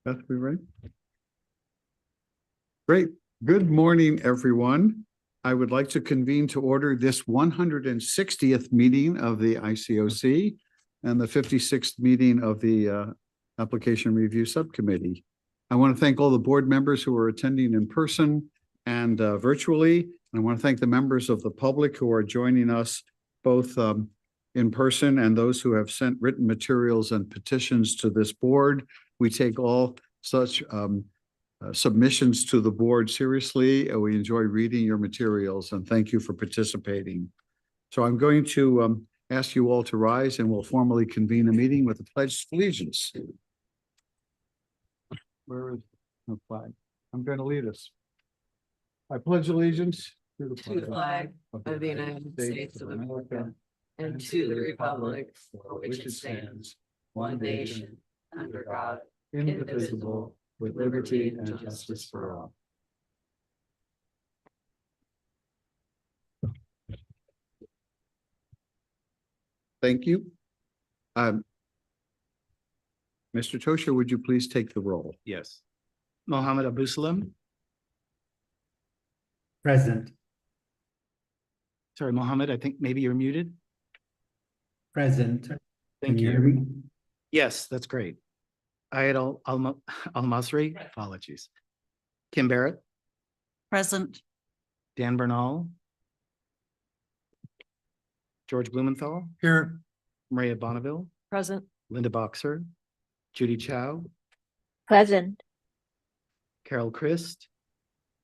Beth, we ready? Great. Good morning, everyone. I would like to convene to order this 160th meeting of the ICOC and the 56th meeting of the Application Review Subcommittee. I want to thank all the board members who are attending in person and virtually. And I want to thank the members of the public who are joining us both in person and those who have sent written materials and petitions to this board. We take all such submissions to the board seriously. We enjoy reading your materials and thank you for participating. So I'm going to ask you all to rise and we'll formally convene a meeting with the Pledge of Allegiance. Where is the flag? I'm going to lead us. I pledge allegiance to the flag of the United States of America and to the republic for which it stands, one nation, under God, indivisible, with liberty and justice for all. Thank you. Mr. Tosha, would you please take the roll? Yes. Mohammed Abu Salam. Present. Sorry, Mohammed, I think maybe you're muted. Present. Thank Can you. hear me? Yes, that's great. Ayed Al-Masri, apologies. Kim Barrett, Present. Dan Bernal, George Blumenthal, Here. Maria Bonneville, Present. Linda Boxer, Judy Chow, Present. Carol Christ,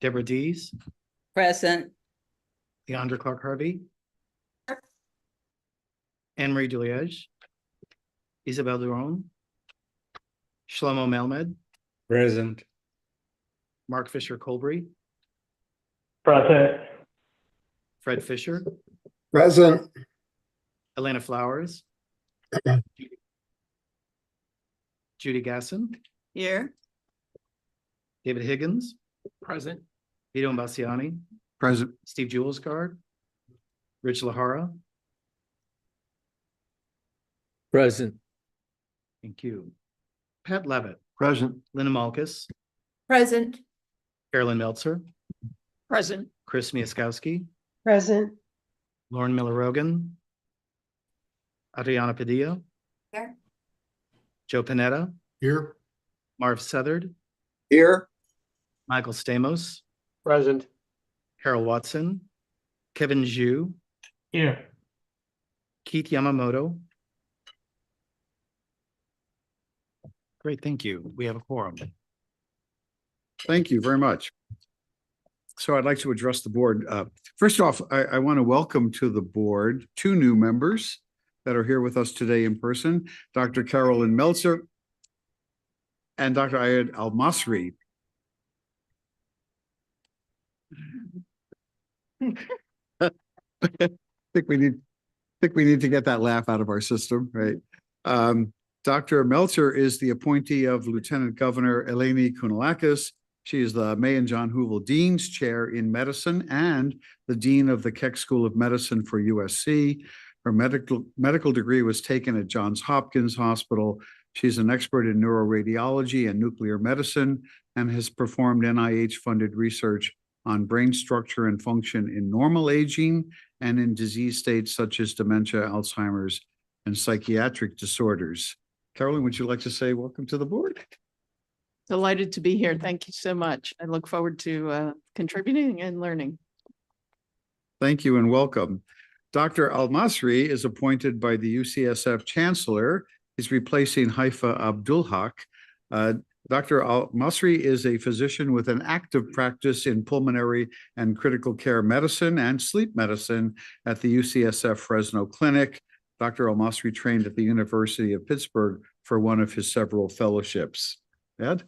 Deborah Dees, Present. Leandra Clark Harvey, Anne-Marie Deliege, Isabel Duron, Shlomo Melmed, Present. Mark Fisher Colbury, Present. Fred Fisher, Present. Elena Flowers, Judy Gasson, Here. David Higgins, present. Vito Imbasciani, Present. Steve Julesgard, Rich Lahara. Present. Thank you. Pat Levitt, Present. Linda Malkus, Present. Carolyn Meltzer, Present. Chris Miaskowski, Present. Lauren Miller-Rogan, Adriana Padilla, Here. Joe Panetta, Here. Marv Southard, Here. Michael Stamos, Present. Carol Watson, Kevin Zhu, Here. Keith Yamamoto. Great, thank you. We have a quorum. Thank you very much. So I'd like to address the board. First off, I want to welcome to the board two new members that are here with us today in person, Dr. Carolyn Meltzer and Dr. Ayed Al-Masri. I think we need to get that laugh out of our system, right? Dr. Meltzer is the appointee of Lieutenant Governor Eleni Kounalakis. She is the May and John Hoovel Dean's Chair in Medicine and the Dean of the Keck School of Medicine for USC. Her medical degree was taken at Johns Hopkins Hospital. She's an expert in neuroradiology and nuclear medicine and has performed NIH-funded research on brain structure and function in normal aging and in disease states such as dementia, Alzheimer's, and psychiatric disorders. Carolyn, would you like to say welcome to the board? Delighted to be here. Thank you so much. I look forward to contributing and learning. Thank you and welcome. Dr. Al-Masri is appointed by the UCSF Chancellor. He's replacing Haifa Abdulhaq. Dr. Al-Masri is a physician with an active practice in pulmonary and critical care medicine and sleep medicine at the UCSF Fresno Clinic. Dr. Al-Masri trained at the University of Pittsburgh for one of his several fellowships. Ed?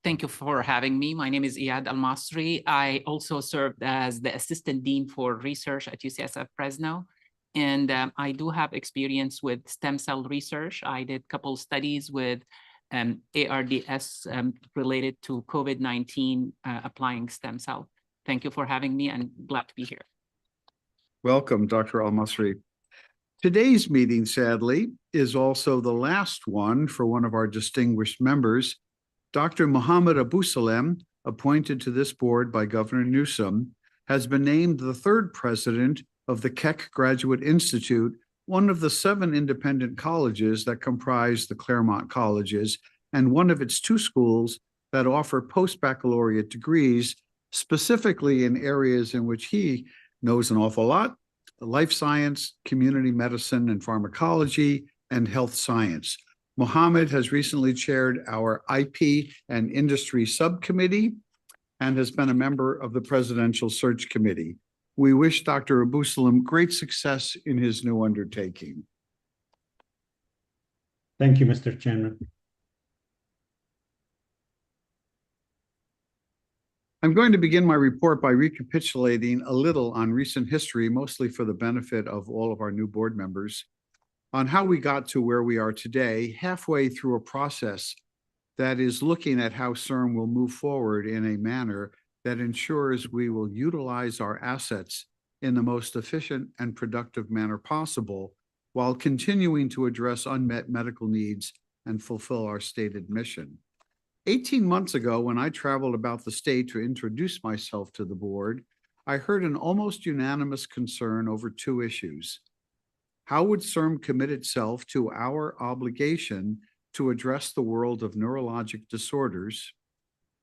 Thank you for having me. My name is Iyad Al-Masri. I also served as the Assistant Dean for Research at UCSF Fresno. And I do have experience with stem cell research. I did a couple studies with ARDS related to COVID-19 applying stem cell. Thank you for having me and glad to be here. Welcome, Dr. Al-Masri. Today's meeting, sadly, is also the last one for one of our distinguished members, Dr. Mohammed Abu Salem, appointed to this board by Governor Newsom, has been named the third president of the Keck Graduate Institute, one of the 7 independent colleges that comprise the Claremont Colleges, and one of its 2 schools that offer post-baccalaureate degrees, specifically in areas in which he knows an awful lot: life science, community medicine and pharmacology, and health science. Mohammed has recently chaired our IP and Industry Subcommittee and has been a member of the Presidential Search Committee. We wish Dr. Abu Salem great success in his new undertaking. Thank you, Mr. Chairman. I'm going to begin my report by recapitulating a little on recent history, mostly for the benefit of all of our new board members, on how we got to where we are today, halfway through a process that is looking at how CIRM will move forward in a manner that ensures we will utilize our assets in the most efficient and productive manner possible, while continuing to address unmet medical needs and fulfill our stated mission. 18 months ago, when I traveled about the state to introduce myself to the board, I heard an almost unanimous concern over 2 issues. How would CIRM commit itself to our obligation to address the world of neurologic disorders?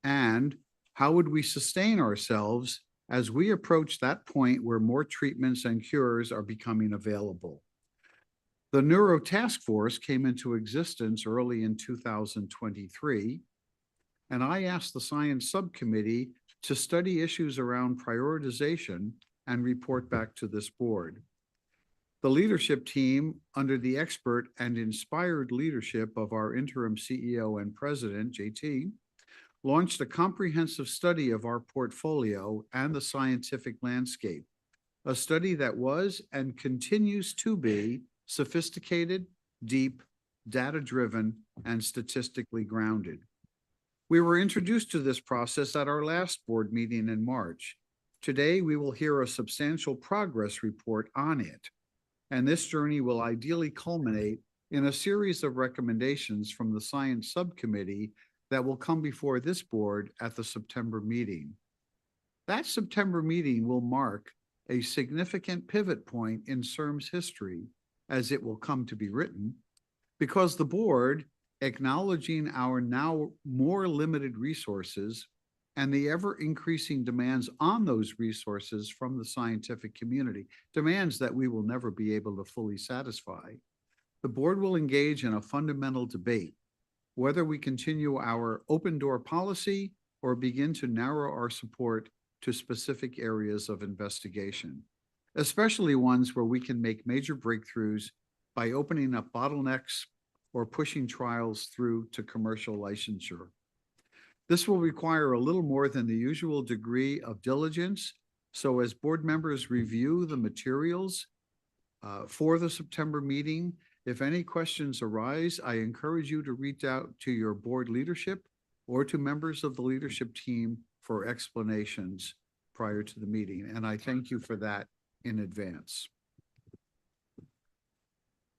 And how would we sustain ourselves as we approach that point where more treatments and cures are becoming available? The Neuro Task Force came into existence early in 2023, and I asked the Science Subcommittee to study issues around prioritization and report back to this board. The leadership team, under the expert and inspired leadership of our interim CEO and president, JT, launched a comprehensive study of our portfolio and the scientific landscape, a study that was and continues to be sophisticated, deep, data-driven, and statistically grounded. We were introduced to this process at our last board meeting in March. Today, we will hear a substantial progress report on it, and this journey will ideally culminate in a series of recommendations from the Science Subcommittee that will come before this board at the September meeting. That September meeting will mark a significant pivot point in CIRM's history, as it will come to be written, because the board, acknowledging our now more limited resources and the ever-increasing demands on those resources from the scientific community, demands that we will never be able to fully satisfy, the board will engage in a fundamental debate whether we continue our open door policy or begin to narrow our support to specific areas of investigation, especially ones where we can make major breakthroughs by opening up bottlenecks or pushing trials through to commercial licensure. This will require a little more than the usual degree of diligence. So as board members review the materials for the September meeting, if any questions arise, I encourage you to reach out to your board leadership or to members of the leadership team for explanations prior to the meeting. And I thank you for that in advance.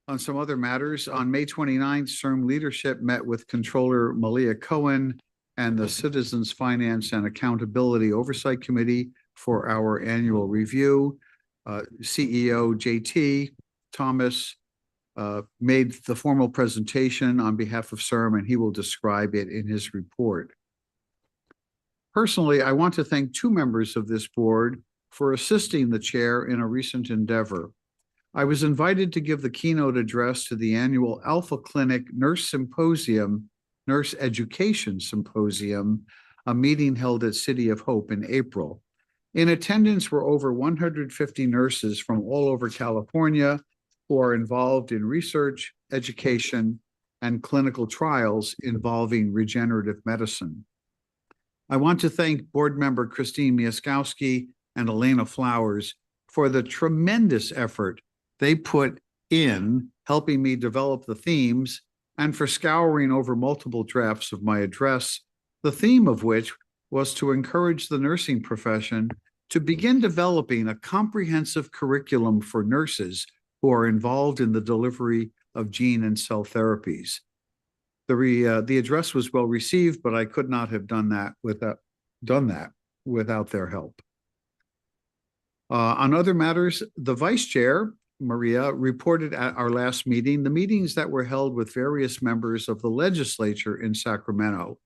On some other matters, on May 29th, CIRM leadership met with Controller Malia Cohen and the Citizens Finance and Accountability Oversight Committee for our annual review. CEO JT Thomas made the formal presentation on behalf of CIRM, and he will describe it in his report. Personally, I want to thank 2 members of this board for assisting the chair in a recent endeavor. I was invited to give the keynote address to the annual Alpha Clinic Nurse Symposium, Nurse Education Symposium, a meeting held at City of Hope in April. In attendance were over 150 nurses from all over California who are involved in research, education, and clinical trials involving regenerative medicine. I want to thank board member Christine Miaskowski and Elena Flowers for the tremendous effort they put in helping me develop the themes and for scouring over multiple drafts of my address, the theme of which was to encourage the nursing profession to begin developing a comprehensive curriculum for nurses who are involved in the delivery of gene and cell therapies. The address was well received, but I could not have done that without their help. On other matters, the Vice Chair, Maria, reported at our last meeting the meetings that were held with various members of the legislature in Sacramento.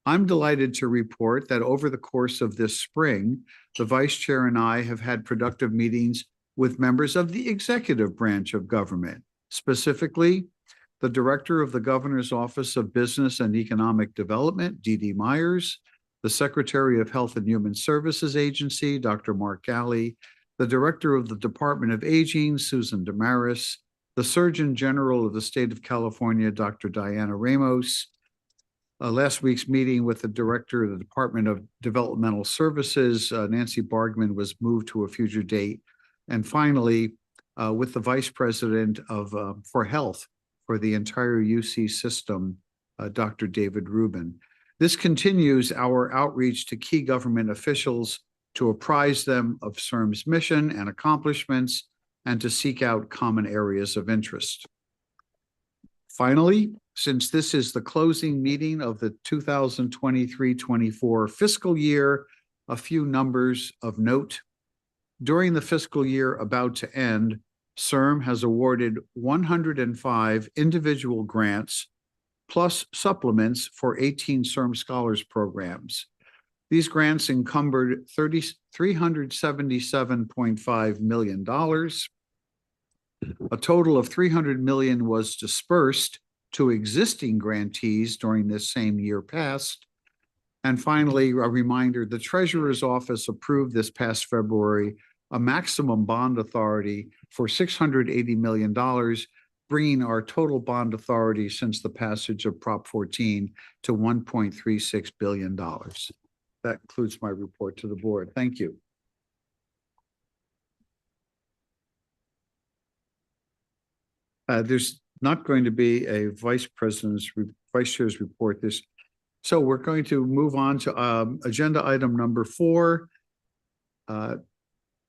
I'm delighted to report that over the course of this spring, the Vice Chair and I have had productive meetings with members of the executive branch of government, specifically the Director of the Governor's Office of Business and Economic Development, D.D. Myers, the Secretary of Health and Human Services Agency, Dr. Mark Galley, the Director of the Department of Aging, Susan Damaris, the Surgeon General of the State of California, Dr. Diana Ramos. Last week's meeting with the Director of the Department of Developmental Services, Nancy Bargman, was moved to a future date. And finally, with the Vice President of for Health for the entire UC system, Dr. David Rubin. This continues our outreach to key government officials to apprise them of CIRM's mission and accomplishments and to seek out common areas of interest. Finally, since this is the closing meeting of the 2023-24 fiscal year, a few numbers of note. During the fiscal year about to end, CIRM has awarded 105 individual grants plus supplements for 18 CIRM Scholars programs. These grants encumbered $377.5 million. A total of $300 million was dispersed to existing grantees during this same year past. And finally, a reminder, the Treasurer's Office approved this past February a maximum bond authority for $680 million, bringing our total bond authority since the passage of Prop 14 to $1.36 billion. That concludes my report to the board. Thank you. There's not going to be a vice chair's report this. So we're going to move on to agenda item number 4.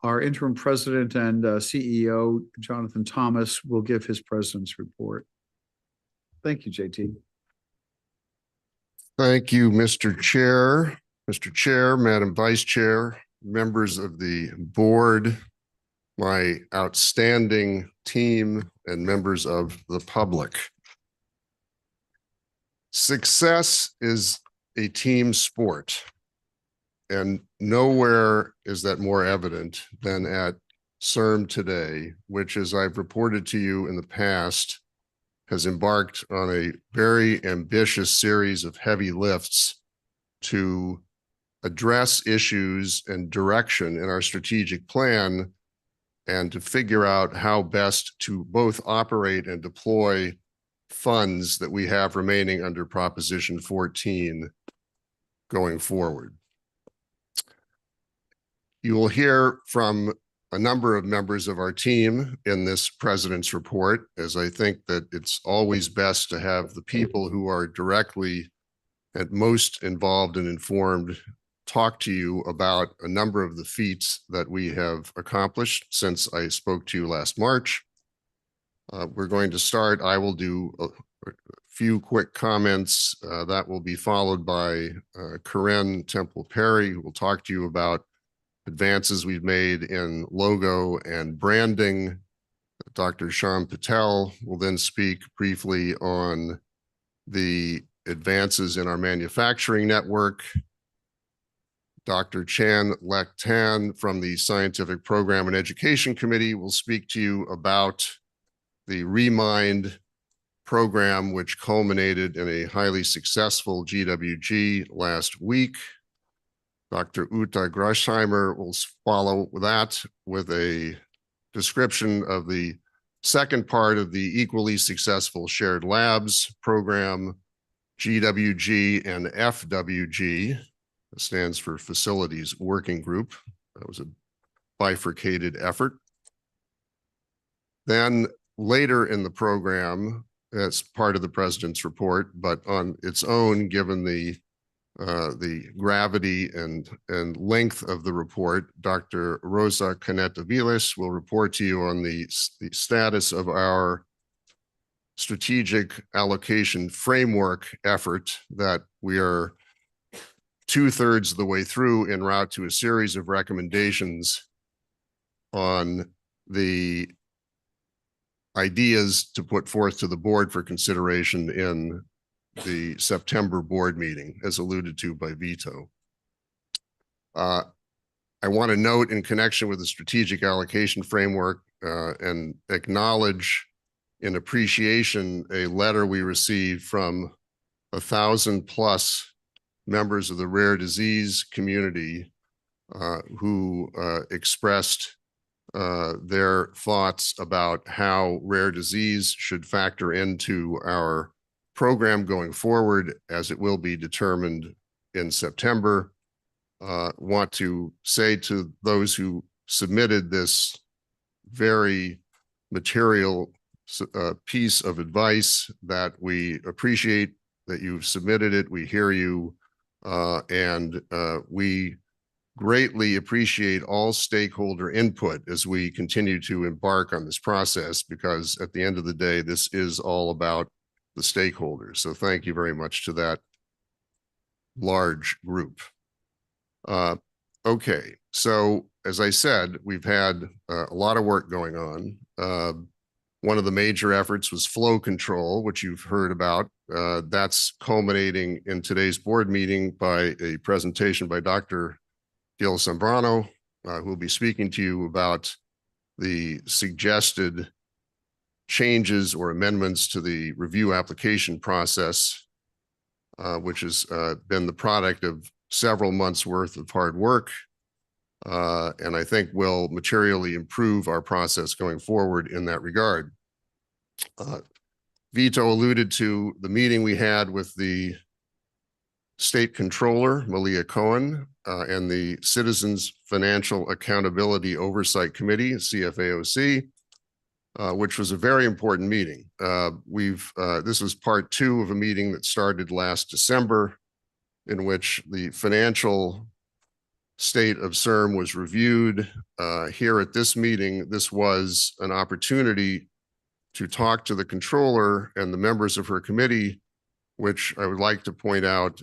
Our interim president and CEO, Jonathan Thomas, will give his president's report. Thank you, JT. Thank you, Mr. Chair. Mr. Chair, Madam Vice Chair, members of the board, my outstanding team, and members of the public. Success is a team sport, and nowhere is that more evident than at CIRM today, which, as I've reported to you in the past, has embarked on a very ambitious series of heavy lifts to address issues and direction in our strategic plan and to figure out how best to both operate and deploy funds that we have remaining under Proposition 14 going forward. You will hear from a number of members of our team in this president's report, as I think that it's always best to have the people who are directly and most involved and informed talk to you about a number of the feats that we have accomplished since I spoke to you last March. We're going to start. I will do a few quick comments. That will be followed by Corinne Temple-Perry, who will talk to you about advances we've made in logo and branding. Dr. Shyam Patel will then speak briefly on the advances in our manufacturing network. Dr. Chan Lek Tan from the Scientific Program and Education Committee will speak to you about the Remind program, which culminated in a highly successful GWG last week. Dr. Uta Grasheimer will follow that with a description of the second part of the equally successful Shared Labs program, GWG and FWG. That stands for Facilities Working Group. That was a bifurcated effort. Then later in the program, as part of the president's report, but on its own, given the the gravity and length of the report, Dr. Rosa Canet-Aviles will report to you on the status of our strategic allocation framework effort that we are 2/3 of the way through en route to a series of recommendations on the ideas to put forth to the board for consideration in the September board meeting, as alluded to by Vito. I want to note in connection with the strategic allocation framework and acknowledge in appreciation a letter we received from 1,000+ members of the rare disease community who expressed their thoughts about how rare disease should factor into our program going forward, as it will be determined in September. Want to say to those who submitted this very material piece of advice that we appreciate that you've submitted it. We hear you, and we greatly appreciate all stakeholder input as we continue to embark on this process, because at the end of the day, this is all about the stakeholders. So thank you very much to that large group. Okay, so as I said, we've had a lot of work going on. One of the major efforts was flow control, which you've heard about. That's culminating in today's board meeting by a presentation by Dr. Gil Zambrano, who will be speaking to you about the suggested changes or amendments to the review application process, which has been the product of several months worth of hard work, and I think will materially improve our process going forward in that regard. Vito alluded to the meeting we had with the State Controller, Malia Cohen, and the Citizens Financial Accountability Oversight Committee, CFAOC, which was a very important meeting. This was part 2 of a meeting that started last December, in which the financial state of CIRM was reviewed. Here at this meeting, this was an opportunity to talk to the controller and the members of her committee, which I would like to point out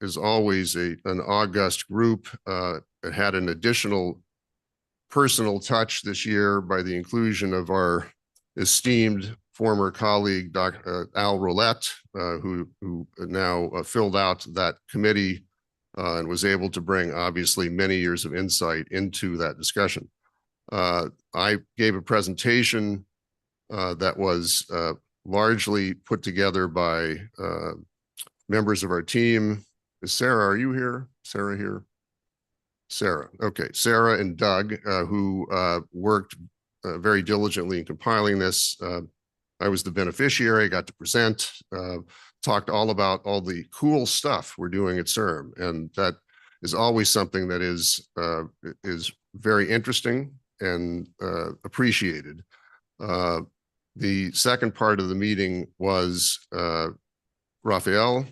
is always an august group. It had an additional personal touch this year by the inclusion of our esteemed former colleague, Dr. Al Roulette, who now filled out that committee and was able to bring obviously many years of insight into that discussion. I gave a presentation that was largely put together by members of our team. Is Sarah, are you here? Sarah here? Sarah, okay. Sarah and Doug, who worked very diligently in compiling this. I was the beneficiary, got to present, talked all about all the cool stuff we're doing at CIRM. And that is always something that is very interesting and appreciated. The second part of the meeting was Raphael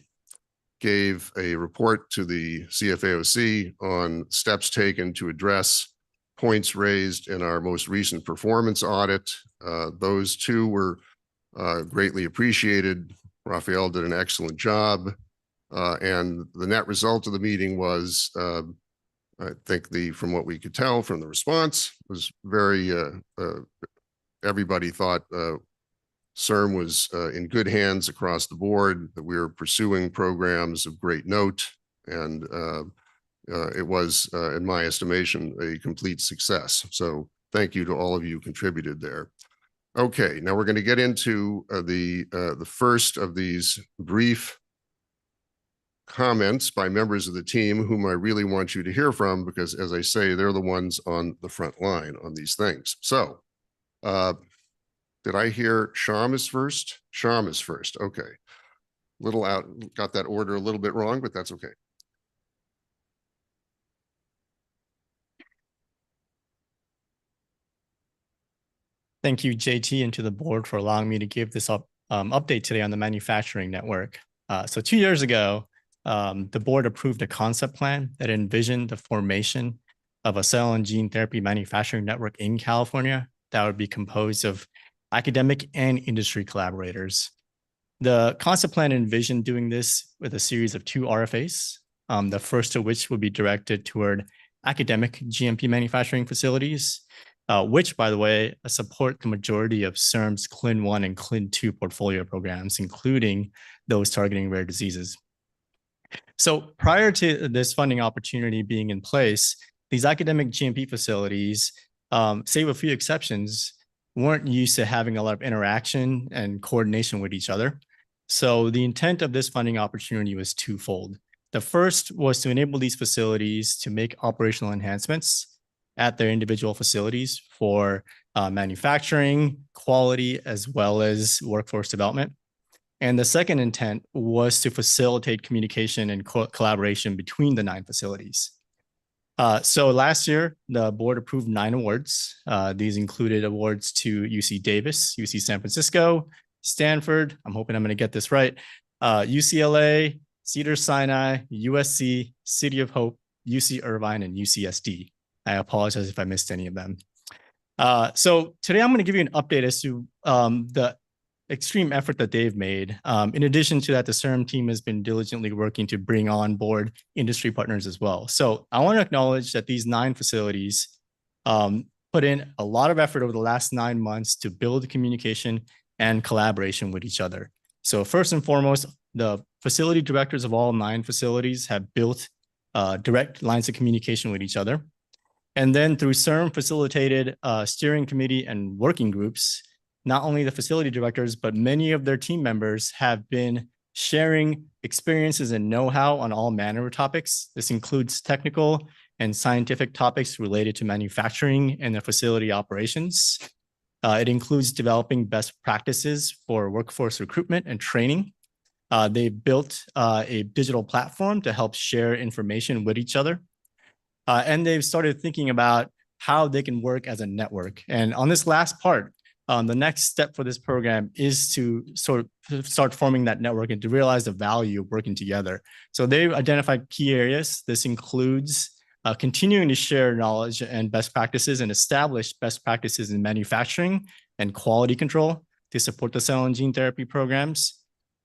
gave a report to the CFAOC on steps taken to address points raised in our most recent performance audit. Those two were greatly appreciated. Raphael did an excellent job. And the net result of the meeting was, I think from what we could tell from the response, was very, everybody thought CIRM was in good hands across the board, that we were pursuing programs of great note, and it was, in my estimation, a complete success. So thank you to all of you who contributed there. Okay, now we're going to get into the first of these brief comments by members of the team whom I really want you to hear from, because as I say, they're the ones on the front line on these things. So did I hear Sham is first? Sham is first. Okay. Little out, got that order a little bit wrong, but that's okay. Thank you, JT, and to the board for allowing me to give this update today on the manufacturing network. So 2 years ago, the board approved a concept plan that envisioned the formation of a cell and gene therapy manufacturing network in California that would be composed of academic and industry collaborators. The concept plan envisioned doing this with a series of 2 RFAs, the first of which would be directed toward academic GMP manufacturing facilities, which, by the way, support the majority of CIRM's CLIN 1 and CLIN 2 portfolio programs, including those targeting rare diseases. So prior to this funding opportunity being in place, these academic GMP facilities, save a few exceptions, weren't used to having a lot of interaction and coordination with each other. So the intent of this funding opportunity was twofold. The first was to enable these facilities to make operational enhancements at their individual facilities for manufacturing, quality, as well as workforce development. And the second intent was to facilitate communication and collaboration between the 9 facilities. So last year, the board approved 9 awards. These included awards to UC Davis, UC San Francisco, Stanford, I'm hoping I'm going to get this right, UCLA, Cedars-Sinai, USC, City of Hope, UC Irvine, and UCSD. I apologize if I missed any of them. So today I'm going to give you an update as to the extreme effort that they've made. In addition to that, the CIRM team has been diligently working to bring on board industry partners as well. So I want to acknowledge that these 9 facilities put in a lot of effort over the last 9 months to build communication and collaboration with each other. So first and foremost, the facility directors of all 9 facilities have built direct lines of communication with each other. And then through CIRM facilitated steering committee and working groups, not only the facility directors, but many of their team members have been sharing experiences and know-how on all manner of topics. This includes technical and scientific topics related to manufacturing and the facility operations. It includes developing best practices for workforce recruitment and training. They built a digital platform to help share information with each other. And they've started thinking about how they can work as a network. And on this last part, the next step for this program is to sort of start forming that network and to realize the value of working together. So they've identified key areas. This includes continuing to share knowledge and best practices and establish best practices in manufacturing and quality control to support the cell and gene therapy programs,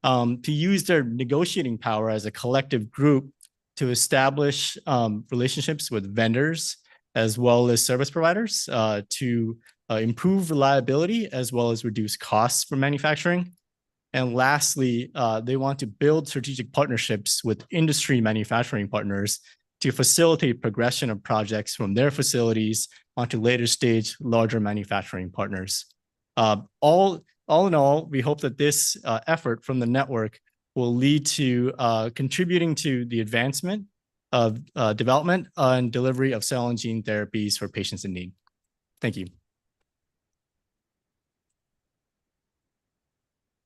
to use their negotiating power as a collective group to establish relationships with vendors as well as service providers to improve reliability as well as reduce costs for manufacturing. And lastly, they want to build strategic partnerships with industry manufacturing partners to facilitate progression of projects from their facilities onto later stage, larger manufacturing partners. All in all, we hope that this effort from the network will lead to contributing to the advancement of development and delivery of cell and gene therapies for patients in need. Thank you.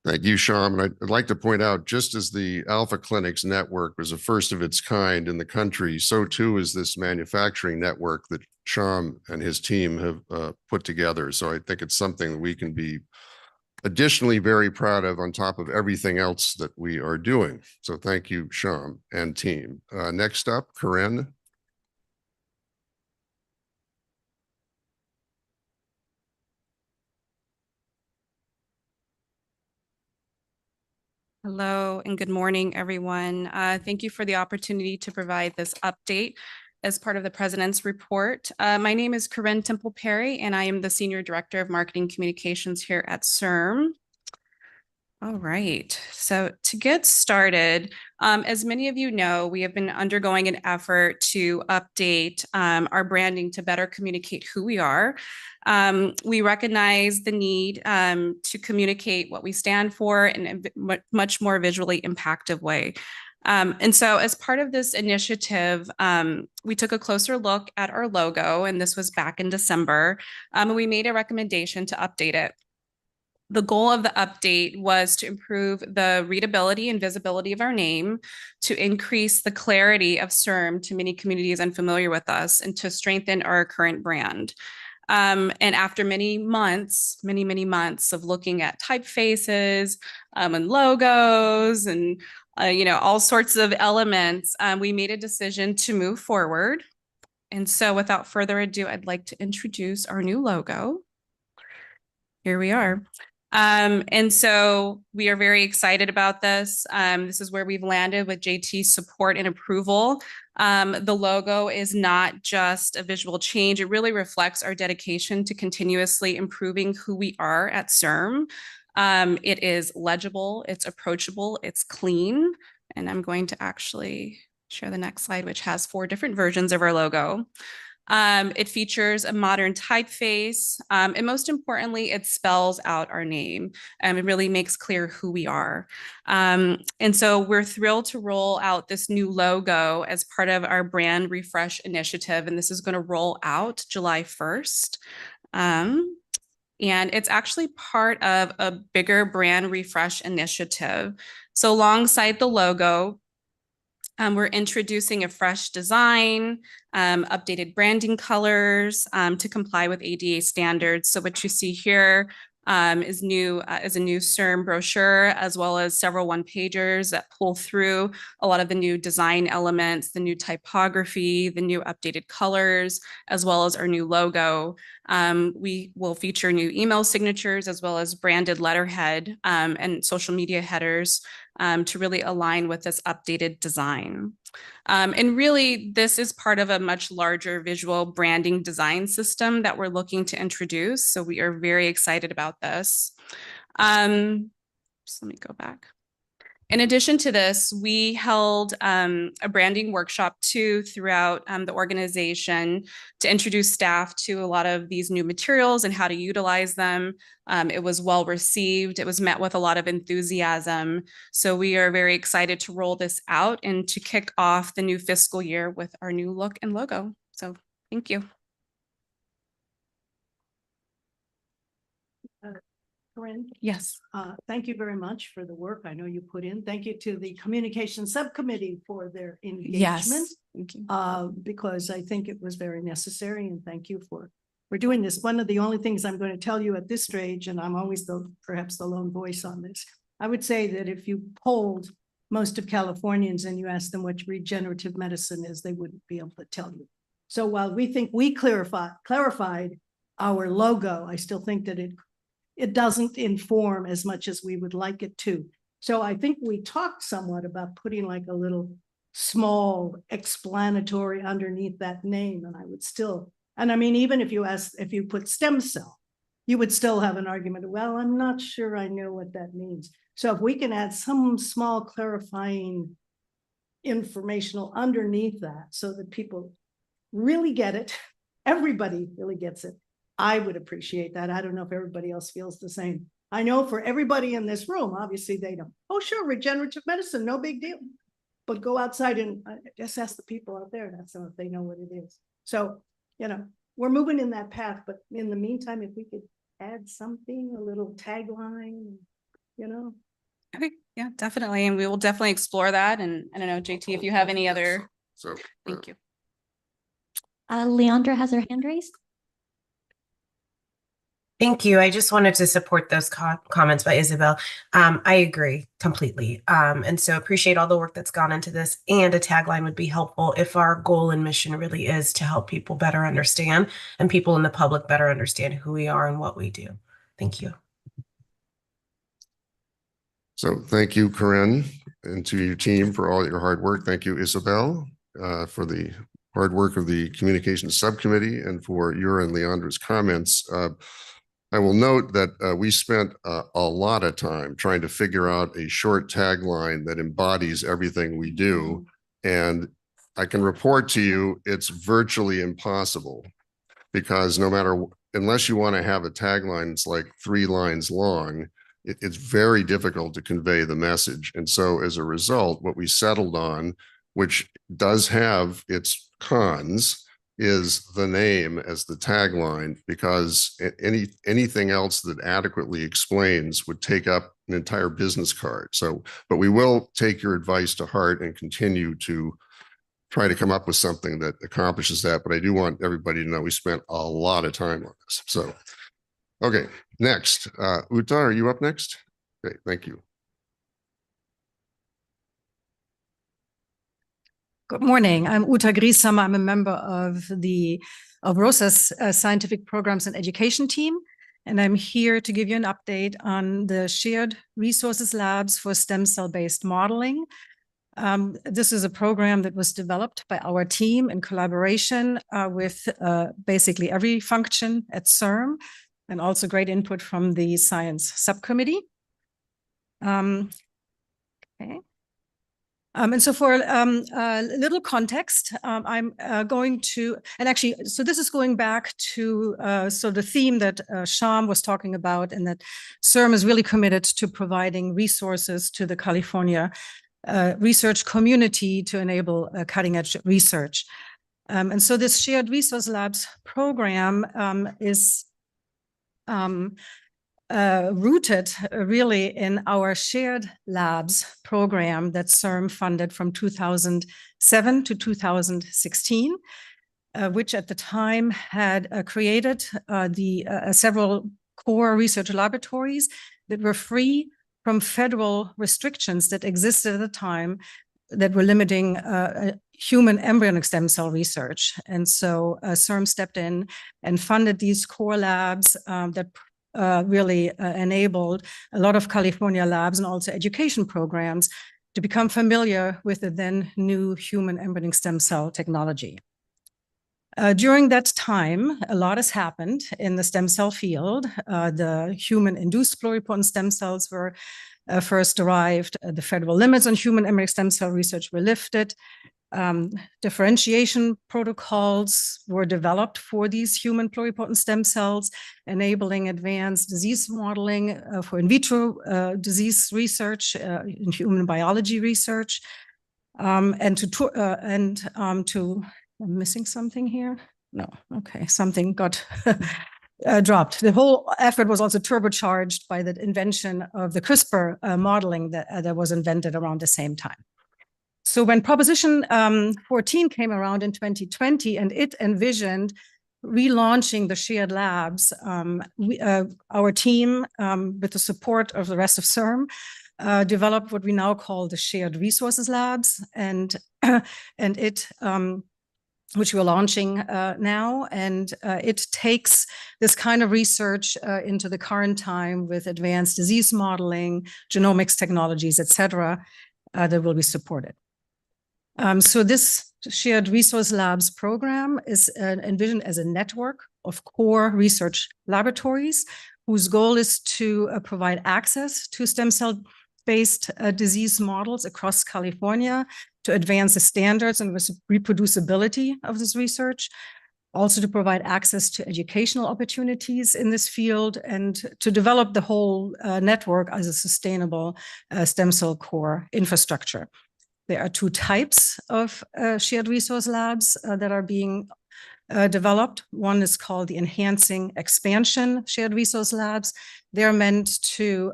Thank you, Shyam. And I'd like to point out, just as the Alpha Clinics network was the first of its kind in the country, so too is this manufacturing network that Shyam and his team have put together. So I think it's something that we can be additionally very proud of on top of everything else that we are doing. So thank you, Shyam and team. Next up, Corinne. Hello and good morning, everyone. Thank you for the opportunity to provide this update as part of the President's report. My name is Corinne Temple Perry, and I am the Senior Director of Marketing Communications here at CIRM. All right, so to get started, as many of you know, we have been undergoing an effort to update our branding to better communicate who we are. We recognize the need to communicate what we stand for in a much more visually impactful way. And so as part of this initiative, we took a closer look at our logo, and this was back in December, and we made a recommendation to update it. The goal of the update was to improve the readability and visibility of our name, to increase the clarity of CIRM to many communities unfamiliar with us, and to strengthen our current brand. And after many months of looking at typefaces and logos and all sorts of elements, we made a decision to move forward. And so without further ado, I'd like to introduce our new logo. Here we are. And so we are very excited about this. This is where we've landed with JT's support and approval. The logo is not just a visual change. It really reflects our dedication to continuously improving who we are at CIRM. It is legible, it's approachable, it's clean. And I'm going to actually share the next slide, which has 4 different versions of our logo. It features a modern typeface, and most importantly, it spells out our name. It really makes clear who we are. And so we're thrilled to roll out this new logo as part of our brand refresh initiative, and this is going to roll out July 1st. And it's actually part of a bigger brand refresh initiative. So alongside the logo, we're introducing a fresh design, updated branding colors to comply with ADA standards. So what you see here is a new CIRM brochure, as well as several one-pagers that pull through a lot of the new design elements, the new typography, the new updated colors, as well as our new logo. We will feature new email signatures, as well as branded letterhead and social media headers to really align with this updated design. And really, this is part of a much larger visual branding design system that we're looking to introduce. So we are very excited about this. Just let me go back. In addition to this, we held a branding workshop too throughout the organization to introduce staff to a lot of these new materials and how to utilize them. It was well received. It was met with a lot of enthusiasm. So we are very excited to roll this out and to kick off the new fiscal year with our new look and logo. So thank you. Corinne, Yes. thank you very much for the work I know you put in. Thank you to the Communication Subcommittee for their engagement. Yes. Thank you. Because I think it was very necessary, and thank you for doing this. One of the only things I'm going to tell you at this stage, and I'm always perhaps the lone voice on this, I would say that if you polled most of Californians and you asked them what regenerative medicine is, they wouldn't be able to tell you. So while we think we clarified our logo, I still think that it doesn't inform as much as we would like it to. So I think we talked somewhat about putting like a little small explanatory underneath that name. And I would still, and I mean, even if you put stem cell, you would still have an argument. Well, I'm not sure I know what that means. So if we can add some small clarifying informational underneath that so that people really get it, everybody really gets it, I would appreciate that. I don't know if everybody else feels the same. I know for everybody in this room, obviously they don't. Oh, sure, regenerative medicine, no big deal. But go outside and just ask the people out there. That's if they know what it is. So, we're moving in that path. But in the meantime, if we could add something, a little tagline, Okay, yeah, definitely. And we will definitely explore that. And I don't know, JT, if you have any other. So Thank you. Leandra has her hand raised. Thank you. I just wanted to support those comments by Isabel. I agree completely. And so appreciate all the work that's gone into this, and a tagline would be helpful if our goal and mission really is to help people better understand and people in the public better understand who we are and what we do. Thank you. So thank you, Corinne, and to your team for all your hard work. Thank you, Isabel, for the hard work of the Communications Subcommittee and for your and Leandra's comments. I will note that we spent a lot of time trying to figure out a short tagline that embodies everything we do. And I can report to you, it's virtually impossible, because unless you want to have a tagline, it's like 3 lines long, it's very difficult to convey the message. And so as a result, what we settled on, which does have its cons, is the name as the tagline, because anything else that adequately explains would take up an entire business card. So, but we will take your advice to heart and continue to try to come up with something that accomplishes that. But I do want everybody to know we spent a lot of time on this. So, okay, next, Uta, are you up next? Okay, thank you. Good morning. I'm Uta Grieshammer. I'm a member of ROSA's Scientific Programs and Education team, and I'm here to give you an update on the Shared Resources Labs for Stem Cell-Based Modeling. This is a program that was developed by our team in collaboration with basically every function at CIRM, and also great input from the Science Subcommittee. Okay. And so for a little context, I'm going to, and actually, so this is going back to so the theme that Sham was talking about, and that CIRM is really committed to providing resources to the California research community to enable cutting edge research. And so this Shared Resource Labs program is rooted really in our Shared Labs program that CIRM funded from 2007 to 2016, which at the time had created several core research laboratories that were free from federal restrictions that existed at the time that were limiting human embryonic stem cell research. And so CIRM stepped in and funded these core labs that really enabled a lot of California labs and also education programs to become familiar with the then new human embryonic stem cell technology. During that time, a lot has happened in the stem cell field. The human-induced pluripotent stem cells were first derived. The federal limits on human embryonic stem cell research were lifted. Differentiation protocols were developed for these human pluripotent stem cells, enabling advanced disease modeling for in vitro disease research, in human biology research, I'm missing something here? No, okay, something got dropped. The whole effort was also turbocharged by the invention of the CRISPR modeling that was invented around the same time. So when Proposition 14 came around in 2020 and it envisioned relaunching the shared labs, our team, with the support of the rest of CIRM, developed what we now call the Shared Resources Labs, and it which we're launching now, and it takes this kind of research into the current time with advanced disease modeling, genomics technologies, et cetera, that will be supported. So this Shared Resource Labs program is envisioned as a network of core research laboratories whose goal is to provide access to stem cell-based disease models across California, to advance the standards and reproducibility of this research, also to provide access to educational opportunities in this field, and to develop the whole network as a sustainable stem cell core infrastructure. There are two types of shared resource labs that are being developed. One is called the Enhancing Expansion Shared Resource Labs. They're meant to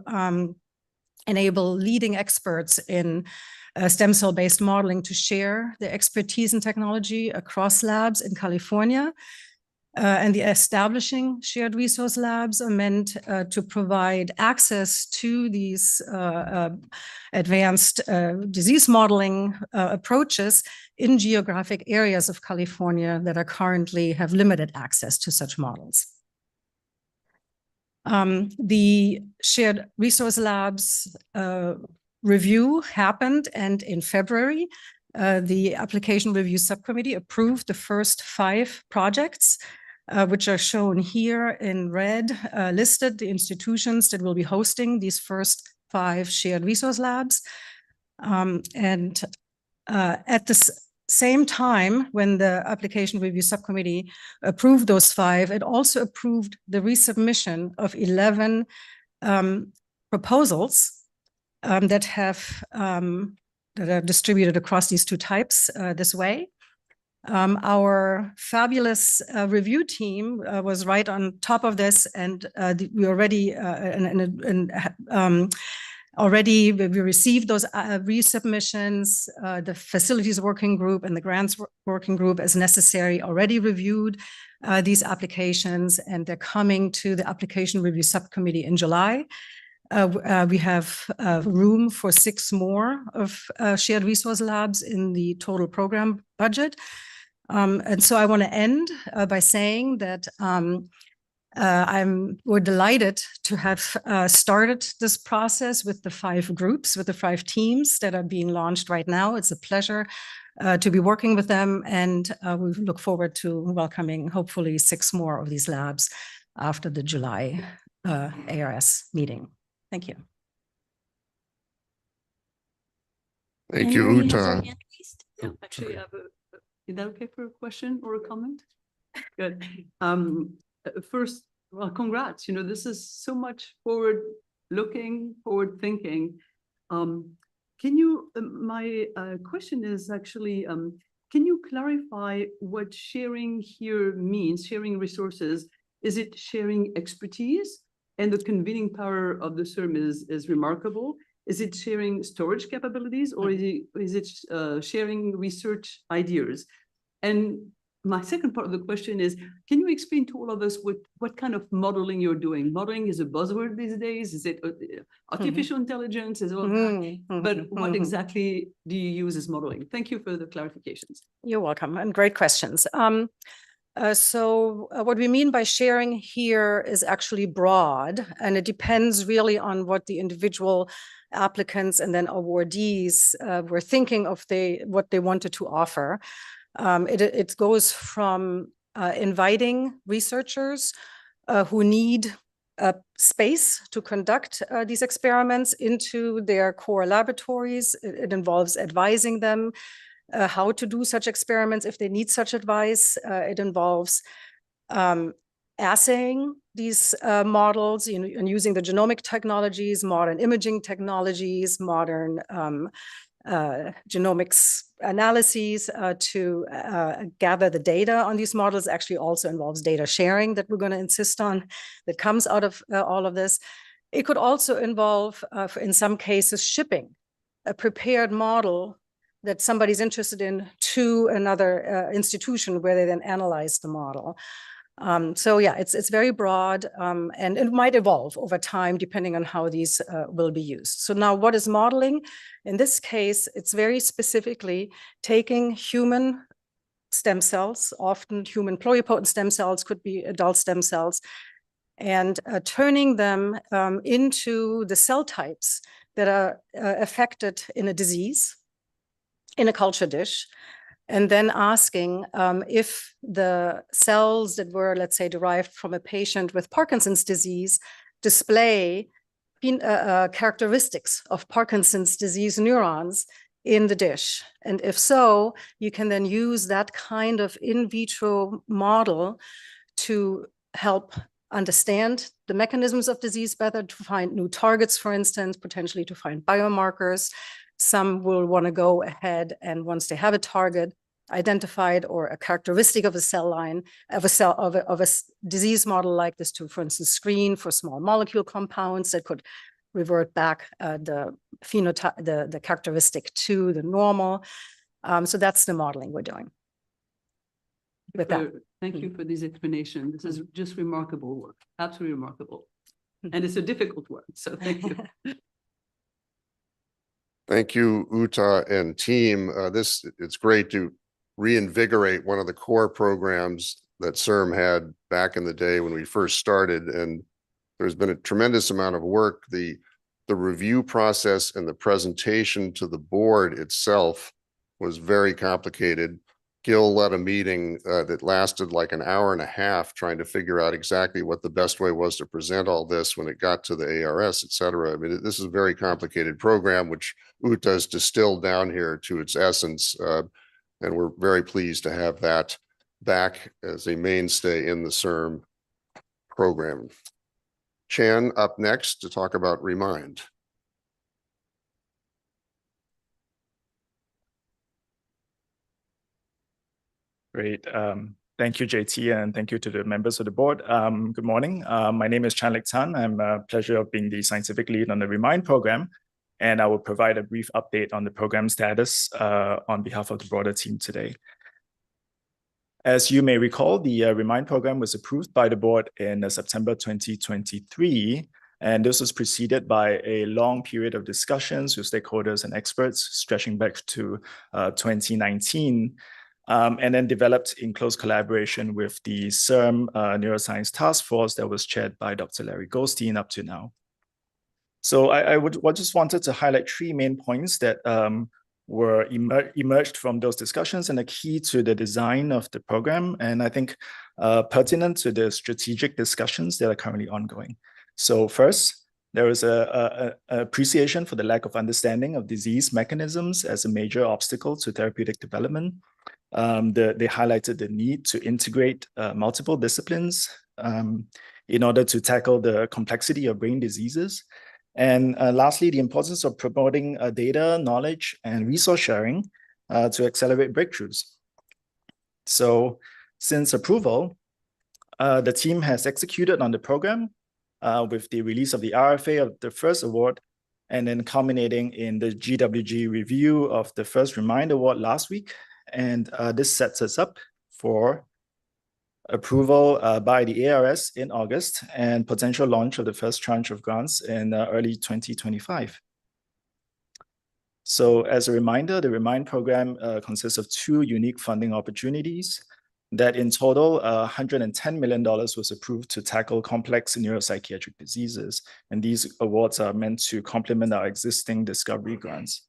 enable leading experts in stem cell-based modeling to share their expertise and technology across labs in California. And the Establishing Shared Resource Labs are meant to provide access to these advanced disease modeling approaches in geographic areas of California that are currently have limited access to such models. The Shared Resource Labs review happened, and in February, the Application Review Subcommittee approved the first 5 projects, which are shown here in red, listed the institutions that will be hosting these first 5 shared resource labs. And at the same time, when the Application Review Subcommittee approved those 5, it also approved the resubmission of 11 proposals that are distributed across these 2 types this way. Our fabulous review team was right on top of this, and we already we received those resubmissions. The Facilities Working Group and the Grants Working Group, as necessary, already reviewed these applications, and they're coming to the Application Review Subcommittee in July. We have room for 6 more of shared resource labs in the total program budget. And so I want to end by saying that we're delighted to have started this process with the 5 groups, with the 5 teams that are being launched right now. It's a pleasure to be working with them, and we look forward to welcoming hopefully 6 more of these labs after the July ARS meeting. Thank you. Thank you, Uta. Actually, is that okay for a question or a comment? Good. First, well, congrats. You know, this is so much forward-looking, forward-thinking. Can you? My question is actually, can you clarify what sharing here means? Sharing resources, is it sharing expertise? And the convening power of the CIRM is remarkable. Is it sharing storage capabilities, or is it sharing research ideas? And my second part of the question is, can you explain to all of us what kind of modeling you're doing? Modeling is a buzzword these days. Is it artificial intelligence? Is all that? But what exactly do you use as modeling? Thank you for the clarifications. You're welcome, and great questions. So what we mean by sharing here is actually broad, and it depends really on what the individual applicants and then awardees were thinking of what they wanted to offer. It goes from inviting researchers who need a space to conduct these experiments into their core laboratories. It involves advising them how to do such experiments if they need such advice. It involves assaying these models, and using the genomic technologies, modern imaging technologies, modern genomics analyses to gather the data on these models. Actually also involves data sharing that we're going to insist on, that comes out of all of this. It could also involve, in some cases, shipping a prepared model that somebody's interested in to another institution where they then analyze the model. So yeah, it's very broad, and it might evolve over time depending on how these will be used. So now, what is modeling? In this case, it's very specifically taking human stem cells, often human pluripotent stem cells, could be adult stem cells, and turning them into the cell types that are affected in a disease, in a culture dish, and then asking if the cells that were, let's say, derived from a patient with Parkinson's disease display characteristics of Parkinson's disease neurons in the dish. And if so, you can then use that kind of in vitro model to help understand the mechanisms of disease better, to find new targets, for instance, potentially to find biomarkers. Some will want to go ahead and, once they have a target identified or a characteristic of a cell line, of a disease model like this, to, for instance, screen for small molecule compounds that could revert back the phenotype, the characteristic to the normal. So that's the modeling we're doing. With that. Thank you for this explanation. This is just remarkable work, absolutely remarkable. And it's a difficult work, so thank you. Thank you, Uta and team. It's great to reinvigorate one of the core programs that CIRM had back in the day when we first started. And there's been a tremendous amount of work. The review process and the presentation to the board itself was very complicated. Gil led a meeting that lasted like an hour and a half trying to figure out exactly what the best way was to present all this when it got to the ARS, et cetera. I mean, this is a very complicated program, which Uta has distilled down here to its essence. And we're very pleased to have that back as a mainstay in the CIRM program. Chan up next to talk about Remind. Great. Thank you, JT, and thank you to the members of the board. Good morning. My name is Chan Lik Tan. I'm a pleasure of being the scientific lead on the Remind program, and I will provide a brief update on the program status on behalf of the broader team today. As you may recall, the Remind program was approved by the board in September 2023, And this was preceded by a long period of discussions with stakeholders and experts stretching back to 2019, and then developed in close collaboration with the CIRM Neuroscience Task Force that was chaired by Dr. Larry Goldstein up to now. So I just wanted to highlight three main points that were emerged from those discussions and the key to the design of the program, and I think pertinent to the strategic discussions that are currently ongoing. So first, there is a appreciation for the lack of understanding of disease mechanisms as a major obstacle to therapeutic development. They highlighted the need to integrate multiple disciplines in order to tackle the complexity of brain diseases. And lastly, the importance of promoting data, knowledge, and resource sharing to accelerate breakthroughs. So since approval, the team has executed on the program with the release of the RFA of the first award, and then culminating in the GWG review of the first Remind Award last week. And this sets us up for approval by the ARS in August and potential launch of the first tranche of grants in early 2025. So as a reminder, the Remind program consists of two unique funding opportunities that in total, $110 million was approved to tackle complex neuropsychiatric diseases. And these awards are meant to complement our existing discovery grants.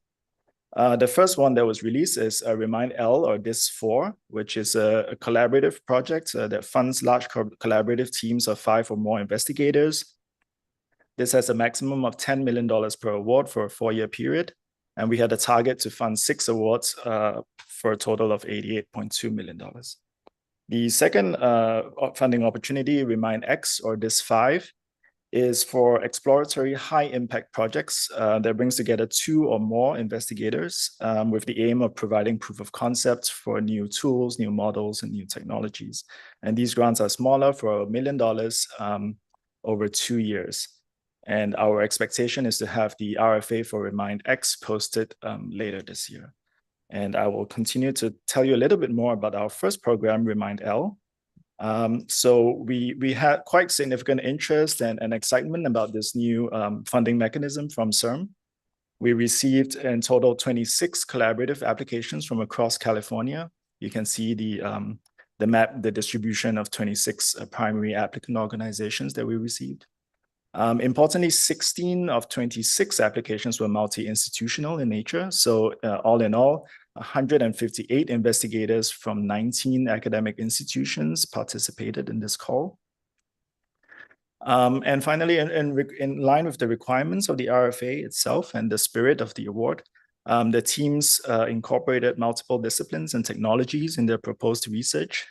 The first one that was released is Remind L, or DIS4, which is a collaborative project that funds large collaborative teams of 5 or more investigators. This has a maximum of $10 million per award for a 4-year period. And we had a target to fund 6 awards for a total of $88.2 million. The second funding opportunity, Remind X, or DIS5, is for exploratory high-impact projects that brings together 2 or more investigators with the aim of providing proof of concept for new tools, new models, and new technologies. And these grants are smaller, for $1 million over 2 years. And our expectation is to have the RFA for Remind X posted later this year. And I will continue to tell you a little bit more about our first program, Remind L. So we had quite significant interest and excitement about this new funding mechanism from CIRM. We received in total 26 collaborative applications from across California. You can see the map, the distribution of 26 primary applicant organizations that we received. Importantly, 16 of 26 applications were multi-institutional in nature. So all in all, 158 investigators from 19 academic institutions participated in this call. And finally, in line with the requirements of the RFA itself and the spirit of the award, the teams incorporated multiple disciplines and technologies in their proposed research.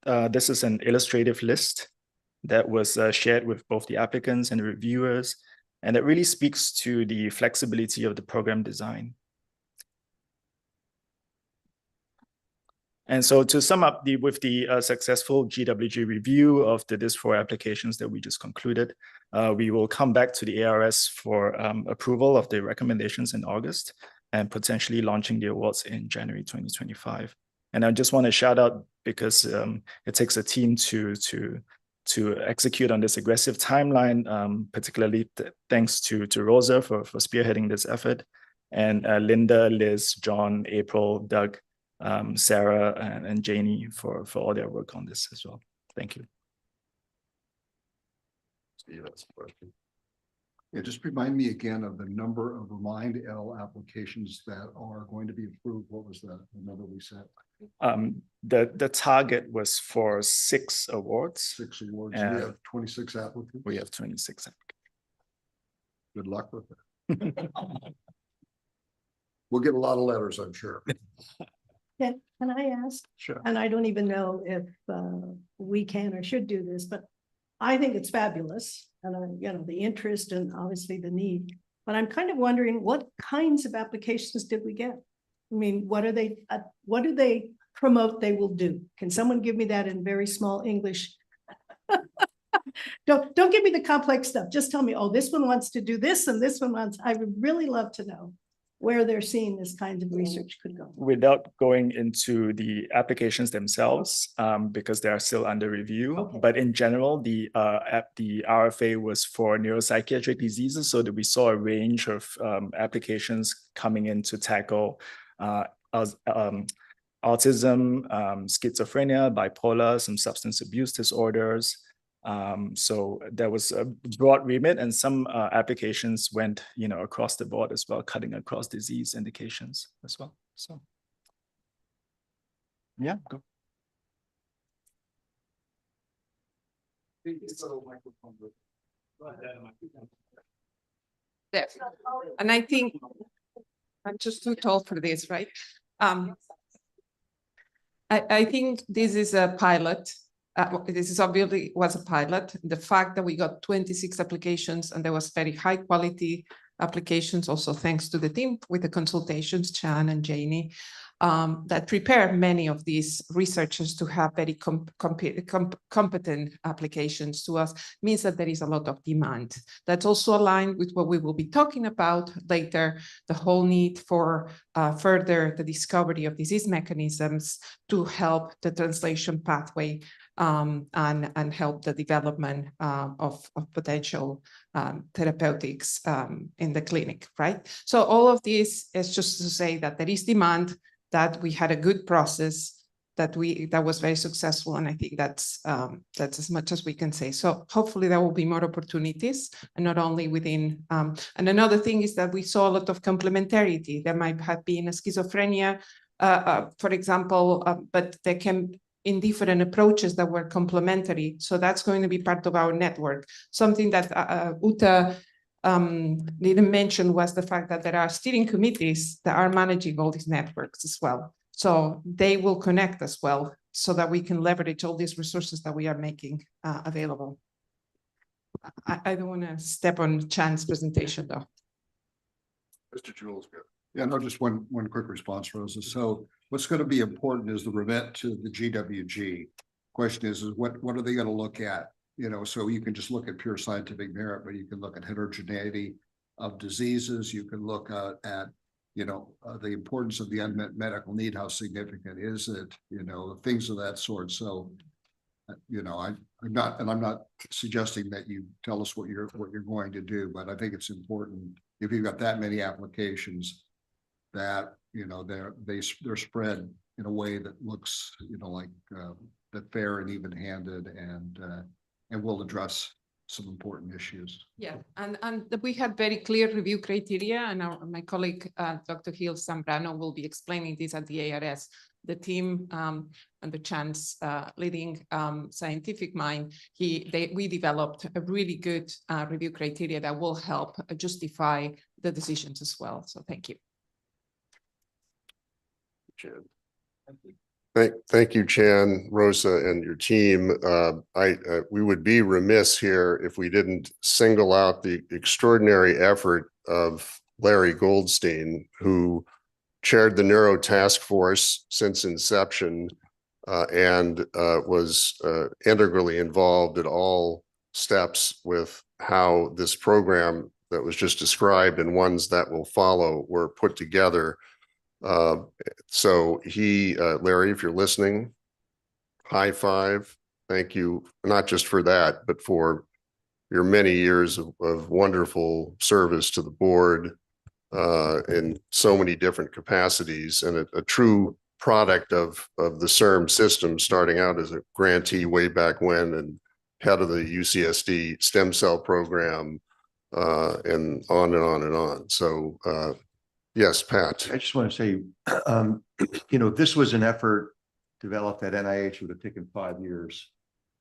This is an illustrative list that was shared with both the applicants and the reviewers, and it really speaks to the flexibility of the program design. And so to sum up, with the successful GWG review of the DIS4 applications that we just concluded, we will come back to the ARS for approval of the recommendations in August and potentially launching the awards in January 2025. And I just want to shout out, because it takes a team to execute on this aggressive timeline, particularly thanks to Rosa for spearheading this effort, and Linda, Liz, John, April, Doug, Sarah, and Janie for all their work on this as well. Thank you. Steve, that's a question. Yeah, just remind me again of the number of Remind L applications that are going to be approved. What was the number we set? The target was for 6 awards. 6 awards. We have 26 applicants. We have 26 applicants. Good luck with it. We'll get a lot of letters, I'm sure. Can I ask? Sure. And I don't even know if we can or should do this, but I think it's fabulous. And the interest and obviously the need. But I'm kind of wondering, what kinds of applications did we get? I mean, what do they promote they will do? Can someone give me that in very small English? Don't give me the complex stuff. Just tell me, oh, this one wants to do this and this one wants. I would really love to know. where they're seeing this kind of research could go. Without going into the applications themselves, because they are still under review. Okay. But in general, the RFA was for neuropsychiatric diseases, so that we saw a range of applications coming in to tackle autism, schizophrenia, bipolar, some substance abuse disorders. So there was a broad remit, and some applications went, across the board as well, cutting across disease indications as well. So, yeah, go. There. And I think I'm just too tall for this, right? I think this is a pilot. This is obviously was a pilot. The fact that we got 26 applications and there was very high quality applications, also thanks to the team with the consultations, Chan and Janie, that prepare many of these researchers to have very competent applications to us, means that there is a lot of demand. That's also aligned with what we will be talking about later, the whole need for further the discovery of disease mechanisms to help the translation pathway and help the development of potential therapeutics in the clinic, right? So all of this is just to say that there is demand, that we had a good process, that was very successful, and I think that's as much as we can say. So hopefully there will be more opportunities, and not only within. And another thing is that we saw a lot of complementarity. There might have been a schizophrenia, for example, but they can in different approaches that were complementary. So that's going to be part of our network. Something that Uta didn't mention was the fact that there are steering committees that are managing all these networks as well. So they will connect as well so that we can leverage all these resources that we are making available. I don't want to step on Chan's presentation though. Mr. Jules, good. Yeah, no, just one quick response, Rosa. So what's going to be important is the remit to the GWG. Question is what are they going to look at? So you can just look at pure scientific merit, but you can look at heterogeneity of diseases. You can look at the importance of the unmet medical need. How significant is it? Things of that sort. So, I'm not suggesting that you tell us what you're going to do, but I think it's important if you've got that many applications that they're spread in a way that looks like that fair and even-handed and will address some important issues. Yeah, and we have very clear review criteria, and my colleague, Dr. Gil Zambrano, will be explaining this at the ARS. The team and the Chan's leading scientific mind, we developed a really good review criteria that will help justify the decisions as well. So thank you. Thank you, Chan, Rosa, and your team. We would be remiss here if we didn't single out the extraordinary effort of Larry Goldstein, who chaired the Neuro Task Force since inception and was integrally involved at all steps with how this program that was just described and ones that will follow were put together. So Larry, if you're listening, high five. Thank you, not just for that, but for your many years of wonderful service to the board in so many different capacities, and a true product of the CIRM system, starting out as a grantee way back when and head of the UCSD stem cell program, and on and on and on. So yes, Pat. I just want to say, this was an effort developed at NIH. Would have taken 5 years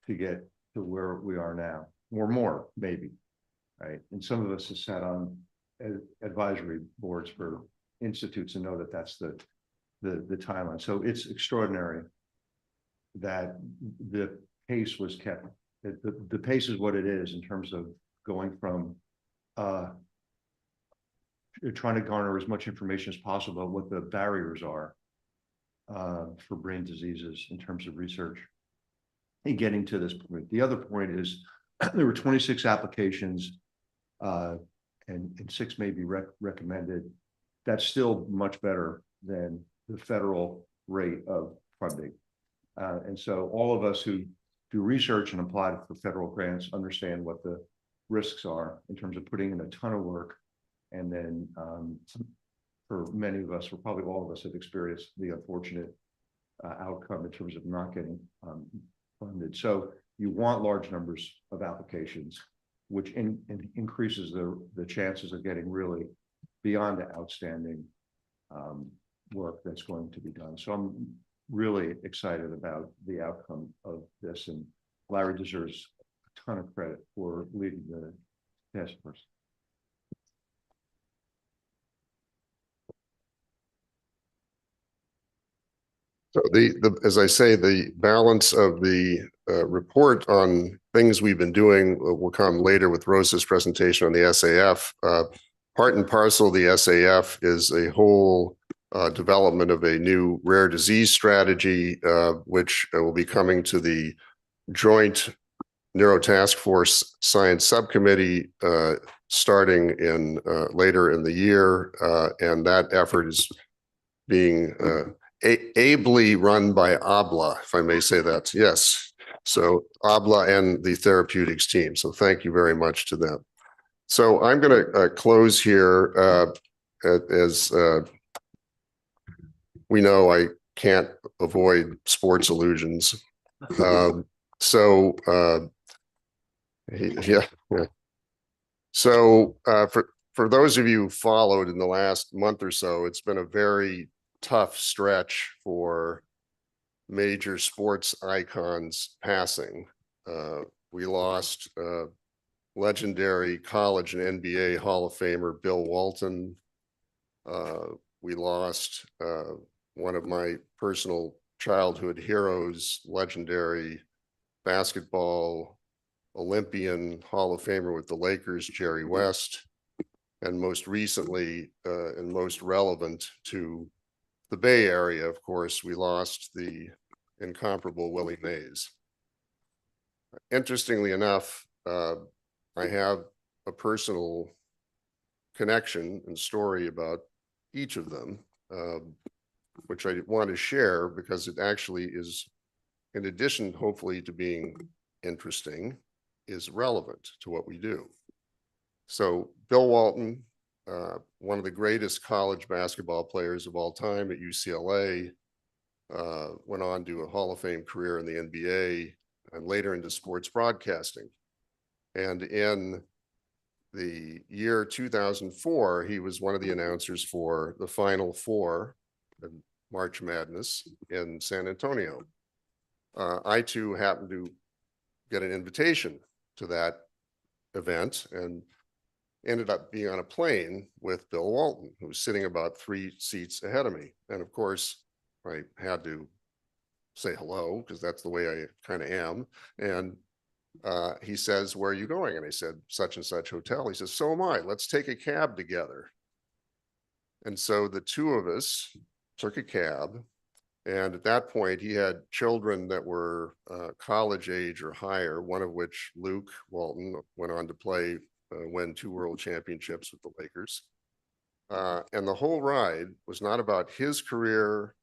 to get to where we are now, or more, maybe, right? And some of us have sat on advisory boards for institutes and know that that's the timeline. So it's extraordinary that the pace was kept. The pace is what it is in terms of going from trying to garner as much information as possible what the barriers are for brain diseases in terms of research and getting to this point. The other point is there were 26 applications and 6 may be recommended. that's still much better than the federal rate of funding. And so all of us who do research and apply for federal grants understand what the risks are in terms of putting in a ton of work. And then for many of us, or probably all of us, have experienced the unfortunate outcome in terms of not getting funded. So you want large numbers of applications, which increases the chances of getting really beyond the outstanding work that's going to be done. So I'm really excited about the outcome of this, and Larry deserves a ton of credit for leading the task force. So as I say, the balance of the report on things we've been doing will come later with Rosa's presentation on the SAF. Part and parcel of the SAF is a whole development of a new rare disease strategy, which will be coming to the Joint Neuro Task Force Science Subcommittee starting in later in the year, and that effort is being ably run by ABLA, if I may say that. Yes. So ABLA and the therapeutics team. So thank you very much to them. So I'm going to close here. As we know, I can't avoid sports illusions. So for those of you who followed in the last month or so, it's been a very tough stretch for major sports icons passing. We lost legendary college and NBA Hall of Famer Bill Walton. We lost one of my personal childhood heroes, legendary basketball Olympian Hall of Famer with the Lakers, Jerry West. And most recently, and most relevant to the Bay Area, of course, we lost the incomparable Willie Mays. Interestingly enough, I have a personal connection and story about each of them, which I want to share because it actually is, in addition, hopefully, to being interesting, is relevant to what we do. So Bill Walton, one of the greatest college basketball players of all time at UCLA, went on to a Hall of Fame career in the NBA and later into sports broadcasting. And in the year 2004, he was one of the announcers for the Final Four in March Madness in San Antonio. I too happened to get an invitation to that event and ended up being on a plane with Bill Walton, who was sitting about 3 seats ahead of me. And of course, I had to say hello because that's the way I kind of am. And he says, "Where are you going?" And I said, "Such and such hotel." He says, "So am I. Let's take a cab together." And so the two of us took a cab. And at that point, he had children that were college age or higher, one of which, Luke Walton, went on to play, win 2 world championships with the Lakers. And the whole ride was not about his career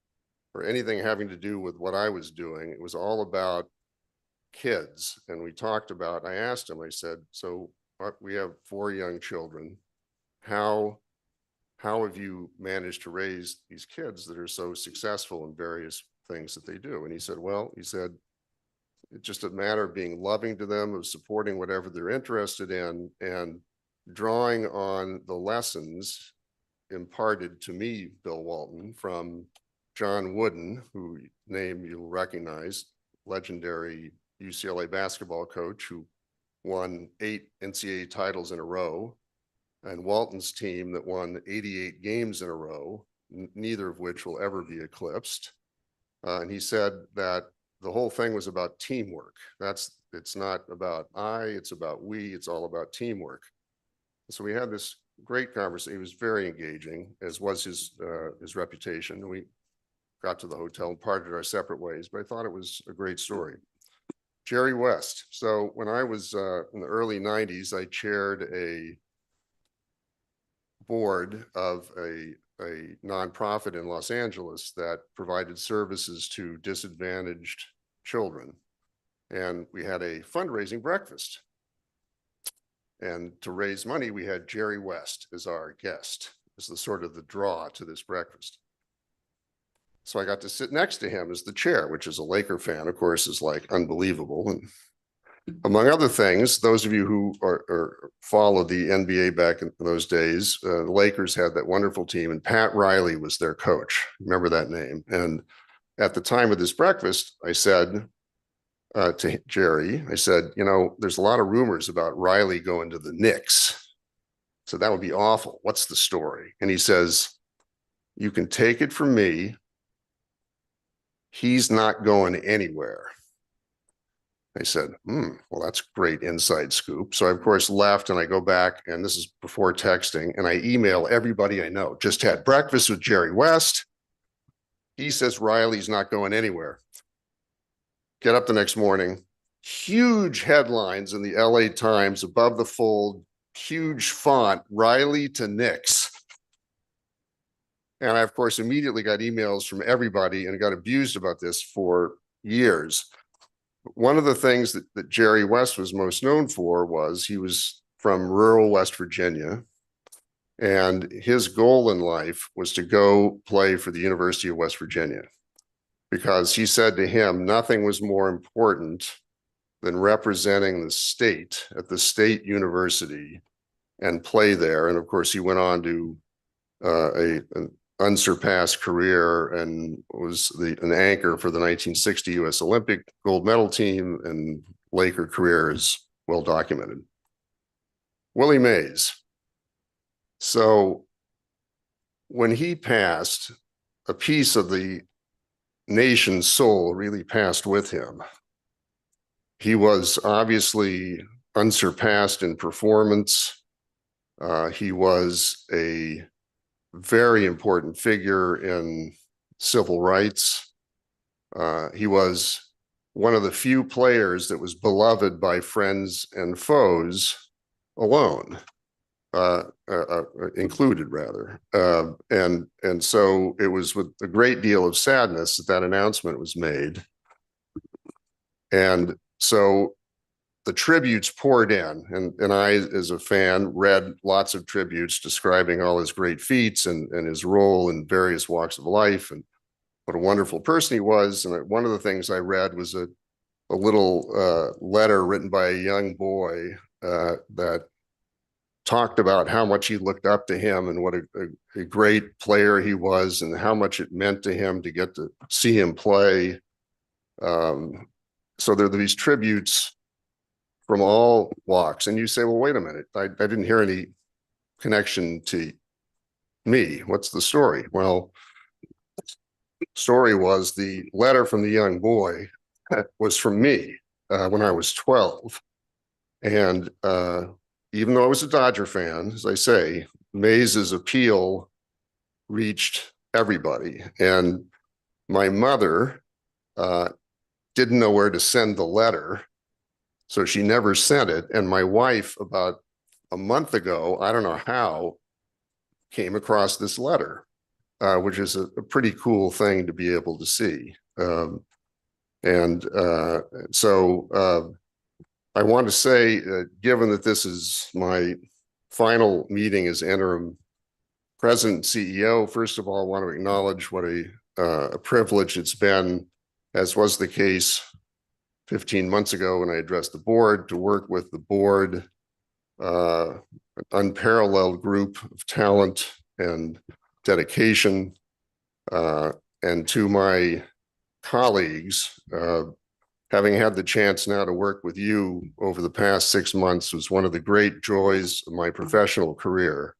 or anything having to do with what I was doing. It was all about kids. And we talked about, I asked him, I said, "So we have 4 young children. How have you managed to raise these kids that are so successful in various things that they do?" And he said, "Well," he said, "it's just a matter of being loving to them, of supporting whatever they're interested in, and drawing on the lessons imparted to me, Bill Walton, from John Wooden, who name you'll recognize, legendary UCLA basketball coach who won 8 NCAA titles in a row, and Walton's team that won 88 games in a row, neither of which will ever be eclipsed." And he said that the whole thing was about teamwork. It's not about it's about we, it's all about teamwork. So we had this great conversation. He was very engaging, as was his reputation. And we got to the hotel and parted our separate ways, but I thought it was a great story. Jerry West. So when I was in the early 90s, I chaired a board of a a nonprofit in Los Angeles that provided services to disadvantaged children. And we had a fundraising breakfast. And to raise money, we had Jerry West as our guest, as the sort of the draw to this breakfast. So I got to sit next to him as the chair, which is a Laker fan, of course, is like unbelievable. And among other things, those of you who followed the NBA back in those days, the Lakers had that wonderful team, and Pat Riley was their coach. Remember that name? And at the time of this breakfast, I said to Jerry, I said, you know, there's a lot of rumors about Riley going to the Knicks. So that would be awful. What's the story? And he says, you can take it from me. He's not going anywhere. I said, well, that's great inside scoop. So I, of course, left and I go back, and this is before texting, and I email everybody I know. Just had breakfast with Jerry West. He says Riley's not going anywhere. Get up the next morning, huge headlines in the LA Times above the fold, huge font, Riley to Knicks. And I, of course, immediately got emails from everybody and got abused about this for years. One of the things that Jerry West was most known for was he was from rural West Virginia, and his goal in life was to go play for the University of West Virginia, because he said to him, nothing was more important than representing the state at the state university and play there. And of course, he went on to an unsurpassed career and was an anchor for the 1960 U.S. Olympic gold medal team, and Laker career is well documented. Willie Mays. So when he passed, a piece of the nation's soul really passed with him. He was obviously unsurpassed in performance. He was a very important figure in civil rights. He was one of the few players that was beloved by friends and foes alone, included rather. And so it was with a great deal of sadness that that announcement was made. And so the tributes poured in, and I, as a fan, read lots of tributes describing all his great feats and his role in various walks of life and what a wonderful person he was. And one of the things I read was a little letter written by a young boy that talked about how much he looked up to him and what a great player he was and how much it meant to him to get to see him play. So there are these tributes from all walks. And you say, well, wait a minute, I didn't hear any connection to me. What's the story? Well, story was the letter from the young boy was from me when I was 12. And even though I was a Dodger fan, as I say, Mays's appeal reached everybody. And my mother didn't know where to send the letter, so she never sent it. And my wife, about a month ago, I don't know how, came across this letter, which is a pretty cool thing to be able to see. So I want to say, given that this is my final meeting as interim president CEO, first of all, I want to acknowledge what a privilege it's been, as was the case 15 months ago when I addressed the board, to work with the board, an unparalleled group of talent and dedication, and to my colleagues, having had the chance now to work with you over the past 6 months was one of the great joys of my professional career.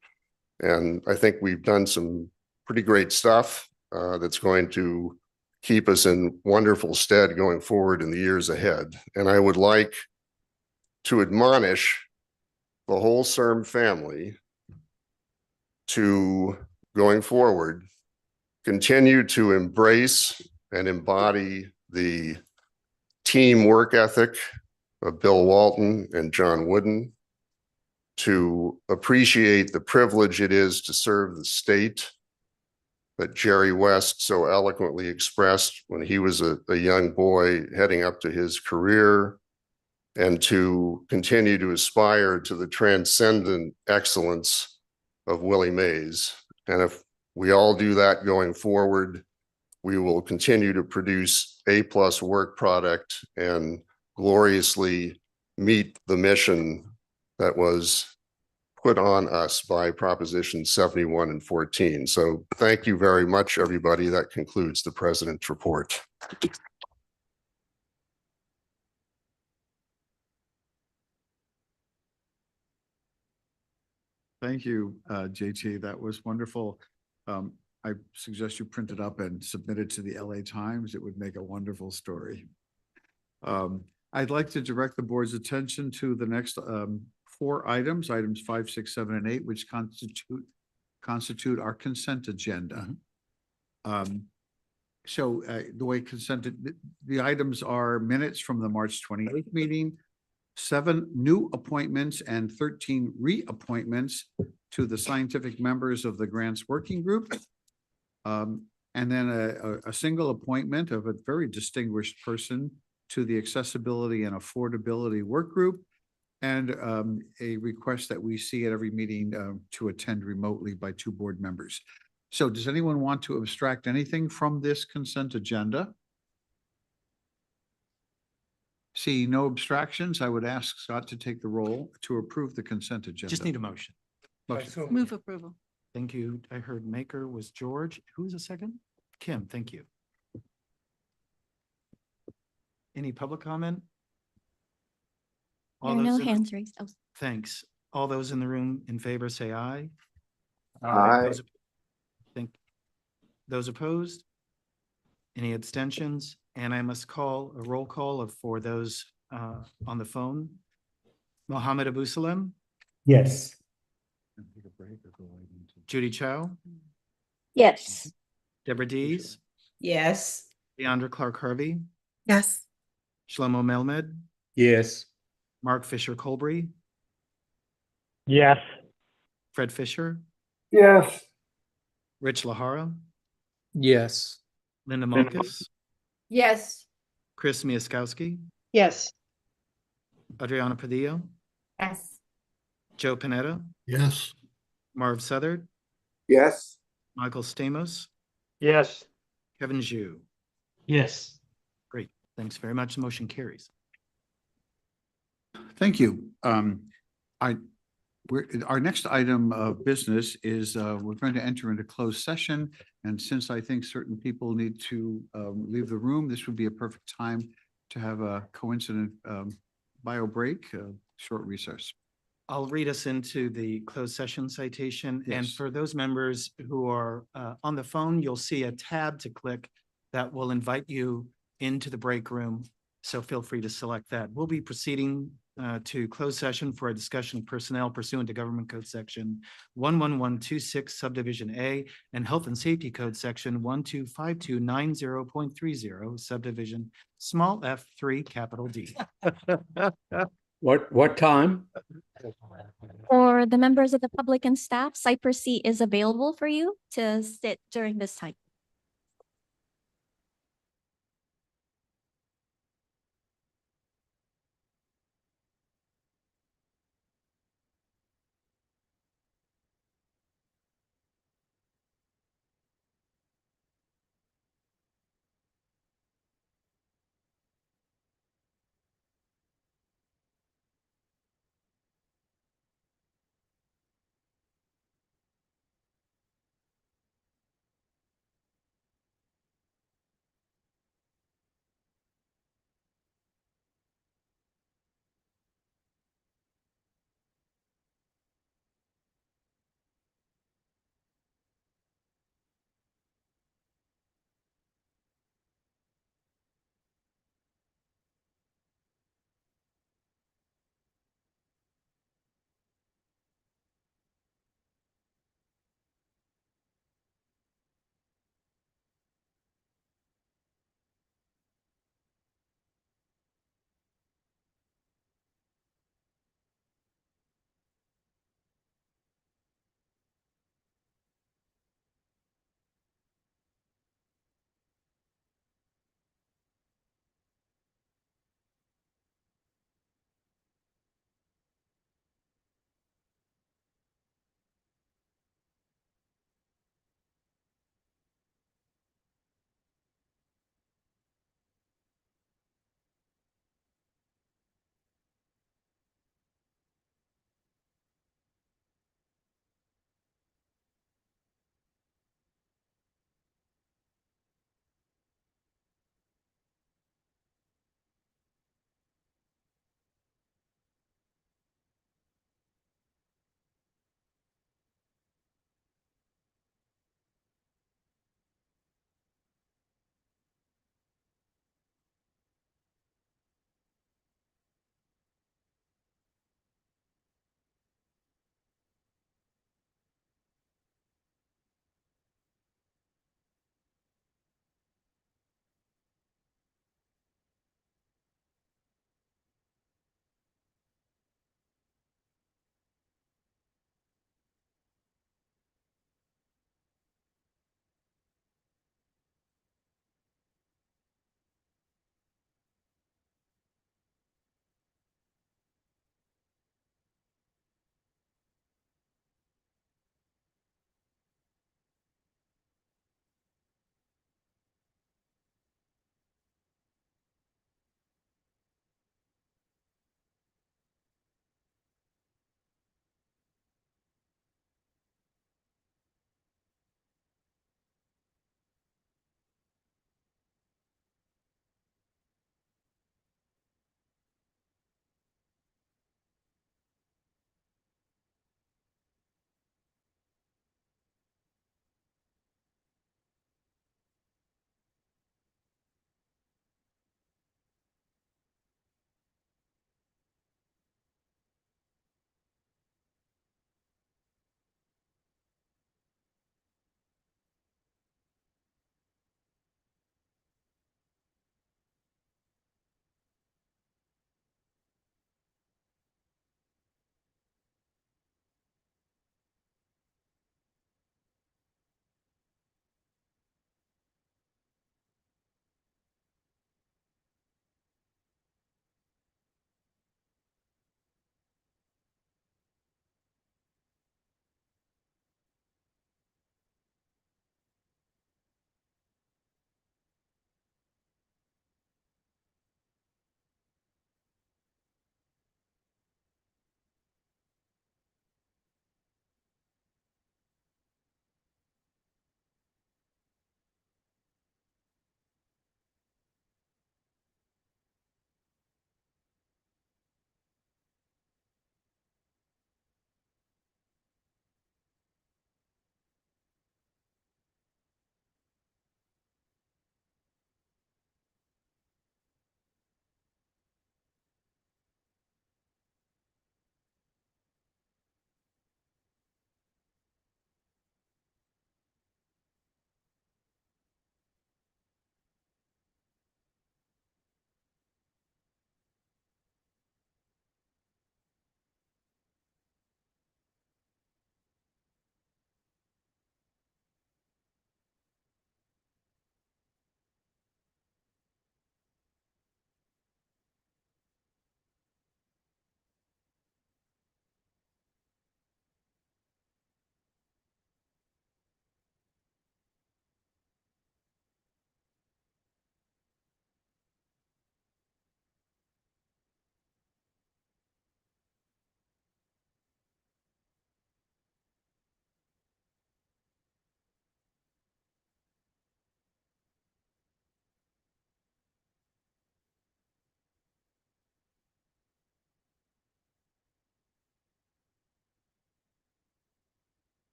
And I think we've done some pretty great stuff that's going to keep us in wonderful stead going forward in the years ahead. And I would like to admonish the whole CIRM family to, going forward, continue to embrace and embody the team work ethic of Bill Walton and John Wooden, to appreciate the privilege it is to serve the state that Jerry West so eloquently expressed when he was a young boy heading up to his career, and to continue to aspire to the transcendent excellence of Willie Mays. And if we all do that going forward, we will continue to produce A+ work product and gloriously meet the mission that was put on us by Proposition 71 and 14. So thank you very much, everybody. That concludes the President's report. Thank you, JT. That was wonderful. I suggest you print it up and submit it to the LA Times. It would make a wonderful story. I'd like to direct the board's attention to the next four items 5, 6, 7, and 8, which constitute our consent agenda. So the way the items are minutes from the March 28th meeting, 7 new appointments and 13 reappointments to the scientific members of the grants working group. And then a single appointment of a very distinguished person to the accessibility and affordability work group, and a request that we see at every meeting to attend remotely by 2 board members. So does anyone want to abstract anything from this consent agenda? See no abstractions, I would ask Scott to take the roll to approve the consent agenda. Just need a motion. Motion. Move approval. Thank you. I heard maker was George. Who was the second? Kim, thank you. Any public comment? There are no hands raised. Oh. Thanks. All those in the room in favor say aye. Aye. Those opposed? Any abstentions? And I must call a roll call for those on the phone. Mohammed Abu Salem, Yes. Judy Chow, Yes. Deborah Dees, Yes. Leandra Clark Harvey, Yes. Shlomo Melmed, Yes. Mark Fisher Colbury, Yes. Fred Fisher, Yes. Rich Lahara, Yes. Linda Malkus, Yes. Chris Miaskowski, Yes. Adriana Padilla, Yes. Joe Panetta, Yes. Marv Southard, Yes. Michael Stamos, Yes. Kevin Zhu. Yes. Great. Thanks very much. The motion carries. Thank you. Our next item of business is we're going to enter into closed session. And since I think certain people need to leave the room, this would be a perfect time to have a coincident bio break, short recess. I'll read us into the closed session citation. And Yes. for those members who are on the phone, you'll see a tab to click that will invite you into the break room. So feel free to select that. We'll be proceeding to closed session for a discussion of personnel pursuant to Government Code Section 11126 Subdivision A and Health and Safety Code Section 12529.0.30 Subdivision small f3 capital D. What time? For the members of the public and staff, Cypress C is available for you to sit during this time.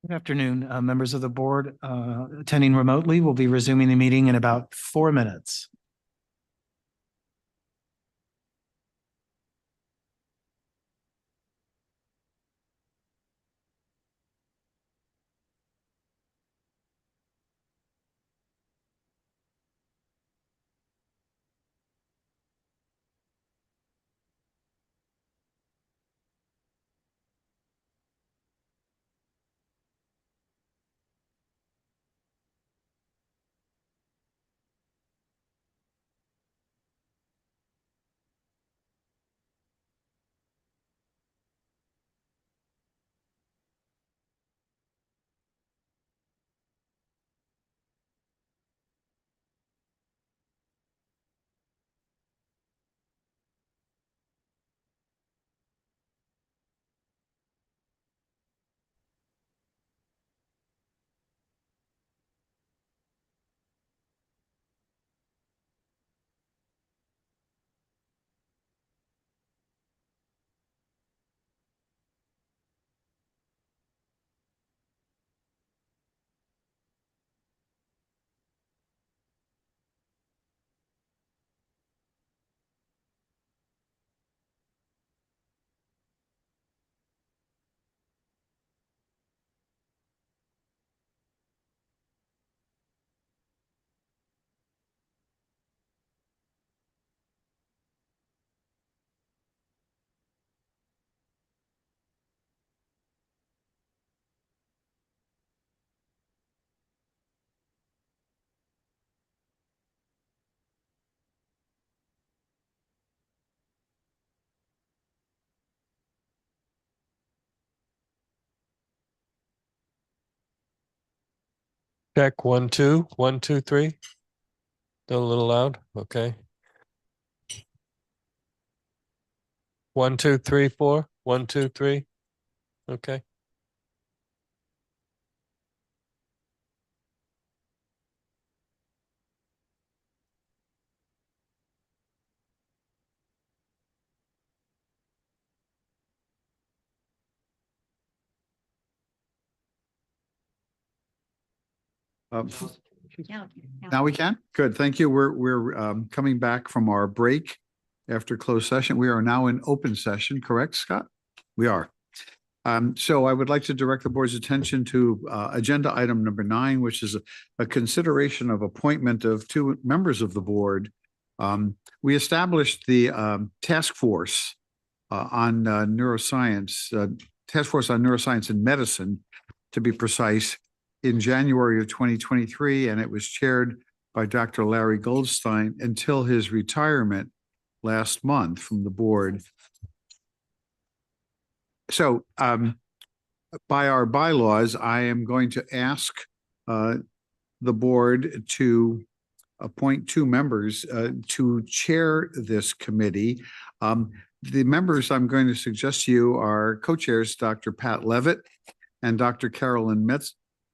Good afternoon, members of the board attending remotely. We'll be resuming the meeting in about 4 minutes. Check 1, 2, 1, 2, 3. Still a little loud. Okay. 1, 2, 3, 4. 1, 2, 3. Okay. Now we can? Good, thank you. We're coming back from our break after closed session. We are now in open session, correct, Scott? We are. So I would like to direct the board's attention to agenda item number 9, which is a consideration of appointment of 2 members of the board. We established the task force on neuroscience, task force on neuroscience and medicine, to be precise, in January of 2023, and it was chaired by Dr. Larry Goldstein until his retirement last month from the board. So by our bylaws, I am going to ask the board to appoint 2 members to chair this committee. The members I'm going to suggest to you are co-chairs, Dr. Pat Levitt and Dr. Carolyn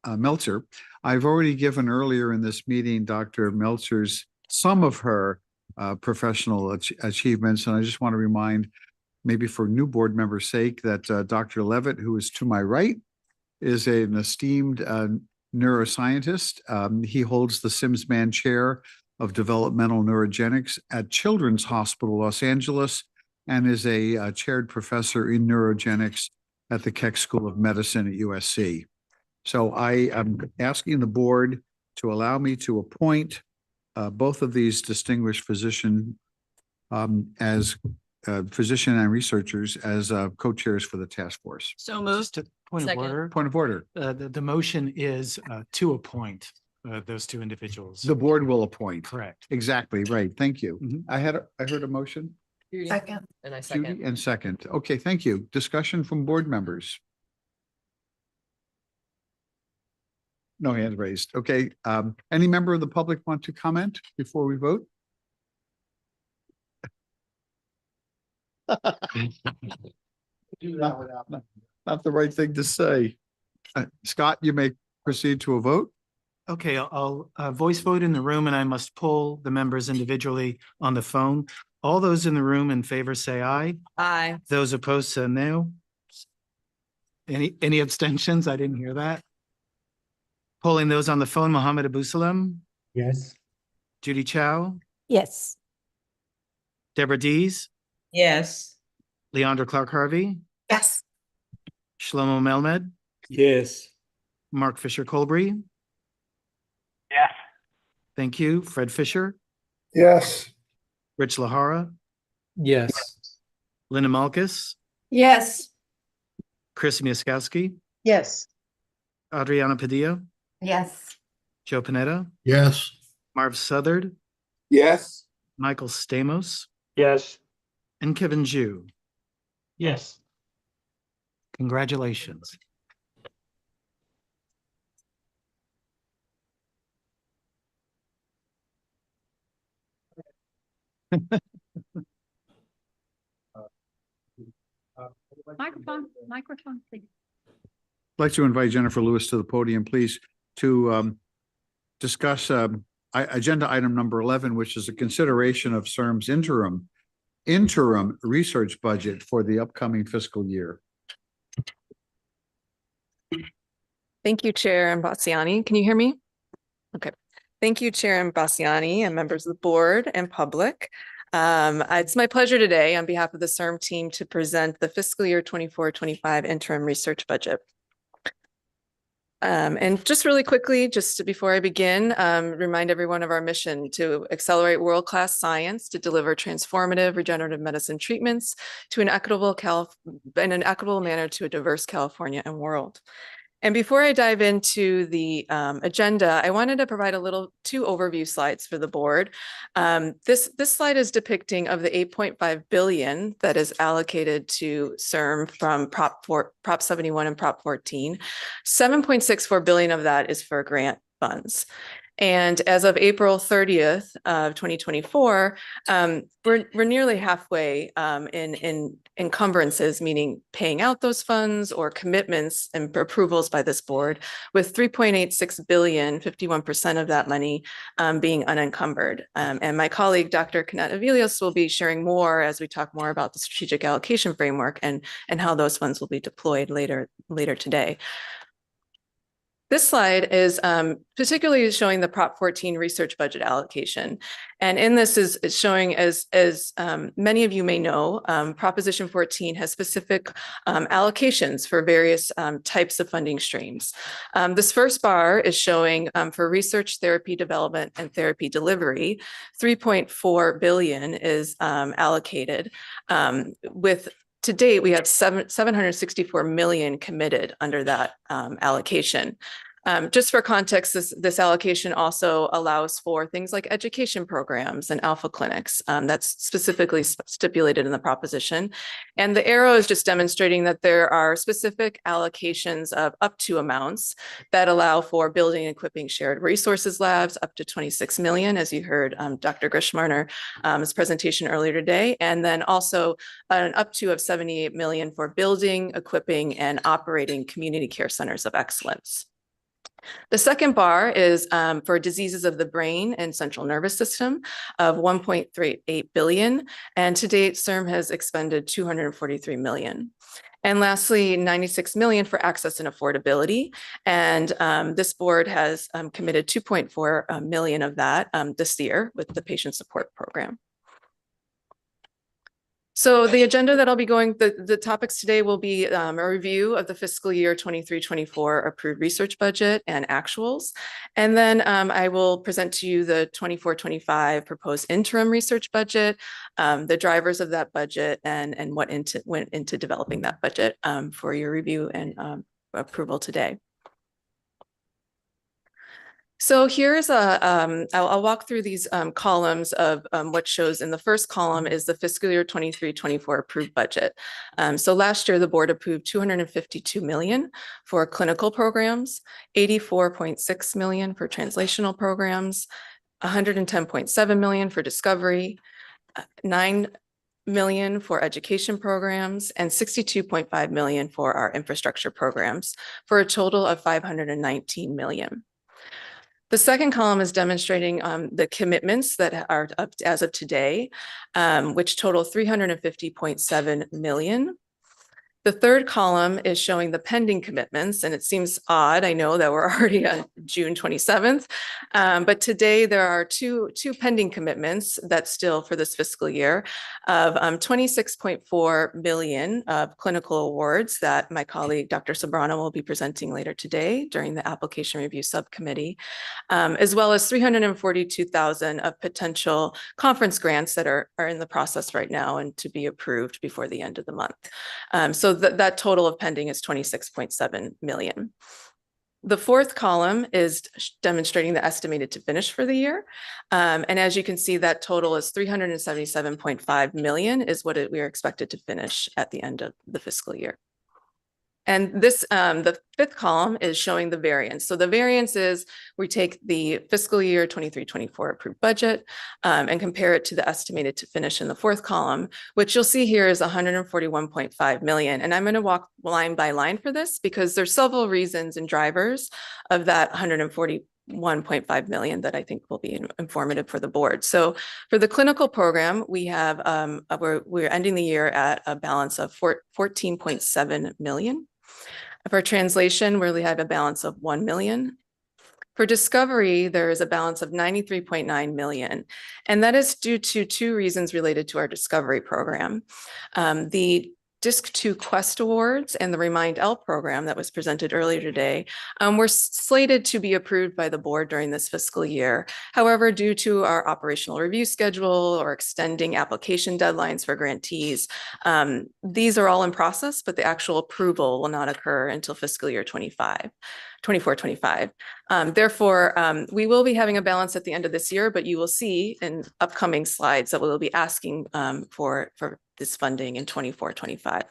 Meltzer. I've already given earlier in this meeting Dr. Meltzer's some of her professional achievements, and I just want to remind, maybe for new board members' sake, that Dr. Levitt, who is to my right, is an esteemed neuroscientist. He holds the Simsman Chair of Developmental Neurogenics at Children's Hospital, Los Angeles, and is a chaired professor in neurogenics at the Keck School of Medicine at USC. So I am asking the board to allow me to appoint both of these distinguished physician as physician and researchers as co-chairs for the task force. So moved. Just a point of Second. order. Point of order. The motion is to appoint those 2 individuals. The board will appoint. Correct. Exactly, right. Thank you. Mhm. I heard a motion. Judy, Second. And I Judy, second. and second. Okay, thank you. Discussion from board members. No hands raised. Okay, any member of the public want to comment before we vote? Not the right thing to say. Scott, you may proceed to a vote. Okay, I'll voice vote in the room, and I must poll the members individually on the phone. All those in the room in favor say aye. Aye. Those opposed say no. Any abstentions? I didn't hear that. Polling those on the phone, Mohammed Abusalam, Yes. Judy Chow, Yes. Deborah Dees, Yes. Leandra Clark Harvey, Yes. Shlomo Melmed, Yes. Mark Fisher Colbury. Yes. Thank you. Fred Fisher, Yes. Rich Lahara, Yes. Linda Malkus, Yes. Chris Miaskowski, Yes. Adriana Padilla, Yes. Joe Panetta, Yes. Marv Southard, Yes. Michael Stamos, Yes. and Kevin Jew. Yes. Congratulations. Microphone, please. I'd like to invite Jennifer Lewis to the podium, please, to discuss agenda item number 11, which is a consideration of CIRM's interim research budget for the upcoming fiscal year. Thank you, Chair Ambassiani. Can you hear me? Okay. Thank you, Chair Ambassiani and members of the board and public. It's my pleasure today on behalf of the CIRM team to present the fiscal year 24-25 interim research budget. And just really quickly, just before I begin, remind everyone of our mission to accelerate world-class science to deliver transformative regenerative medicine treatments to in an equitable manner to a diverse California and world. And before I dive into the agenda, I wanted to provide two overview slides for the board. This slide is depicting of the 8.5 billion that is allocated to CIRM from Prop 71 and Prop 14. 7.64 billion of that is for grant funds. And as of April 30th of 2024, we're nearly halfway in encumbrances, meaning paying out those funds or commitments and approvals by this board, with 3.86 billion, 51% of that money being unencumbered. And my colleague, Dr. Kenneth Avilios, will be sharing more as we talk more about the strategic allocation framework and how those funds will be deployed later today. This slide is particularly showing the Prop 14 research budget allocation. And in this is showing, as many of you may know, Proposition 14 has specific allocations for various types of funding streams. This first bar is showing for research, therapy development, and therapy delivery, 3.4 billion is allocated to date, we have 764 million committed under that allocation. Just for context, this allocation also allows for things like education programs and alpha clinics. That's specifically stipulated in the proposition. And the arrow is just demonstrating that there are specific allocations of up to amounts that allow for building and equipping shared resources labs up to 26 million, as you heard Dr. Grishmarner's presentation earlier today. And then also an up to of 78 million for building, equipping, and operating community care centers of excellence. The second bar is for diseases of the brain and central nervous system of 1.38 billion. And to date, CIRM has expended 243 million. And lastly, 96 million for access and affordability. And this board has committed 2.4 million of that this year with the patient support program. So the agenda that I'll be going, the topics today will be a review of the fiscal year 23-24 approved research budget and actuals. And then I will present to you the 24-25 proposed interim research budget, the drivers of that budget, and what went into developing that budget for your review and approval today. So here's I'll walk through these columns of what shows. In the first column is the fiscal year 23-24 approved budget. So last year, the board approved 252 million for clinical programs, 84.6 million for translational programs, 110.7 million for discovery, 9 million for education programs, and 62.5 million for our infrastructure programs, for a total of 519 million. The second column is demonstrating the commitments that are up as of today, which total 350.7 million. The third column is showing the pending commitments, and it seems odd, I know, that we're already on June 27th. But today there are two pending commitments that's still for this fiscal year of 26.4 million of clinical awards that my colleague, Dr. Sobrano, will be presenting later today during the application review subcommittee, as well as 342,000 of potential conference grants that are in the process right now and to be approved before the end of the month. So that total of pending is 26.7 million. The fourth column is demonstrating the estimated to finish for the year. And as you can see, that total is 377.5 million is what we are expected to finish at the end of the fiscal year. And this, the fifth column is showing the variance. So the variance is we take the fiscal year 23-24 approved budget and compare it to the estimated to finish in the fourth column, which you'll see here is 141.5 million. And I'm going to walk line by line for this because there's several reasons and drivers of that 141.5 million that I think will be informative for the board. So for the clinical program, we have we're ending the year at a balance of 14.7 million. For translation, we have a balance of 1 million. For discovery, there is a balance of 93.9 million. And that is due to two reasons related to our discovery program. The DISC-2 Quest Awards and the Remind L program that was presented earlier today were slated to be approved by the board during this fiscal year. However, due to our operational review schedule or extending application deadlines for grantees, these are all in process, but the actual approval will not occur until fiscal year 24-25. Therefore, we will be having a balance at the end of this year, but you will see in upcoming slides that we'll be asking for this funding in 24-25.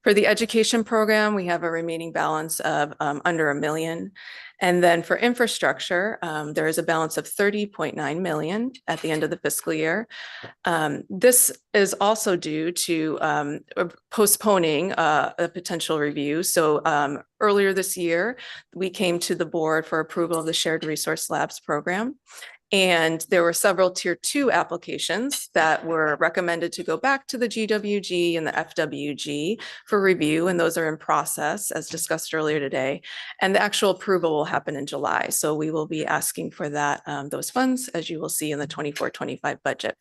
For the education program, we have a remaining balance of under 1 million. And then for infrastructure, there is a balance of 30.9 million at the end of the fiscal year. This is also due to postponing a potential review. So earlier this year, we came to the board for approval of the Shared Resource Labs program. And there were several tier 2 applications that were recommended to go back to the GWG and the FWG for review. And those are in process as discussed earlier today. And the actual approval will happen in July. So we will be asking for that, those funds, as you will see in the 24-25 budget.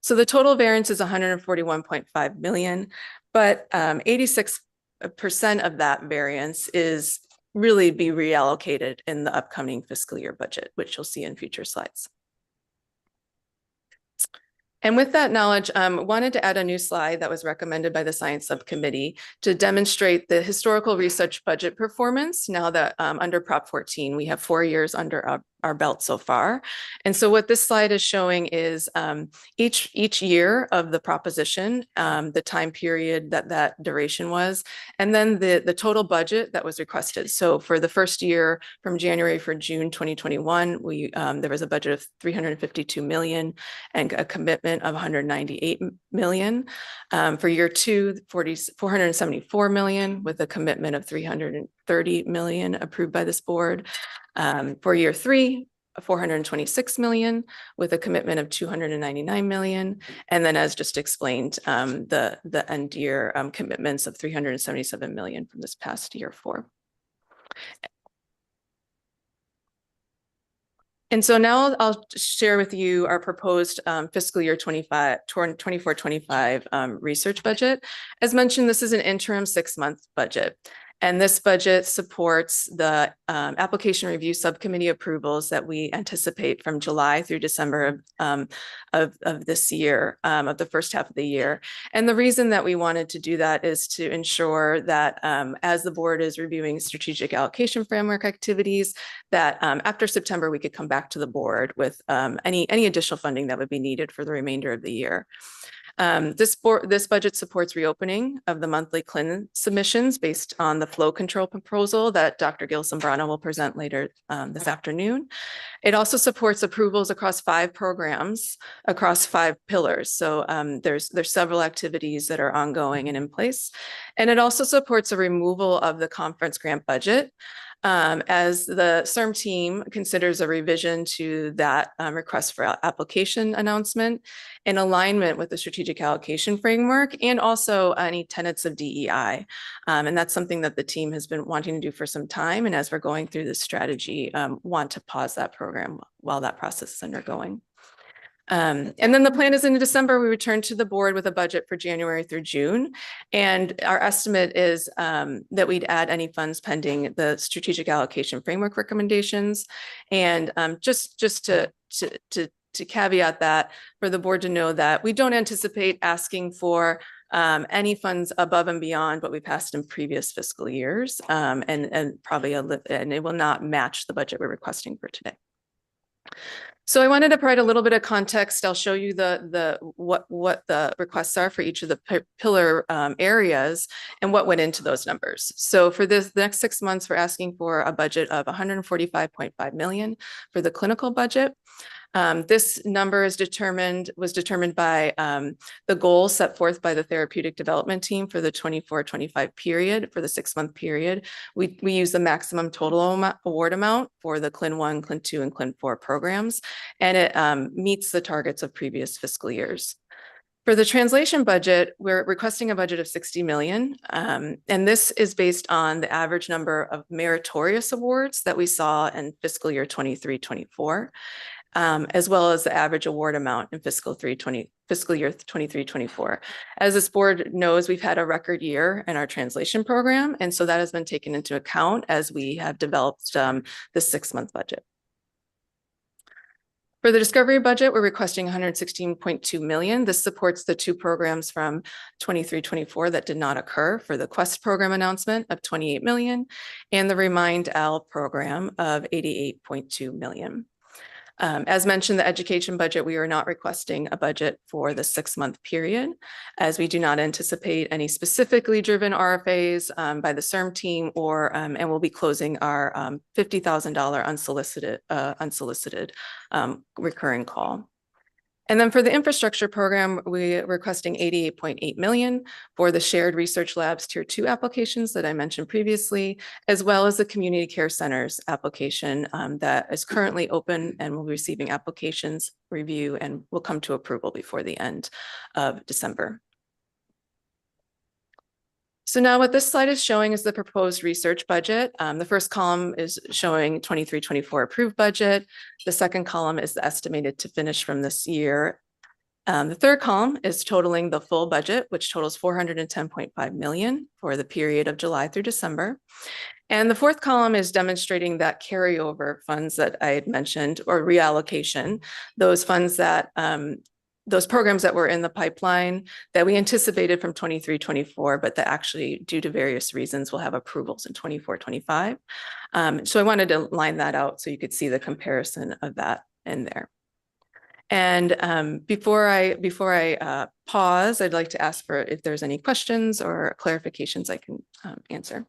So the total variance is 141.5 million, but 86% of that variance is really be reallocated in the upcoming fiscal year budget, which you'll see in future slides. And with that knowledge, wanted to add a new slide that was recommended by the Science Subcommittee to demonstrate the historical research budget performance now that under Prop 14, we have 4 years under our belt so far. And so what this slide is showing is each year of the proposition, the time period that duration was, and then the total budget that was requested. So for the first year from January for June 2021, there was a budget of 352 million and a commitment of 198 million. For year 2, 474 million with a commitment of 330 million approved by this board. For year 3, 426 million with a commitment of 299 million. And then as just explained, the end year commitments of 377 million from this past year 4. And so now I'll share with you our proposed fiscal year 24-25 research budget. As mentioned, this is an interim 6-month budget. And this budget supports the application review subcommittee approvals that we anticipate from July through December of this year, of the first half of the year. And the reason that we wanted to do that is to ensure that as the board is reviewing strategic allocation framework activities, that after September, we could come back to the board with any additional funding that would be needed for the remainder of the year. This budget supports reopening of the monthly CLIN submissions based on the flow control proposal that Dr. Gil Zambrano will present later this afternoon. It also supports approvals across 5 programs across 5 pillars. So there's several activities that are ongoing and in place. And it also supports a removal of the conference grant budget. as the CIRM team considers a revision to that request for application announcement in alignment with the strategic allocation framework and also any tenets of DEI. And that's something that the team has been wanting to do for some time. And as we're going through this strategy, want to pause that program while that process is undergoing. And then the plan is in December, we return to the board with a budget for January through June. And our estimate is that we'd add any funds pending the strategic allocation framework recommendations. And just to caveat that, for the board to know that we don't anticipate asking for any funds above and beyond what we passed in previous fiscal years, and it will not match the budget we're requesting for today. So I wanted to provide a little bit of context. I'll show you what the requests are for each of the pillar areas and what went into those numbers. So for the next 6 months, we're asking for a budget of $145.5 million for the clinical budget. This number was determined by the goals set forth by the therapeutic development team for the 24-25 period. For the 6-month period, we use the maximum total award amount for the CLIN 1, CLIN 2, and CLIN 4 programs, and it meets the targets of previous fiscal years. For the translation budget, we're requesting a budget of $60 million, and this is based on the average number of meritorious awards that we saw in fiscal year 23-24. As well as the average award amount in fiscal year 23-24. As this board knows, we've had a record year in our translation program, and so that has been taken into account as we have developed the 6-month budget. For the discovery budget, we're requesting $116.2 million. This supports the 2 programs from 23-24 that did not occur, for the Quest program announcement of $28 million and the Remind Al program of $88.2 million. As mentioned, the education budget, we are not requesting a budget for the 6-month period, as we do not anticipate any specifically driven RFAs by the CIRM team, and we'll be closing our $50,000 unsolicited recurring call. And then for the infrastructure program, we're requesting $88.8 million for the shared research labs tier 2 applications that I mentioned previously, as well as the community care centers application that is currently open and will be receiving applications review and will come to approval before the end of December. So now what this slide is showing is the proposed research budget. The first column is showing 23-24 approved budget. The second column is the estimated to finish from this year. The third column is totaling the full budget, which totals $410.5 million for the period of July through December. And the fourth column is demonstrating that carryover funds that I had mentioned, or reallocation, those funds that those programs that were in the pipeline that we anticipated from 23-24, but that actually, due to various reasons, will have approvals in 24-25. So I wanted to line that out so you could see the comparison of that in there. And before I pause, I'd like to ask for if there's any questions or clarifications I can answer.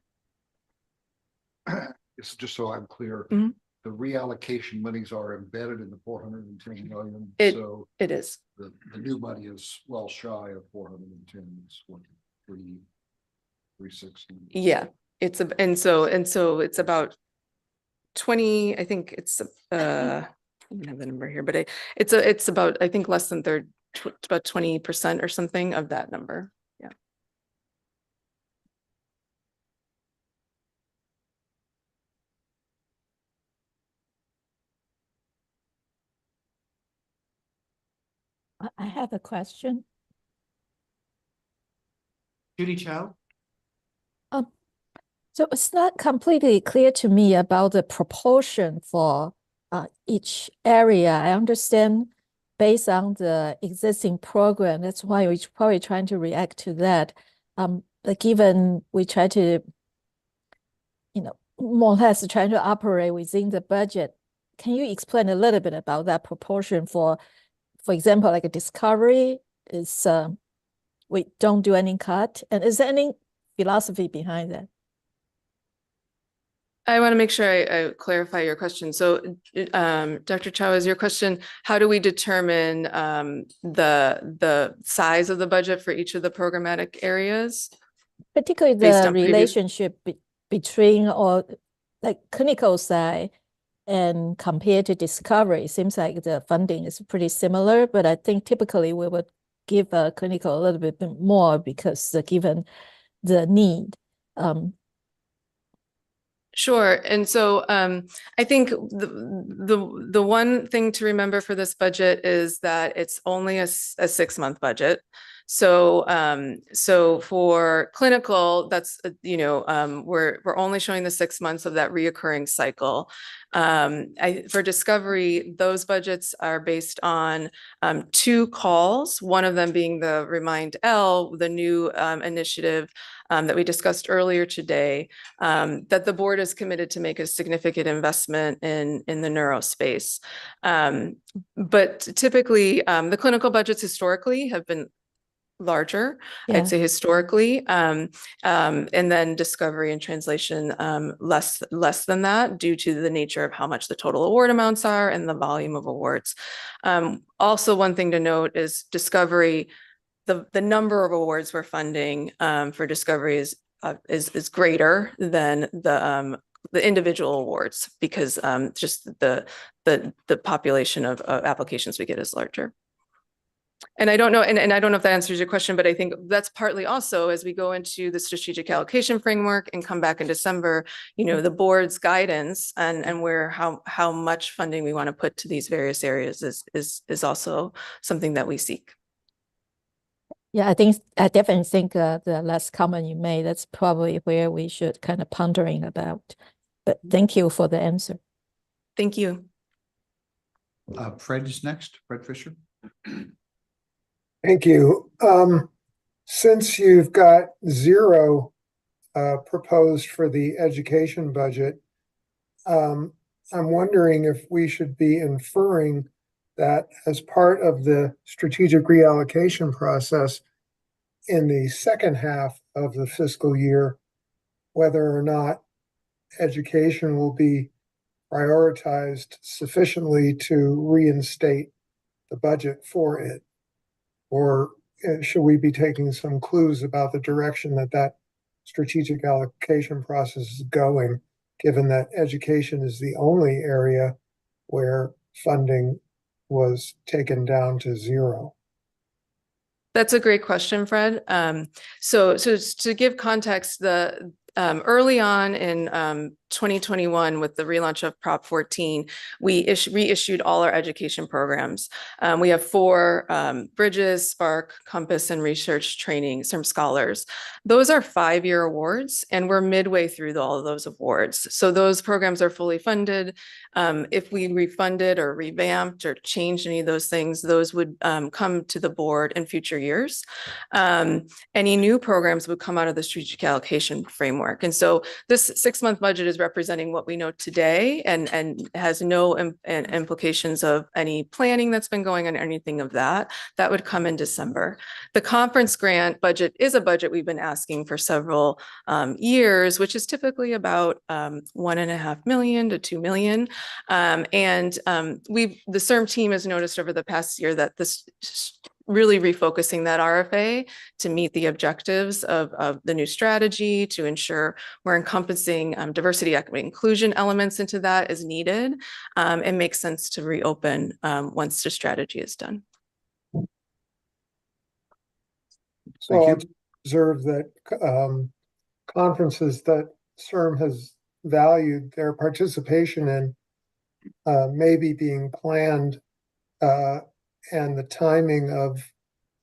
It's just so I'm clear. Mm-hmm. The reallocation monies are embedded in the 410 million. It is. The new money is well shy of 410. It's 360. Yeah, and so it's about 20. I think it's I don't have the number here, but it's about, I think, less than about 20% or something of that number. Yeah. I have a question. Judy Chow? So it's not completely clear to me about the proportion for each area. I understand based on the existing program, that's why we're probably trying to react to that. But given we try to, more or less trying to operate within the budget, can you explain a little bit about that proportion for example, like a discovery is we don't do any cut, and is there any philosophy behind that? I want to make sure I clarify your question. So, Dr. Chow, is your question, how do we determine the size of the budget for each of the programmatic areas? Particularly the relationship between or like clinical side and compared to discovery, it seems like the funding is pretty similar, but I think typically we would give clinical a little bit more because given the need. Sure. And so I think the one thing to remember for this budget is that it's only a 6-month budget. So so for clinical, that's we're only showing the 6 months of that reoccurring cycle. For discovery, those budgets are based on 2 calls, one of them being the Remind L, the new initiative that we discussed earlier today, that the board is committed to make a significant investment in the neuro space. But typically, the clinical budgets historically have been larger, I'd say historically, and then discovery and translation less than that due to the nature of how much the total award amounts are and the volume of awards. Also, one thing to note is discovery, the number of awards we're funding for discovery is greater than the individual awards because just the population of applications we get is larger. And I don't know, and I don't know if that answers your question, but I think that's partly also as we go into the strategic allocation framework and come back in December, the board's guidance and where how much funding we want to put to these various areas is also something that we seek. Yeah, I definitely think the last comment you made, that's probably where we should kind of pondering about. But thank you for the answer. Thank you. Fred is next, Fred Fisher. Thank you. Since you've got 0 proposed for the education budget, I'm wondering if we should be inferring that as part of the strategic reallocation process in the second half of the fiscal year, whether or not education will be prioritized sufficiently to reinstate the budget for it. Or should we be taking some clues about the direction that strategic allocation process is going, given that education is the only area where funding was taken down to 0? That's a great question, Fred. So to give context, the early on in 2021 with the relaunch of Prop 14, we reissued all our education programs. We have 4 Bridges, Spark, Compass, and Research Training, CIRM Scholars. Those are 5-year awards, and we're midway through all of those awards. So those programs are fully funded. If we refunded or revamped or changed any of those things, those would come to the board in future years. Any new programs would come out of the strategic allocation framework. And so this 6-month budget is representing what we know today and has no implications of any planning that's been going on or anything of that. That would come in December. The conference grant budget is a budget we've been asking for several years, which is typically about $1.5 million to $2 million. The CIRM team has noticed over the past year that this really refocusing that RFA to meet the objectives of the new strategy, to ensure we're encompassing diversity, equity, inclusion elements into that is needed. It makes sense to reopen once the strategy is done. So I observe that conferences that CIRM has valued their participation in maybe being planned and the timing of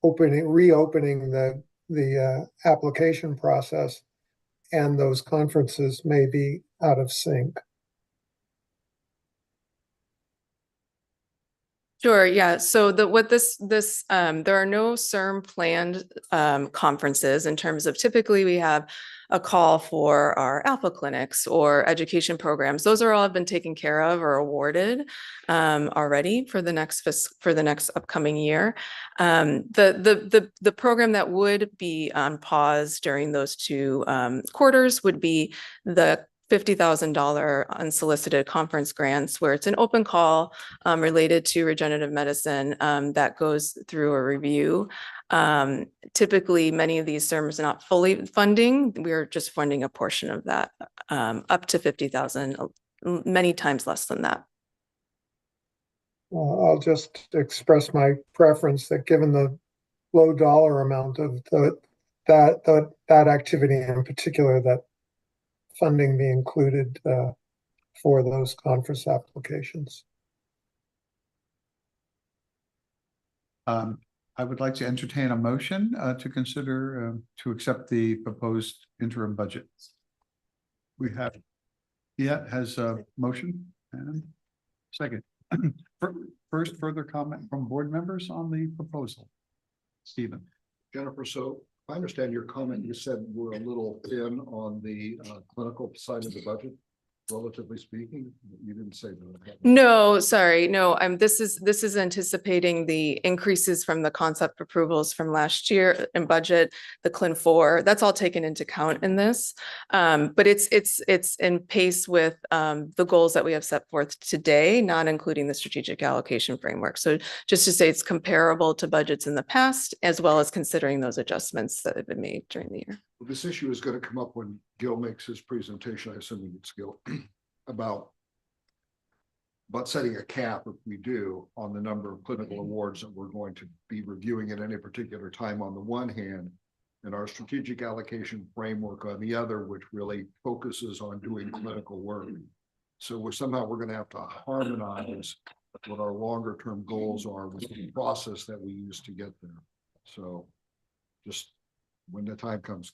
reopening the application process and those conferences may be out of sync. Sure. Yeah. So there are no CIRM planned conferences in terms of typically we have a call for our alpha clinics or education programs. Those are all have been taken care of or awarded already for the next upcoming year. The program that would be on pause during those 2 quarters would be the $50,000 unsolicited conference grants, where it's an open call related to regenerative medicine that goes through a review. Typically, many of these CIRMs are not fully funding. We're just funding a portion of that, up to 50,000, many times less than that. I'll just express my preference that given the low dollar amount of that activity in particular, that funding be included for those conference applications. I would like to entertain a motion to consider to accept the proposed interim budget. We have, has a motion and second. First, further comment from board members on the proposal. Stephen. Jennifer, so if I understand your comment, you said we're a little thin on the clinical side of the budget, relatively speaking. You didn't say that. No, sorry. No, this is anticipating the increases from the concept approvals from last year in budget, the CLIN 4, that's all taken into account in this. But it's in pace with the goals that we have set forth today, not including the strategic allocation framework. So just to say it's comparable to budgets in the past, as well as considering those adjustments that have been made during the year. Well, this issue is going to come up when Gil makes his presentation. I assume it's Gil about setting a cap, if we do, on the number of clinical awards that we're going to be reviewing at any particular time on the one hand, and our strategic allocation framework on the other, which really focuses on doing clinical work. So we're going to have to harmonize what our longer term goals are with the process that we use to get there. So just when the time comes.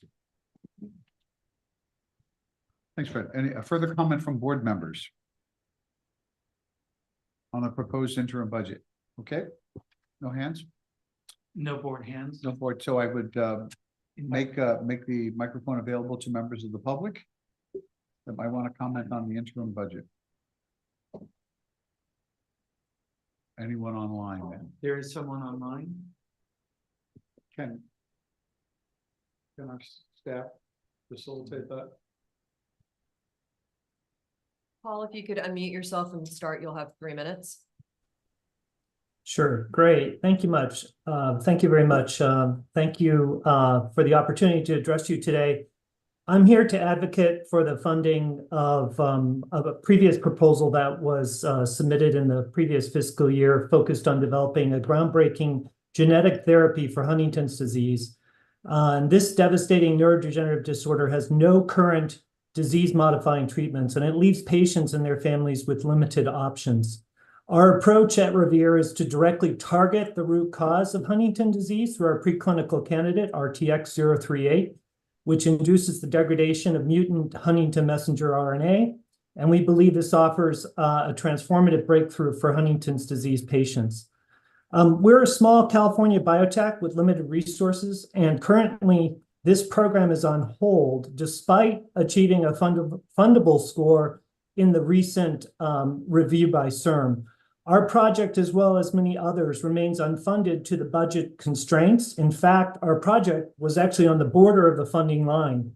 Thanks, Fred. Any further comment from board members on the proposed interim budget? Okay, no hands? No board hands. No board. So I would make the microphone available to members of the public that might want to comment on the interim budget. Anyone online then? There is someone online. Can our staff facilitate that? Paul, if you could unmute yourself and start, you'll have 3 minutes. Sure, great. Thank you much. Thank you very much. Thank you for the opportunity to address you today. I'm here to advocate for the funding of a previous proposal that was submitted in the previous fiscal year, focused on developing a groundbreaking genetic therapy for Huntington's disease. And this devastating neurodegenerative disorder has no current disease-modifying treatments, and it leaves patients and their families with limited options. Our approach at Revere is to directly target the root cause of Huntington disease through our preclinical candidate, RTX-038, which induces the degradation of mutant Huntington messenger RNA. And we believe this offers a transformative breakthrough for Huntington's disease patients. We're a small California biotech with limited resources, and currently this program is on hold despite achieving a fundable score in the recent review by CIRM. Our project, as well as many others, remains unfunded to the budget constraints. In fact, our project was actually on the border of the funding line.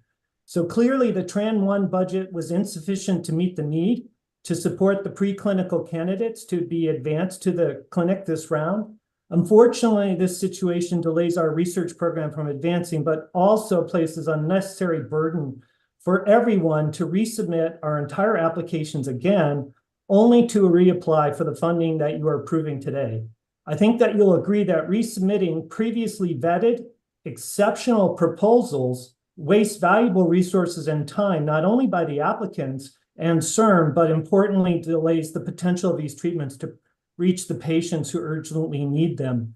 So clearly the Tran-1 budget was insufficient to meet the need to support the preclinical candidates to be advanced to the clinic this round. Unfortunately, this situation delays our research program from advancing, but also places unnecessary burden for everyone to resubmit our entire applications again, only to reapply for the funding that you are approving today. I think that you'll agree that resubmitting previously vetted, exceptional proposals waste valuable resources and time, not only by the applicants and CIRM, but importantly delays the potential of these treatments to reach the patients who urgently need them.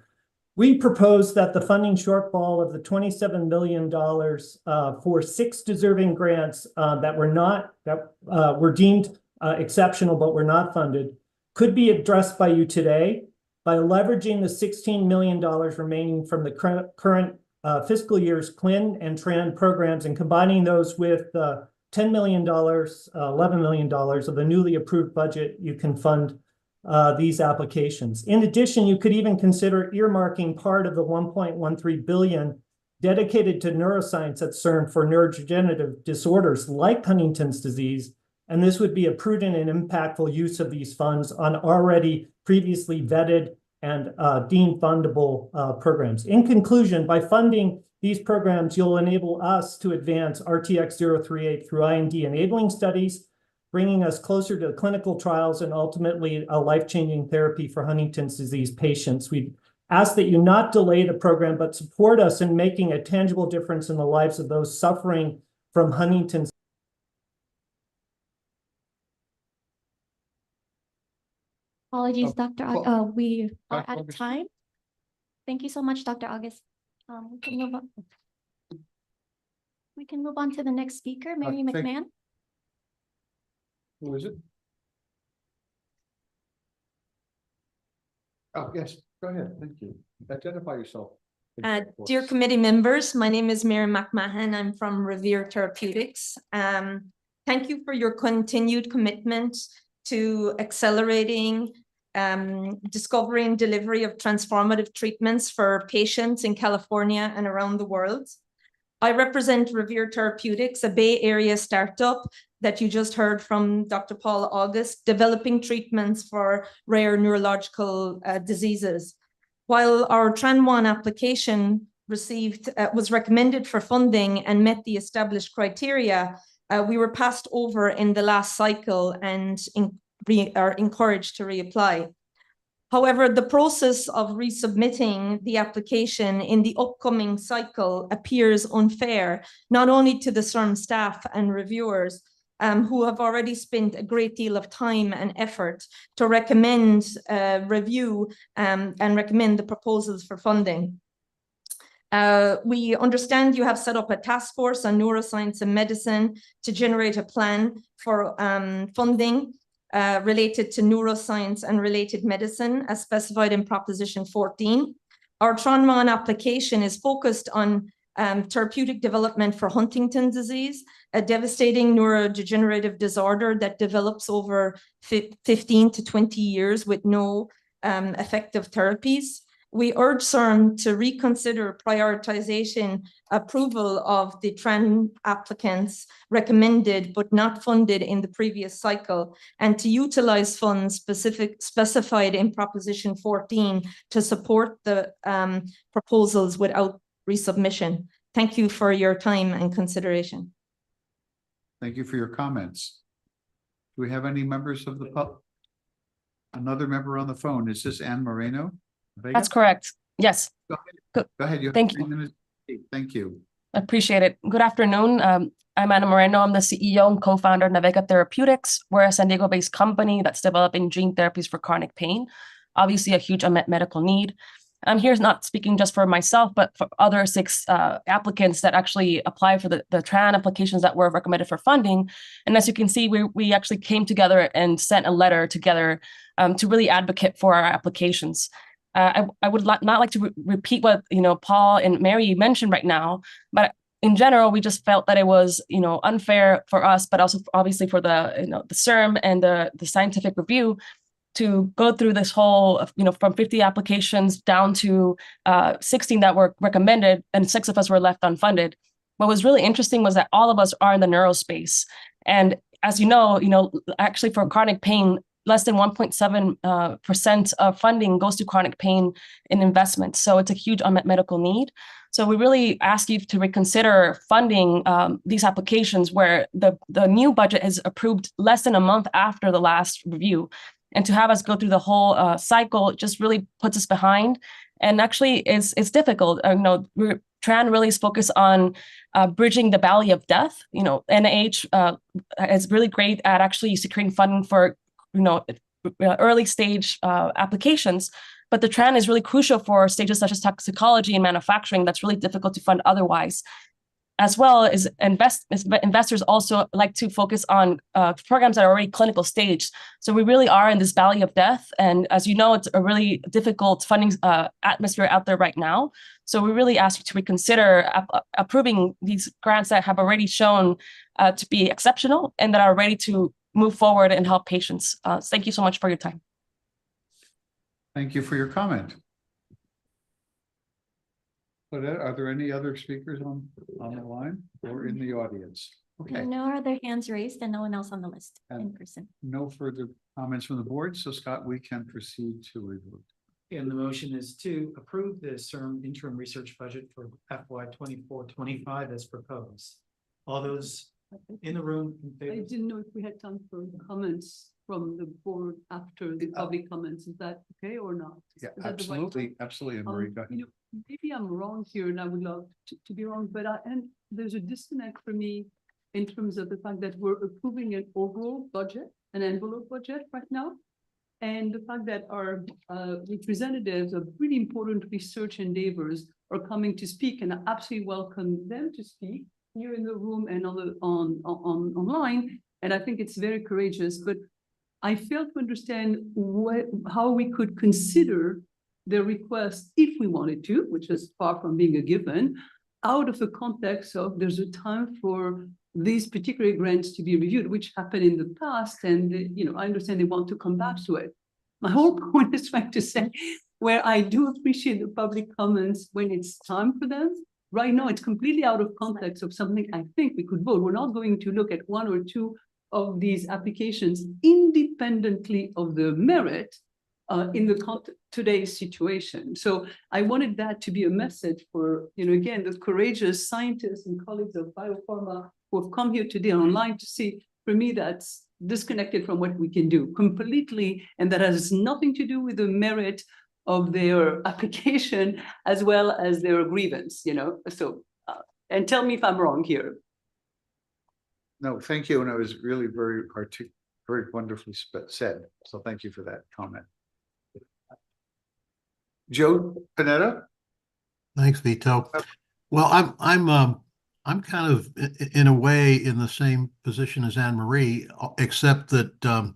We propose that the funding shortfall of the $27 million for 6 deserving grants that were deemed exceptional but were not funded could be addressed by you today by leveraging the $16 million remaining from the current fiscal year's CLIN and TRAN programs and combining those with $10 million, $11 million of the newly approved budget. You can fund these applications. In addition, you could even consider earmarking part of the $1.13 billion dedicated to neuroscience at CIRM for neurodegenerative disorders like Huntington's disease, and this would be a prudent and impactful use of these funds on already previously vetted and deemed fundable programs. In conclusion, by funding these programs, you'll enable us to advance RTX 038 through IND enabling studies, bringing us closer to clinical trials and ultimately a life-changing therapy for Huntington's disease patients. We ask that you not delay the program, but support us in making a tangible difference in the lives of those suffering from Huntington's. Apologies, Dr. We are Dr. out of August. time. Thank you so much, Dr. August. We can move on. We can move on to the next speaker, Mary McMahon. Who is it? Oh, yes, go ahead. Thank you. Identify yourself. Dear committee members, my name is Mary McMahon. I'm from Revere Therapeutics. Thank you for your continued commitment to accelerating discovery and delivery of transformative treatments for patients in California and around the world. I represent Revere Therapeutics, a Bay Area startup that you just heard from Dr. Paul August, developing treatments for rare neurological diseases. While our TRAN1 application was recommended for funding and met the established criteria, we were passed over in the last cycle and are encouraged to reapply. However, the process of resubmitting the application in the upcoming cycle appears unfair, not only to the CIRM staff and reviewers, who have already spent a great deal of time and effort to recommend review and recommend the proposals for funding. We understand you have set up a task force on neuroscience and medicine to generate a plan for funding related to neuroscience and related medicine as specified in Proposition 14. Our TRAN1 application is focused on therapeutic development for Huntington's disease, a devastating neurodegenerative disorder that develops over 15 to 20 years with no effective therapies. We urge CIRM to reconsider prioritization approval of the TRAN applicants recommended but not funded in the previous cycle, and to utilize funds specified in Proposition 14 to support the proposals without resubmission. Thank you for your time and consideration. Thank you for your comments. Do we have any members of the public? Another member on the phone. Is this Anne Moreno? Vega? That's correct. Yes. Go ahead. Go ahead. You have Thank 3 minutes. Thank you. I appreciate it. Good afternoon. I'm Ana Moreno. I'm the CEO and co-founder of Navega Therapeutics. We're a San Diego-based company that's developing gene therapies for chronic pain. Obviously, a huge unmet medical need. I'm here not speaking just for myself, but for other 6 applicants that actually apply for the TRAN applications that were recommended for funding. And as you can see, we actually came together and sent a letter together to really advocate for our applications. I would not like to repeat what Paul and Mary mentioned right now, but in general, we just felt that it was unfair for us, but also obviously for the the CIRM and the scientific review to go through this whole from 50 applications down to 16 that were recommended, and 6 of us were left unfunded. What was really interesting was that all of us are in the neurospace, and as you know, actually for chronic pain, less than 1.7% of funding goes to chronic pain in investments. So it's a huge unmet medical need. So we really ask you to reconsider funding these applications where the new budget is approved less than a month after the last review. And to have us go through the whole cycle just really puts us behind. And actually it's difficult. TRAN really is focused on bridging the valley of death. NIH is really great at actually securing funding for early stage applications, but the TRAN is really crucial for stages such as toxicology and manufacturing that's really difficult to fund otherwise. As well as investors also like to focus on programs that are already clinical stage. So we really are in this valley of death. And as you know, it's a really difficult funding atmosphere out there right now. So we really ask you to reconsider approving these grants that have already shown to be exceptional and that are ready to move forward and help patients. Thank you so much for your time. Thank you for your comment. Are there any other speakers on the line or in the audience? Okay. No other hands raised and no one else on the list in person. No further comments from the board. So Scott, we can proceed to a vote. And the motion is to approve the CIRM interim research budget for FY 24-25 as proposed. All those in the room in I favor? didn't know if we had time for comments from the board after the public comments. Is that okay or not? Yeah, Is that the right time? absolutely, Anne Marie, go ahead. You know, maybe I'm wrong here and I would love to be wrong, but and there's a disconnect for me in terms of the fact that we're approving an overall budget, an envelope budget right now. And the fact that our representatives of really important research endeavors are coming to speak, and I absolutely welcome them to speak here in the room and online. And I think it's very courageous, but I fail to understand how we could consider the request if we wanted to, which is far from being a given, out of the context of there's a time for these particular grants to be reviewed, which happened in the past. And, you know, I understand they want to come back to it. My whole point is trying to say where I do appreciate the public comments when it's time for them. Right now, it's completely out of context of something I think we could vote. We're not going to look at one or two of these applications independently of the merit in the today's situation. So I wanted that to be a message for, you know, again, the courageous scientists and colleagues of biopharma who have come here today online to see, for me, that's disconnected from what we can do completely. And that has nothing to do with the merit of their application as well as their grievance, you know. So, and tell me if I'm wrong here. No, thank you. And it was really very very wonderfully said. So thank you for that comment. Joe Panetta? Thanks, Vito. Well, I'm kind of in a way in the same position as Anne Marie, except that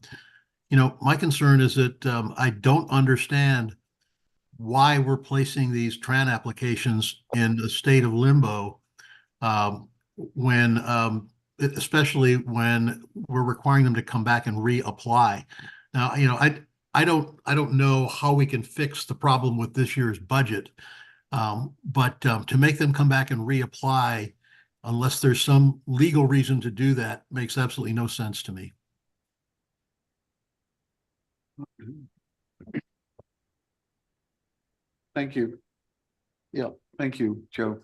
you know, my concern is that I don't understand why we're placing these TRAN applications in a state of limbo when especially when we're requiring them to come back and reapply. Now, you know, I don't know how we can fix the problem with this year's budget, but to make them come back and reapply, unless there's some legal reason to do that, makes absolutely no sense to me. Thank you. Yeah, thank you, Joe.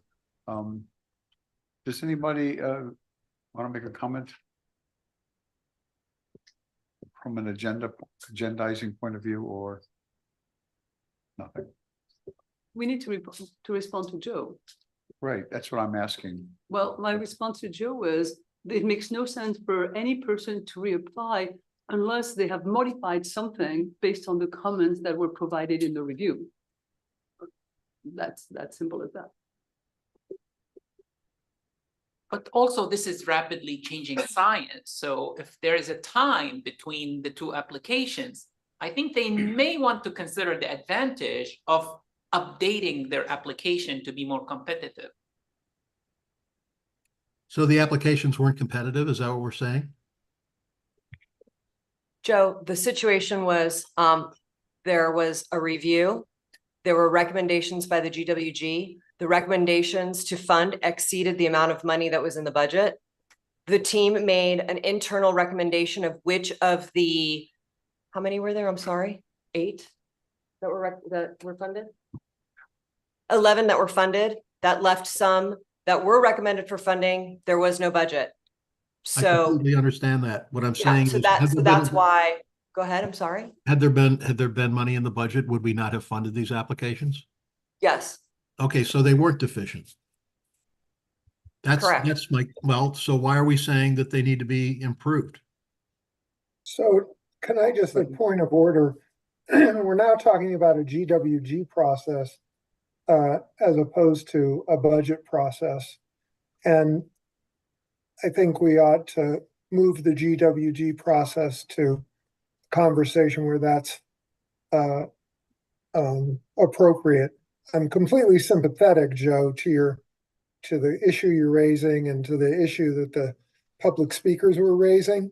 Does anybody want to make a comment from an agendizing point of view, or nothing? We need to respond to Joe. Right, that's what I'm asking. Well, my response to Joe was, it makes no sense for any person to reapply unless they have modified something based on the comments that were provided in the review. That's simple as that. But also, this is rapidly changing science. So if there is a time between the two applications, I think they may want to consider the advantage of updating their application to be more competitive. So the applications weren't competitive, is that what we're saying? Joe, the situation was, there was a review. There were recommendations by the GWG. The recommendations to fund exceeded the amount of money that was in the budget. The team made an internal recommendation of which of the, how many were there? I'm sorry, 8 that were funded? 11 that were funded. That left some that were recommended for funding. There was no budget. I So completely understand that. What I'm yeah, saying so is, that's why, go ahead, I'm sorry. had there been money in the budget, would we not have funded these applications? Yes. Okay, so they weren't deficient. Correct. That's my, well, so why are we saying that they need to be improved? So can I just, a point of order, we're now talking about a GWG process as opposed to a budget process. And I think we ought to move the GWG process to conversation where that's appropriate. I'm completely sympathetic, Joe, to the issue you're raising and to the issue that the public speakers were raising.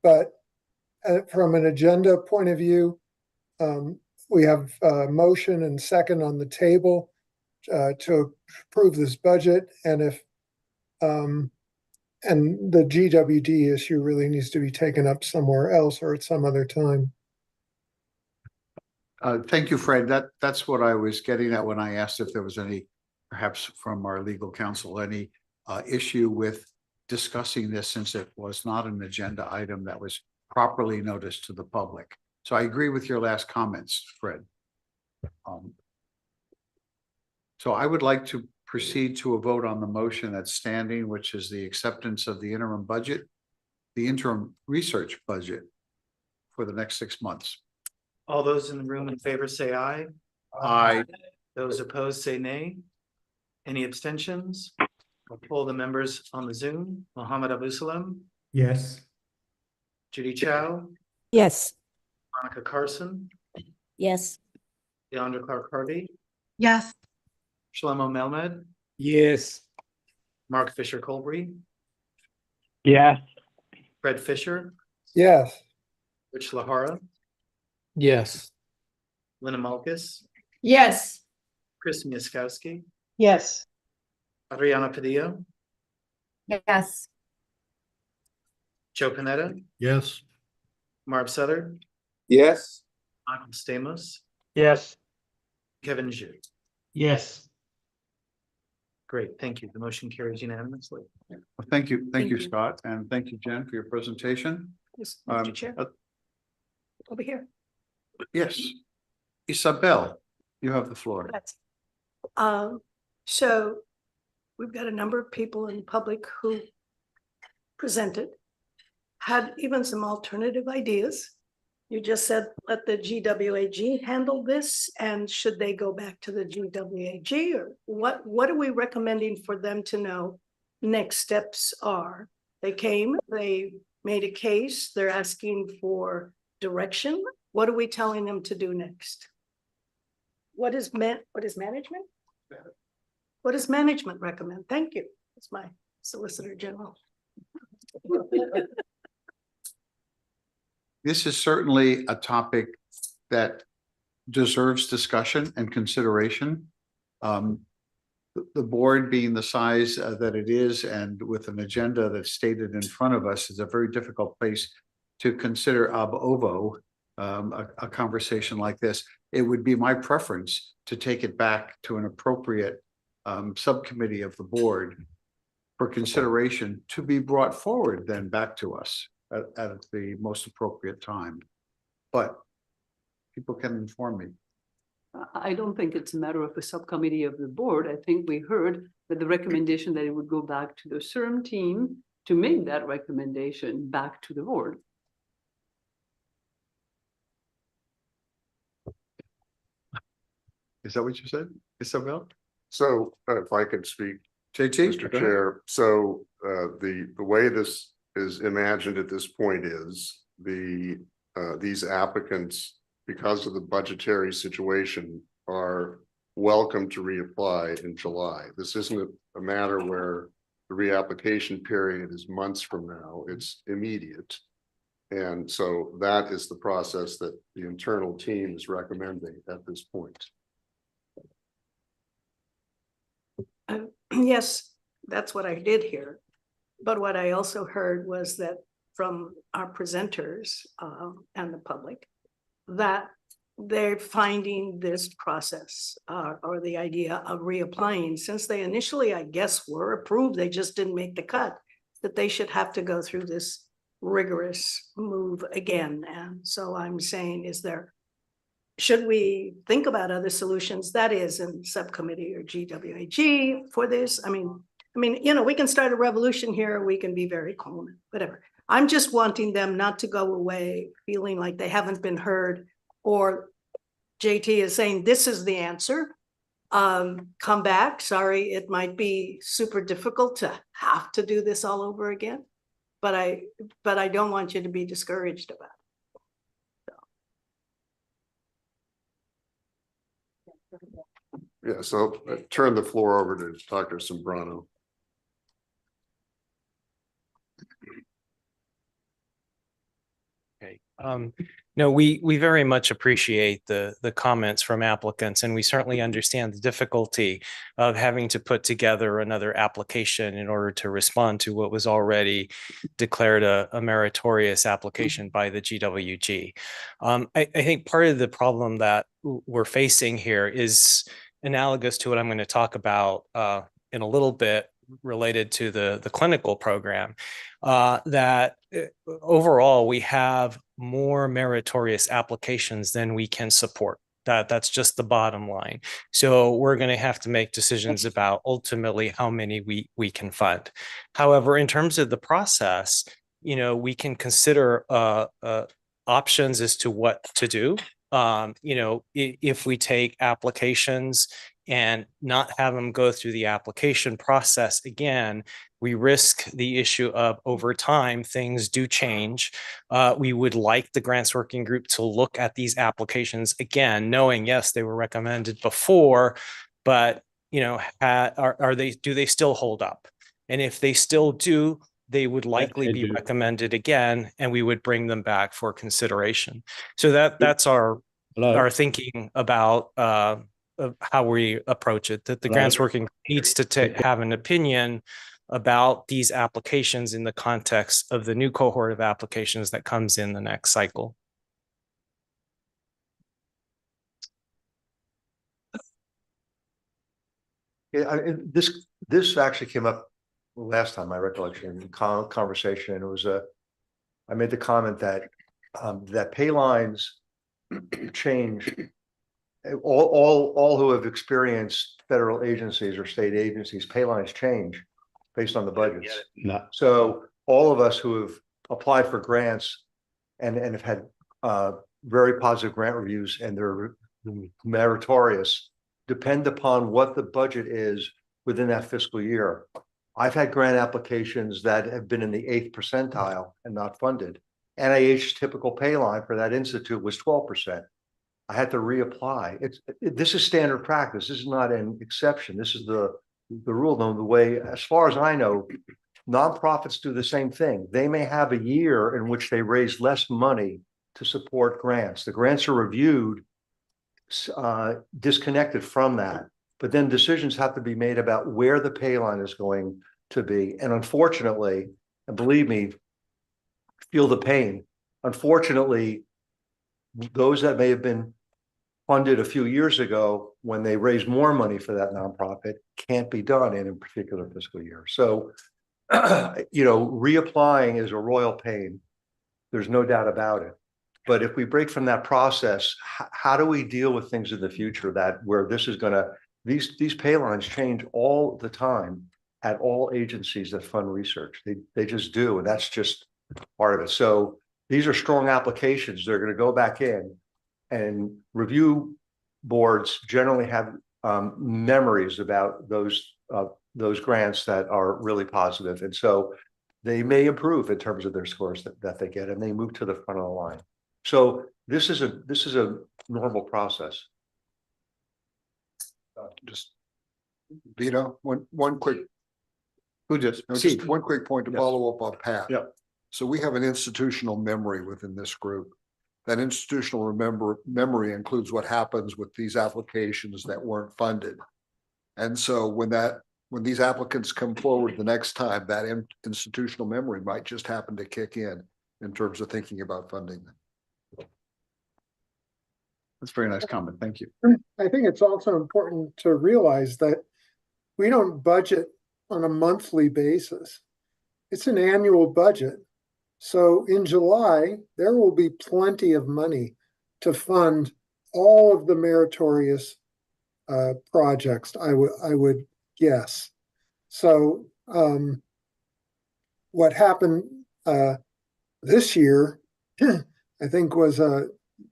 But from an agenda point of view, we have a motion and second on the table to approve this budget. And if and the GWD issue really needs to be taken up somewhere else or at some other time. Thank you, Fred. That's what I was getting at when I asked if there was any, perhaps from our legal counsel, any issue with discussing this, since it was not an agenda item that was properly noticed to the public. So I agree with your last comments, Fred. So I would like to proceed to a vote on the motion that's standing, which is the acceptance of the interim budget, the interim research budget for the next 6 months. All those in the room in favor say aye. Aye. Those opposed say nay. Any abstentions? I'll poll the members on the Zoom. Mohammed Abu Salam, Yes. Judy Chow, Yes. Monica Carson, Yes. Deandra Clark Harvey, Yes. Shlomo Melmed, Yes. Mark Fisher Colbury, Yes. Fred Fisher, Yes. Rich Lahara, Yes. Lynn Malkus, Yes. Chris Miaskowski, Yes. Adriana Padilla, Yes. Joe Panetta, Yes. Marv Sutter, Yes. Michael Stamos, Yes. Kevin Zhu. Yes. Great, thank you. The motion carries unanimously. Well, thank you, Thank you. Scott, and thank you, Jen, for your presentation. Yes, Um, Mr. Chair, over here. Yes, Isabel, you have the floor. So we've got a number of people in the public who presented, had even some alternative ideas. You just said, let the GWAG handle this, and should they go back to the GWAG, or what are we recommending for them to know next steps are? They came, they made a case, they're asking for direction. What are we telling them to do next? What is management? What does management recommend? Thank you. That's my Solicitor General. This is certainly a topic that deserves discussion and consideration. The board being the size that it is, and with an agenda that's stated in front of us, is a very difficult place to consider ab ovo a conversation like this. It would be my preference to take it back to an appropriate subcommittee of the board for consideration, to be brought forward then back to us at the most appropriate time. But people can inform me. I don't think it's a matter of a subcommittee of the board. I think we heard that the recommendation that it would go back to the CIRM team to make that recommendation back to the board. Is that what you said, Isabel? So if I could speak, JT, Mr. Chair, so the way this is imagined at this point is these applicants, because of the budgetary situation, are welcome to reapply in July. This isn't a matter where the reapplication period is months from now, it's immediate. And so that is the process that the internal team is recommending at this point. Yes, that's what I did hear. But what I also heard was that from our presenters and the public, that they're finding this process or the idea of reapplying, since they initially, I guess, were approved, they just didn't make the cut, that they should have to go through this rigorous move again. And so I'm saying, should we think about other solutions, that is in subcommittee or GWAG for this? I mean, we can start a revolution here, we can be very calm, whatever. I'm just wanting them not to go away feeling like they haven't been heard, or JT is saying, this is the answer. Come back. Sorry, it might be super difficult to have to do this all over again, but I don't want you to be discouraged about it. Yeah, so I turn the floor over to Dr. Sombrano. Okay. No, we very much appreciate the comments from applicants, and we certainly understand the difficulty of having to put together another application in order to respond to what was already declared a meritorious application by the GWG. I think part of the problem that we're facing here is analogous to what I'm going to talk about in a little bit, related to the clinical program, that overall we have more meritorious applications than we can support. That's just the bottom line. So we're going to have to make decisions about ultimately how many we can fund. However, in terms of the process, we can consider options as to what to do. If we take applications and not have them go through the application process again, we risk the issue of over time, things do change. We would like the grants working group to look at these applications again, knowing, yes, they were recommended before, but do they still hold up? And if they still do, they would likely be recommended again, and we would bring them back for consideration. So that's our thinking about of how we approach it, that the grants working needs to have an opinion about these applications in the context of the new cohort of applications that comes in the next cycle. Yeah, this actually came up last time, my recollection, in conversation, and it was I made the comment that that pay lines change. All who have experienced federal agencies or state agencies, pay lines change based on the budgets. So all of us who have applied for grants and have had very positive grant reviews, and they're meritorious, depend upon what the budget is within that fiscal year. I've had grant applications that have been in the 8th percentile and not funded. NIH's typical pay line for that institute was 12%. I had to reapply. This is standard practice. This is not an exception. This is the rule. Though the way, as far as I know, nonprofits do the same thing. They may have a year in which they raise less money to support grants. The grants are reviewed disconnected from that, but then decisions have to be made about where the pay line is going to be. And unfortunately, and believe me, feel the pain. Unfortunately, those that may have been funded a few years ago when they raised more money for that nonprofit can't be done in a particular fiscal year. So, reapplying is a royal pain. There's no doubt about it. But if we break from that process, how do we deal with things in the future where this is going to, these pay lines change all the time at all agencies that fund research. They just do, and that's just part of it. So these are strong applications. They're going to go back in, and review boards generally have memories about those grants that are really positive. And so they may improve in terms of their scores that they get, and they move to the front of the line. So this is a normal process. Just Vito, one quick. Who just? Just one quick point to follow up on Pat. Yeah. So we have an institutional memory within this group. That institutional memory includes what happens with these applications that weren't funded. And so when these applicants come forward the next time, that institutional memory might just happen to kick in terms of thinking about funding them. That's a very nice comment. Thank you. I think it's also important to realize that we don't budget on a monthly basis. It's an annual budget. So in July, there will be plenty of money to fund all of the meritorious projects, I would guess. So what happened this year, I think, was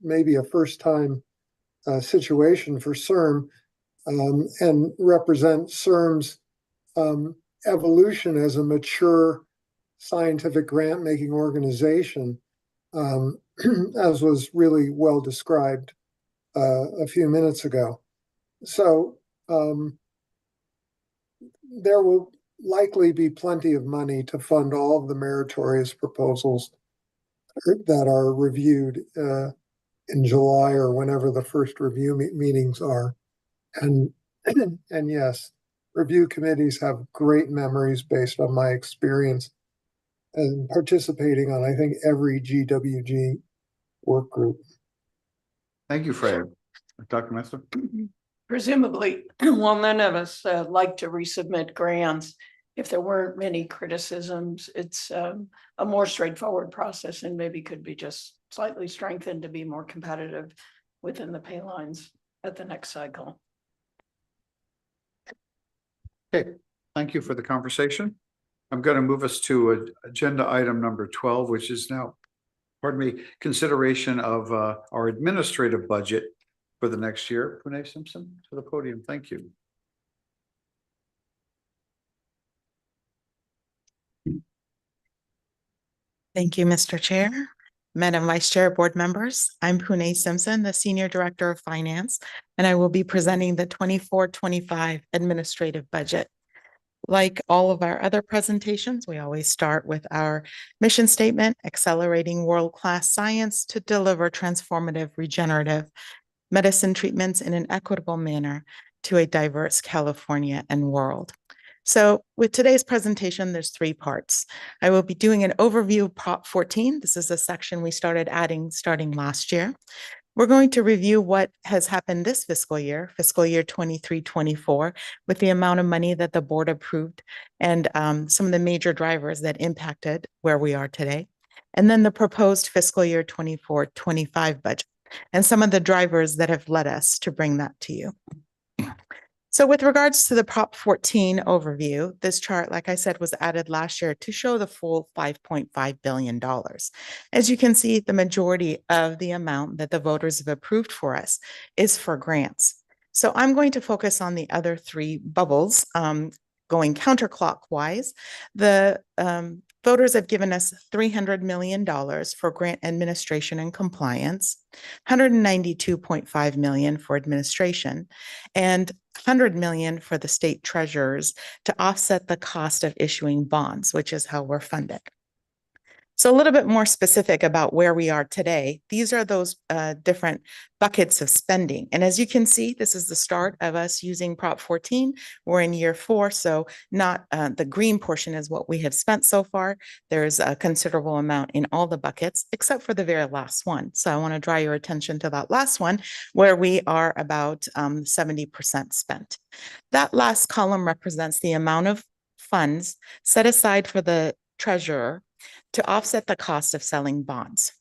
maybe a first-time situation for CIRM, and represents CIRM's evolution as a mature scientific grant-making organization, as was really well described a few minutes ago. So there will likely be plenty of money to fund all of the meritorious proposals that are reviewed in July or whenever the first review meetings are. And and yes, review committees have great memories based on my experience and participating on, I think, every GWG work group. Thank you, Fred. Dr. Mester? Presumably, well, none of us like to resubmit grants. If there weren't many criticisms, it's a more straightforward process and maybe could be just slightly strengthened to be more competitive within the pay lines at the next cycle. Okay, thank you for the conversation. I'm going to move us to agenda item number 12, which is now, pardon me, consideration of our administrative budget for the next year. Renee Simpson to the podium. Thank you. Thank you, Mr. Chair. Madam Vice Chair, board members, I'm Pune Simpson, the Senior Director of Finance, and I will be presenting the 24-25 administrative budget. Like all of our other presentations, we always start with our mission statement, accelerating world-class science to deliver transformative regenerative medicine treatments in an equitable manner to a diverse California and world. So with today's presentation, there's 3 parts. I will be doing an overview of Prop 14. This is a section we started adding starting last year. We're going to review what has happened this fiscal year 23-24, with the amount of money that the board approved and some of the major drivers that impacted where we are today. And then the proposed fiscal year 24-25 budget and some of the drivers that have led us to bring that to you. So with regards to the Prop 14 overview, this chart, like I said, was added last year to show the full $5.5 billion. As you can see, the majority of the amount that the voters have approved for us is for grants. So I'm going to focus on the other 3 bubbles going counterclockwise. The voters have given us $300 million for grant administration and compliance, $192.5 million for administration, and $100 million for the state treasurers to offset the cost of issuing bonds, which is how we're funded. So a little bit more specific about where we are today. These are those different buckets of spending. And as you can see, this is the start of us using Prop 14. We're in year 4, so not the green portion is what we have spent so far. There's a considerable amount in all the buckets, except for the very last one. So I want to draw your attention to that last one, where we are about 70% spent. That last column represents the amount of funds set aside for the treasurer to offset the cost of selling bonds.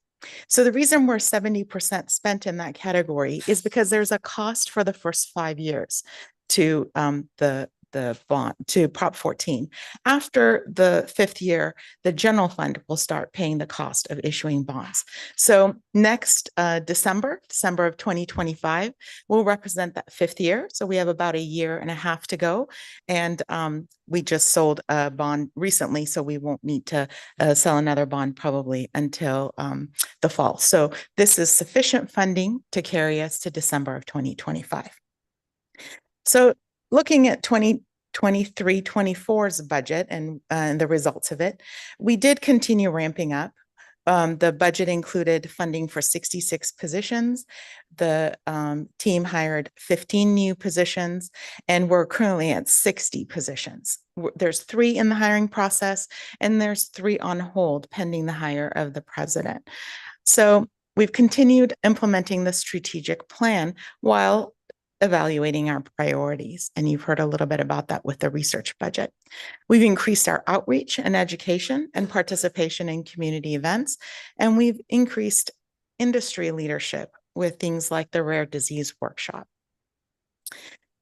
So the reason we're 70% spent in that category is because there's a cost for the first 5 years to the bond, to Prop 14. After the 5th year, the general fund will start paying the cost of issuing bonds. So next December of 2025 will represent that 5th year. So we have about 1.5 years to go. And we just sold a bond recently, so we won't need to sell another bond probably until the fall. So this is sufficient funding to carry us to December of 2025. So looking at 2023-24's budget and the results of it, we did continue ramping up. The budget included funding for 66 positions. The team hired 15 new positions, and we're currently at 60 positions. There's 3 in the hiring process, and there's 3 on hold pending the hire of the president. So we've continued implementing the strategic plan while evaluating our priorities. And you've heard a little bit about that with the research budget. We've increased our outreach and education and participation in community events, and we've increased industry leadership with things like the rare disease workshop.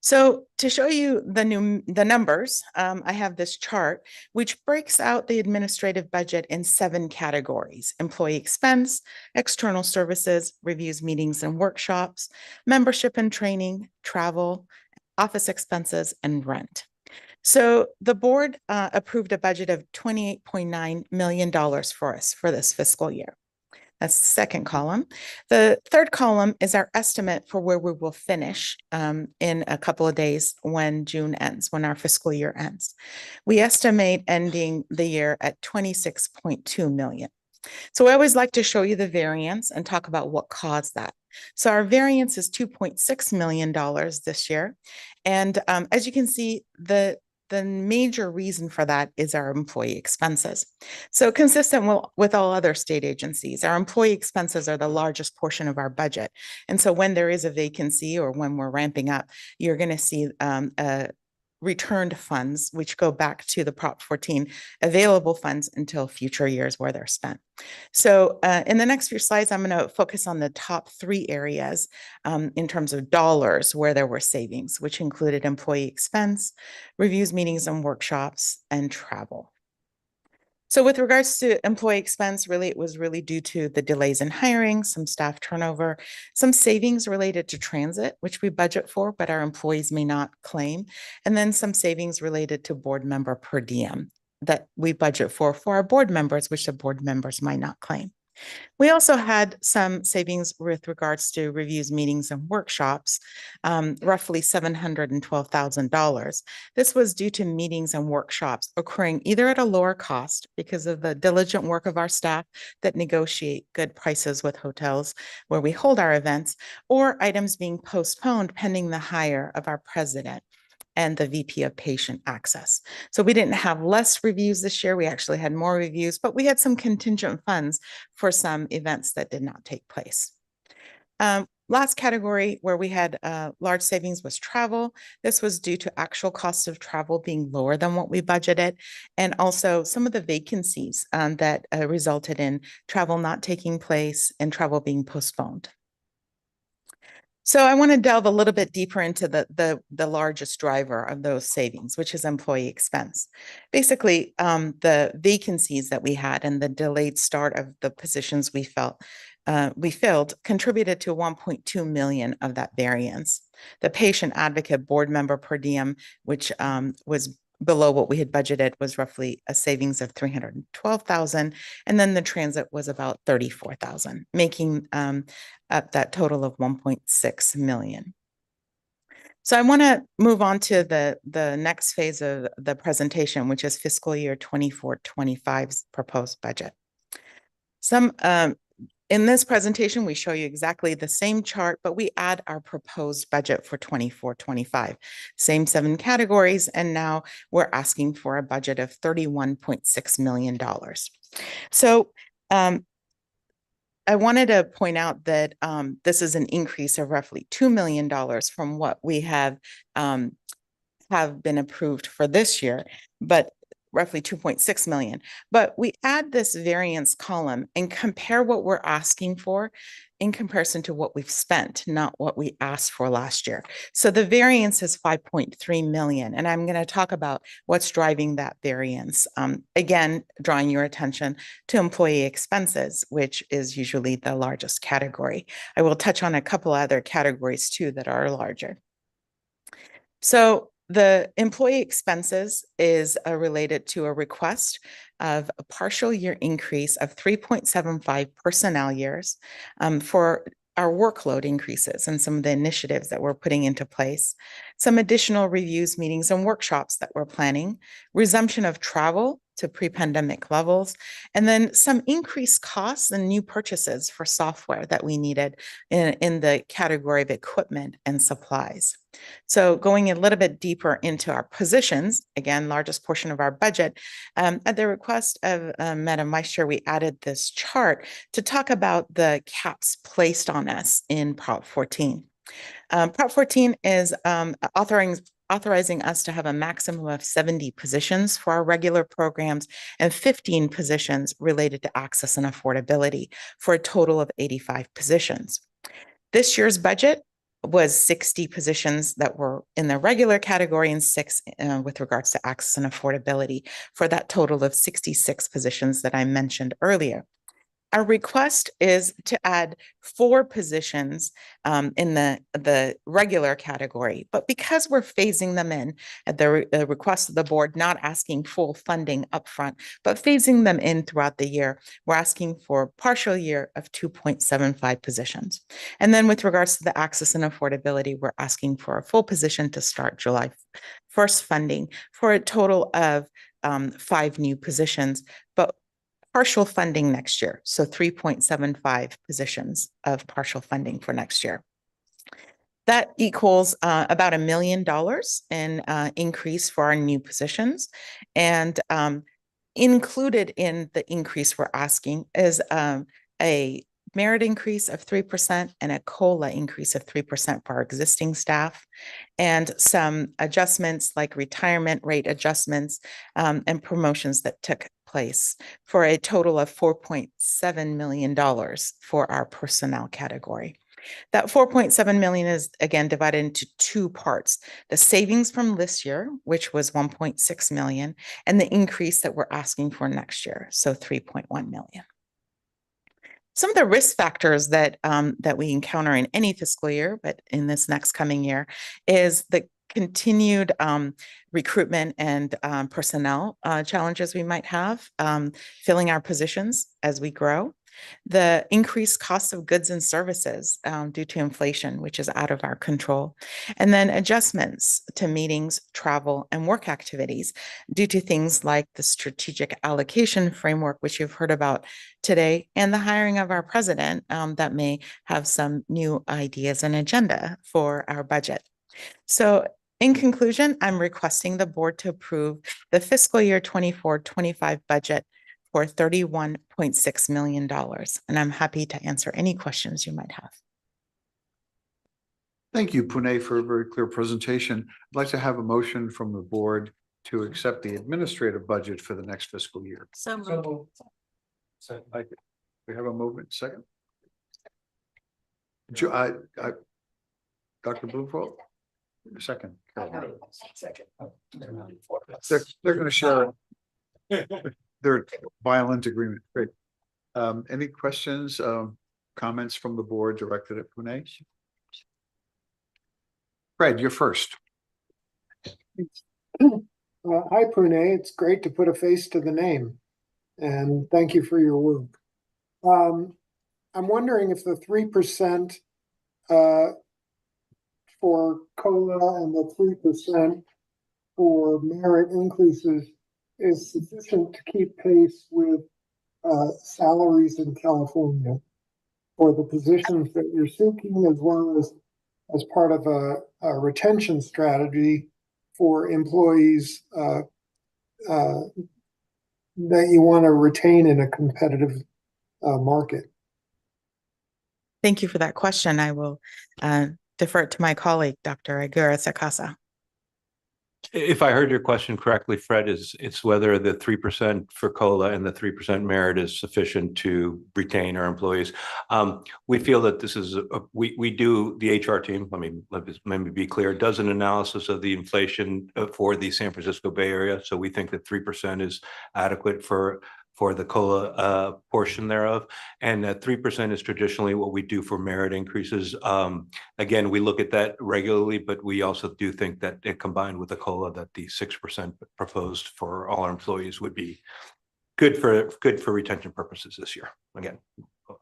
So to show you the numbers, I have this chart which breaks out the administrative budget in 7 categories: employee expense, external services, reviews, meetings, and workshops, membership and training, travel, office expenses, and rent. So the board approved a budget of $28.9 million for us for this fiscal year. That's the second column. The third column is our estimate for where we will finish in a couple of days when June ends, when our fiscal year ends. We estimate ending the year at $26.2 million. So I always like to show you the variance and talk about what caused that. So our variance is $2.6 million this year. And as you can see, the major reason for that is our employee expenses. So consistent with all other state agencies, our employee expenses are the largest portion of our budget. And so when there is a vacancy or when we're ramping up, you're going to see returned funds, which go back to the Prop 14 available funds until future years where they're spent. So in the next few slides, I'm going to focus on the top 3 areas in terms of dollars where there were savings, which included employee expense, reviews, meetings, and workshops, and travel. So with regards to employee expense, really, it was really due to the delays in hiring, some staff turnover, some savings related to transit, which we budget for, but our employees may not claim, and then some savings related to board member per diem that we budget for our board members, which the board members might not claim. We also had some savings with regards to reviews, meetings, and workshops, roughly $712,000. This was due to meetings and workshops occurring either at a lower cost because of the diligent work of our staff that negotiate good prices with hotels where we hold our events, or items being postponed pending the hire of our president and the VP of Patient Access. So we didn't have less reviews this year. We actually had more reviews, but we had some contingent funds for some events that did not take place. Last category where we had large savings was travel. This was due to actual costs of travel being lower than what we budgeted, and also some of the vacancies that resulted in travel not taking place and travel being postponed. So I want to delve a little bit deeper into the largest driver of those savings, which is employee expense. Basically, the vacancies that we had and the delayed start of the positions we filled contributed to 1.2 million of that variance. The patient advocate board member per diem, which was below what we had budgeted, was roughly a savings of 312,000, and then the transit was about 34,000, making up that total of 1.6 million. So I want to move on to the next phase of the presentation, which is fiscal year 24-25's proposed budget. In this presentation, we show you exactly the same chart, but we add our proposed budget for 24-25. Same 7 categories, and now we're asking for a budget of $31.6 million. So I wanted to point out that this is an increase of roughly $2 million from what we have been approved for this year, but roughly 2.6 million. But we add this variance column and compare what we're asking for in comparison to what we've spent, not what we asked for last year. So the variance is 5.3 million. And I'm going to talk about what's driving that variance. Again, drawing your attention to employee expenses, which is usually the largest category. I will touch on a couple other categories too that are larger. So the employee expenses is related to a request of a partial year increase of 3.75 personnel years for our workload increases and some of the initiatives that we're putting into place, some additional reviews, meetings, and workshops that we're planning, resumption of travel to pre-pandemic levels, and then some increased costs and new purchases for software that we needed in the category of equipment and supplies. So going a little bit deeper into our positions, again, largest portion of our budget, at the request of Madam Vice Chair, we added this chart to talk about the caps placed on us in Prop 14. Prop 14 is authorizing us to have a maximum of 70 positions for our regular programs and 15 positions related to access and affordability for a total of 85 positions. This year's budget was 60 positions that were in the regular category and 6 with regards to access and affordability for that total of 66 positions that I mentioned earlier. Our request is to add 4 positions in the regular category, but because we're phasing them in at the request of the board, not asking full funding upfront, but phasing them in throughout the year, we're asking for a partial year of 2.75 positions. And then with regards to the access and affordability, we're asking for a full position to start July 1st funding for a total of 5 new positions, but partial funding next year. So 3.75 positions of partial funding for next year. That equals about $1 million in increase for our new positions. And included in the increase we're asking is a merit increase of 3% and a COLA increase of 3% for our existing staff, and some adjustments like retirement rate adjustments and promotions that took place for a total of $4.7 million for our personnel category. That 4.7 million is again divided into two parts: the savings from this year, which was 1.6 million, and the increase that we're asking for next year, so 3.1 million. Some of the risk factors that that we encounter in any fiscal year, but in this next coming year, is the continued recruitment and personnel challenges we might have, filling our positions as we grow. The increased cost of goods and services due to inflation, which is out of our control, and then adjustments to meetings, travel, and work activities due to things like the strategic allocation framework, which you've heard about today, and the hiring of our president that may have some new ideas and agenda for our budget. So in conclusion, I'm requesting the board to approve the fiscal year 24-25 budget for $31.6 million. And I'm happy to answer any questions you might have. Thank you, Pune, for a very clear presentation. I'd like to have a motion from the board to accept the administrative budget for the next fiscal year. So moved. So we have a movement, second. Dr. Bloomfield, second. Second. They're going to share. They're violent agreement. Great. Any questions, comments from the board directed at Pune? Fred, you're first. Hi, Pune. It's great to put a face to the name, and thank you for your work. I'm wondering if the 3% for COLA and the 3% for merit increases is sufficient to keep pace with salaries in California for the positions that you're seeking, as well as part of a retention strategy for employees that you want to retain in a competitive market. Thank you for that question. I will defer it to my colleague, Dr. Aguirre-Sacasa. If I heard your question correctly, Fred, it's whether the 3% for COLA and the 3% merit is sufficient to retain our employees. We feel that this is we do, the HR team, let me be clear, does an analysis of the inflation for the San Francisco Bay Area. So we think that 3% is adequate for the COLA portion thereof. And that 3% is traditionally what we do for merit increases. Again, we look at that regularly, but we also do think that it combined with the COLA, that the 6% proposed for all our employees would be good for retention purposes this year. Again,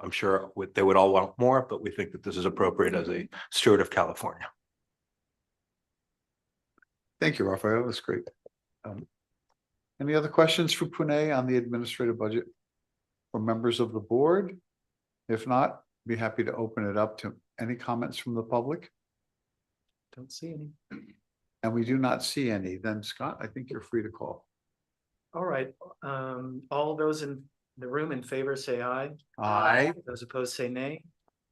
I'm sure they would all want more, but we think that this is appropriate as a steward of California. Thank you, Raphael. That's great. Any other questions for Pune on the administrative budget from members of the board? If not, be happy to open it up to any comments from the public. Don't see any. And we do not see any. Then Scott, I think you're free to call. All right. All those in the room in favor say aye. Aye. Those opposed say nay.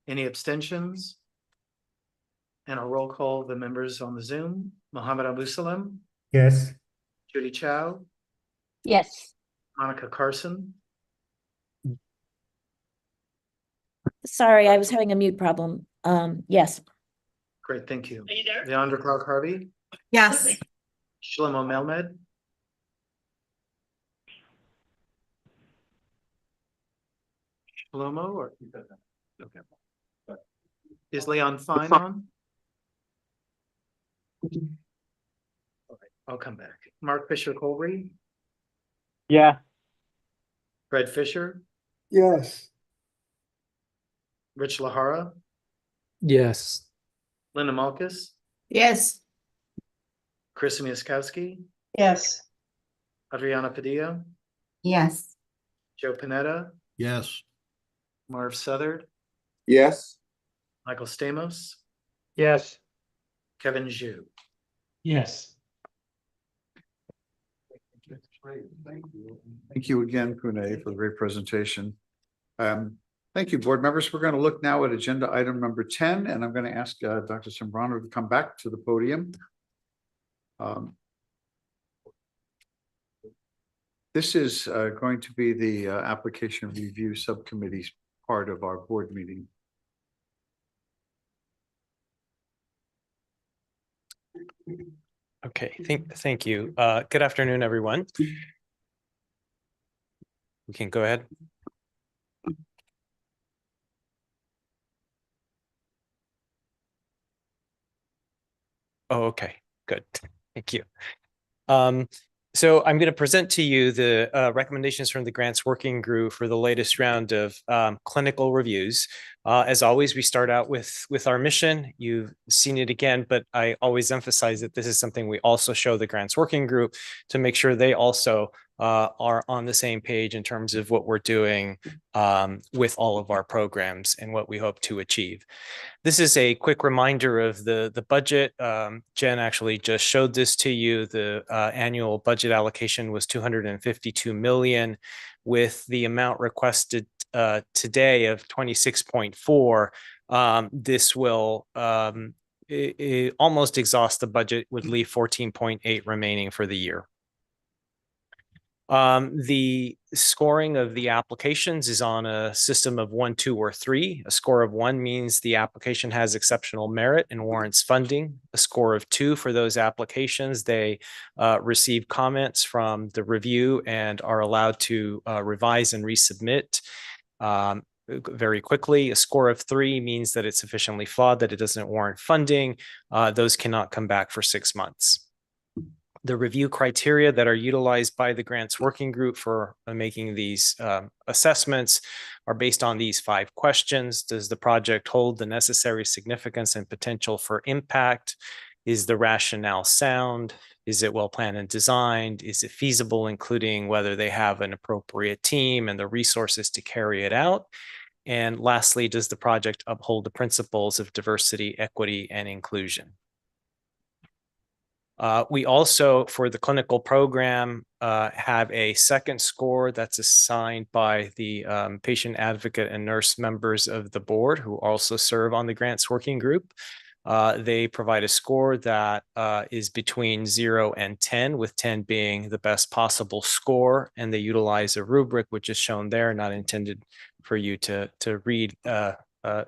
Any abstentions? And I'll roll call the members on the Zoom. Mohammed Abu-Salam. Yes. Judy Chow. Yes. Monica Carson. Sorry, I was having a mute problem. Yes. Great, thank you. Are you there? Leandra Clark Harvey. Yes. Shlomo Melmed. Shlomo, or okay. Is Leon fine on? All right, I'll come back. Mark Fisher Colby. Yeah. Fred Fisher. Yes. Rich Lahara. Yes. Linda Malkus. Yes. Chris Miaskowski. Yes. Adriana Padilla. Yes. Joe Panetta, Yes. Marv Southard, Yes. Michael Stamos, Yes. Kevin Zhu. Yes. Thank you again, Pune, for the great presentation. Thank you, board members. We're going to look now at agenda item number 10, and I'm going to ask Dr. Sembrano to come back to the podium. This is going to be the application review subcommittee part of our board meeting. Okay, thank you. Good afternoon, everyone. We can go ahead. Oh, okay, good. Thank you. So I'm going to present to you the recommendations from the Grants Working Group for the latest round of clinical reviews. As always, we start out with our mission. You've seen it again, but I always emphasize that this is something we also show the Grants Working Group to make sure they also are on the same page in terms of what we're doing with all of our programs and what we hope to achieve. This is a quick reminder of the budget. Jen actually just showed this to you. The annual budget allocation was 252 million, with the amount requested today of 26.4. This will almost exhaust the budget, would leave 14.8 remaining for the year. The scoring of the applications is on a system of 1, 2, or 3. A score of 1 means the application has exceptional merit and warrants funding. A score of 2 for those applications, they receive comments from the review and are allowed to revise and resubmit very quickly. A score of 3 means that it's sufficiently flawed, that it doesn't warrant funding. Those cannot come back for 6 months. The review criteria that are utilized by the Grants Working Group for making these assessments are based on these 5 questions. Does the project hold the necessary significance and potential for impact? Is the rationale sound? Is it well planned and designed? Is it feasible, including whether they have an appropriate team and the resources to carry it out? And lastly, does the project uphold the principles of diversity, equity, and inclusion? We also, for the clinical program, have a second score that's assigned by the patient advocate and nurse members of the board who also serve on the Grants Working Group. They provide a score that is between 0 and 10, with 10 being the best possible score, and they utilize a rubric which is shown there, not intended for you to read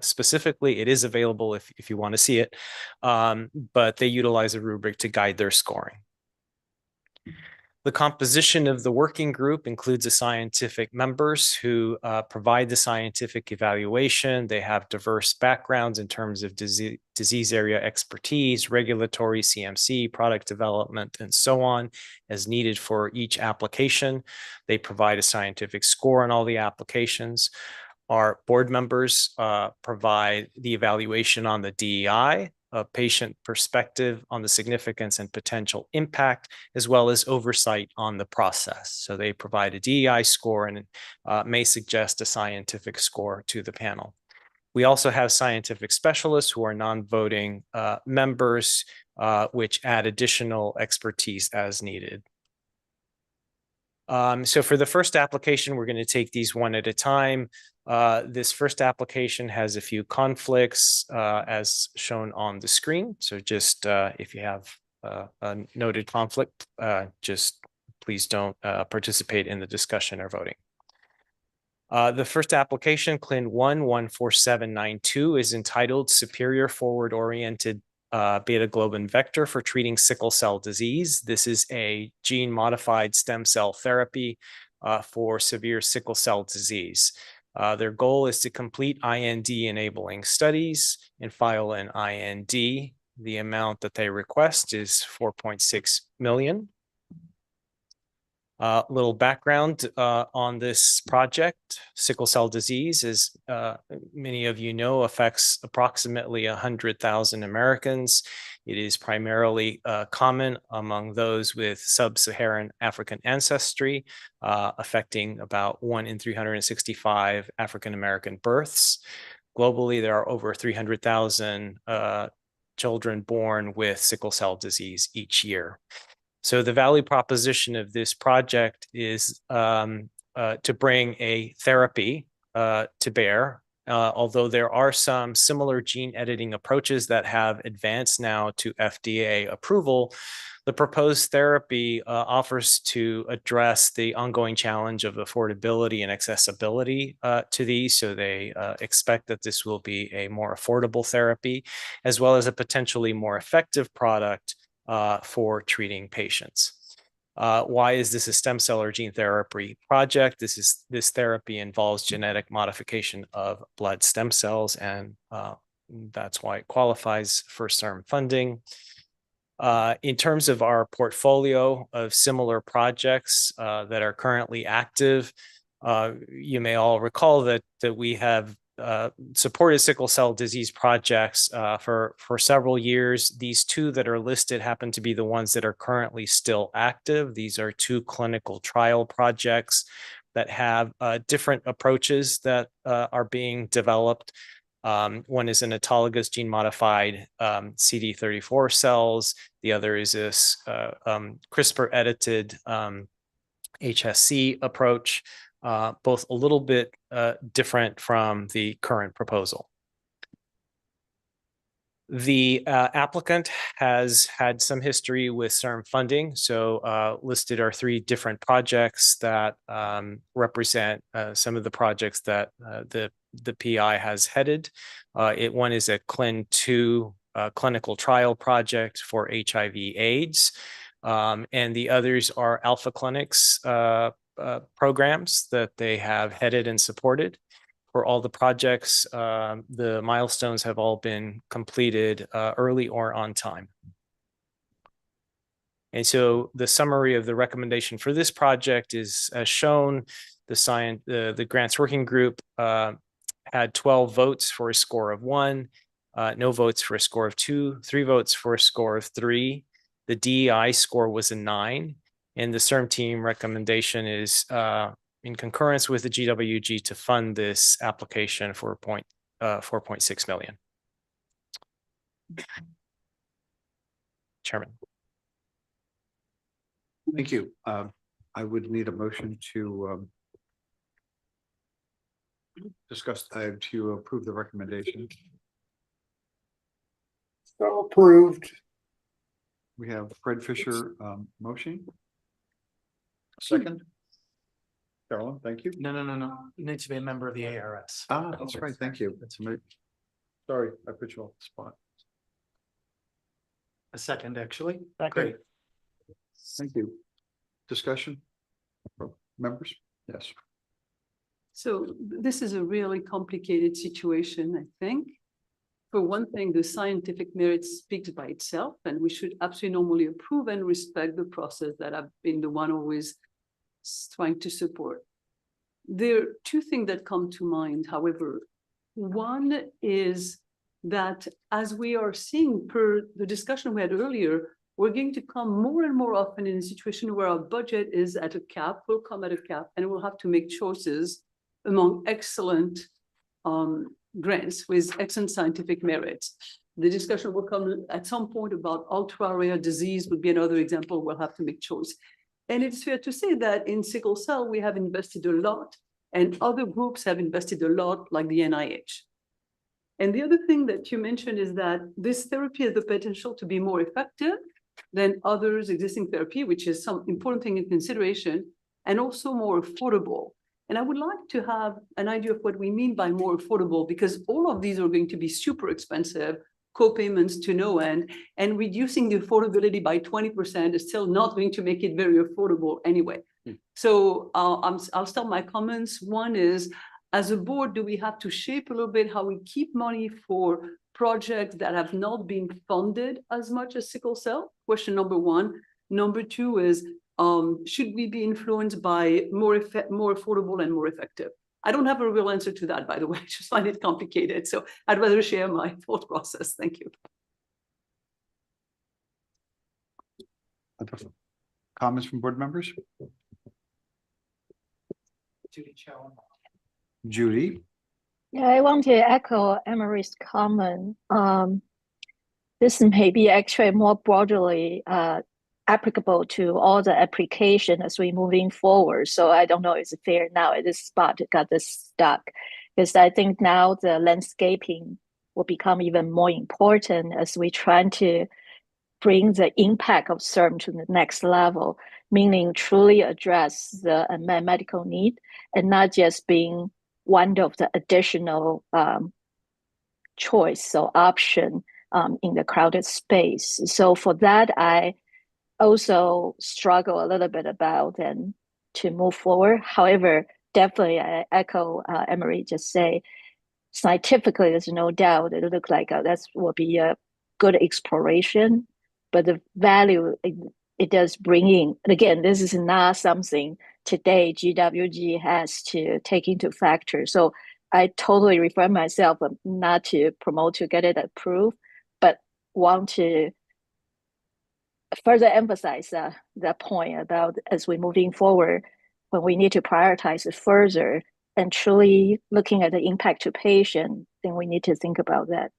specifically. It is available if you want to see it, but they utilize a rubric to guide their scoring. The composition of the working group includes the scientific members who provide the scientific evaluation. They have diverse backgrounds in terms of disease area expertise, regulatory, CMC, product development, and so on, as needed for each application. They provide a scientific score on all the applications. Our board members provide the evaluation on the DEI, a patient perspective on the significance and potential impact, as well as oversight on the process. So they provide a DEI score and may suggest a scientific score to the panel. We also have scientific specialists who are non-voting members, which add additional expertise as needed. So for the first application, we're going to take these one at a time. This first application has a few conflicts as shown on the screen. So just if you have a noted conflict, just please don't participate in the discussion or voting. The first application, CLIN 14792, is entitled Superior Forward-Oriented beta globin vector for treating sickle cell disease. This is a gene-modified stem cell therapy for severe sickle cell disease. Their goal is to complete IND-enabling studies and file an IND. The amount that they request is 4.6 million. Little background on this project. Sickle cell disease, as many of you know, affects approximately 100,000 Americans. It is primarily common among those with sub-Saharan African ancestry, affecting about 1 in 365 African American births. Globally, there are over 300,000 children born with sickle cell disease each year. So the value proposition of this project is to bring a therapy to bear, although there are some similar gene editing approaches that have advanced now to FDA approval. The proposed therapy offers to address the ongoing challenge of affordability and accessibility to these. So they expect that this will be a more affordable therapy, as well as a potentially more effective product for treating patients. Why is this a stem cell or gene therapy project? This therapy involves genetic modification of blood stem cells, and that's why it qualifies for CIRM funding. In terms of our portfolio of similar projects that are currently active, you may all recall that we have supported sickle cell disease projects for several years. These two that are listed happen to be the ones that are currently still active. These are two clinical trial projects that have different approaches that are being developed. One is an autologous gene modified CD34 cells. The other is this CRISPR edited HSC approach. Both a little bit different from the current proposal. The applicant has had some history with CIRM funding, so listed are 3 different projects that represent some of the projects that the PI has headed. One is a CLIN2 clinical trial project for HIV/AIDS, and the others are Alpha Clinics programs that they have headed and supported. For all the projects, the milestones have all been completed early or on time. And so the summary of the recommendation for this project is as shown. The grants working group had 12 votes for a score of 1, no votes for a score of 2, 3 votes for a score of 3. The DEI score was a 9. And the CIRM team recommendation is in concurrence with the GWG to fund this application for 4.6 million. Chairman. Thank you. I would need a motion to to approve the recommendation. So approved. We have Fred Fisher motion. Second. Carolyn, thank you. No. You need to be a member of the ARS. Ah, that's right. Thank you. That's amazing. Sorry, I put you off the spot. A second, actually. Great. Thank you. Discussion? Members? Yes. So this is a really complicated situation, I think. For one thing, the scientific merit speaks by itself, and we should absolutely normally approve and respect the process that I've been the one always trying to support. There are 2 things that come to mind, however. One is that as we are seeing per the discussion we had earlier, we're going to come more and more often in a situation where our budget is at a cap, will come at a cap, and we'll have to make choices among excellent grants with excellent scientific merits. The discussion will come at some point about ultra-rare disease would be another example. We'll have to make choice. And it's fair to say that in sickle cell, we have invested a lot, and other groups have invested a lot, like the NIH. And the other thing that you mentioned is that this therapy has the potential to be more effective than others existing therapy, which is some important thing in consideration, and also more affordable. And I would like to have an idea of what we mean by more affordable, because all of these are going to be super expensive, co-payments to no end, and reducing the affordability by 20% is still not going to make it very affordable anyway. So I'll start my comments. One is, as a board, do we have to shape a little bit how we keep money for projects that have not been funded as much as sickle cell? Question number 1. Number 2 is, should we be influenced by more affordable and more effective? I don't have a real answer to that, by the way. I just find it complicated. So I'd rather share my thought process. Thank you. Comments from board members? Judy? Yeah, I want to echo Emery's comment. This may be actually more broadly applicable to all the application as we moving forward. So I don't know if it's fair now at this spot to got this stuck, because I think now the landscaping will become even more important as we try to bring the impact of CIRM to the next level, meaning truly address the unmet medical need and not just being one of the additional choice or option in the crowded space. So for that, I also struggle a little bit about and to move forward. However, definitely I echo Emery just say, scientifically, there's no doubt it looks like that will be a good exploration, but the value it does bring in, and again, this is not something today GWG has to take into factor. So I totally refer myself not to promote to get it approved, but want to further emphasize that point about as we're moving forward, when we need to prioritize it further and truly looking at the impact to patient, then we need to think about that.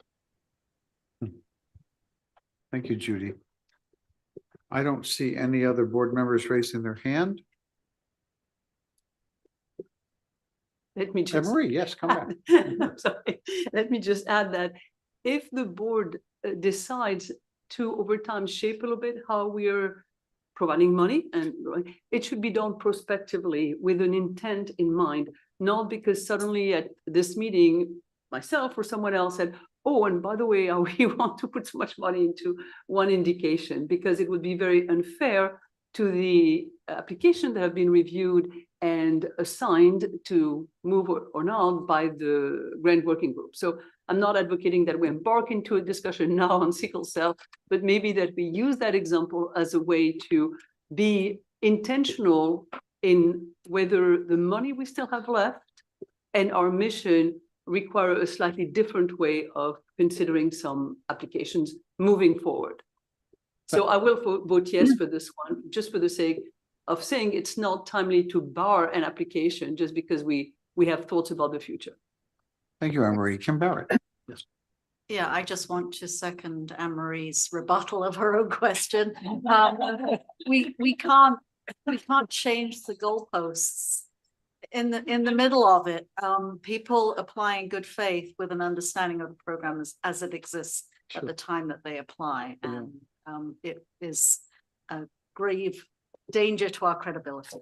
Thank you, Judy. I don't see any other board members raising their hand. Let me just Emery, yes, come back. Sorry. Let me just add that if the board decides to over time shape a little bit how we are providing money, and it should be done prospectively with an intent in mind, not because suddenly at this meeting myself or someone else said, oh, and by the way, we want to put so much money into one indication, because it would be very unfair to the application that have been reviewed and assigned to move or not by the grant working group. So I'm not advocating that we embark into a discussion now on sickle cell, but maybe that we use that example as a way to be intentional in whether the money we still have left and our mission require a slightly different way of considering some applications moving forward. So I will vote yes for this one, just for the sake of saying it's not timely to bar an application just because we have thoughts about the future. Thank you, Emery. Kim Barrett. Yes. Yeah, I just want to second Anne-Marie's rebuttal of her own question. We can't change the goalposts in the middle of it. People apply in good faith with an understanding of the program as it exists at the time that they apply, and it is a grave danger to our credibility.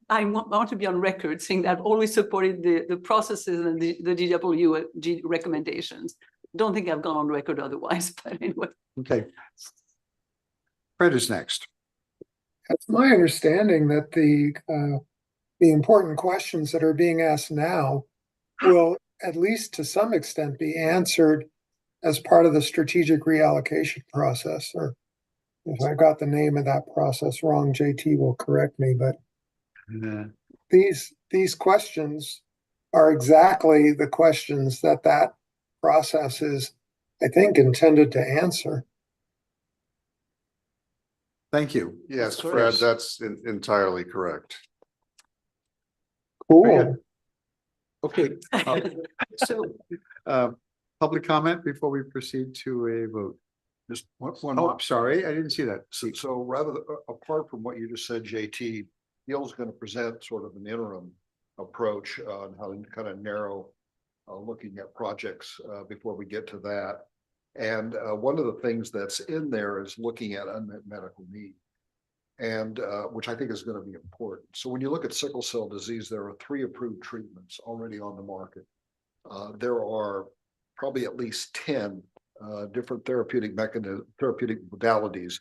I want to be on record saying that I've always supported the processes and the GWG recommendations. Don't think I've gone on record otherwise, but anyway. Okay. Fred is next. It's my understanding that the important questions that are being asked now will, at least to some extent, be answered as part of the strategic reallocation process. Or if I got the name of that process wrong, JT will correct me, but these questions are exactly the questions that process is, I think, intended to answer. Thank you. Yes, Fred, that's entirely correct. Cool. Okay. So, public comment before we proceed to a vote. Just one. Oh, I'm sorry, I didn't see that. So rather, apart from what you just said, JT, Neil's going to present sort of an interim approach on how to kind of narrow looking at projects before we get to that. And one of the things that's in there is looking at unmet medical need, and which I think is going to be important. So when you look at sickle cell disease, there are 3 approved treatments already on the market. There are probably at least 10 different therapeutic modalities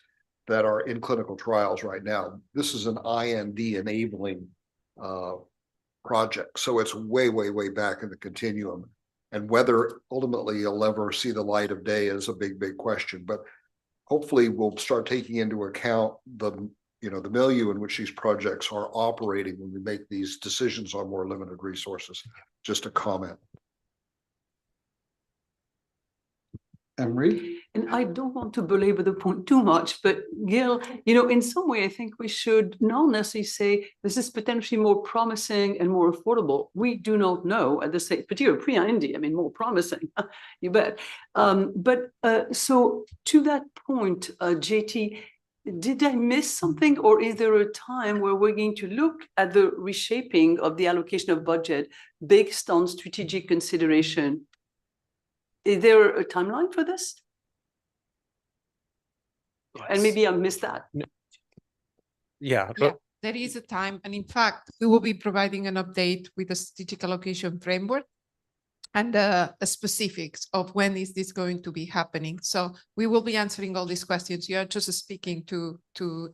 that are in clinical trials right now. This is an IND enabling project. So it's way back in the continuum. And whether ultimately you'll ever see the light of day is a big question. But hopefully we'll start taking into account the, the milieu in which these projects are operating when we make these decisions on more limited resources. Just a comment. Emery? And I don't want to belabor the point too much, but Gil, in some way, I think we should not necessarily say this is potentially more promising and more affordable. We do not know at the stage, particularly pre-IND, more promising, you bet. So to that point, JT, did I miss something, or is there a time where we're going to look at the reshaping of the allocation of budget based on strategic consideration? Is there a timeline for this? Yes. And maybe I missed that. Yeah. There is a time. And in fact, we will be providing an update with the strategic allocation framework and the specifics of when is this going to be happening. So we will be answering all these questions. You are just speaking to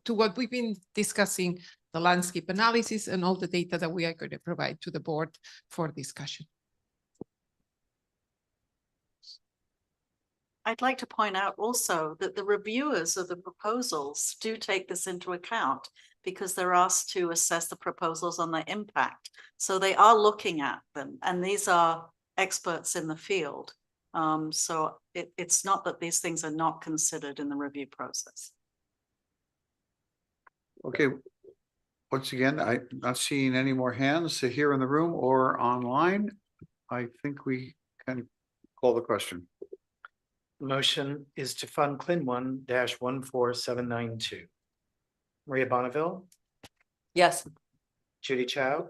what we've been discussing, the landscape analysis and all the data that we are going to provide to the board for discussion. I'd like to point out also that the reviewers of the proposals do take this into account because they're asked to assess the proposals on their impact. So they are looking at them, and these are experts in the field. So it's not that these things are not considered in the review process. Okay. Once again, I'm not seeing any more hands here in the room or online. I think we can call the question. Motion is to fund CLIN 1-14792. Maria Bonneville, Yes. Judy Chow,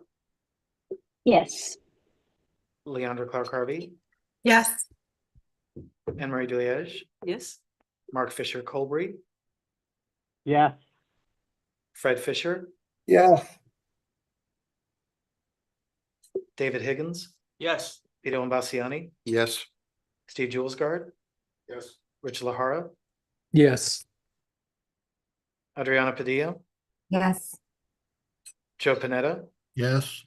Yes. Leandra Clark Harvey, Yes. Anne Marie Deliege, Yes. Mark Fisher Colbury, Yes. Fred Fisher, Yes. David Higgins, Yes. Vito Imbasciani, Yes. Steve Julesgaard, Yes. Rich Lahara, Yes. Adriana Padilla, Yes. Joe Panetta, Yes.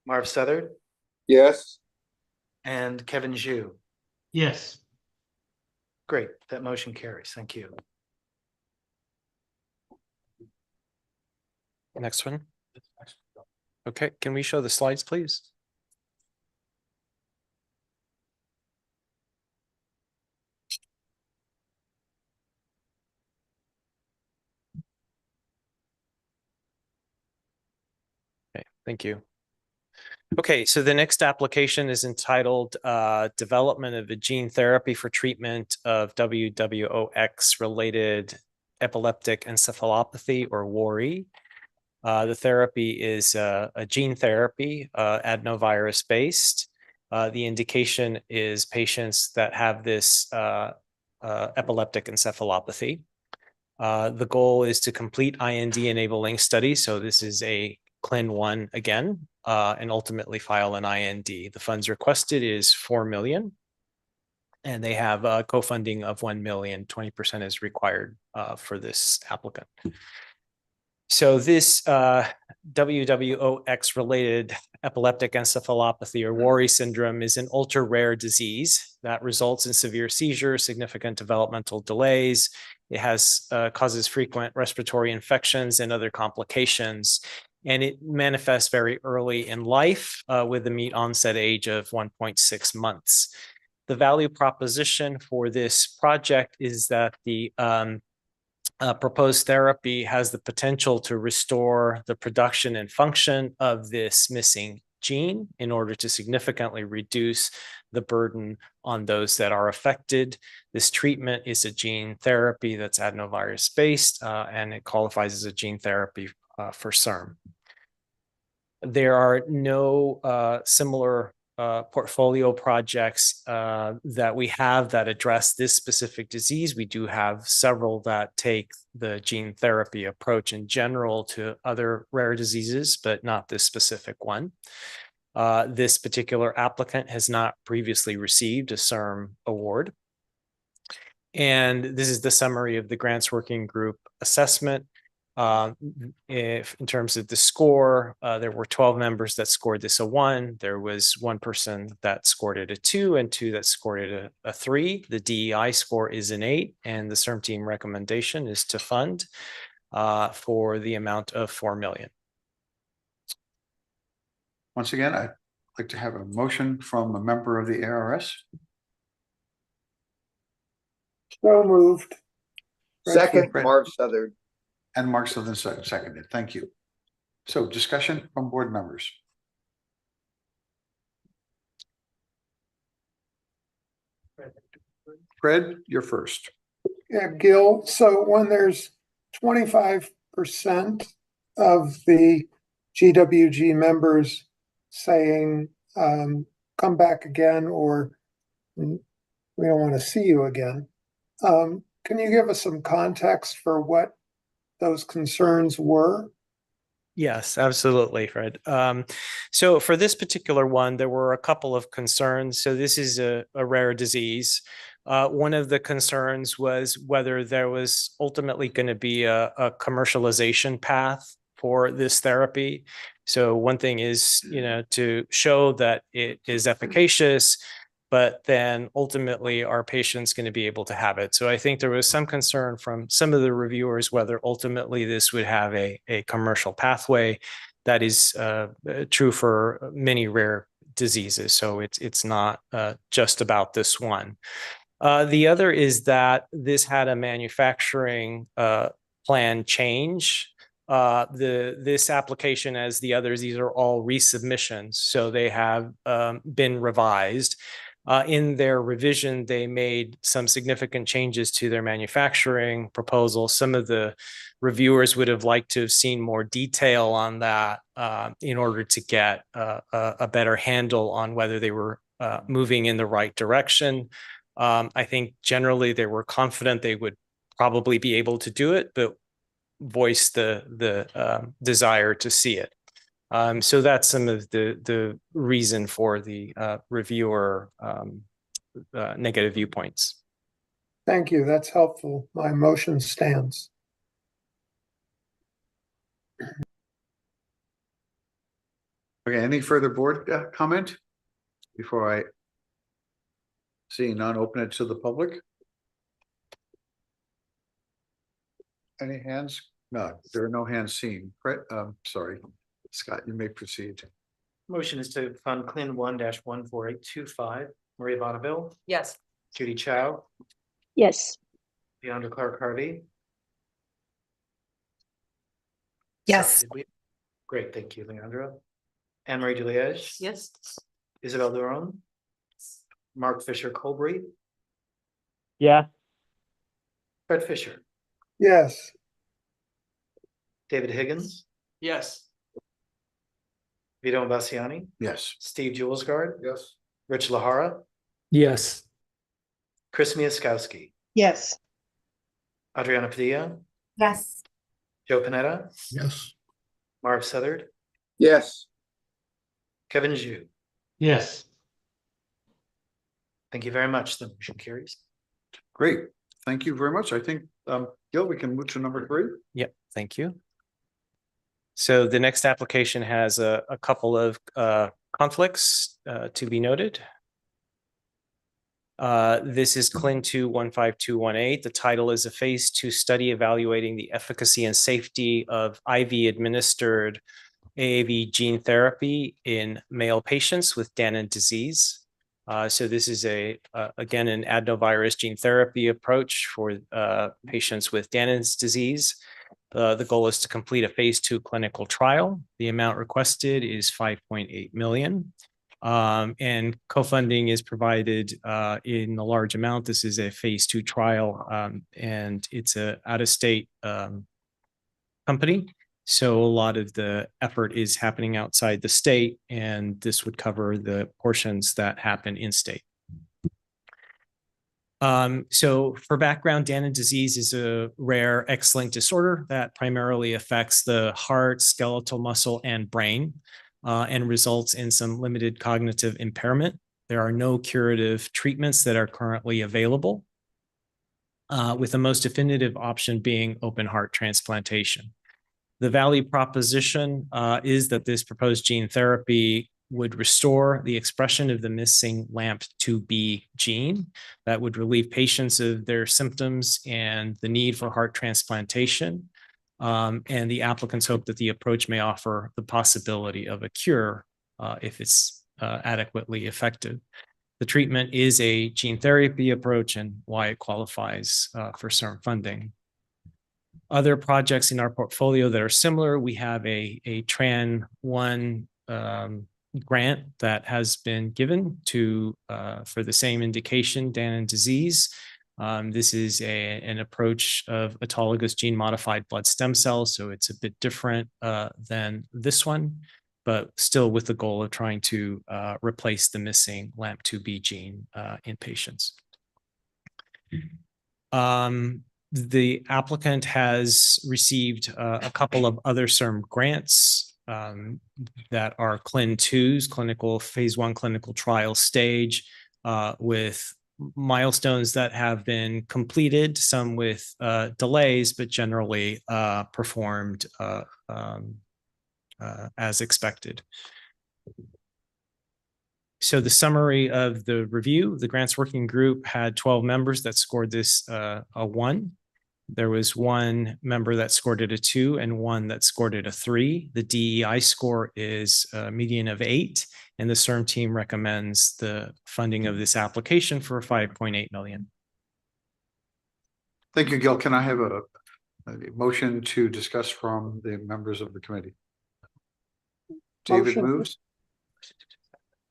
Marv Southard, Yes. and Kevin Zhu. Yes. Great, that motion carries. Thank you. Next one. Okay, can we show the slides, please? Okay, thank you. Okay, so the next application is entitled Development of a Gene Therapy for Treatment of WWOX-related Epileptic Encephalopathy, or WARI. The therapy is a gene therapy, adenovirus-based. The indication is patients that have this epileptic encephalopathy. The goal is to complete IND-enabling studies. So this is a CLIN 1 again, and ultimately file an IND. The funds requested is $4 million, and they have a co-funding of $1 million. 20% is required for this applicant. So this WWOX-related epileptic encephalopathy, or WARI syndrome, is an ultra-rare disease that results in severe seizures, significant developmental delays. It causes frequent respiratory infections and other complications, and it manifests very early in life with a mean onset age of 1.6 months. The value proposition for this project is that the proposed therapy has the potential to restore the production and function of this missing gene in order to significantly reduce the burden on those that are affected. This treatment is a gene therapy that's adenovirus based, and it qualifies as a gene therapy for CIRM. There are no similar portfolio projects that we have that address this specific disease. We do have several that take the gene therapy approach in general to other rare diseases, but not this specific one. This particular applicant has not previously received a CIRM award. And this is the summary of the grants working group assessment. If in terms of the score, there were 12 members that scored this a 1. There was 1 person that scored it a 2 and 2 that scored it a 3. The DEI score is an 8, and the CIRM team recommendation is to fund for the amount of 4 million. Once again, I'd like to have a motion from a member of the ARS. So moved. Second, Fred. Marv Southern. And Mark Southern seconded. Thank you. So discussion from board members. Fred, you're first. Yeah, Gil, so when there's 25% of the GWG members saying, come back again, or we don't want to see you again, can you give us some context for what those concerns were? Yes, absolutely, Fred. So for this particular one, there were a couple of concerns. So this is a rare disease. One of the concerns was whether there was ultimately going to be a commercialization path for this therapy. So one thing is, to show that it is efficacious, but then ultimately are patients going to be able to have it? So I think there was some concern from some of the reviewers whether ultimately this would have a commercial pathway. That is true for many rare diseases. So it's not just about this one. The other is that this had a manufacturing plan change. This application, as the others, these are all resubmissions. So they have been revised. In their revision, they made some significant changes to their manufacturing proposal. Some of the reviewers would have liked to have seen more detail on that in order to get a better handle on whether they were moving in the right direction. I think generally they were confident they would probably be able to do it, but voiced the desire to see it. So that's some of the reason for the reviewer negative viewpoints. Thank you. That's helpful. My motion stands. Okay, any further board comment before I see none, open it to the public? Any hands? No, there are no hands seen. Sorry, Scott, you may proceed. Motion is to fund CLIN 1-14825. Maria Bonneville, Yes. Judy Chow, Yes. Leandra Clark Harvey. Yes. Sorry, great, thank you, Leandra. Anne Marie Deliege. Yes. Isabel Duron. Mark Fisher Colbury. Yeah. Fred Fisher. Yes. David Higgins. Yes. Vito Bassiani. Yes. Steve Julesgaard. Yes. Rich Lahara. Yes. Chris Miaskowski. Yes. Adriana Padilla. Yes. Joe Panetta. Yes. Marv Southard. Yes. Kevin Zhu. Yes. Thank you very much. The motion carries. Great. Thank you very much. I think, Gil, we can move to number 3. Yep, thank you. So the next application has a couple of conflicts to be noted. This is CLIN 2-15218. The title is a phase 2 study evaluating the efficacy and safety of IV administered AAV gene therapy in male patients with Danon disease. So this is again, an adenovirus gene therapy approach for patients with Danon's disease. The goal is to complete a phase 2 clinical trial. The amount requested is 5.8 million. And co-funding is provided in a large amount. This is a phase 2 trial, and it's a out-of-state company. So a lot of the effort is happening outside the state, and this would cover the portions that happen in state. So for background, Danon disease is a rare X-linked disorder that primarily affects the heart, skeletal muscle, and brain, and results in some limited cognitive impairment. There are no curative treatments that are currently available, with the most definitive option being open heart transplantation. The value proposition is that this proposed gene therapy would restore the expression of the missing LAMP2B gene that would relieve patients of their symptoms and the need for heart transplantation. And the applicants hope that the approach may offer the possibility of a cure if it's adequately effective. The treatment is a gene therapy approach and why it qualifies for CIRM funding. Other projects in our portfolio that are similar, we have a TRAN1 grant that has been given to for the same indication, Danon disease. This is an approach of autologous gene modified blood stem cells, so it's a bit different than this one, but still with the goal of trying to replace the missing LAMP2B gene in patients. The applicant has received a couple of other CIRM grants that are CLIN2s, clinical phase 1 clinical trial stage, with milestones that have been completed, some with delays, but generally performed as expected. So the summary of the review, the grants working group had 12 members that scored this a 1. There was 1 member that scored it a 2 and 1 that scored it a 3. The DEI score is a median of 8, and the CIRM team recommends the funding of this application for $5.8 million. Thank you, Gil. Can I have a motion to discuss from the members of the committee? David Motion. moves.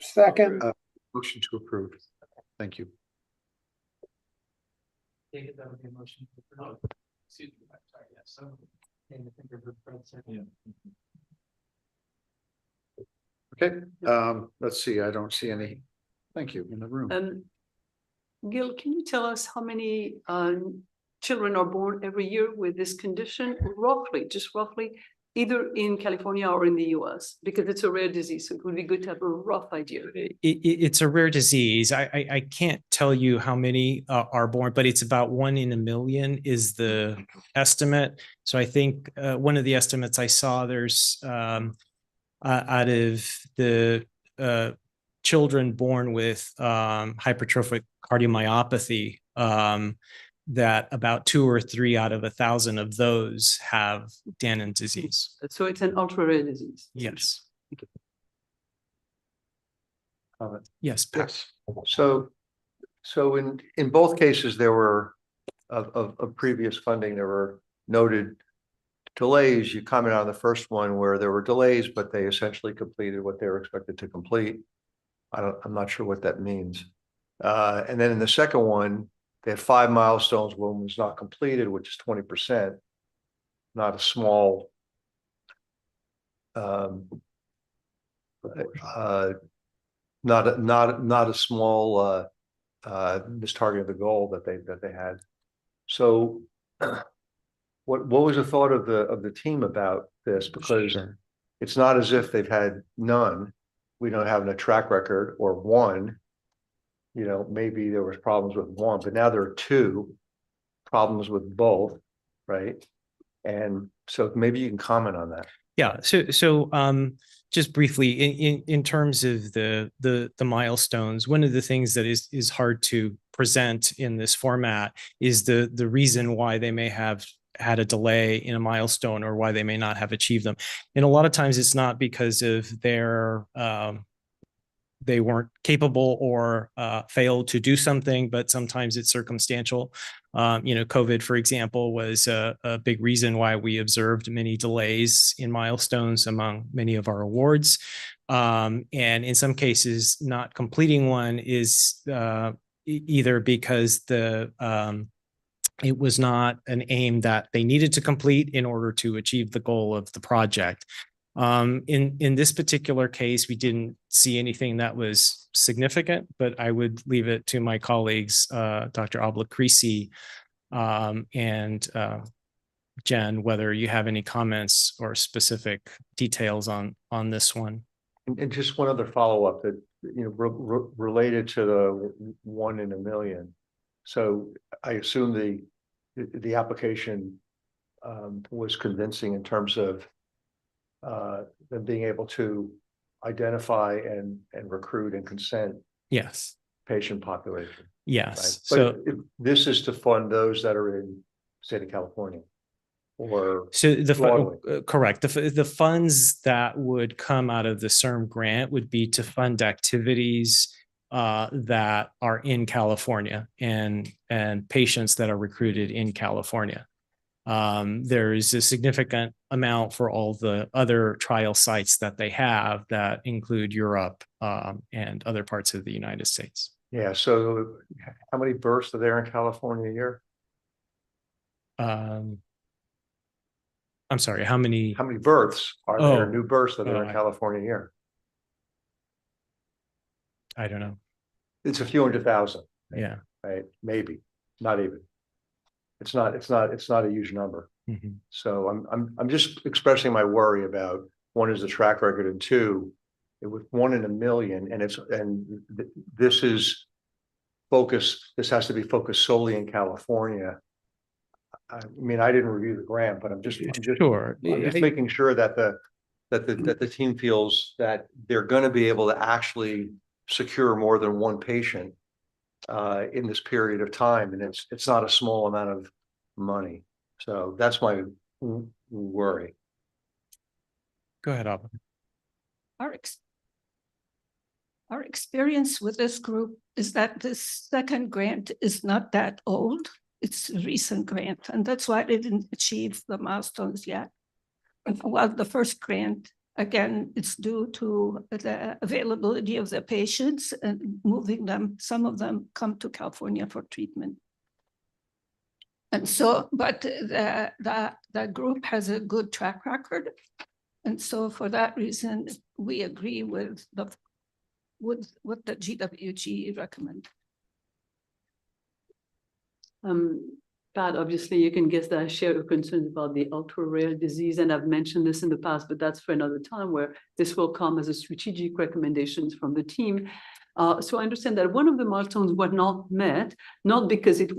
Second. Motion to approve. Thank you. David, that would be a motion. Excuse me, I'm sorry, yes, so. Okay, let's see, I don't see any, thank you, in the room. Gil, can you tell us how many children are born every year with this condition? Roughly, just roughly, either in California or in the US, because it's a rare disease. So it would be good to have a rough idea. It's a rare disease. I can't tell you how many are born, but it's about 1 in a million is the estimate. So I think one of the estimates I saw, there's out of the children born with hypertrophic cardiomyopathy, that about 2 or 3 out of 1,000 of those have Danon disease. So it's an ultra rare disease. Yes. Yes. Yes. So in both cases, there were of previous funding, there were noted delays. You commented on the first one where there were delays, but they essentially completed what they were expected to complete. I'm not sure what that means. And then in the second one, they had 5 milestones. One was not completed, which is 20%. Not a small not a small mistargeting of the goal that they had. So what was the thought of the team about this? Because it's not as if they've had none. We don't have a track record or one. You know, maybe there was problems with one, but now there are 2 problems with both, right? And so maybe you can comment on that. Yeah. So just briefly, in terms of the milestones, one of the things that is hard to present in this format is the reason why they may have had a delay in a milestone or why they may not have achieved them. And a lot of times it's not because of their they weren't capable or failed to do something, but sometimes it's circumstantial. COVID, for example, was a big reason why we observed many delays in milestones among many of our awards. And in some cases, not completing one is either because it was not an aim that they needed to complete in order to achieve the goal of the project. In this particular case, we didn't see anything that was significant, but I would leave it to my colleagues, Dr. Ablakrisi and Jen, whether you have any comments or specific details on this one. And just one other follow-up that, related to the 1 in a million. So I assume the application was convincing in terms of them being able to identify and recruit and consent Yes, patient population. Right? yes. But So, this is to fund those that are in state of California or so broadly. correct. The funds that would come out of the CIRM grant would be to fund activities that are in California and patients that are recruited in California. There is a significant amount for all the other trial sites that they have that include Europe and other parts of the United States. Yeah. So how many births are there in California a year? I'm sorry, how many births are there? Oh. New births are there in I- California a year? I don't know. It's a few 100,000. Yeah. Right. Maybe not even. It's not a huge number. Mhm. So I'm just expressing my worry about, one is the track record, and two, it was 1 in a million, and this is focused. This has to be focused solely in California. I mean, I didn't review the grant, but I'm just Sure. making sure that the team feels that they're going to be able to actually secure more than one patient in this period of time, and it's not a small amount of money. So that's my worry. Go ahead, Abba. Our experience with this group is that this second grant is not that old. It's a recent grant, and that's why they didn't achieve the milestones yet. While the first grant, again, it's due to the availability of the patients and moving them. Some of them come to California for treatment. And so, but the group has a good track record. And so for that reason, we agree with what the GWG recommend. Pat, obviously you can guess that I share concerns about the ultra rare disease, and I've mentioned this in the past, but that's for another time, where this will come as a strategic recommendations from the team. So I understand that one of the milestones were not met, not because it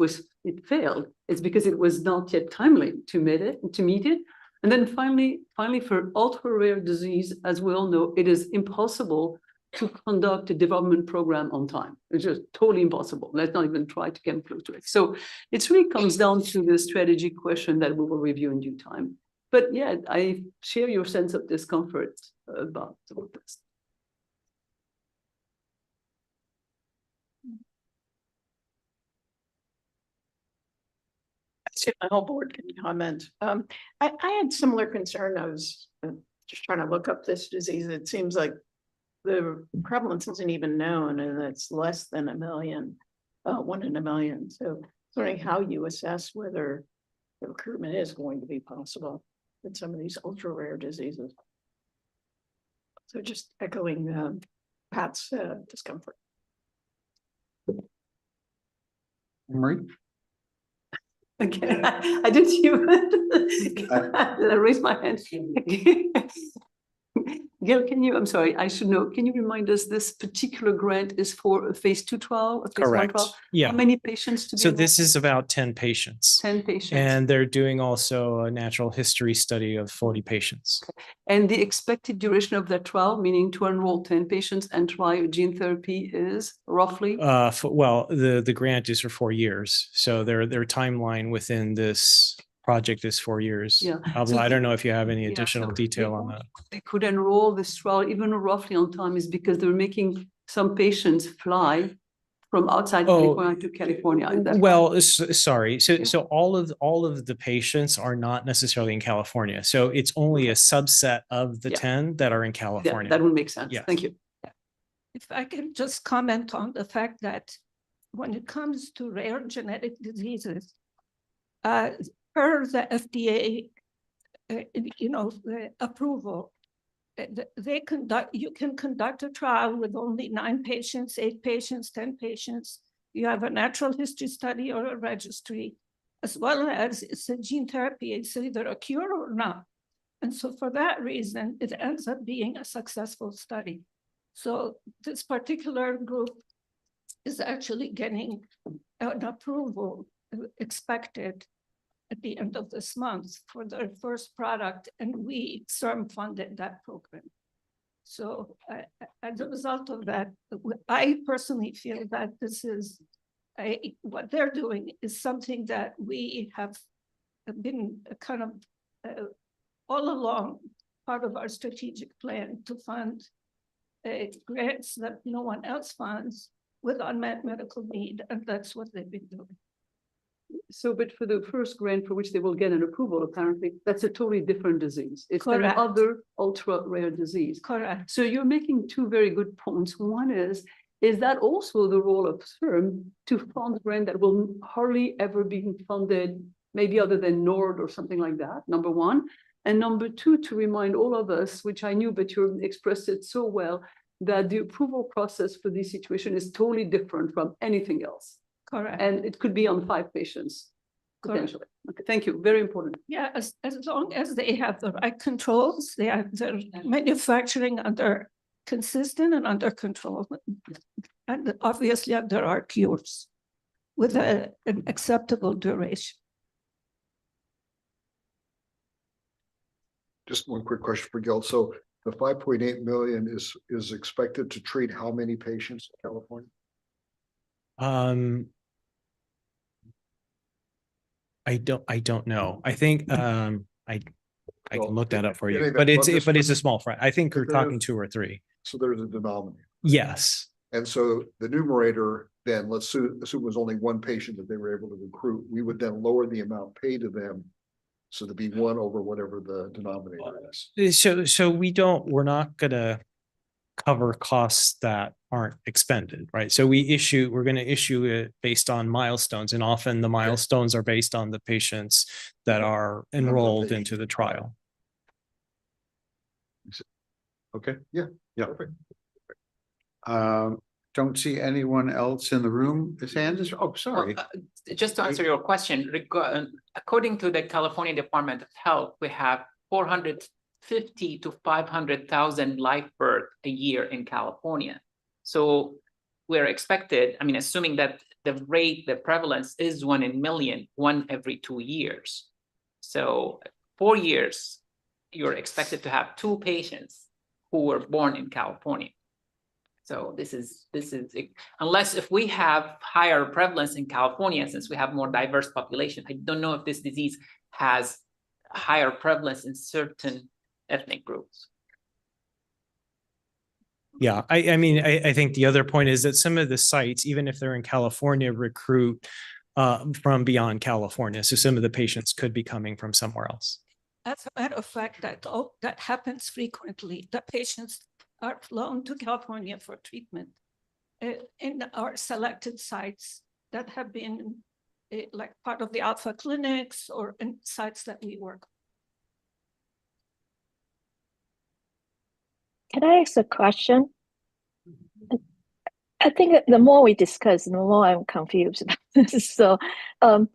failed, it's because it was not yet timely to meet it. And then finally for ultra rare disease, as we all know, it is impossible to conduct a development program on time. It's just totally impossible. Let's not even try to get close to it. So it really comes down to the strategic question that we will review in due time. But yeah, I share your sense of discomfort about this. My whole board can comment. I had similar concern. I was just trying to look up this disease. It seems like the prevalence isn't even known, and it's less than 1 million, 1 in a million. So I was wondering how you assess whether the recruitment is going to be possible in some of these ultra rare diseases. So just echoing Pat's discomfort. Marie? Okay, I didn't see I raised my hand. Gail, I'm sorry, I should know, can you remind us, this particular grant is for a phase 2 trial, a phase 1 Correct. trial? Yeah. How many patients to be So enrolled? this is about 10 patients. 10 patients. And they're doing also a natural history study of 40 patients. And the expected duration of that trial, meaning to enroll 10 patients and try gene therapy, is roughly? Well, the grant is for 4 years. So their timeline within this project is 4 years. Yeah. Although So I don't know if you have any yeah, additional so detail on that. They could enroll this trial even roughly on time is because they're making some patients fly from outside California to California. Is that Well, right? sorry. So all of the patients are not necessarily in California. So it's only a subset of the 10 that are in California. That would make sense. Yes. Thank you. If I can just comment on the fact that when it comes to rare genetic diseases, per the FDA, the approval, you can conduct a trial with only 9 patients, 8 patients, 10 patients. You have a natural history study or a registry, as well as it's a gene therapy. It's either a cure or not. And so for that reason, it ends up being a successful study. So this particular group is actually getting an approval expected at the end of this month for their first product, and we CIRM funded that program. So as a result of that, I personally feel that this is what they're doing is something that we have been kind of all along part of our strategic plan to fund grants that no one else funds with unmet medical need, and that's what they've been doing. So, but for the first grant for which they will get an approval, apparently, that's a totally different disease. It's Correct. another ultra rare disease. Correct. So you're making two very good points. One is that also the role of CIRM to fund grant that will hardly ever be funded, maybe other than NORD or something like that, number one. And number two, to remind all of us, which I knew, but you expressed it so well, that the approval process for this situation is totally different from anything else. Correct. And it could be on 5 patients, potentially. Okay, thank you. Very important. Yeah, as long as they have the right controls, they have their manufacturing under consistent and under control. And obviously there are cures with an acceptable duration. Just one quick question for Gil. So the 5.8 million is expected to treat how many patients in California? I don't know. I think I can look that up for you, Well, but it's just- a small fry. I think we're But talking there's- 2 or 3. So there's a denominator. Yes. And so the numerator, then let's assume it was only 1 patient that they were able to recruit. We would then lower the amount paid to them. So to be 1 over whatever the denominator is. So we're not gonna cover costs that aren't expended, right? So we're gonna issue it based on milestones, and often the milestones are based on the patients that are enrolled into the trial. Okay. Yeah. Yeah. Don't see anyone else in the room. His hand is, oh, sorry. Just to answer your question, according to the California Department of Health, we have 450 to 500,000 live births a year in California. So we're expected, I mean, assuming that the prevalence is 1 in a million, 1 every 2 years. So 4 years, you're expected to have 2 patients who were born in California. So this is unless if we have higher prevalence in California, since we have more diverse population, I don't know if this disease has higher prevalence in certain ethnic groups. Yeah, I mean, I think the other point is that some of the sites, even if they're in California, recruit from beyond California. So some of the patients could be coming from somewhere else. As a matter of fact, that happens frequently. The patients are flown to California for treatment in our selected sites that have been like part of the Alpha clinics or in sites that we work. Can I ask a question? I think the more we discuss, the more I'm confused. So the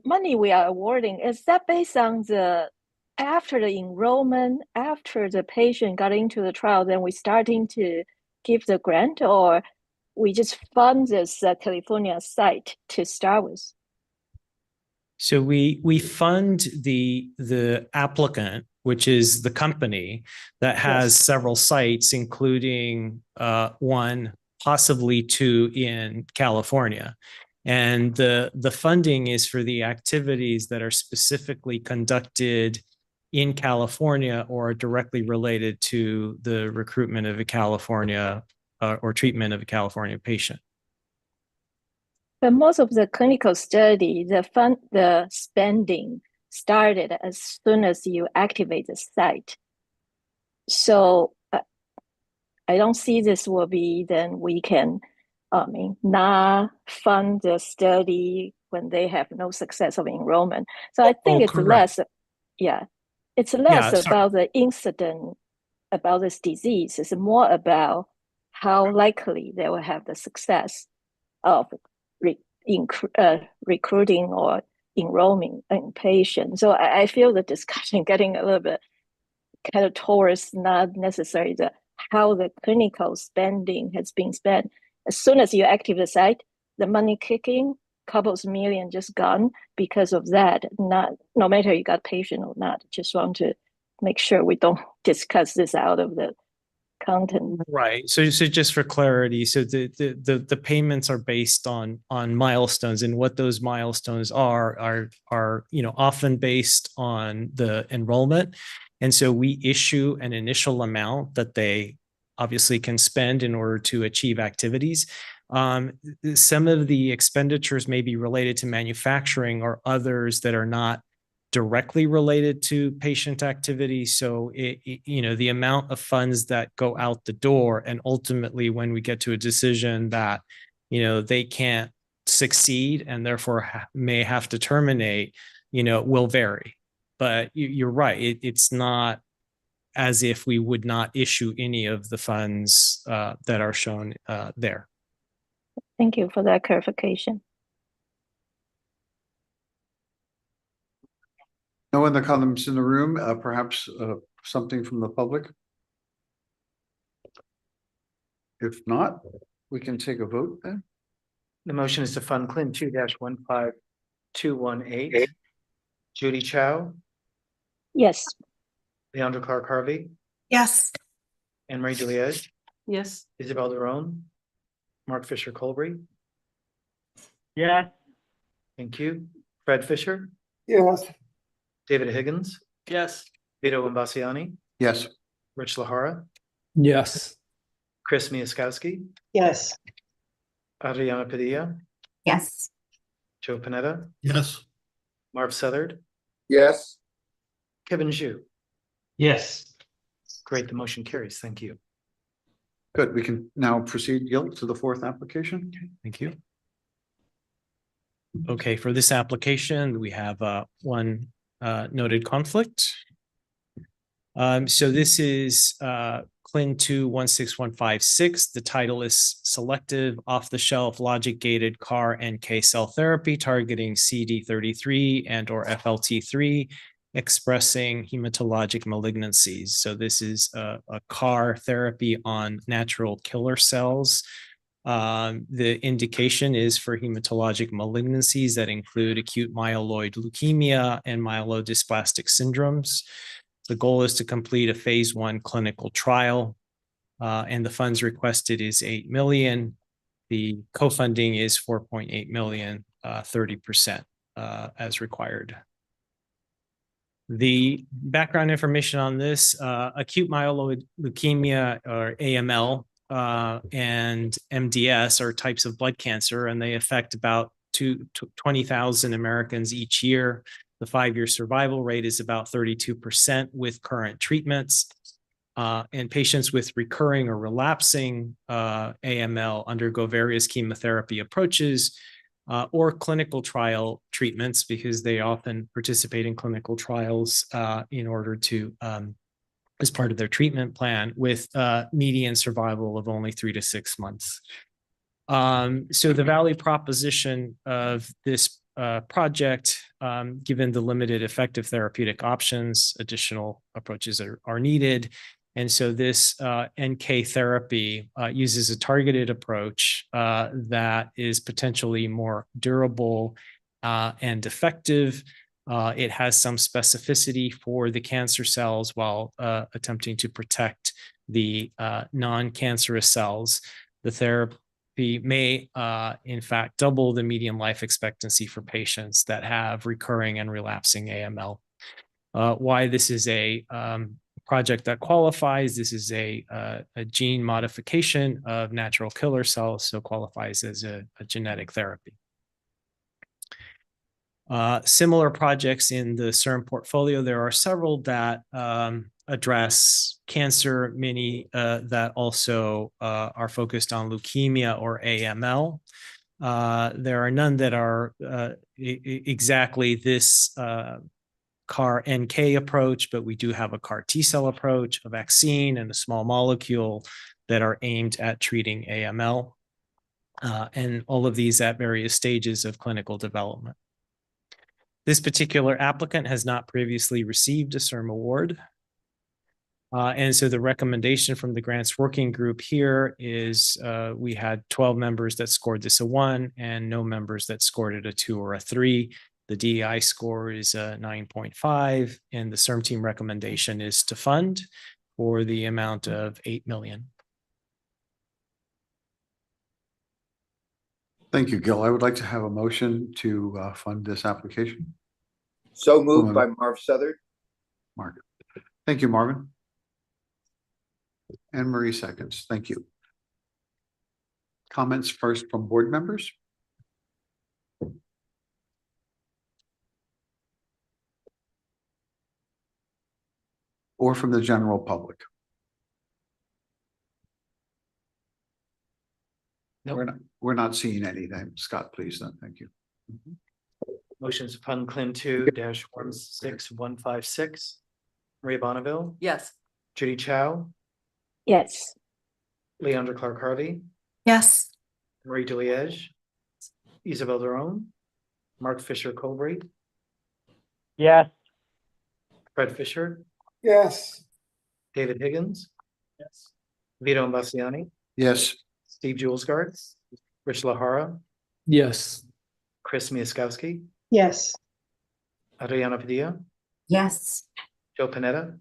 money we are awarding, is that based on after the enrollment, after the patient got into the trial, then we starting to give the grant, or we just fund this California site to start with? So we fund the applicant, which is the company that has several sites, including 1, possibly 2 in California. And the funding is for the activities that are specifically conducted in California or directly related to the recruitment of a California or treatment of a California patient. But most of the clinical study, the spending started as soon as you activate the site. So I don't see this will be, then we can, not fund the study when they have no success of enrollment. So I think it's less, it's less about the incident about this disease. It's more about how likely they will have the success of recruiting or enrolling in patients. So I feel the discussion getting a little bit kind of towards not necessarily how the clinical spending has been spent. As soon as you activate the site, the money kicking, couples million just gone because of that. Not, no matter you got patient or not, just want to make sure we don't discuss this out of the content. Right. So just for clarity, so the payments are based on milestones, and what those milestones are often based on the enrollment. And so we issue an initial amount that they obviously can spend in order to achieve activities. Some of the expenditures may be related to manufacturing, or others that are not directly related to patient activity. So the amount of funds that go out the door, and ultimately when we get to a decision that they can't succeed and therefore may have to terminate, will vary. But you're right, it's not as if we would not issue any of the funds that are shown there. Thank you for that clarification. No other comments in the room, perhaps something from the public? If not, we can take a vote then. The motion is to fund CLIN 2-15218. Judy Chow, Yes. Leandra Clark Harvey, Yes. Anne Marie Deliege, Yes. Isabel Derone, Mark Fisher Colbury. Yes. Thank you. Fred Fisher, Yes. David Higgins, Yes. Vito Imbasiani, Yes. Rich Lahara, Yes. Chris Miaskowski, Yes. Adriana Padilla, Yes. Joe Panetta, Yes. Marv Southard, Yes. Kevin Zhu. Yes. Great, the motion carries. Thank you. Good, we can now proceed, Gil, to the fourth application. Thank you. Okay, for this application, we have one noted conflict. So this is CLIN 2-16156. The title is Selective Off-the-Shelf Logic-Gated CAR NK Cell Therapy Targeting CD33 and/or FLT3, expressing hematologic malignancies. So this is a CAR therapy on natural killer cells. The indication is for hematologic malignancies that include acute myeloid leukemia and myelodysplastic syndromes. The goal is to complete a phase 1 clinical trial, and the funds requested is 8 million. The co-funding is 4.8 million, 30% as required. The background information on this, acute myeloid leukemia, or AML, and MDS are types of blood cancer, and they affect about 20,000 Americans each year. The 5-year survival rate is about 32% with current treatments. And patients with recurring or relapsing AML undergo various chemotherapy approaches or clinical trial treatments, because they often participate in clinical trials in order to as part of their treatment plan, with median survival of only 3 to 6 months. So the value proposition of this project, given the limited effective therapeutic options, additional approaches are needed. And so this NK therapy uses a targeted approach that is potentially more durable and effective. It has some specificity for the cancer cells while attempting to protect the non-cancerous cells. The therapy may, in fact, double the median life expectancy for patients that have recurring and relapsing AML. Why this is a project that qualifies: this is a gene modification of natural killer cells, so qualifies as a genetic therapy. Similar projects in the CIRM portfolio, there are several that address cancer, many that also are focused on leukemia or AML. There are none that are exactly this CAR NK approach, but we do have a CAR T cell approach, a vaccine, and a small molecule that are aimed at treating AML. And all of these at various stages of clinical development. This particular applicant has not previously received a CIRM award. And so the recommendation from the grants working group here is we had 12 members that scored this a 1 and no members that scored it a 2 or a 3. The DEI score is a 9.5 and the CIRM team recommendation is to fund for the amount of 8 million. Thank you, Gil. I would like to have a motion to fund this application. So moved by Marv Southard. Mark. Thank you, Marvin. Anne Marie seconds. Thank you. Comments first from board members? Or from the general public? Nope. We're not seeing anything. Scott, please then. Thank you. Motions to fund CLIN 2-16156. Maria Bonneville, Yes. Judy Chow, Yes. Leandra Clark Harvey, Yes. Marie Deliege, Isabel Derone, Mark Fisher Colbury, Yes. Fred Fisher, Yes. David Higgins. Yes. Vito Ambassiani, Yes. Steve Julesgaard, Rich Lahara, Yes. Chris Miaskowski, Yes. Adriana Padilla, Yes. Joe Panetta.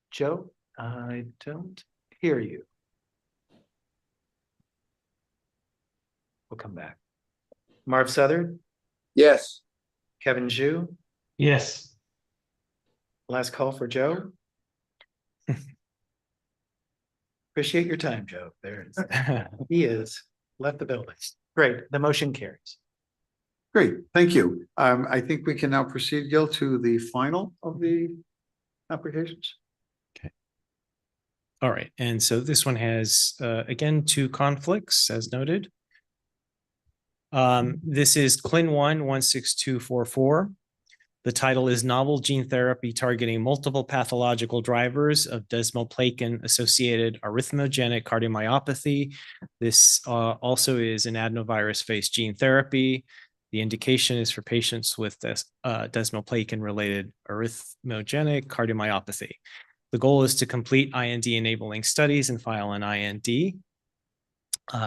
Joe, I don't hear you. We'll come back. Marv Southard, Yes. Kevin Zhu, Yes. last call for Joe. Appreciate your time, Joe. There it is. He is left the building. Great, the motion carries. Great, thank you. I think we can now proceed, Gil, to the final of the applications. All right, and so this one has, again, 2 conflicts as noted. This is CLIN 1-16244. The title is Novel Gene Therapy Targeting Multiple Pathological Drivers of Desmoplakin-Associated Arrhythmogenic Cardiomyopathy. This also is an adenovirus-based gene therapy. The indication is for patients with desmoplakin-related arrhythmogenic cardiomyopathy. The goal is to complete IND-enabling studies and file an IND.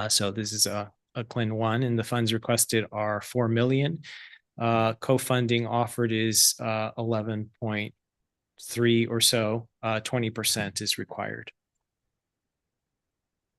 So this is a CLIN 1, and the funds requested are $4 million. Co-funding offered is 11.3 or so, 20% is required.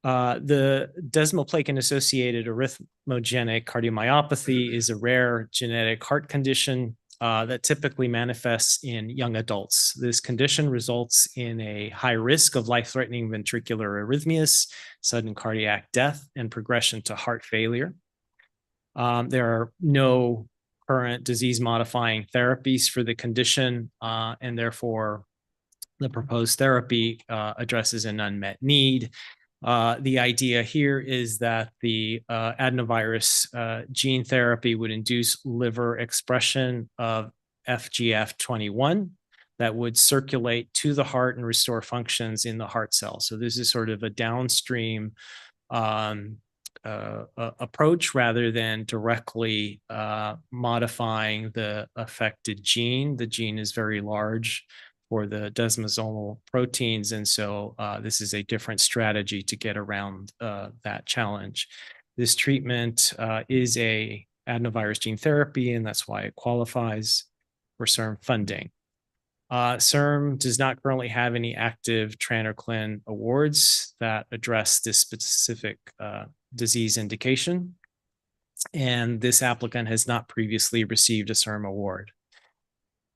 The desmoplakin-associated arrhythmogenic cardiomyopathy is a rare genetic heart condition that typically manifests in young adults. This condition results in a high risk of life-threatening ventricular arrhythmias, sudden cardiac death, and progression to heart failure. There are no current disease-modifying therapies for the condition, and therefore the proposed therapy addresses an unmet need. The idea here is that the adenovirus gene therapy would induce liver expression of FGF21 that would circulate to the heart and restore functions in the heart cell. So this is sort of a downstream approach rather than directly modifying the affected gene. The gene is very large for the desmosomal proteins, and so this is a different strategy to get around that challenge. This treatment is a adenovirus gene therapy, and that's why it qualifies for CIRM funding. CIRM does not currently have any active TRAN or CLIN awards that address this specific disease indication, and this applicant has not previously received a CIRM award.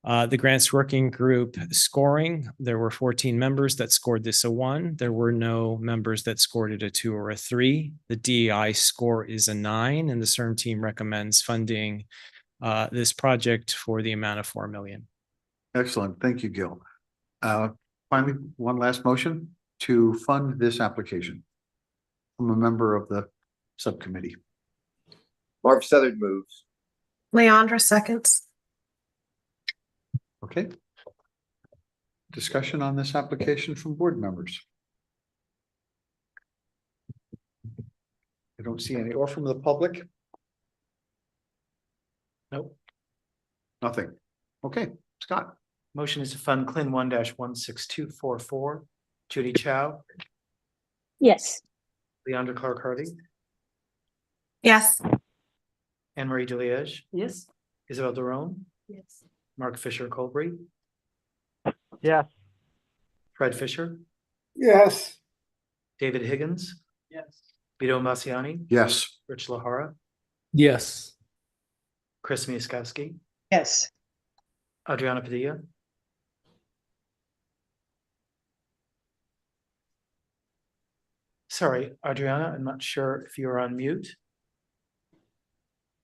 The grants working group scoring, there were 14 members that scored this a 1. There were no members that scored it a 2 or a 3. The DEI score is a 9, and the CIRM team recommends funding this project for the amount of $4 million. Excellent. Thank you, Gil. Finally, one last motion to fund this application from a member of the subcommittee. Marv Southard moves. Leandra seconds. Okay. Discussion on this application from board members. I don't see any, or from the public? Nope. Nothing. Okay, Scott. Motion is to fund CLIN 1-16244. Judy Chow, Yes. Leandra Clark Hardy, Yes. Anne Marie DeLiege, Yes. Isabel Derone, Yes. Mark Fisher Colbury, Yes. Fred Fisher, Yes. David Higgins. Yes. Vito Massiani, Yes. Rich Lahara, Yes. Chris Miaskowski, Yes. Adriana Padilla, sorry, Adriana, I'm not sure if you're on mute.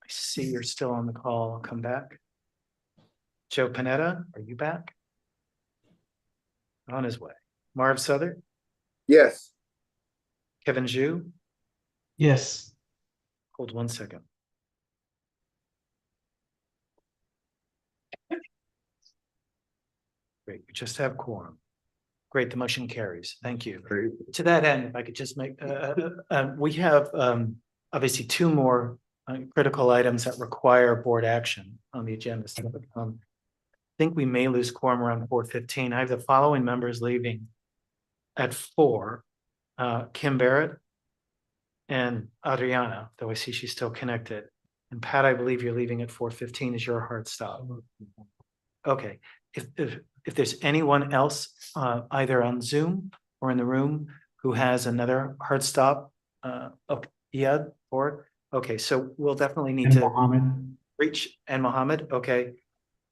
I see you're still on the call. I'll come back. Joe Panetta, are you back? On his way. Marv Southern, Yes. Kevin Zhu, Yes. hold 1 second. Great, we just have quorum. Great, the motion carries. Thank you. To that end, if I could just make, we have obviously two more critical items that require board action on the agenda. So, I think we may lose quorum around 4:15. I have the following members leaving at 4. Kim Barrett and Adriana, though I see she's still connected. And Pat, I believe you're leaving at 4:15 is your hard stop. Okay, if there's anyone else, either on Zoom or in the room who has another hard stop, yeah, or, okay, so we'll definitely need to reach, and Mohammed, okay.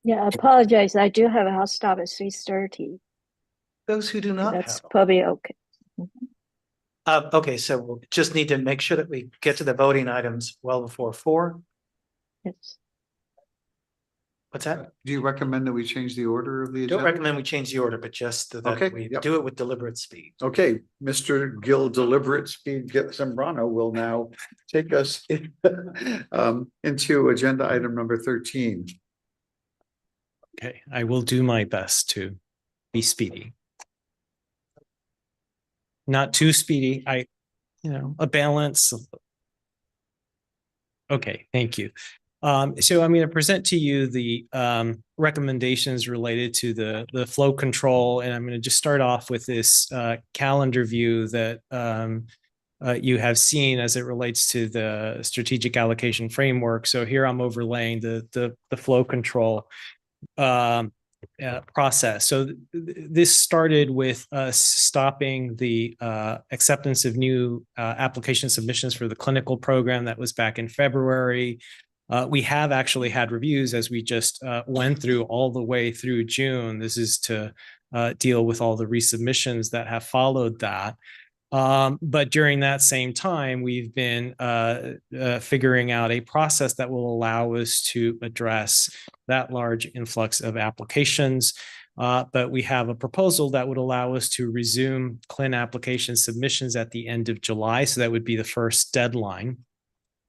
Yeah, I apologize. I do have a house stop at 3:30. Those who do not That's have. probably okay. Okay, so we'll just need to make sure that we get to the voting items well before 4. Yes. What's that? Do you recommend that we change the order of the Don't agenda? recommend we change the order, but just that Okay, we yep. do it with deliberate speed. Okay, Mr. Gil Deliberate Speed Zambrano will now take us into agenda item number 13. Okay, I will do my best to be speedy. Not too speedy. A balance. Okay, thank you. So I'm going to present to you the recommendations related to the flow control, and I'm going to just start off with this calendar view that you have seen as it relates to the strategic allocation framework. So here I'm overlaying the flow control process. So this started with us stopping the acceptance of new application submissions for the clinical program that was back in February. We have actually had reviews as we just went through all the way through June. This is to deal with all the resubmissions that have followed that. But during that same time, we've been figuring out a process that will allow us to address that large influx of applications. But we have a proposal that would allow us to resume CLIN application submissions at the end of July. So that would be the first deadline.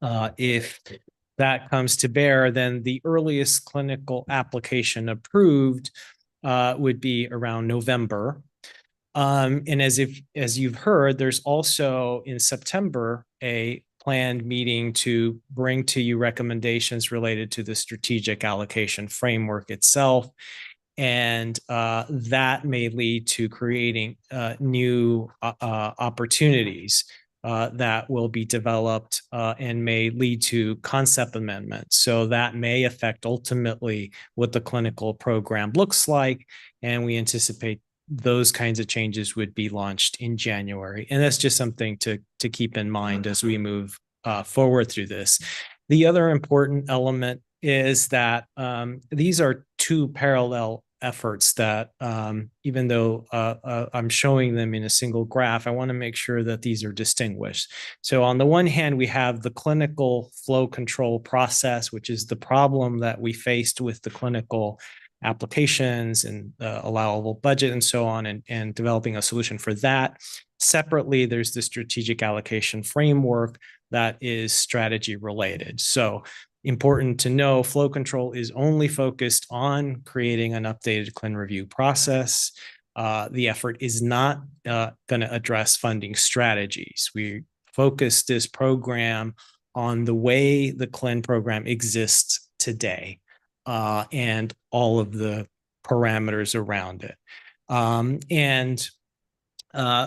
If that comes to bear, then the earliest clinical application approved would be around November. And as you've heard, there's also in September a planned meeting to bring to you recommendations related to the strategic allocation framework itself. And that may lead to creating new opportunities that will be developed and may lead to concept amendments. So that may affect ultimately what the clinical program looks like. And we anticipate those kinds of changes would be launched in January. And that's just something to keep in mind as we move forward through this. The other important element is that these are two parallel efforts that even though I'm showing them in a single graph, I want to make sure that these are distinguished. So on the one hand, we have the clinical flow control process, which is the problem that we faced with the clinical applications and allowable budget and so on, and developing a solution for that. Separately, there's the strategic allocation framework that is strategy related. So important to know, flow control is only focused on creating an updated CLIN review process. The effort is not going to address funding strategies. We focus this program on the way the CLIN program exists today. And all of the parameters around it.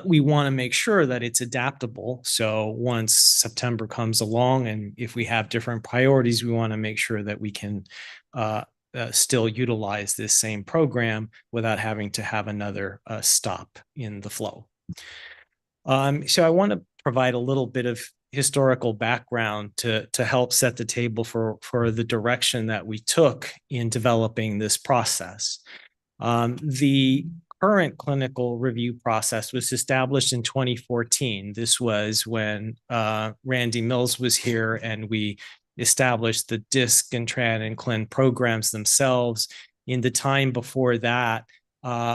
We want to make sure that it's adaptable. So once September comes along, and if we have different priorities, we want to make sure that we can still utilize this same program without having to have another stop in the flow. So I want to provide a little bit of historical background to help set the table for the direction that we took in developing this process. The current clinical review process was established in 2014. This was when Randy Mills was here, and we established the DISC and TRAN and CLIN programs themselves. In the time before that,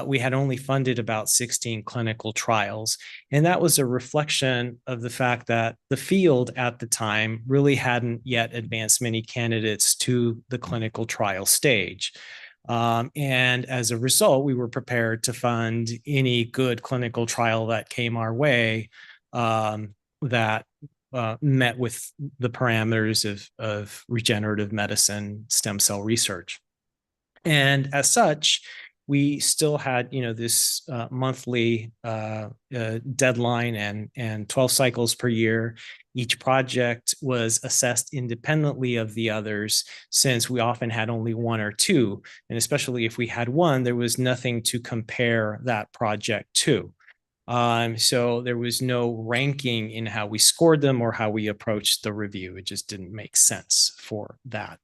we had only funded about 16 clinical trials. And that was a reflection of the fact that the field at the time really hadn't yet advanced many candidates to the clinical trial stage. And as a result, we were prepared to fund any good clinical trial that came our way that met with the parameters of regenerative medicine, stem cell research. And as such, we still had, this monthly deadline and 12 cycles per year. Each project was assessed independently of the others, since we often had only one or two. And especially if we had one, there was nothing to compare that project to. So there was no ranking in how we scored them or how we approached the review. It just didn't make sense for that.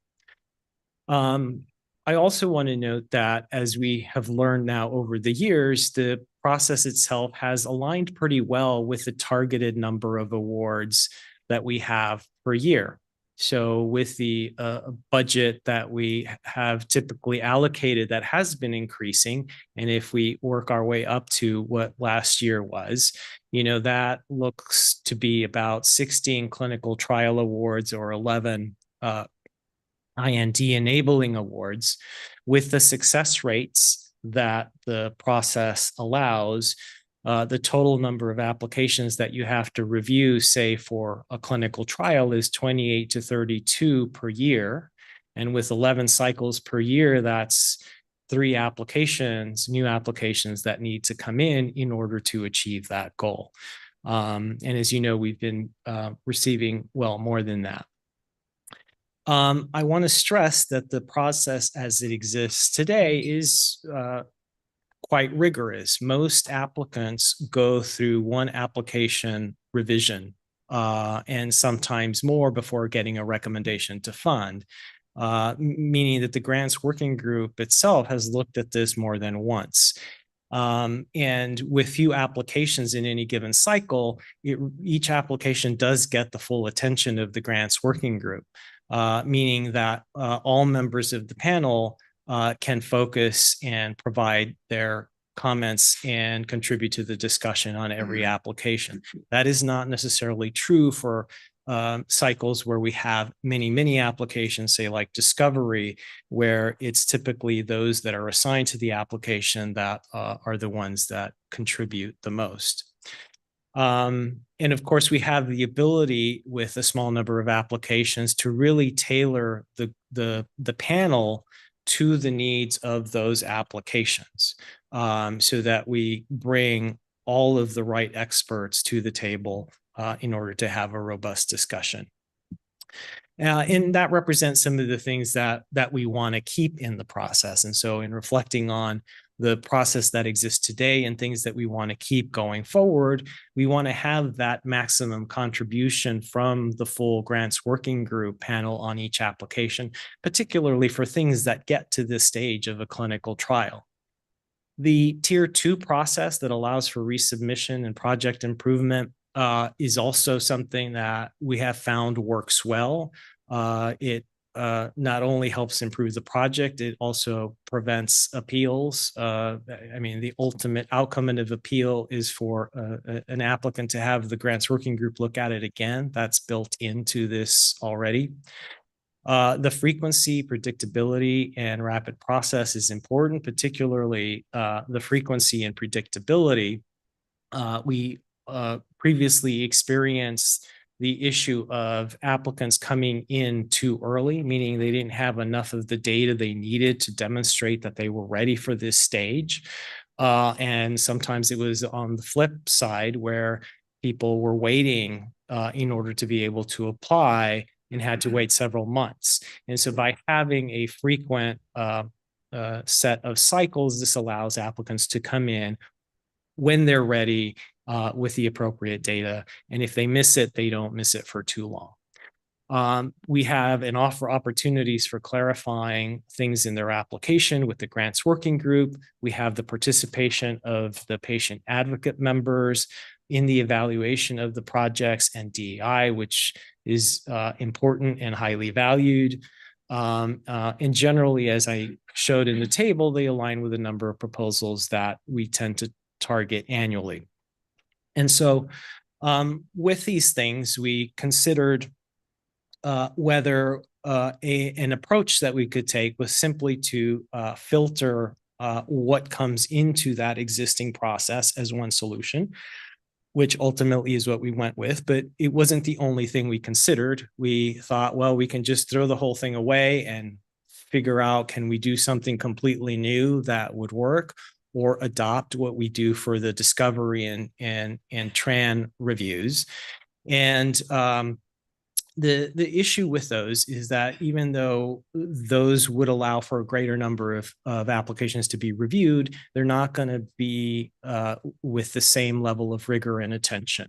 I also want to note that, as we have learned now over the years, the process itself has aligned pretty well with the targeted number of awards that we have per year. So with the budget that we have typically allocated, that has been increasing. And if we work our way up to what last year was, that looks to be about 16 clinical trial awards or 11 IND enabling awards. With the success rates that the process allows, the total number of applications that you have to review, say for a clinical trial, is 28 to 32 per year. And with 11 cycles per year, that's 3 applications, new applications that need to come in order to achieve that goal. And as you know, we've been receiving well more than that. I want to stress that the process as it exists today is quite rigorous. Most applicants go through one application revision and sometimes more before getting a recommendation to fund, meaning that the grants working group itself has looked at this more than once. And with few applications in any given cycle, each application does get the full attention of the grants working group. Meaning that all members of the panel can focus and provide their comments and contribute to the discussion on every application. That is not necessarily true for cycles where we have many applications, say like discovery, where it's typically those that are assigned to the application that are the ones that contribute the most. And of course, we have the ability with a small number of applications to really tailor the panel to the needs of those applications, so that we bring all of the right experts to the table in order to have a robust discussion. And that represents some of the things that we want to keep in the process. And so in reflecting on the process that exists today and things that we want to keep going forward, we want to have that maximum contribution from the full grants working group panel on each application, particularly for things that get to this stage of a clinical trial. The tier 2 process that allows for resubmission and project improvement is also something that we have found works well. It not only helps improve the project, it also prevents appeals. The ultimate outcome of appeal is for an applicant to have the grants working group look at it again. That's built into this already. The frequency, predictability, and rapid process is important, particularly the frequency and predictability. We previously experienced the issue of applicants coming in too early, meaning they didn't have enough of the data they needed to demonstrate that they were ready for this stage. And sometimes it was on the flip side where people were waiting in order to be able to apply and had to wait several months. And so by having a frequent set of cycles, this allows applicants to come in when they're ready with the appropriate data. And if they miss it, they don't miss it for too long. We have and offer opportunities for clarifying things in their application with the grants working group. We have the participation of the patient advocate members in the evaluation of the projects and DEI, which is important and highly valued. And generally, as I showed in the table, they align with a number of proposals that we tend to target annually. And so with these things, we considered whether an approach that we could take was simply to filter what comes into that existing process as one solution, which ultimately is what we went with, but it wasn't the only thing we considered. We thought, well, we can just throw the whole thing away and figure out, can we do something completely new that would work, or adopt what we do for the discovery and TRAN reviews. And the issue with those is that even though those would allow for a greater number of applications to be reviewed, they're not going to be with the same level of rigor and attention.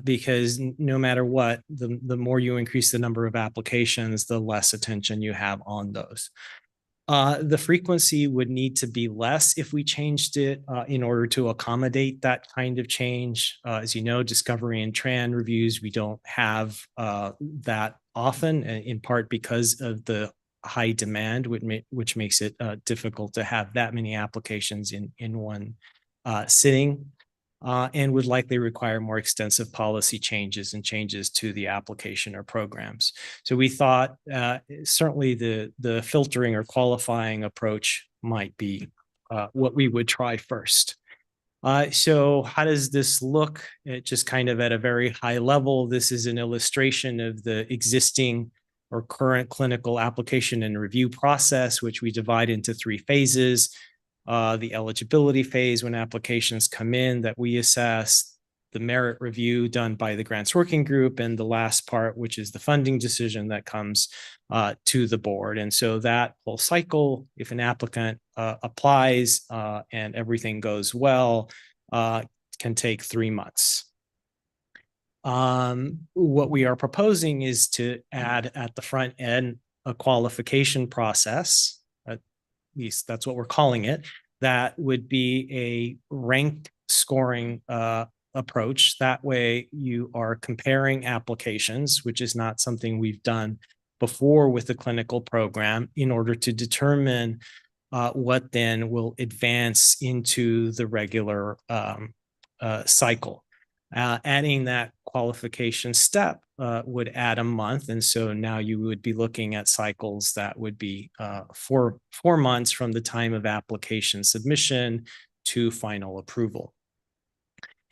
Because no matter what, the more you increase the number of applications, the less attention you have on those. The frequency would need to be less if we changed it in order to accommodate that kind of change. As you know, discovery and TRAN reviews, we don't have that often, in part because of the high demand, which makes it difficult to have that many applications in one sitting. And would likely require more extensive policy changes and changes to the application or programs. So we thought certainly the filtering or qualifying approach might be what we would try first. So how does this look? It just kind of at a very high level. This is an illustration of the existing or current clinical application and review process, which we divide into 3 phases. The eligibility phase, when applications come in that we assess, the merit review done by the grants working group, and the last part, which is the funding decision that comes to the board. And so that whole cycle, if an applicant applies and everything goes well, can take 3 months. What we are proposing is to add at the front end a qualification process. At least that's what we're calling it. That would be a ranked scoring approach. That way you are comparing applications, which is not something we've done before with the clinical program, in order to determine what then will advance into the regular cycle. Adding that qualification step would add a month. And so now you would be looking at cycles that would be 4 months from the time of application submission to final approval.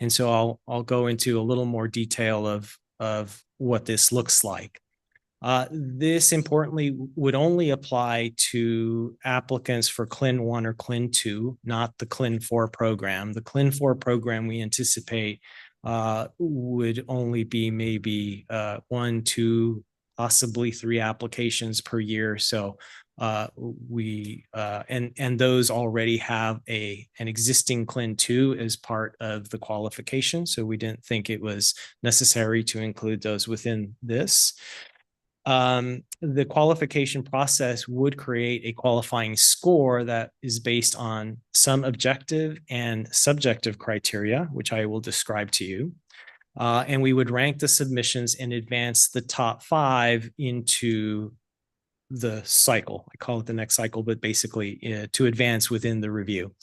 And so I'll go into a little more detail of what this looks like. This importantly would only apply to applicants for CLIN 1 or CLIN 2, not the CLIN 4 program. The CLIN 4 program we anticipate would only be maybe 1, 2, possibly 3 applications per year. So and those already have an existing CLIN 2 as part of the qualification. So we didn't think it was necessary to include those within this. The qualification process would create a qualifying score that is based on some objective and subjective criteria, which I will describe to you. And we would rank the submissions and advance the top 5 into the cycle. I call it the next cycle, but basically to advance within the review.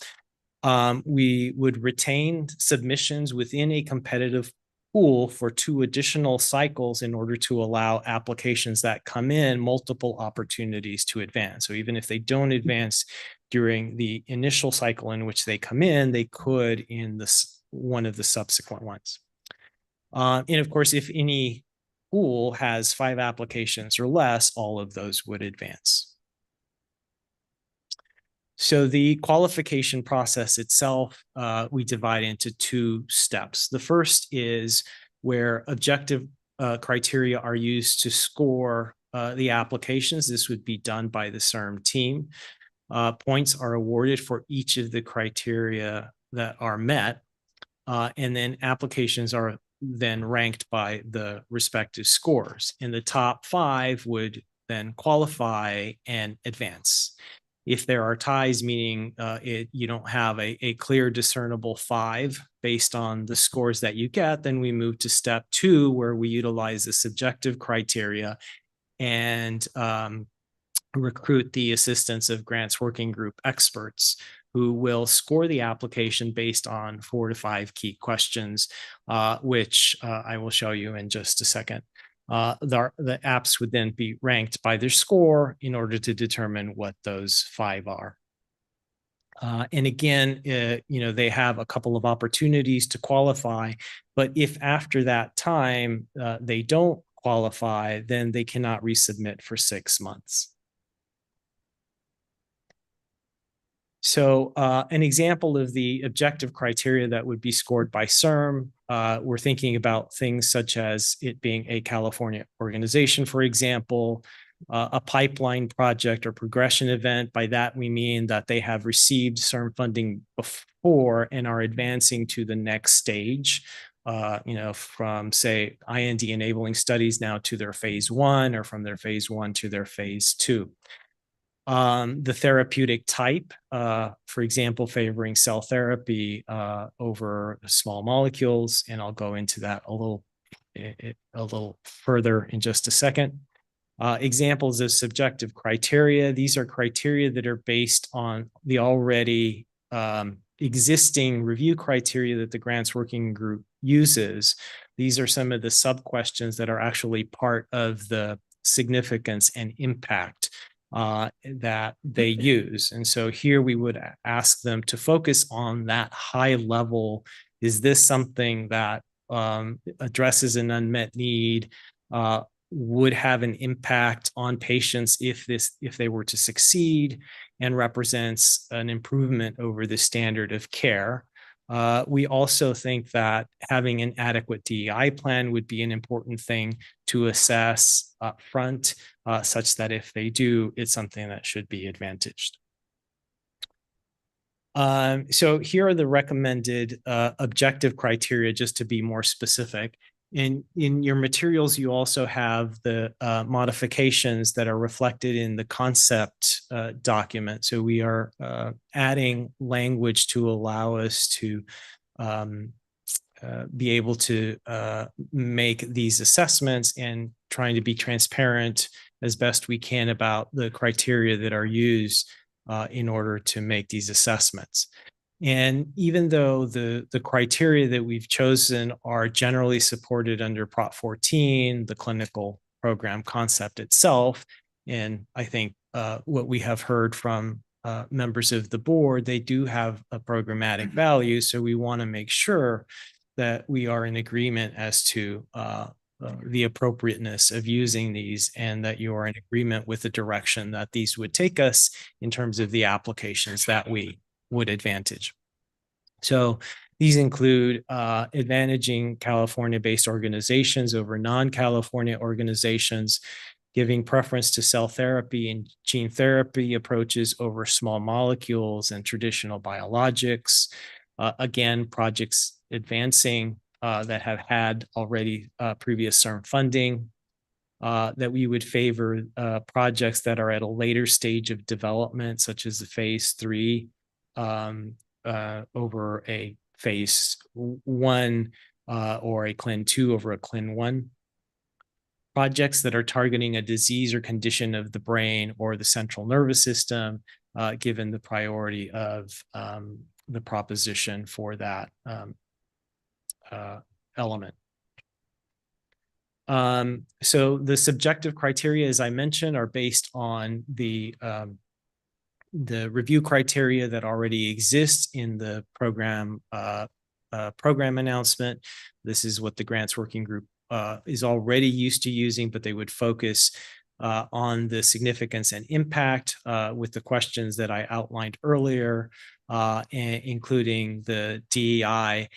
We would retain submissions within a competitive pool for 2 additional cycles in order to allow applications that come in multiple opportunities to advance. So even if they don't advance during the initial cycle in which they come in, they could in one of the subsequent ones. And of course, if any school has 5 applications or less, all of those would advance. So the qualification process itself, we divide into 2 steps. The first is where objective criteria are used to score the applications. This would be done by the CIRM team. Points are awarded for each of the criteria that are met, and then applications are then ranked by the respective scores. And the top 5 would then qualify and advance. If there are ties, meaning you don't have a clear discernible 5 based on the scores that you get, then we move to step 2, where we utilize the subjective criteria and recruit the assistance of grants working group experts who will score the application based on 4 to 5 key questions, which I will show you in just a second. The apps would then be ranked by their score in order to determine what those 5 are. And again, they have a couple of opportunities to qualify, but if after that time they don't qualify, then they cannot resubmit for 6 months. So an example of the objective criteria that would be scored by CIRM, we're thinking about things such as it being a California organization, for example, a pipeline project or progression event. By that, we mean that they have received CIRM funding before and are advancing to the next stage, from, say, IND enabling studies now to their phase 1, or from their phase 1 to their phase 2. The therapeutic type, for example, favoring cell therapy over small molecules, and I'll go into that a little further in just a second. Examples of subjective criteria. These are criteria that are based on the already existing review criteria that the grants working group uses. These are some of the sub-questions that are actually part of the significance and impact that they use. And so here we would ask them to focus on that high level. Is this something that addresses an unmet need, would have an impact on patients if they were to succeed, and represents an improvement over the standard of care? We also think that having an adequate DEI plan would be an important thing to assess up front, such that if they do, it's something that should be advantaged. So here are the recommended objective criteria, just to be more specific. In your materials, you also have the modifications that are reflected in the concept document. So we are adding language to allow us to be able to make these assessments, and trying to be transparent as best we can about the criteria that are used in order to make these assessments. And even though the criteria that we've chosen are generally supported under Prop 14, the clinical program concept itself, and I think what we have heard from members of the board, they do have a programmatic value. So we want to make sure that we are in agreement as to the appropriateness of using these, and that you are in agreement with the direction that these would take us in terms of the applications that we would advantage. So these include advantaging California-based organizations over non-California organizations, giving preference to cell therapy and gene therapy approaches over small molecules and traditional biologics. Again, projects advancing that have had already previous CIRM funding, that we would favor projects that are at a later stage of development, such as the phase 3 over a phase 1 or a CLIN 2 over a CLIN 1. Projects that are targeting a disease or condition of the brain or the central nervous system, given the priority of the proposition for that element. So the subjective criteria, as I mentioned, are based on the review criteria that already exist in the program announcement. This is what the grants working group is already used to using, but they would focus on the significance and impact with the questions that I outlined earlier, including the DEI,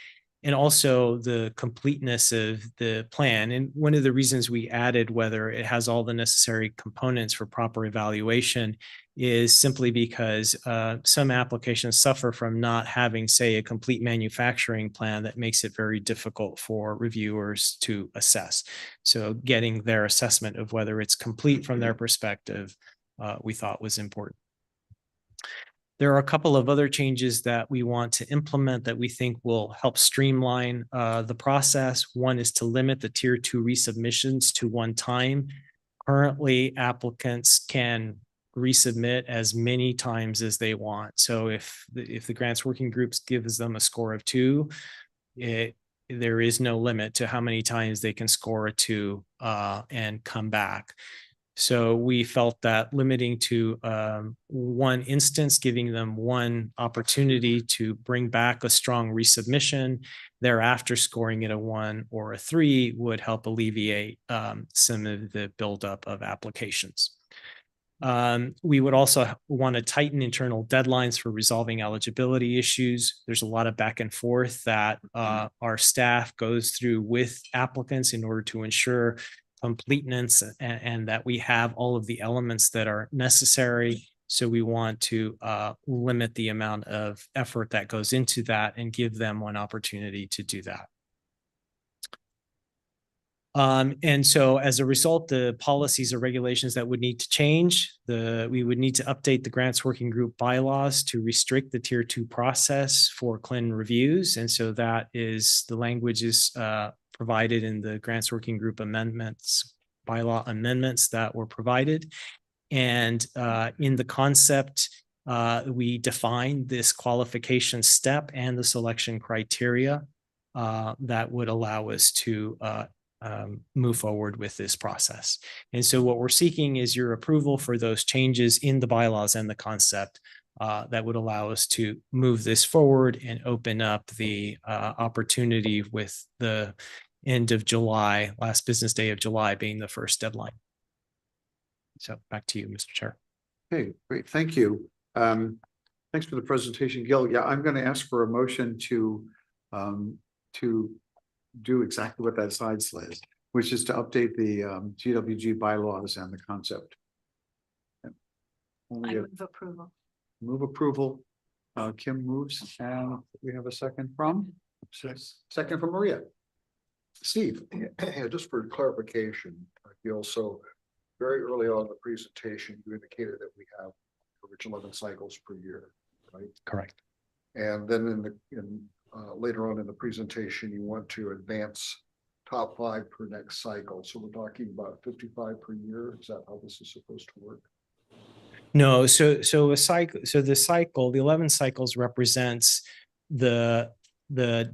and also the completeness of the plan. And one of the reasons we added whether it has all the necessary components for proper evaluation is simply because some applications suffer from not having, say, a complete manufacturing plan that makes it very difficult for reviewers to assess. So getting their assessment of whether it's complete from their perspective, we thought was important. There are a couple of other changes that we want to implement that we think will help streamline the process. One is to limit the tier 2 resubmissions to one time. Currently, applicants can resubmit as many times as they want. So if the grants working groups gives them a score of 2, there is no limit to how many times they can score a 2 and come back. So we felt that limiting to one instance, giving them one opportunity to bring back a strong resubmission, thereafter scoring it a 1 or a 3 would help alleviate some of the buildup of applications. We would also want to tighten internal deadlines for resolving eligibility issues. There's a lot of back and forth that our staff goes through with applicants in order to ensure completeness and that we have all of the elements that are necessary. So we want to limit the amount of effort that goes into that and give them one opportunity to do that. And so as a result, the policies or regulations that would need to change, we would need to update the grants working group bylaws to restrict the tier 2 process for CLIN reviews. And so that is, the language is provided in the grants working group amendments, bylaw amendments that were provided. And in the concept, we defined this qualification step and the selection criteria that would allow us to move forward with this process. And so what we're seeking is your approval for those changes in the bylaws and the concept that would allow us to move this forward and open up the opportunity with the end of July, last business day of July being the first deadline. So back to you, Mr. Chair. Okay, great. Thank you. Thanks for the presentation, Gil. Yeah, I'm going to ask for a motion to do exactly what that slide says, which is to update the GWG bylaws and the concept. I move approval. Move approval. Kim moves, and we have a second from? Second from Maria. Steve, just for clarification, Gil, so very early on in the presentation, you indicated that we have average 11 cycles per year, right? Correct. And then later on in the presentation, you want to advance top 5 per next cycle. So we're talking about 55 per year. Is that how this is supposed to work? No, so a cycle, the 11 cycles represents the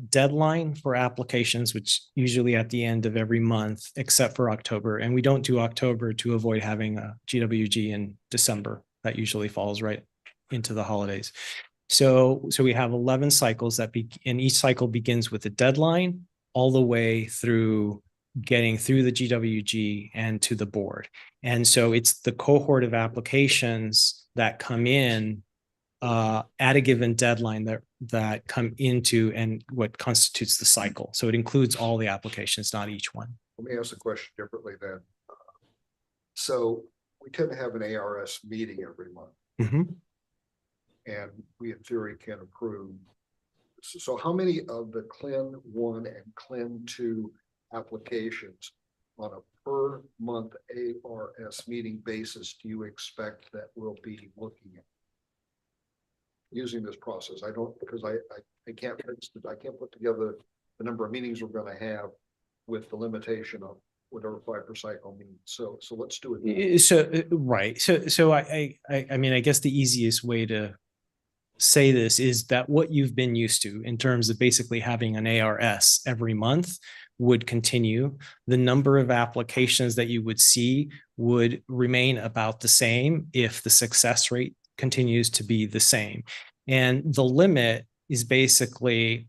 deadline for applications, which usually at the end of every month, except for October. And we don't do October to avoid having a GWG in December. That usually falls right into the holidays. So we have 11 cycles and each cycle begins with a deadline all the way through getting through the GWG and to the board. And so it's the cohort of applications that come in at a given deadline that come into and what constitutes the cycle. So it includes all the applications, not each one. Let me ask the question differently then. So we tend to have an ARS meeting every month. Mm-hmm. And we in theory can approve. So how many of the CLIN 1 and CLIN 2 applications on a per month ARS meeting basis do you expect that we'll be looking at using this process? I don't, because I can't put together the number of meetings we're going to have with the limitation of whatever 5 per cycle means. So let's do it. So right. So I mean, I guess the easiest way to say this is that what you've been used to in terms of basically having an ARS every month would continue. The number of applications that you would see would remain about the same if the success rate continues to be the same. And the limit is basically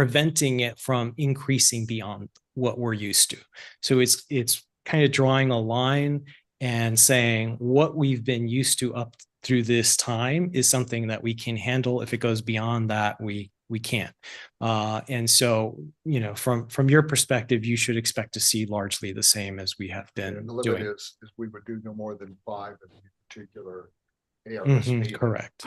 preventing it from increasing beyond what we're used to. So it's kind of drawing a line and saying what we've been used to up through this time is something that we can handle. If it goes beyond that, we can't. And so, you know, from your perspective, you should expect to see largely the same as we have been And the limit doing. is we would do no more than 5 in a particular ARS meeting. Correct.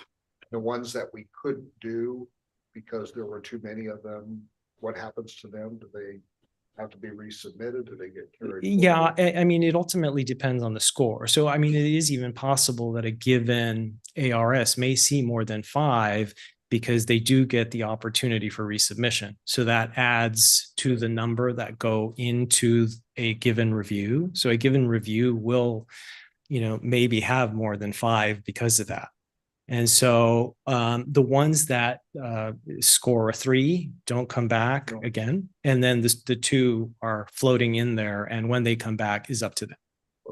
The ones that we couldn't do because there were too many of them, what happens to them? Do they have to be resubmitted? Do they get carried? Yeah, forward? I mean, it ultimately depends on the score. So, I mean, it is even possible that a given ARS may see more than 5 because they do get the opportunity for resubmission. So that adds to the number that go into a given review. So a given review will, you know, maybe have more than 5 because of that. And so the ones that score a 3 don't come back again. And then the 2 are floating in there. And when they come back is up to them.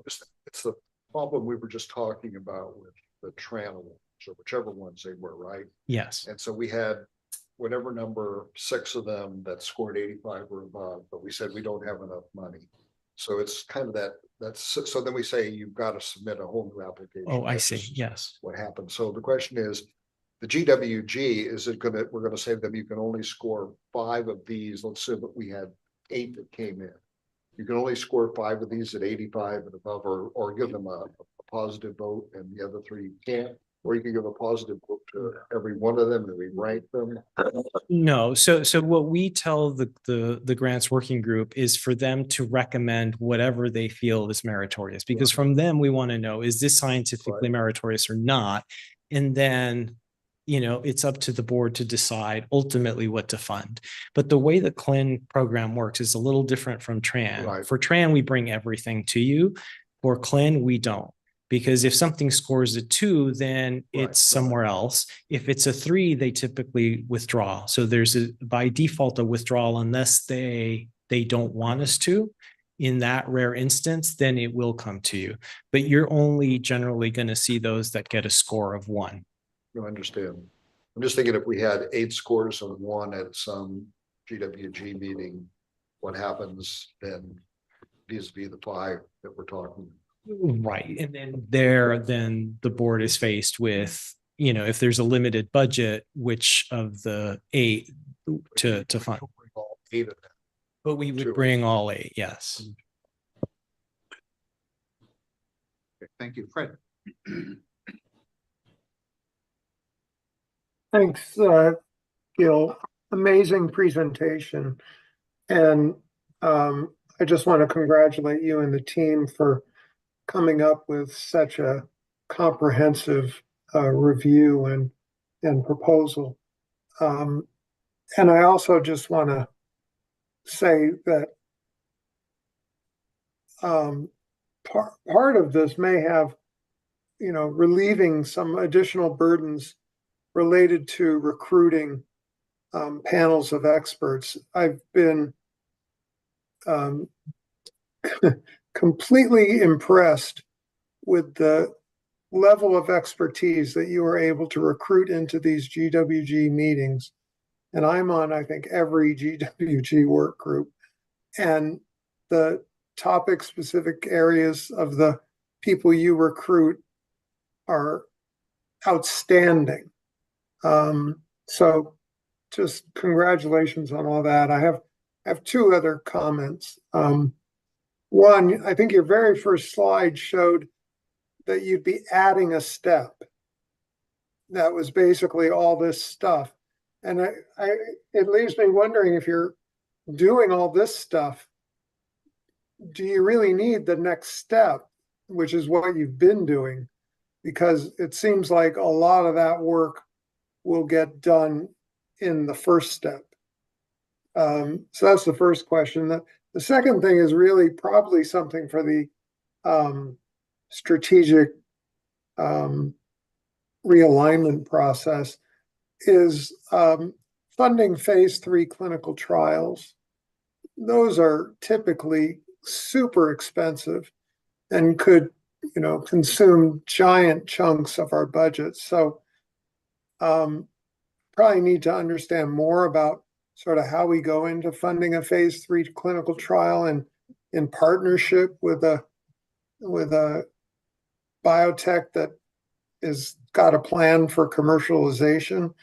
It's the problem we were just talking about with the Tranel, or whichever ones they were, right? Yes. And so we had whatever number, 6 of them that scored 85 or above, but we said we don't have enough money. So it's kind of so then we say you've got to submit a whole new application. Oh, I That's see. just Yes. what happened. So the question is, the GWG, we're gonna say to them, you can only score 5 of these. Let's say that we had 8 that came in. You can only score 5 of these at 85 and above, or give them a positive vote, and the other 3 you can't. Or you can give a positive vote to every one of them and we rank them. No. So what we tell the grants working group is for them to recommend whatever they feel is meritorious, because from them, we want to know, is this scientifically meritorious or not? And then, you know, it's up to the board to decide ultimately what to fund. But the way the CLIN program works is a little different from TRAN. Right. For TRAN, we bring everything to you. For CLIN, we don't. Because if something scores a 2, then it's somewhere else. If it's a 3, they typically withdraw. So there's by default a withdrawal unless they don't want us to. In that rare instance, then it will come to you. But you're only generally going to see those that get a score of 1. You understand. I'm just thinking if we had 8 scores and 1 at some GWG meeting, what happens then vis-a-vis the 5 that we're talking? Right. And then the board is faced with, you know, if there's a limited budget, which of the 8 to fund. 8 of them. But we would bring all 8, yes. Okay, thank you, Fred. Thanks, Gil. Amazing presentation. And I just want to congratulate you and the team for coming up with such a comprehensive review and proposal. And I also just want to say that part of this may have, you know, relieving some additional burdens related to recruiting panels of experts. I've been completely impressed with the level of expertise that you were able to recruit into these GWG meetings. And I'm on, I think, every GWG work group. And the topic specific areas of the people you recruit are outstanding. So just congratulations on all that. I have 2 other comments. One, I think your very first slide showed that you'd be adding a step. That was basically all this stuff. And it leaves me wondering, if you're doing all this stuff, do you really need the next step, which is what you've been doing? Because it seems like a lot of that work will get done in the first step. So that's the first question. The second thing is really probably something for the strategic realignment process, is funding phase 3 clinical trials. Those are typically super expensive and could, you know, consume giant chunks of our budget. So probably need to understand more about sort of how we go into funding a phase 3 clinical trial and in partnership with a biotech that is got a plan for commercialization.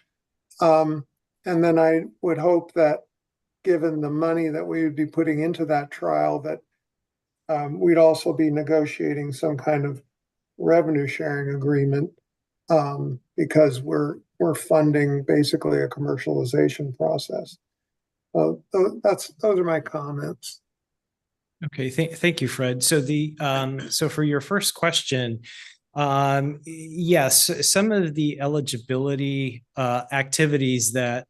And then I would hope that given the money that we would be putting into that trial, that we'd also be negotiating some kind of revenue sharing agreement because we're funding basically a commercialization process. So those are my comments. Okay, thank you, Fred. So so for your first question, yes, some of the eligibility activities that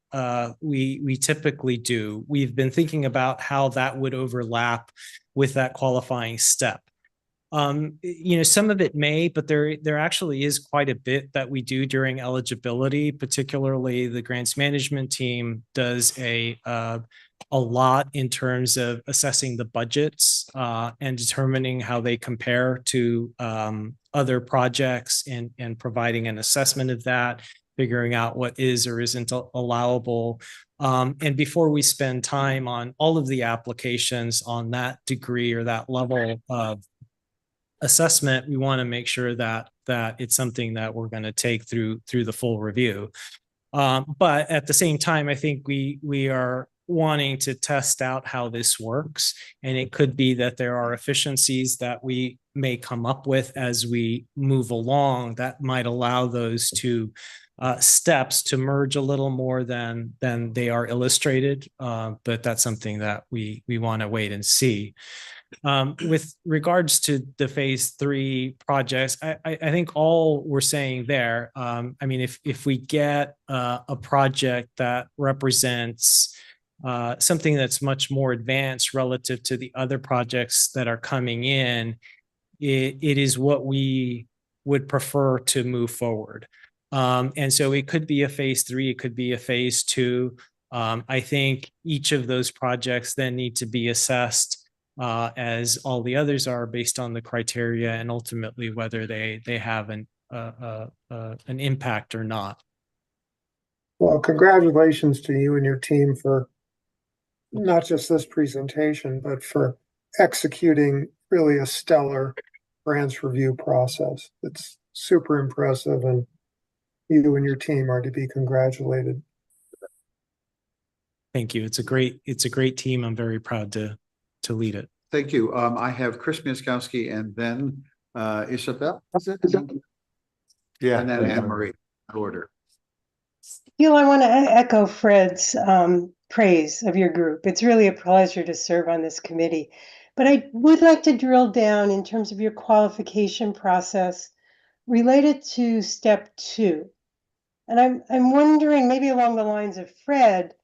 we typically do, we've been thinking about how that would overlap with that qualifying step. Some of it may, but there actually is quite a bit that we do during eligibility. Particularly, the grants management team does a lot in terms of assessing the budgets and determining how they compare to other projects and providing an assessment of that, figuring out what is or isn't allowable. And before we spend time on all of the applications on that degree or that level of assessment, we want to make sure that it's something that we're going to take through the full review. But at the same time, I think we are wanting to test out how this works. And it could be that there are efficiencies that we may come up with as we move along that might allow those two steps to merge a little more than they are illustrated. But that's something that we want to wait and see. With regards to the phase 3 projects, I think all we're saying there, I mean, if we get a project that represents something that's much more advanced relative to the other projects that are coming in, it is what we would prefer to move forward. And so it could be a phase 3, it could be a phase 2. I think each of those projects then need to be assessed as all the others are based on the criteria and ultimately whether they have an impact or not. Well, congratulations to you and your team for not just this presentation, but for executing really a stellar grants review process. It's super impressive, and you and your team are to be congratulated. Thank you. It's a great team. I'm very proud to lead it. Thank you. I have Chris Miaskowski and then Isabel. Yeah. And then Anne Marie. Order. I want to echo Fred's praise of your group. It's really a pleasure to serve on this committee. But I would like to drill down in terms of your qualification process related to step 2. And I'm wondering, maybe along the lines of Fred,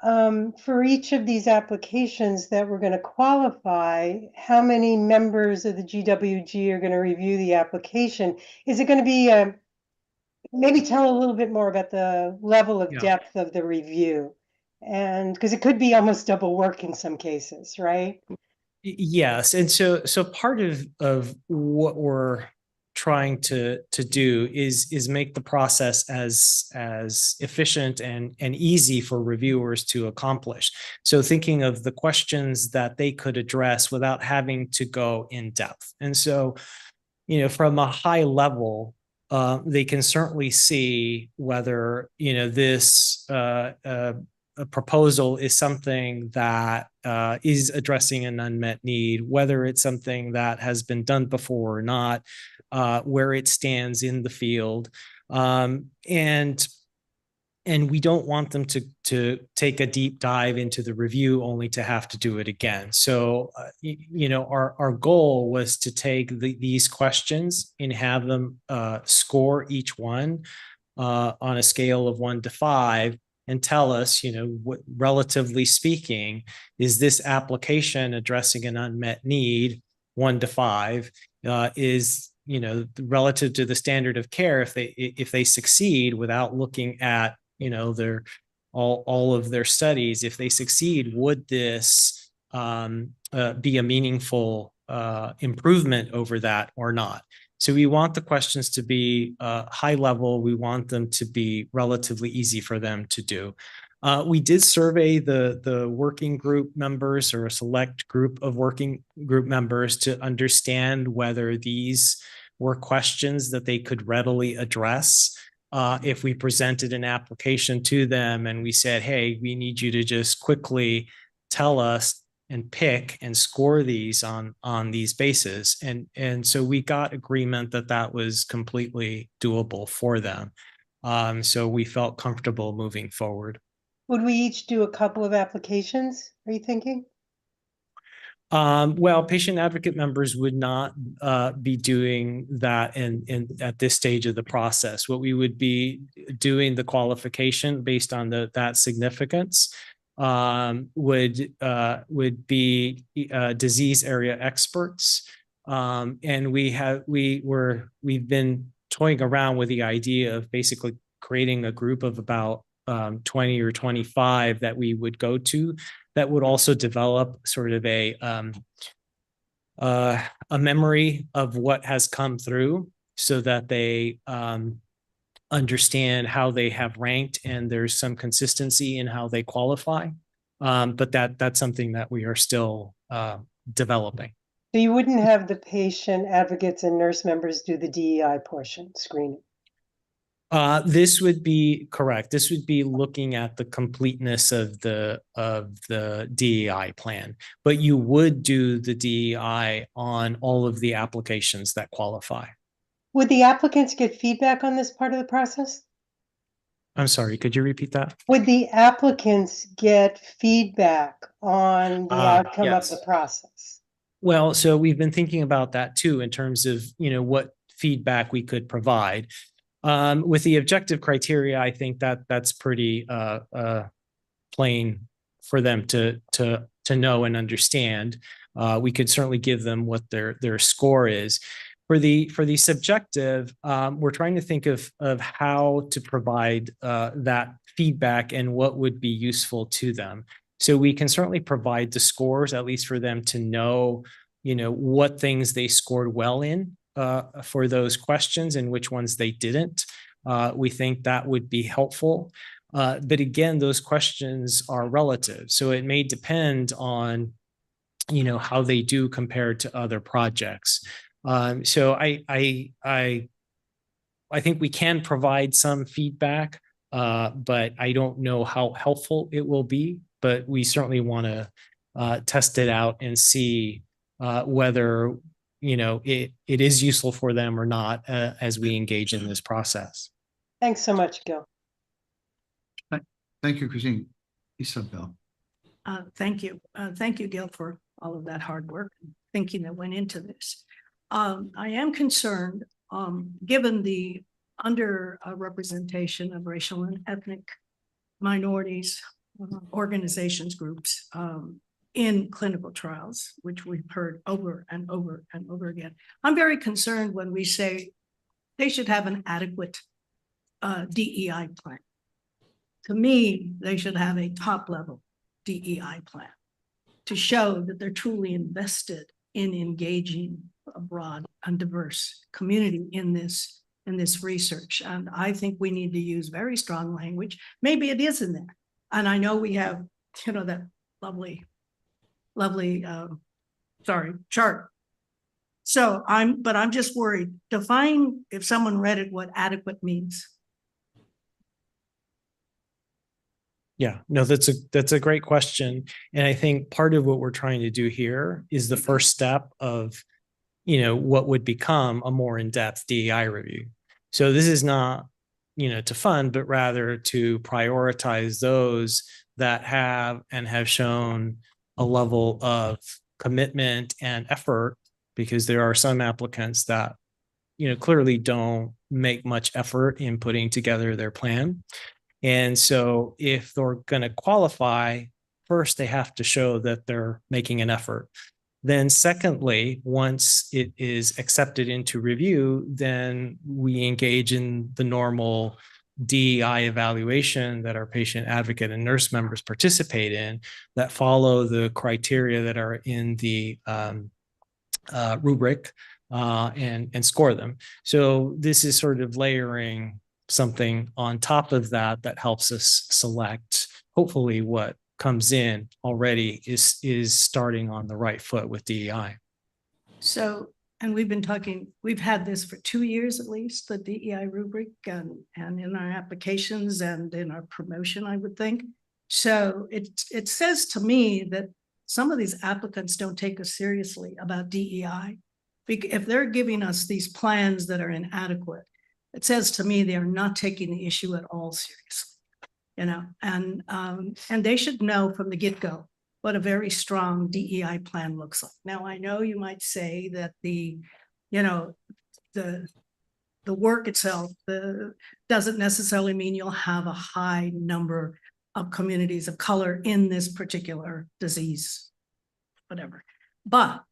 for each of these applications that we're going to qualify, how many members of the GWG are going to review the application? Is it going to be maybe tell a little bit more about the level of depth of the review? And because it could be almost double work in some cases, right? Yes. And so part of what we're trying to do is make the process as efficient and easy for reviewers to accomplish. So thinking of the questions that they could address without having to go in depth. And so, from a high level, they can certainly see whether, this a proposal is something that is addressing an unmet need, whether it's something that has been done before or not, where it stands in the field. And we don't want them to take a deep dive into the review only to have to do it again. So, our goal was to take these questions and have them score each one on a scale of 1 to 5 and tell us, what, relatively speaking, is this application addressing an unmet need? 1 to 5 is, relative to the standard of care. If they succeed without looking at their all of their studies, if they succeed, would this be a meaningful improvement over that or not? So we want the questions to be high level. We want them to be relatively easy for them to do. We did survey the working group members, or a select group of working group members, to understand whether these were questions that they could readily address. If we presented an application to them and we said, hey, we need you to just quickly tell us and pick and score these on these bases. And so we got agreement that that was completely doable for them. So we felt comfortable moving forward. Would we each do a couple of applications, are you thinking? Well, patient advocate members would not be doing that at this stage of the process. What we would be doing, the qualification based on that significance, would be disease area experts. And we've been toying around with the idea of basically creating a group of about 20 or 25 that we would go to, that would also develop sort of a memory of what has come through, so that they understand how they have ranked and there's some consistency in how they qualify. But that's something that we are still developing. So you wouldn't have the patient advocates and nurse members do the DEI portion screening? This would be correct. This would be looking at the completeness of the DEI plan, but you would do the DEI on all of the applications that qualify. Would the applicants get feedback on this part of the process? I'm sorry, could you repeat that? Would the applicants get feedback on the outcome yes. of the process? Well, so we've been thinking about that too, in terms of, what feedback we could provide. With the objective criteria, I think that's pretty plain for them to know and understand. We could certainly give them what their score is. For the subjective, we're trying to think of how to provide that feedback and what would be useful to them. So we can certainly provide the scores, at least for them to know, what things they scored well in for those questions and which ones they didn't. We think that would be helpful. But again, those questions are relative. So it may depend on, how they do compared to other projects. So I think we can provide some feedback, but I don't know how helpful it will be. But we certainly want to test it out and see whether it is useful for them or not as we engage in this process. Thanks so much, Gil. Thank you, Christine. Isabel. Thank you. Thank you, Gil, for all of that hard work and thinking that went into this. I am concerned, given the underrepresentation of racial and ethnic minorities, organizations, groups, in clinical trials, which we've heard over and over and over again. I'm very concerned when we say they should have an adequate DEI plan. To me, they should have a top-level DEI plan to show that they're truly invested in engaging a broad and diverse community in this research. And I think we need to use very strong language. Maybe it is in there. And I know we have, that lovely chart. So I'm just worried. Define, if someone read it, what adequate means. Yeah, no, that's a great question. And I think part of what we're trying to do here is the first step of, what would become a more in-depth DEI review. So this is not, to fund, but rather to prioritize those that have shown a level of commitment and effort, because there are some applicants that, clearly don't make much effort in putting together their plan. And so if they're going to qualify, first, they have to show that they're making an effort. Then secondly, once it is accepted into review, then we engage in the normal DEI evaluation that our patient advocate and nurse members participate in, that follow the criteria that are in the rubric and score them. So this is sort of layering something on top of that helps us select hopefully what comes in already is starting on the right foot with DEI. So, and we've had this for 2 years at least, the DEI rubric and in our applications and in our promotion, I would think. So it says to me that some of these applicants don't take us seriously about DEI. If they're giving us these plans that are inadequate, it says to me they are not taking the issue at all seriously. And they should know from the get-go what a very strong DEI plan looks like. Now, I know you might say that the work itself doesn't necessarily mean you'll have a high number of communities of color in this particular disease, whatever. But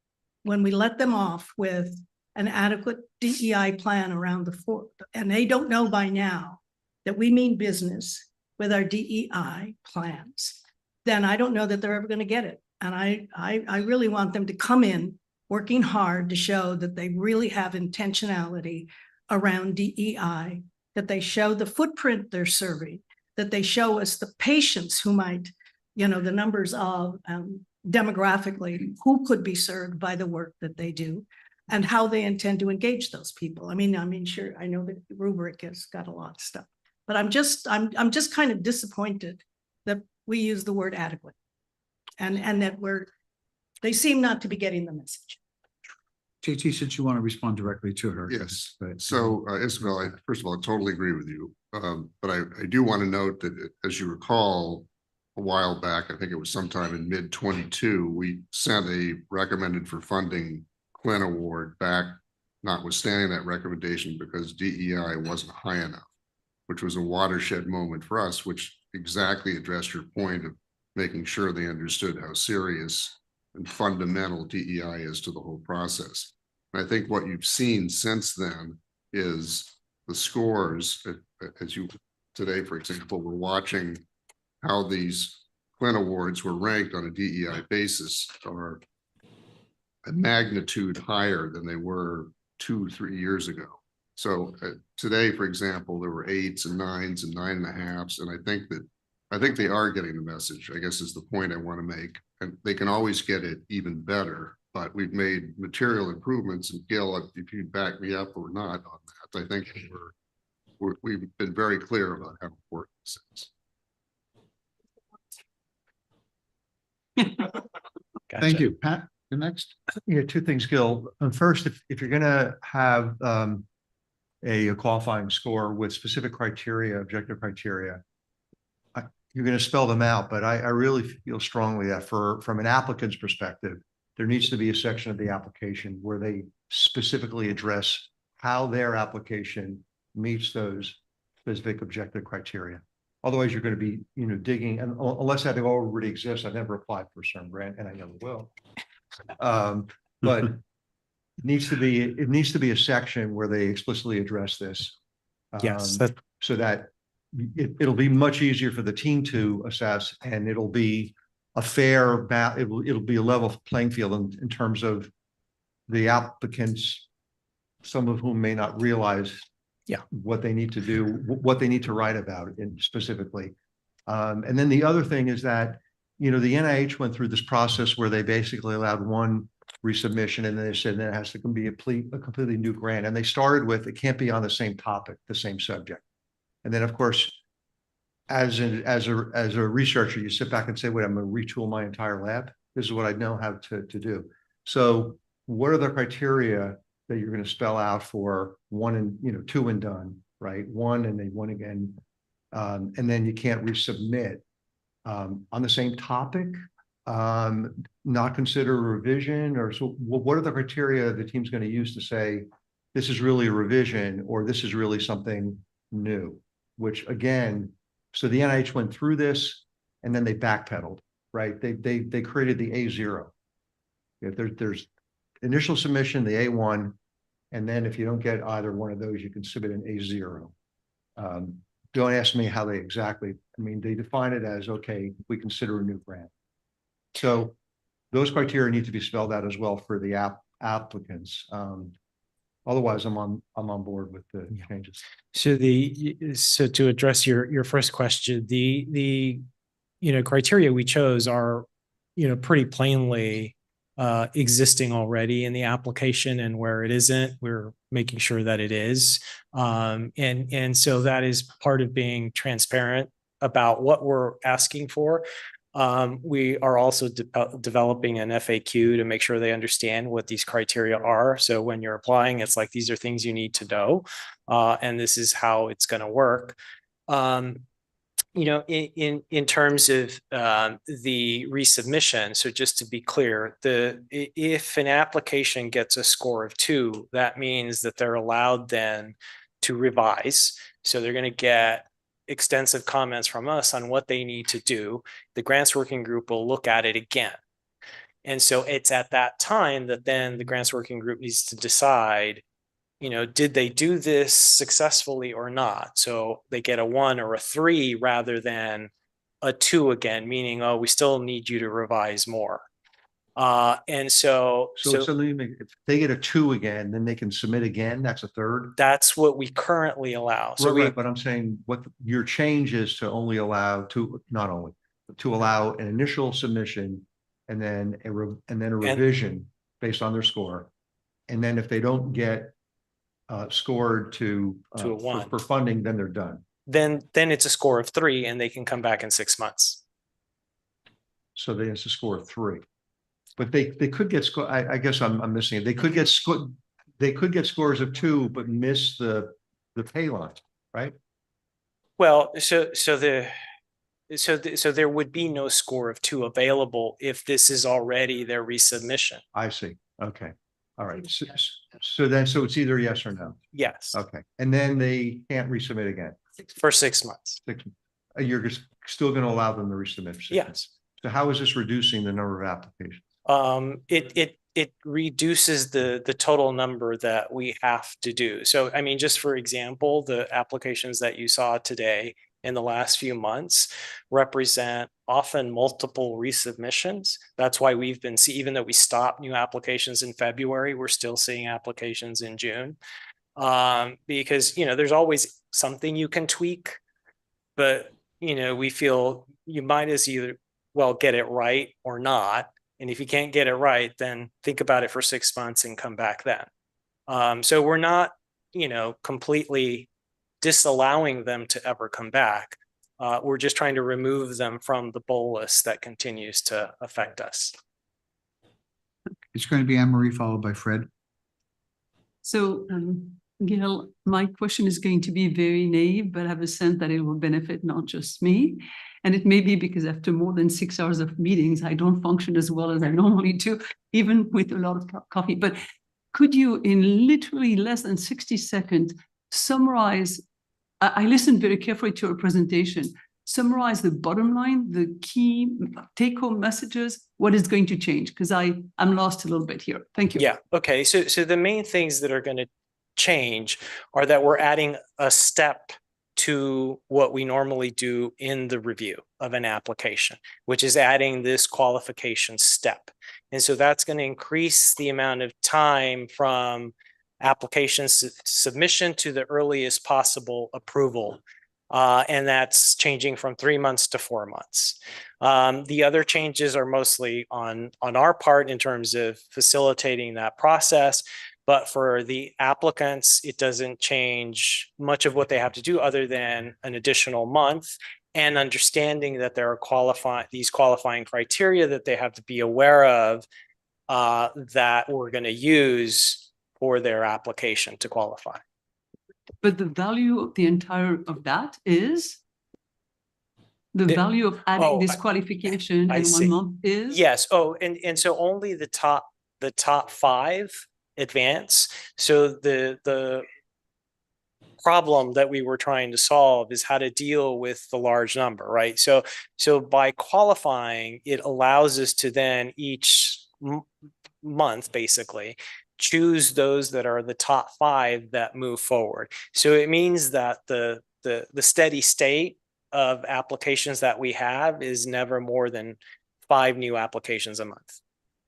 when we let them off with an adequate DEI plan around the fort, and they don't know by now that we mean business with our DEI plans, then I don't know that they're ever going to get it. And I really want them to come in working hard to show that they really have intentionality around DEI, that they show the footprint they're serving, that they show us the patients who might, the numbers of demographically who could be served by the work that they do and how they intend to engage those people. I mean, sure, I know that the rubric has got a lot of stuff, but I'm just kind of disappointed that we use the word adequate and that they seem not to be getting the message. JT, since you want to respond directly to her. Yes. So Isabel, I first of all, I totally agree with you. But I do want to note that as you recall, a while back, I think it was sometime in mid-22, we sent a recommended for funding Clint Award back, notwithstanding that recommendation, because DEI wasn't high enough, which was a watershed moment for us, which exactly addressed your point of making sure they understood how serious and fundamental DEI is to the whole process. And I think what you've seen since then is the scores, as you today, for example, we're watching how these Clint Awards were ranked on a DEI basis are a magnitude higher than they were 2-3 years ago. So today, for example, there were 8s and 9s and 9.5s, and I think they are getting the message, I guess is the point I want to make. And they can always get it even better, but we've made material improvements. And Gil, if you back me up or not on that, I think we've been very clear about how important this is. Thank you. Pat, the next. Yeah, two things, Gil. First, if you're going to have a qualifying score with specific criteria, objective criteria, you're going to spell them out, but I really feel strongly that from an applicant's perspective, there needs to be a section of the application where they specifically address how their application meets those specific objective criteria. Otherwise, you're going to be, digging, and unless that already exists, I've never applied for a CIRM grant, and I never will. But it needs to be a section where they explicitly address this. Yes, so that it'll be much easier for the team to assess, and it'll be a fair, it'll be a level playing field in terms of the applicants, some of whom may not realize what they need to do, what they need to write about it specifically. And then the other thing is that, the NIH went through this process where they basically allowed one resubmission, and then they said that it has to be a completely new grant. And they started with, it can't be on the same topic, the same subject. And then, of course, as a researcher, you sit back and say, wait, I'm going to retool my entire lab. This is what I know how to do. So what are the criteria that you're going to spell out for one and, 2 and done, right? 1 and then 1 again. And then you can't resubmit on the same topic, not consider a revision, or so what are the criteria the team's going to use to say, this is really a revision, or this is really something new, which again, so the NIH went through this and then they backpedaled, right? They created the A0. If there's initial submission, the A1, and then if you don't get either one of those, you can submit an A0. Don't ask me how they exactly, they define it as, okay, we consider a new grant. So those criteria need to be spelled out as well for the applicants. Otherwise, I'm on board with the changes. So to address your first question, the criteria we chose are, pretty plainly existing already in the application, and where it isn't, we're making sure that it is. And so that is part of being transparent about what we're asking for. We are also developing an FAQ to make sure they understand what these criteria are. So when you're applying, it's like, these are things you need to know, and this is how it's going to work. In terms of the resubmission, so just to be clear, if an application gets a score of 2, that means that they're allowed then to revise. So they're going to get extensive comments from us on what they need to do. The grants working group will look at it again. And so it's at that time that then the grants working group needs to decide, did they do this successfully or not? So they get a 1 or a 3 rather than a 2 again, meaning, oh, we still need you to revise more. And so let me make, if they get a 2 again, then they can submit again. That's a 3rd. That's what we currently allow. So right, but I'm saying what your change is to only allow to allow an initial submission and then a revision based on their score. And then if they don't get scored to a 1 for funding, then they're done. Then it's a score of 3 and they can come back in 6 months. So then it's a score of 3. But they could get score. I guess I'm missing it. They could get scores of 2, but miss the pay line, right? Well, so there would be no score of 2 available if this is already their resubmission. I see. Okay. All right. So it's either yes or no. Yes. Okay. And then they can't resubmit again for 6 months. You're still going to allow them to resubmit. Yes. So how is this reducing the number of applications? It reduces the total number that we have to do. So, I mean, just for example, the applications that you saw today in the last few months represent often multiple resubmissions. That's why we've been even though we stopped new applications in February, we're still seeing applications in June. Because, there's always something you can tweak, but, we feel you might as either, well, get it right or not. And if you can't get it right, then think about it for 6 months and come back then. So we're not, completely disallowing them to ever come back. We're just trying to remove them from the bolus that continues to affect us. It's going to be Anne-Marie followed by Fred. So, Gail, my question is going to be very naive, but I have a sense that it will benefit not just me. And it may be because after more than 6 hours of meetings, I don't function as well as I normally do, even with a lot of coffee. But could you, in literally less than 60 seconds, summarize? I listened very carefully to your presentation. Summarize the bottom line, the key take-home messages, what is going to change? Because I'm lost a little bit here. Thank you. Yeah. Okay. So the main things that are going to change are that we're adding a step to what we normally do in the review of an application, which is adding this qualification step. And so that's going to increase the amount of time from application submission to the earliest possible approval. And that's changing from 3 months to 4 months. The other changes are mostly on our part in terms of facilitating that process. But for the applicants, it doesn't change much of what they have to do other than an additional month and understanding that there are these qualifying criteria that they have to be aware of that we're going to use for their application to qualify. But the value of the entire of that is the value of adding this qualification in 1 month is? Yes. Oh, and so only the top 5 advance. So the problem that we were trying to solve is how to deal with the large number, right? So by qualifying, it allows us to then each month basically choose those that are the top 5 that move forward. So it means that the steady state of applications that we have is never more than 5 new applications a month.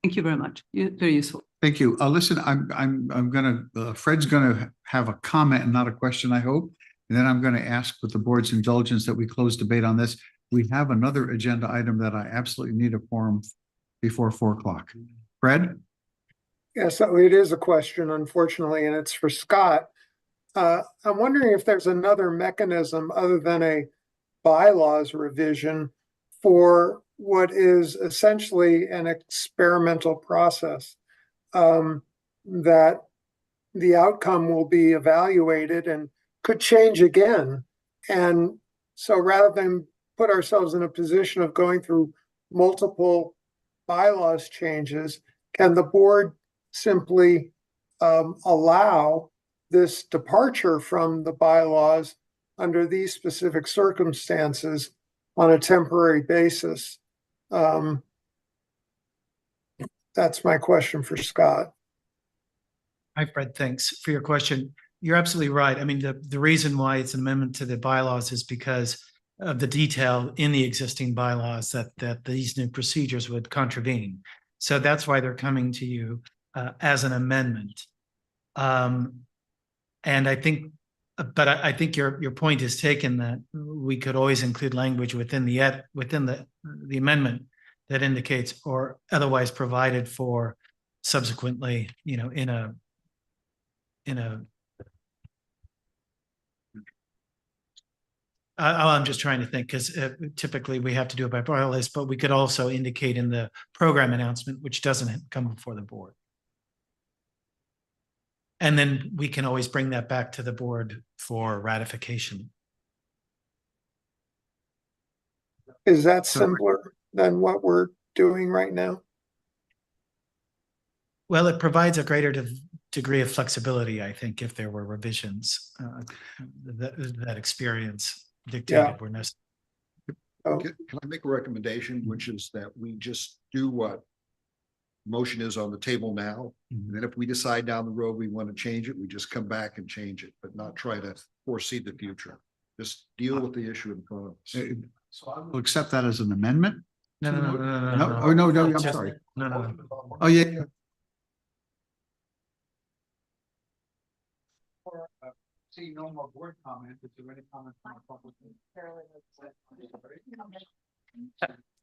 Thank you very much. Very useful. Thank you. Listen, I'm gonna Fred's gonna have a comment and not a question, I hope. And then I'm going to ask with the board's indulgence that we close debate on this. we have another agenda item that I absolutely need a forum before 4 o'clock. Fred? Yes, so it is a question, unfortunately, and it's for Scott. I'm wondering if there's another mechanism other than a bylaws revision for what is essentially an experimental process, that the outcome will be evaluated and could change again. And so rather than put ourselves in a position of going through multiple bylaws changes, can the board simply allow this departure from the bylaws under these specific circumstances on a temporary basis? That's my question for Scott. Hi, Fred. Thanks for your question. You're absolutely right. I mean, the reason why it's an amendment to the bylaws is because of the detail in the existing bylaws that these new procedures would contravene. So that's why they're coming to you as an amendment. And I think, but I think your point is taken that we could always include language within the amendment that indicates or otherwise provided for subsequently, you know, in a I'm just trying to think, because typically we have to do it by bylaws, but we could also indicate in the program announcement, which doesn't come before the board. And then we can always bring that back to the board for ratification. Is that simpler than what we're doing right now? Well, it provides a greater degree of flexibility, I think, if there were revisions that experience dictated were necessary. Can I make a recommendation, which is that we just do what motion is on the table now? And then if we decide down the road we want to change it, we just come back and change it, but not try to foresee the future. Just deal with the issue in front of us. So I will accept that as an amendment. No. Oh, no, I'm sorry. No. Oh, yeah. See no more board comment. Is there any comment from the public?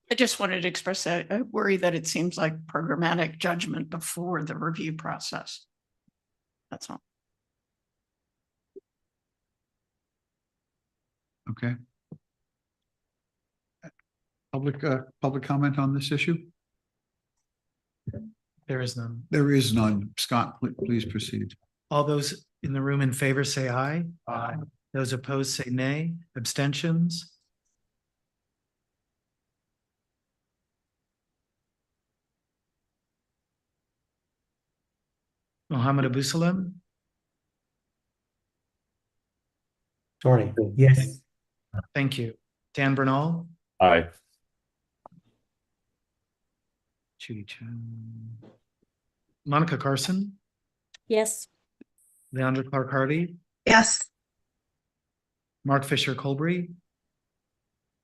I just wanted to express a worry that it seems like programmatic judgment before the review process. That's all. Okay. Public comment on this issue? There is none. There is none. Scott, please proceed. All those in the room in favor say aye. Aye. Those opposed say nay. Abstentions? Mohammed Abu Salam? Sorry. Yes. Thank you. Dan Bernal? Aye. Judy Chen. Monica Carson? Yes. Leandra Clark Hardy? Yes. Mark Fisher Colbury?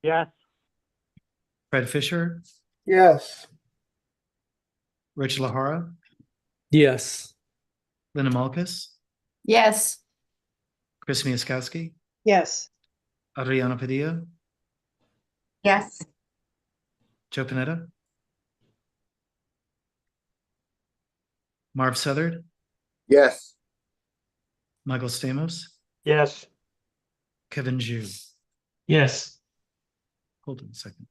Yes. Fred Fisher? Yes. Rich Lahara? Yes. Linda Malkus? Yes. Chris Miaskowski? Yes. Adriana Padilla? Yes. Joe Panetta? Marv Southard? Yes. Michael Stamos? Yes. Kevin Zhu? Yes. Hold on a second.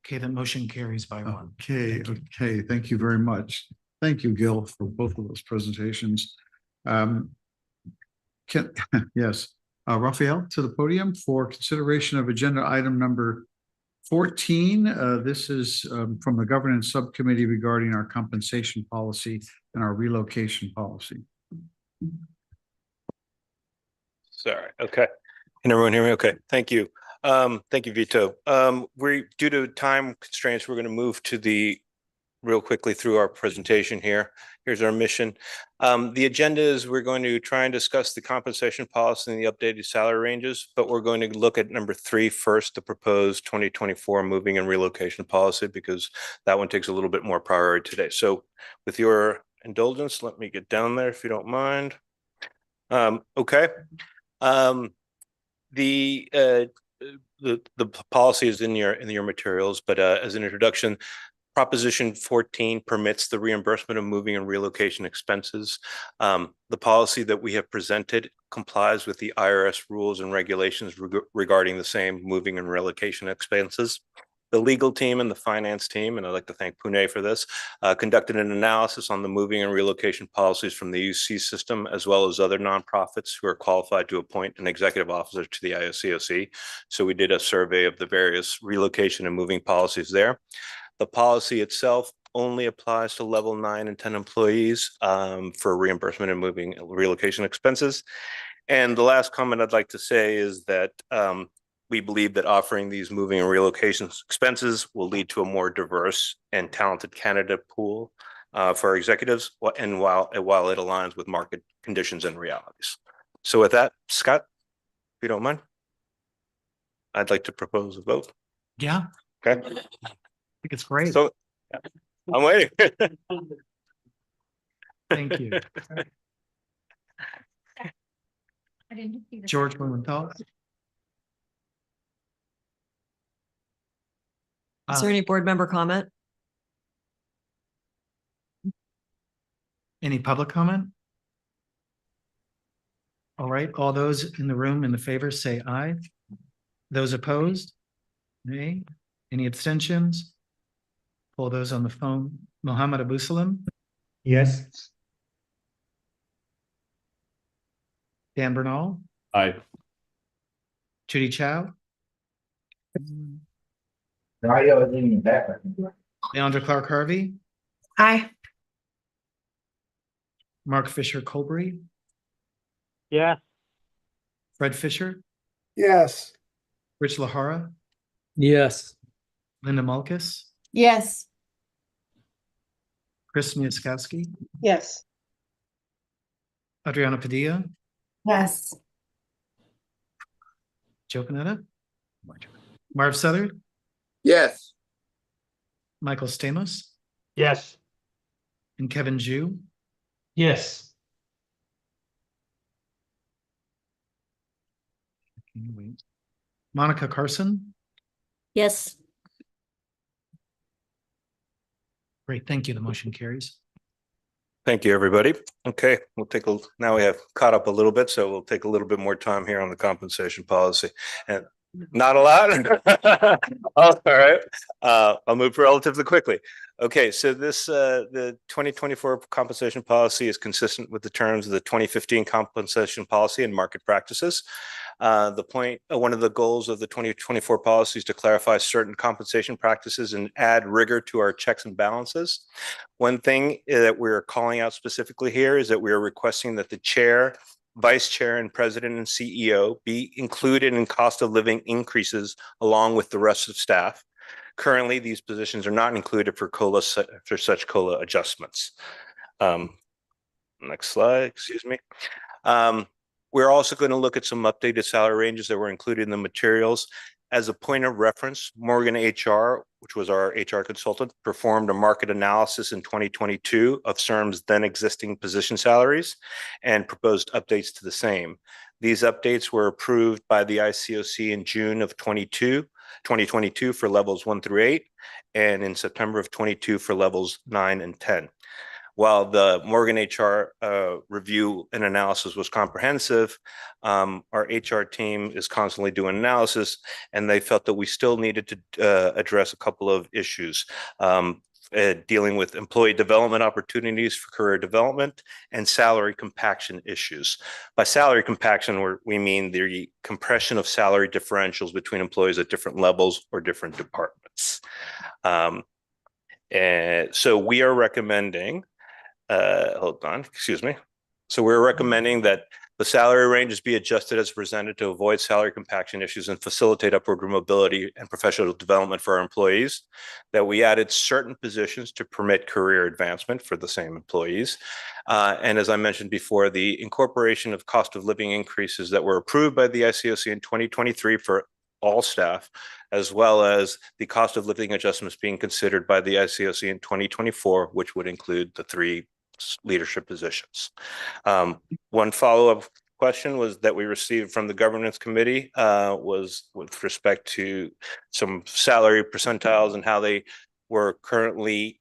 Okay, the motion carries by one. Okay, thank you very much. Thank you, Gil, for both of those presentations. Yes, Raphael, to the podium for consideration of agenda item number 14. This is from the governance subcommittee regarding our compensation policy and our relocation policy. Sorry. Okay. Can everyone hear me? Okay. Thank you. Thank you, Vito. Due to time constraints, we're going to move to real quickly through our presentation here. Here's our mission. The agenda is we're going to try and discuss the compensation policy and the updated salary ranges, but we're going to look at number 3 first, the proposed 2024 moving and relocation policy, because that one takes a little bit more priority today. So with your indulgence, let me get down there if you don't mind. Okay. The the policy is in your materials, but as an introduction, Proposition 14 permits the reimbursement of moving and relocation expenses. The policy that we have presented complies with the IRS rules and regulations regarding the same moving and relocation expenses. The legal team and the finance team, and I'd like to thank Pune for this, conducted an analysis on the moving and relocation policies from the UC system, as well as other nonprofits who are qualified to appoint an executive officer to the ICOC. So we did a survey of the various relocation and moving policies there. The policy itself only applies to level 9 and 10 employees for reimbursement and moving relocation expenses. And the last comment I'd like to say is that we believe that offering these moving and relocation expenses will lead to a more diverse and talented candidate pool for our executives, and while it aligns with market conditions and realities. So with that, Scott, if you don't mind, I'd like to propose a vote. Yeah. Okay. I think it's great. So I'm waiting. Thank you. George Blumenthal. Is there any board member comment? Any public comment? All right, all those in the room in the favor say aye. Those opposed? Nay. Any abstentions? Pull those on the phone. Mohammed Abu Salam? Yes. Dan Bernal? Aye. Judy Chow? Leandra Clark Harvey? Aye. Mark Fisher Colbury? Yeah. Fred Fisher? Yes. Rich Lahara? Yes. Linda Malkus? Yes. Chris Miaskowski? Yes. Adriana Padilla? Yes. Joe Panetta? Marv Southard? Yes. Michael Stamos? Yes. And Kevin Jew? Yes. Wait. Monica Carson? Yes. Great, thank you. The motion carries. Thank you, everybody. Okay, now we have caught up a little bit, so we'll take a little bit more time here on the compensation policy. And not a lot. All right. I'll move relatively quickly. Okay, so this the 2024 compensation policy is consistent with the terms of the 2015 compensation policy and market practices. One of the goals of the 2024 policy is to clarify certain compensation practices and add rigor to our checks and balances. One thing that we're calling out specifically here is that we are requesting that the chair, vice chair, and president and CEO be included in cost of living increases along with the rest of staff. Currently, these positions are not included for such COLA adjustments. Next slide, excuse me. We're also going to look at some updated salary ranges that were included in the materials. As a point of reference, Morgan HR, which was our HR consultant, performed a market analysis in 2022 of CIRM's then existing position salaries and proposed updates to the same. These updates were approved by the ICOC in June of 2022 for levels 1 through 8, and in September of 22 for levels 9 and 10. While the Morgan HR review and analysis was comprehensive, our HR team is constantly doing analysis, and they felt that we still needed to address a couple of issues. Dealing with employee development opportunities for career development and salary compaction issues. By salary compaction, we mean the compression of salary differentials between employees at different levels or different departments. And so we are recommending, hold on, excuse me. So we're recommending that the salary ranges be adjusted as presented to avoid salary compaction issues and facilitate upward mobility and professional development for our employees, that we added certain positions to permit career advancement for the same employees. And as I mentioned before, the incorporation of cost of living increases that were approved by the ICOC in 2023 for all staff, as well as the cost of living adjustments being considered by the ICOC in 2024, which would include the 3 leadership positions. One follow-up question was that we received from the governance committee was with respect to some salary percentiles and how they were currently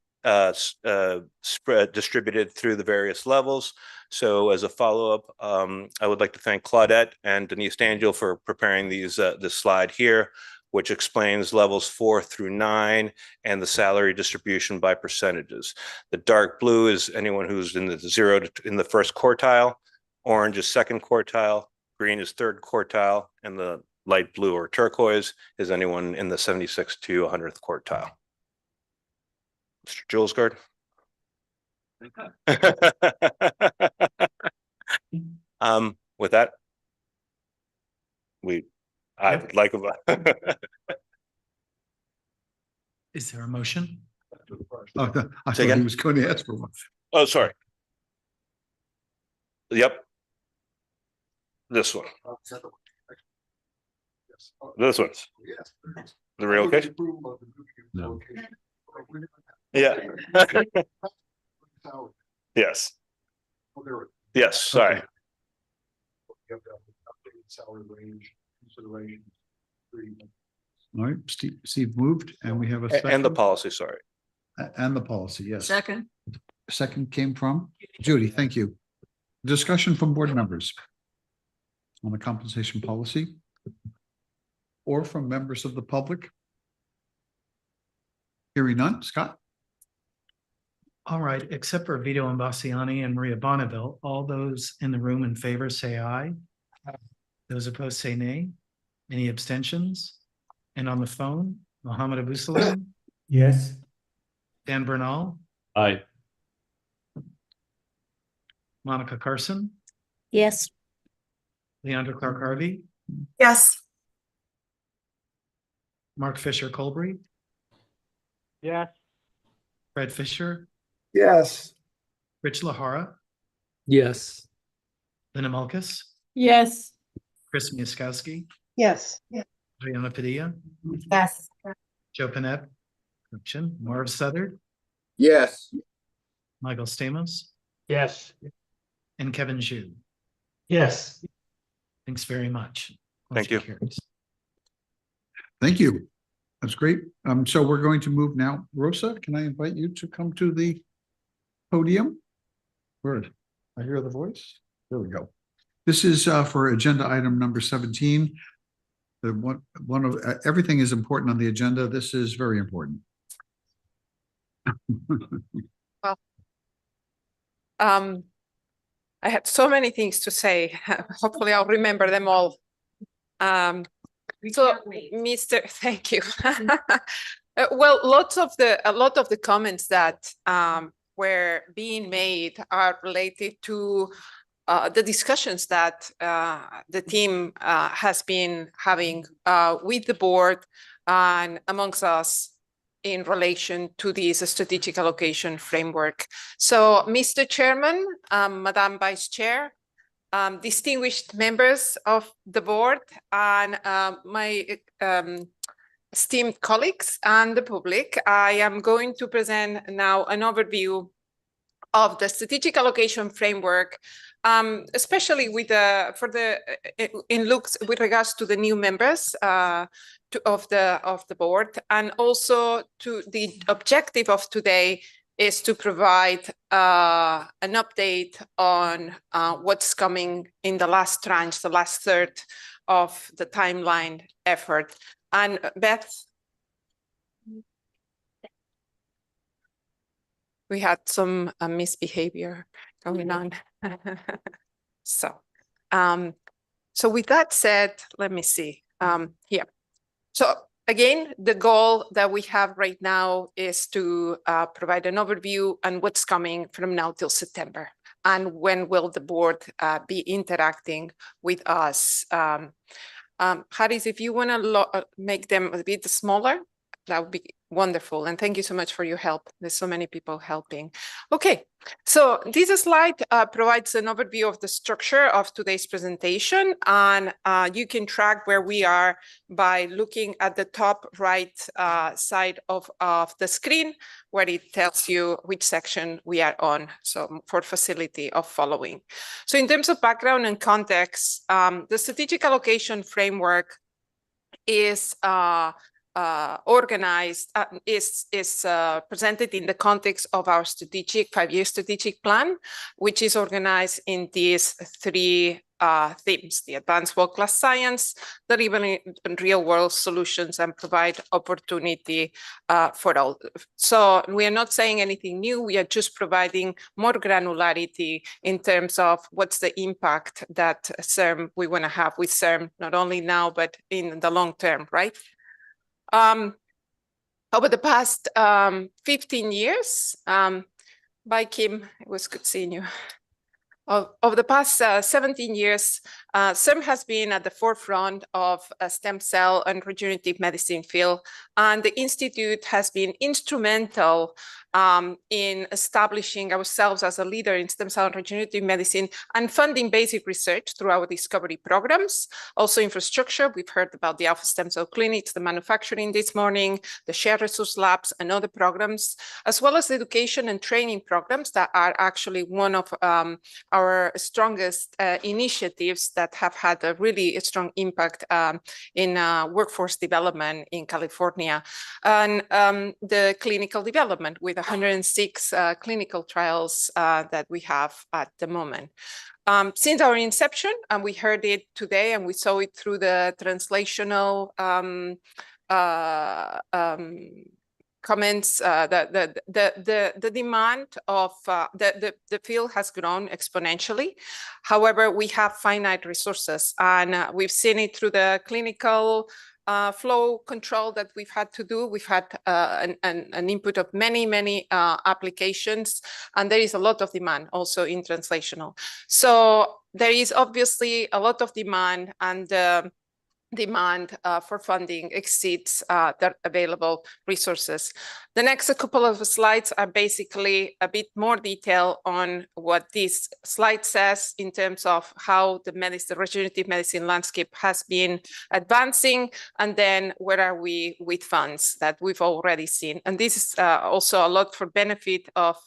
distributed through the various levels. So as a follow-up, I would like to thank Claudette and Denise D'Angelo for preparing this slide here, which explains levels 4 through 9 and the salary distribution by percentages. The dark blue is anyone who's in the in the first quartile, orange is second quartile, green is third quartile, and the light blue or turquoise is anyone in the 76th to 100th quartile. Mr. Julesgaard. With that, I would like a Is there a motion? I thought he was going to ask for one. Oh, sorry. Yep. This one. This one. The relocation? No. Yeah. Yes. Yes, sorry. Salary range considerations. All right, Steve moved and we have a second. And the policy, sorry. And the policy, yes. Second. Second came from Judy, thank you. Discussion from board members on the compensation policy or from members of the public. Hearing none, Scott? All right, except for Vito Imbasciani and Maria Bonneville, all those in the room in favor say aye. Those opposed say nay. Any abstentions? And on the phone, Mohammed Abu Salam? Yes. Dan Bernal? Aye. Monica Carson? Yes. Leandra Clark Harvey? Yes. Mark Fisher Colbury? Yes. Fred Fisher? Yes. Rich Lahara? Yes. Linda Malkus? Yes. Chris Miaskowski? Yes. Adriana Padilla? Yes. Joe Panette? Correction. Marv Southard? Yes. Michael Stamos? Yes. And Kevin Zhu? Yes. Thanks very much. Thank you. Motion carries. Thank you. That's great. So we're going to move now. Rosa, can I invite you to come to the podium? Word. I hear the voice. There we go. This is for agenda item number 17. The one of everything is important on the agenda. This is very important. I had so many things to say. Hopefully I'll remember them all. So, thank you. Well, a lot of the comments that were being made are related to the discussions that the team has been having with the board and amongst us in relation to this strategic allocation framework. So, Mr. Chairman, Madam Vice Chair, distinguished members of the board and my esteemed colleagues and the public, I am going to present now an overview of the strategic allocation framework, especially with with regards to the new members of the board, and also to the objective of today is to provide an update on what's coming in the last tranche, the last third of the timeline effort. And Beth, we had some misbehavior going on. So with that said, let me see here. So again, the goal that we have right now is to provide an overview on what's coming from now till September, and when will the board be interacting with us. Haris, if you want to make them a bit smaller, that would be Wonderful. And thank you so much for your help. There's so many people helping. Okay, so this slide provides an overview of the structure of today's presentation. And you can track where we are by looking at the top right side of the screen, where it tells you which section we are on. So for facility of following. So in terms of background and context, the strategic allocation framework is organized, is presented in the context of our strategic 5-year strategic plan, which is organized in these 3 themes: the advanced world-class science, delivering real world solutions, and provide opportunity for all. So we are not saying anything new. We are just providing more granularity in terms of what's the impact that CIRM we want to have with CIRM, not only now, but in the long term, right? Over the past 15 years, bye Kim, it was good seeing you. Over the past 17 years, CIRM has been at the forefront of stem cell and regenerative medicine field, and the Institute has been instrumental in establishing ourselves as a leader in stem cell and regenerative medicine and funding basic research through our discovery programs. Also infrastructure, we've heard about the Alpha Stem Cell Clinics, the manufacturing this morning, the shared resource labs and other programs, as well as education and training programs that are actually one of our strongest initiatives that have had a really strong impact in workforce development in California. And the clinical development with 106 clinical trials that we have at the moment. Since our inception, and we heard it today and we saw it through the translational comments, the demand of the field has grown exponentially. However, we have finite resources, and we've seen it through the clinical flow control that we've had to do. We've had an input of many applications, and there is a lot of demand also in translational. So there is obviously a lot of demand, and demand for funding exceeds the available resources. The next couple of slides are basically a bit more detail on what this slide says in terms of how the regenerative medicine landscape has been advancing, and then where are we with funds that we've already seen. And this is also a lot for benefit of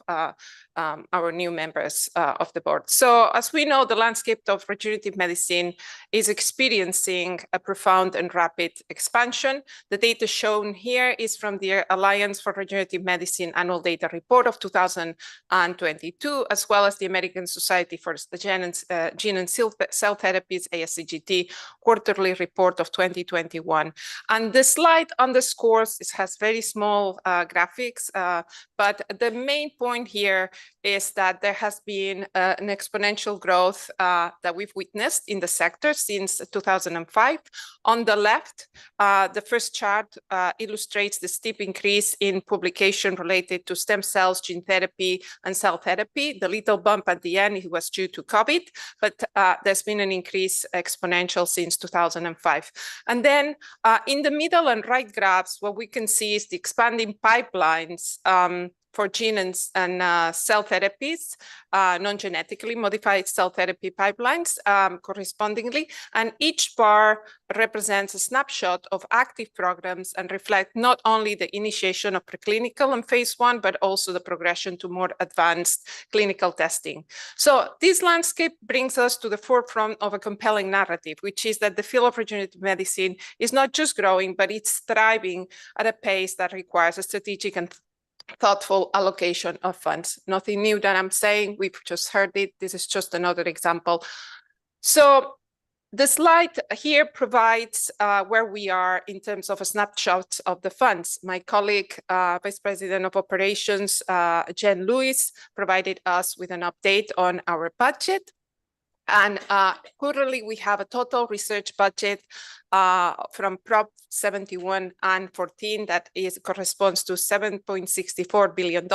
our new members of the board. So as we know, the landscape of regenerative medicine is experiencing a profound and rapid expansion. The data shown here is from the Alliance for Regenerative Medicine Annual Data Report of 2022, as well as the American Society for Gene and Cell Therapies, ASCGT, quarterly report of 2021. And the slide underscores, it has very small graphics, but the main point here is that there has been an exponential growth that we've witnessed in the sector since 2005. On the left, the first chart illustrates the steep increase in publication related to stem cells, gene therapy, and cell therapy. The little bump at the end, it was due to COVID, but there's been an increase exponential since 2005. And then in the middle and right graphs, what we can see is the expanding pipelines for gene and cell therapies, non-genetically modified cell therapy pipelines correspondingly. And each bar represents a snapshot of active programs and reflect not only the initiation of preclinical and phase 1, but also the progression to more advanced clinical testing. So this landscape brings us to the forefront of a compelling narrative, which is that the field of regenerative medicine is not just growing, but it's thriving at a pace that requires a strategic and thoughtful allocation of funds. Nothing new that I'm saying, we've just heard it. This is just another example. So the slide here provides where we are in terms of a snapshot of the funds. My colleague, Vice President of Operations, Jen Lewis, provided us with an update on our budget. And currently we have a total research budget from Prop 71 and 14 that corresponds to $7.64 billion.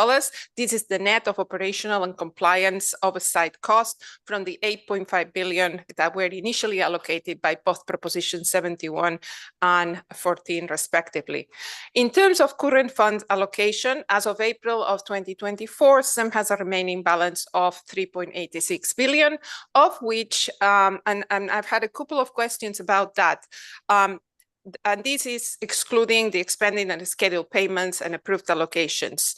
This is the net of operational and compliance oversight costs from the $8.5 billion that were initially allocated by both Proposition 71 and 14 respectively. In terms of current fund allocation, as of April of 2024, CIRM has a remaining balance of $3.86 billion, of which, and I've had a couple of questions about that. And this is excluding the expended and scheduled payments and approved allocations.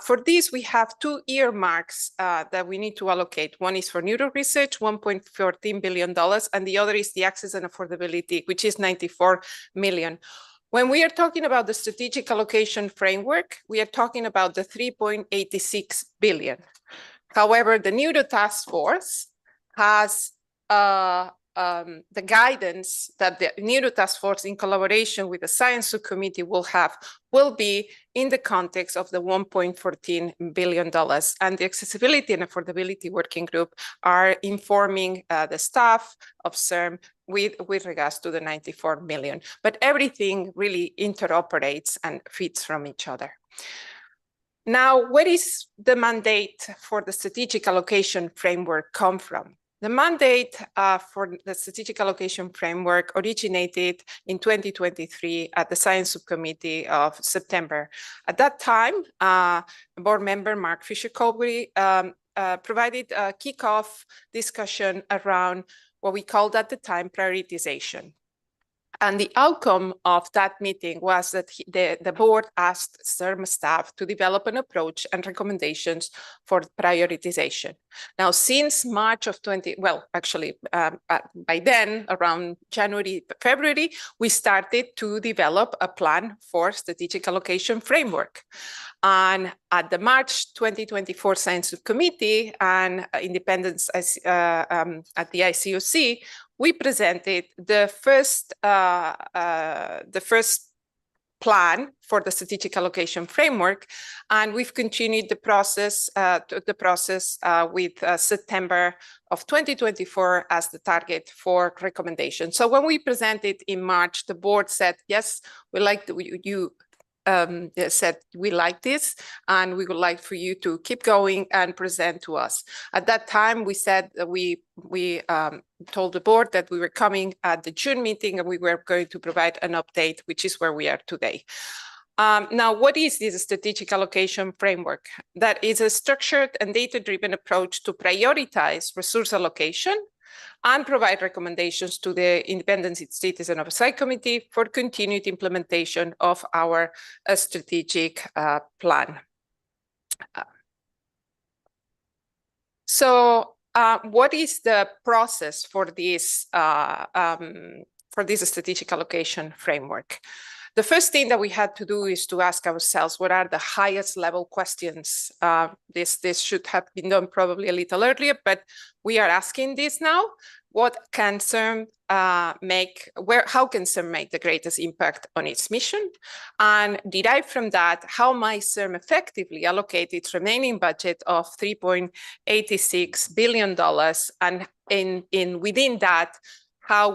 For this, we have two earmarks that we need to allocate. One is for neuro research, $1.14 billion, and the other is the access and affordability, which is $94 million. When we are talking about the strategic allocation framework, we are talking about the $3.86 billion. However, the neuro task force has the guidance that the neuro task force in collaboration with the science subcommittee will be in the context of the $1.14 billion. And the accessibility and affordability working group are informing the staff of CIRM with regards to the $94 million. But everything really interoperates and fits from each other. Now, where is the mandate for the strategic allocation framework come from? The mandate for the strategic allocation framework originated in 2023 at the Science Subcommittee of September. At that time, board member Mark Fisher-Colbury provided a kickoff discussion around what we called at the time prioritization. And the outcome of that meeting was that the board asked CIRM staff to develop an approach and recommendations for prioritization. Now, since March of by then, around January, February, we started to develop a plan for strategic allocation framework. And at the March 2024 Science Subcommittee and Independence at the ICOC, we presented the first plan for the strategic allocation framework, and we've continued the process with September of 2024 as the target for recommendation. So when we presented in March, the board said, yes, we like said we like this and we would like for you to keep going and present to us. At that time, we said that we told the board that we were coming at the June meeting and we were going to provide an update, which is where we are today. Now, what is this strategic allocation framework? That is a structured and data-driven approach to prioritize resource allocation and provide recommendations to the Independent Citizens Oversight Committee for continued implementation of our strategic plan. So what is the process for this strategic allocation framework? The first thing that we had to do is to ask ourselves, what are the highest level questions? This should have been done probably a little earlier, but we are asking this now. What can CIRM how can CIRM make the greatest impact on its mission? And derived from that, how might CIRM effectively allocate its remaining budget of $3.86 billion? And within that, how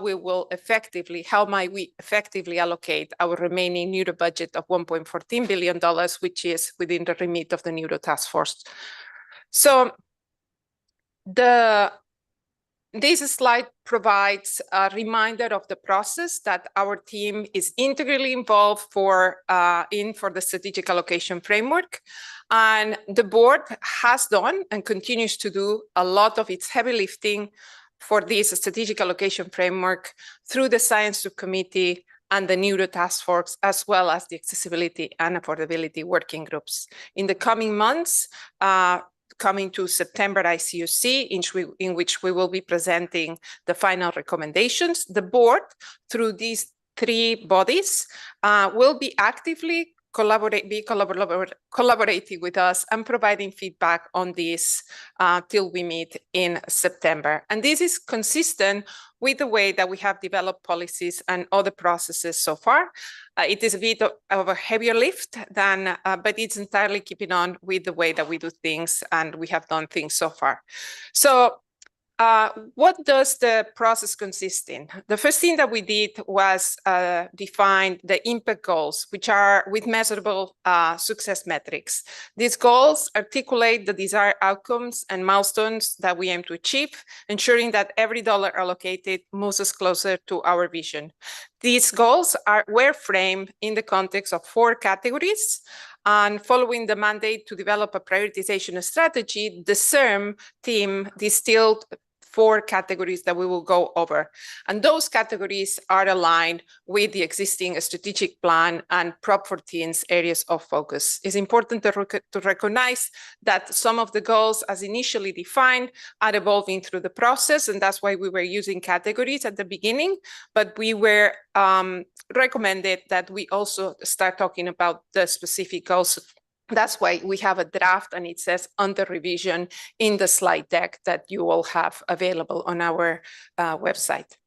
might we effectively allocate our remaining neuro budget of $1.14 billion, which is within the remit of the neuro task force. So this slide provides a reminder of the process that our team is integrally involved for the strategic allocation framework. And the board has done and continues to do a lot of its heavy lifting for this strategic allocation framework through the Science Subcommittee and the Neuro Task Force, as well as the accessibility and affordability working groups. In the coming months, coming to September ICOC, in which we will be presenting the final recommendations, the board, through these three bodies, will be actively collaborating with us and providing feedback on this till we meet in September. And this is consistent with the way that we have developed policies and other processes so far. It is a bit of a heavier lift than, but it's entirely keeping on with the way that we do things and we have done things so far. So what does the process consist in? The first thing that we did was define the impact goals, which are with measurable success metrics. These goals articulate the desired outcomes and milestones that we aim to achieve, ensuring that every dollar allocated moves us closer to our vision. These goals were framed in the context of 4 categories. And following the mandate to develop a prioritization strategy, the CIRM team distilled 4 categories that we will go over. And those categories are aligned with the existing strategic plan and Prop 14's areas of focus. It's important to recognize that some of the goals as initially defined are evolving through the process, and that's why we were using categories at the beginning, but we were recommended that we also start talking about the specific goals. That's why we have a draft and it says under revision in the slide deck that you will have available on our website.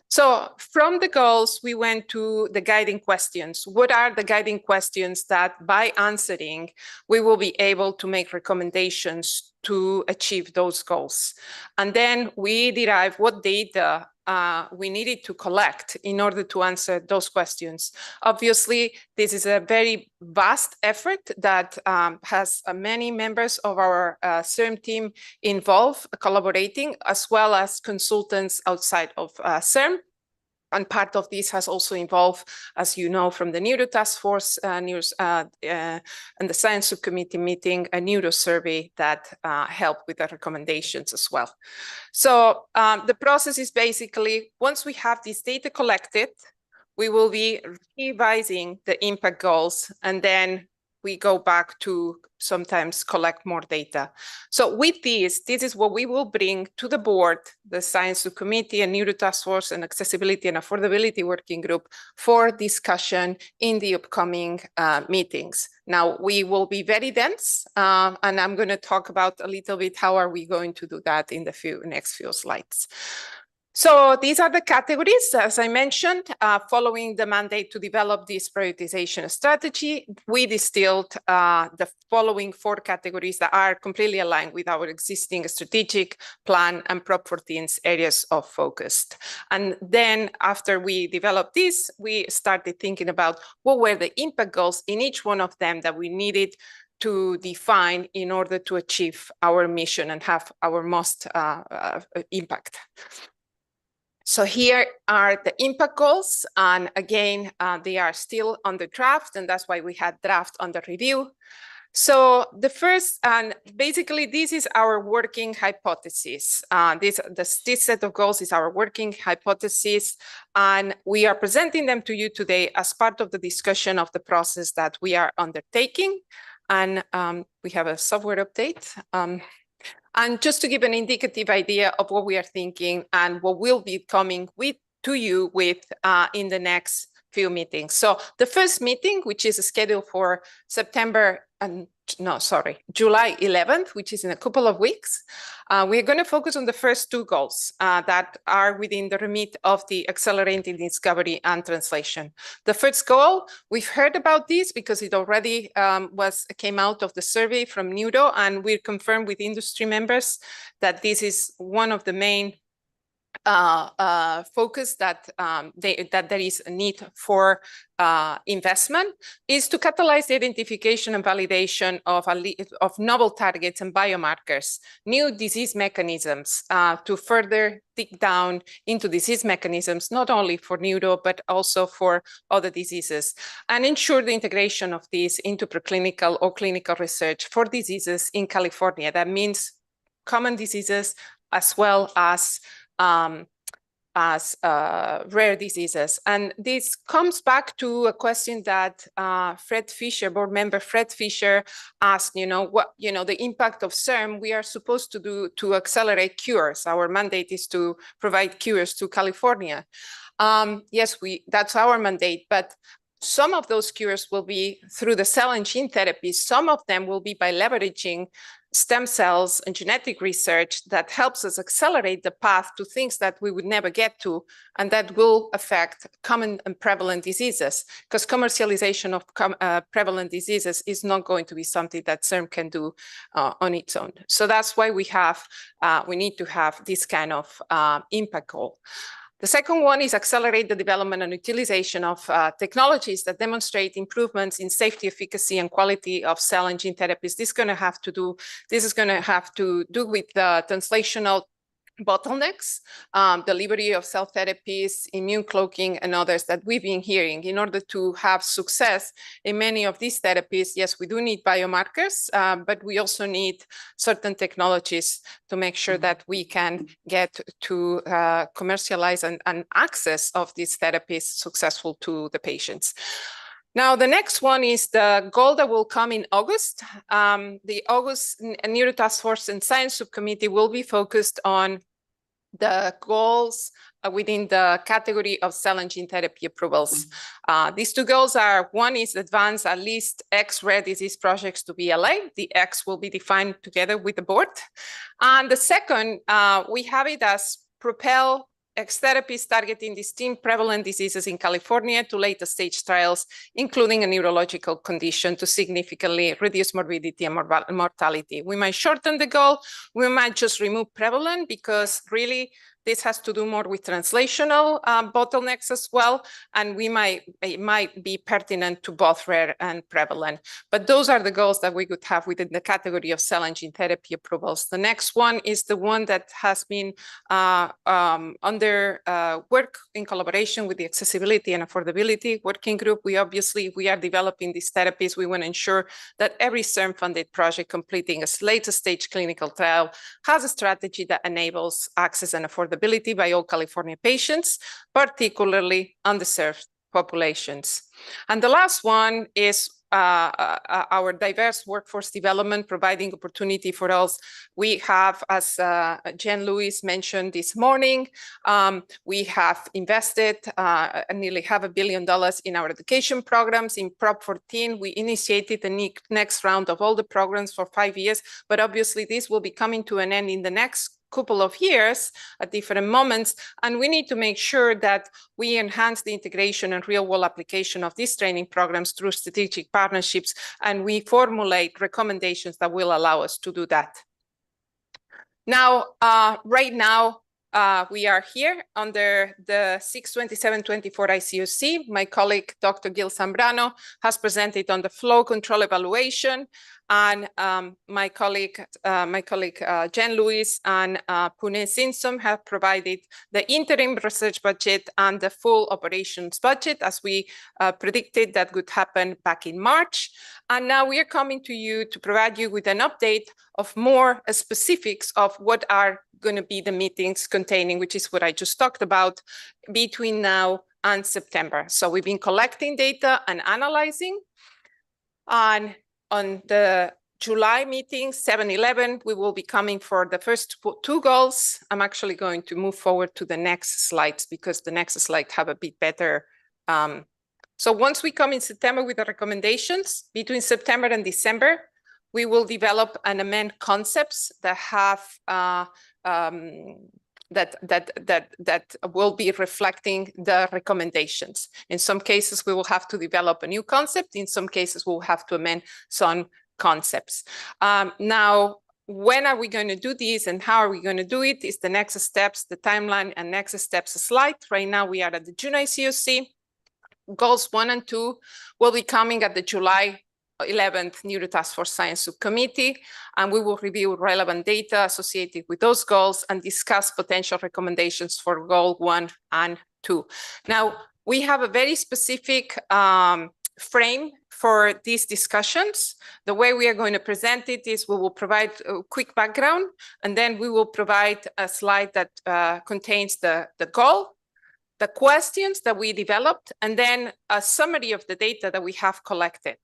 So from the goals, we went to the guiding questions. What are the guiding questions that by answering, we will be able to make recommendations to achieve those goals? And then we derive what data we needed to collect in order to answer those questions. Obviously, this is a very vast effort that has many members of our CIRM team involved, collaborating, as well as consultants outside of CIRM. And part of this has also involved, as you know, from the Neuro Task Force and the Science Subcommittee meeting, a neuro survey that helped with the recommendations as well. So the process is basically, once we have this data collected, we will be revising the impact goals, and then we go back to sometimes collect more data. So with this is what we will bring to the board, the Science Subcommittee and Neuro Task Force and Accessibility and Affordability Working Group for discussion in the upcoming meetings. Now, we will be very dense, and I'm going to talk about a little bit how are we going to do that in the next few slides. So these are the categories, as I mentioned, following the mandate to develop this prioritization strategy, we distilled the following 4 categories that are completely aligned with our existing strategic plan and Prop 14's areas of focus. And then after we developed this, we started thinking about what were the impact goals in each one of them that we needed to define in order to achieve our mission and have our most impact. So here are the impact goals, and again, they are still on the draft, and that's why we had draft under review. So the first, and basically this is our working hypothesis. This set of goals is our working hypothesis, and we are presenting them to you today as part of the discussion of the process that we are undertaking. And we have a software update. And just to give an indicative idea of what we are thinking and what we'll be coming to you with in the next few meetings. So the first meeting, which is scheduled for July 11th, which is in a couple of weeks, we're going to focus on the first 2 goals that are within the remit of the accelerating discovery and translation. The first goal, we've heard about this because it already came out of the survey from Neuro, and we're confirmed with industry members that this is one of the main focus that there is a need for investment, is to catalyze the identification and validation of novel targets and biomarkers, new disease mechanisms, to further dig down into disease mechanisms, not only for neuro, but also for other diseases, and ensure the integration of these into preclinical or clinical research for diseases in California. That means common diseases as well as rare diseases. And this comes back to a question that Fred Fisher, board member Fred Fisher, asked, the impact of CIRM we are supposed to do to accelerate cures. Our mandate is to provide cures to California. Yes, that's our mandate, but Some of those cures will be through the cell and gene therapy. Some of them will be by leveraging stem cells and genetic research that helps us accelerate the path to things that we would never get to, and that will affect common and prevalent diseases, because commercialization of prevalent diseases is not going to be something that CIRM can do on its own. So that's why we need to have this kind of impact goal. The second one is accelerate the development and utilization of technologies that demonstrate improvements in safety, efficacy, and quality of cell and gene therapies. This is going to have to do with the translational bottlenecks, delivery of cell therapies, immune cloaking, and others that we've been hearing. In order to have success in many of these therapies, yes, we do need biomarkers, but we also need certain technologies to make sure that we can get to commercialize and access of these therapies successful to the patients. Now, the next one is the goal that will come in August. The August Neuro Task Force and Science Subcommittee will be focused on the goals within the category of cell and gene therapy approvals. These two goals are, one is advance at least X rare disease projects to BLA. The X will be defined together with the board. And the second, we have it as propel X therapies targeting distinct prevalent diseases in California to later stage trials, including a neurological condition, to significantly reduce morbidity and mortality. We might shorten the goal. We might just remove prevalent, because really this has to do more with translational bottlenecks as well. And it might be pertinent to both rare and prevalent. But those are the goals that we could have within the category of cell and gene therapy approvals. The next one is the one that has been under work in collaboration with the Accessibility and Affordability Working Group. We are developing these therapies. We want to ensure that every CIRM-funded project completing a later stage clinical trial has a strategy that enables access and affordability by all California patients, particularly underserved populations. And the last one is our diverse workforce development, providing opportunity for us. We have, as Jen Lewis mentioned this morning, we have invested nearly $500 million in our education programs. In Prop 14, we initiated the next round of all the programs for 5 years, but obviously this will be coming to an end in the next couple of years at different moments, and we need to make sure that we enhance the integration and real-world application of these training programs through strategic partnerships, and we formulate recommendations that will allow us to do that. Now, right now, we are here under the 62724 ICOC. My colleague, Dr. Gil Zambrano, has presented on the flow control evaluation, and my colleague Jen Lewis and Pune Simpson have provided the interim research budget and the full operations budget, as we predicted that would happen back in March. And now we are coming to you to provide you with an update of more specifics of what are going to be the meetings containing, which is what I just talked about, between now and September. So we've been collecting data and analyzing. And on the July meeting, 7-11, we will be coming for the first two goals. I'm actually going to move forward to the next slides, because the next slides have a bit better. So once we come in September with the recommendations, between September and December, we will develop and amend concepts that have that will be reflecting the recommendations. In some cases, we will have to develop a new concept. In some cases, we'll have to amend some concepts. Now, when are we going to do this and how are we going to do it is the next steps, the timeline and next steps slide. Right now, we are at the June ICOC. Goals 1 and 2 will be coming at the July 11th Neuro Task Force Science Subcommittee, and we will review relevant data associated with those goals and discuss potential recommendations for goal 1 and 2. Now, we have a very specific frame for these discussions. The way we are going to present it is we will provide a quick background, and then we will provide a slide that contains the goal, the questions that we developed, and then a summary of the data that we have collected.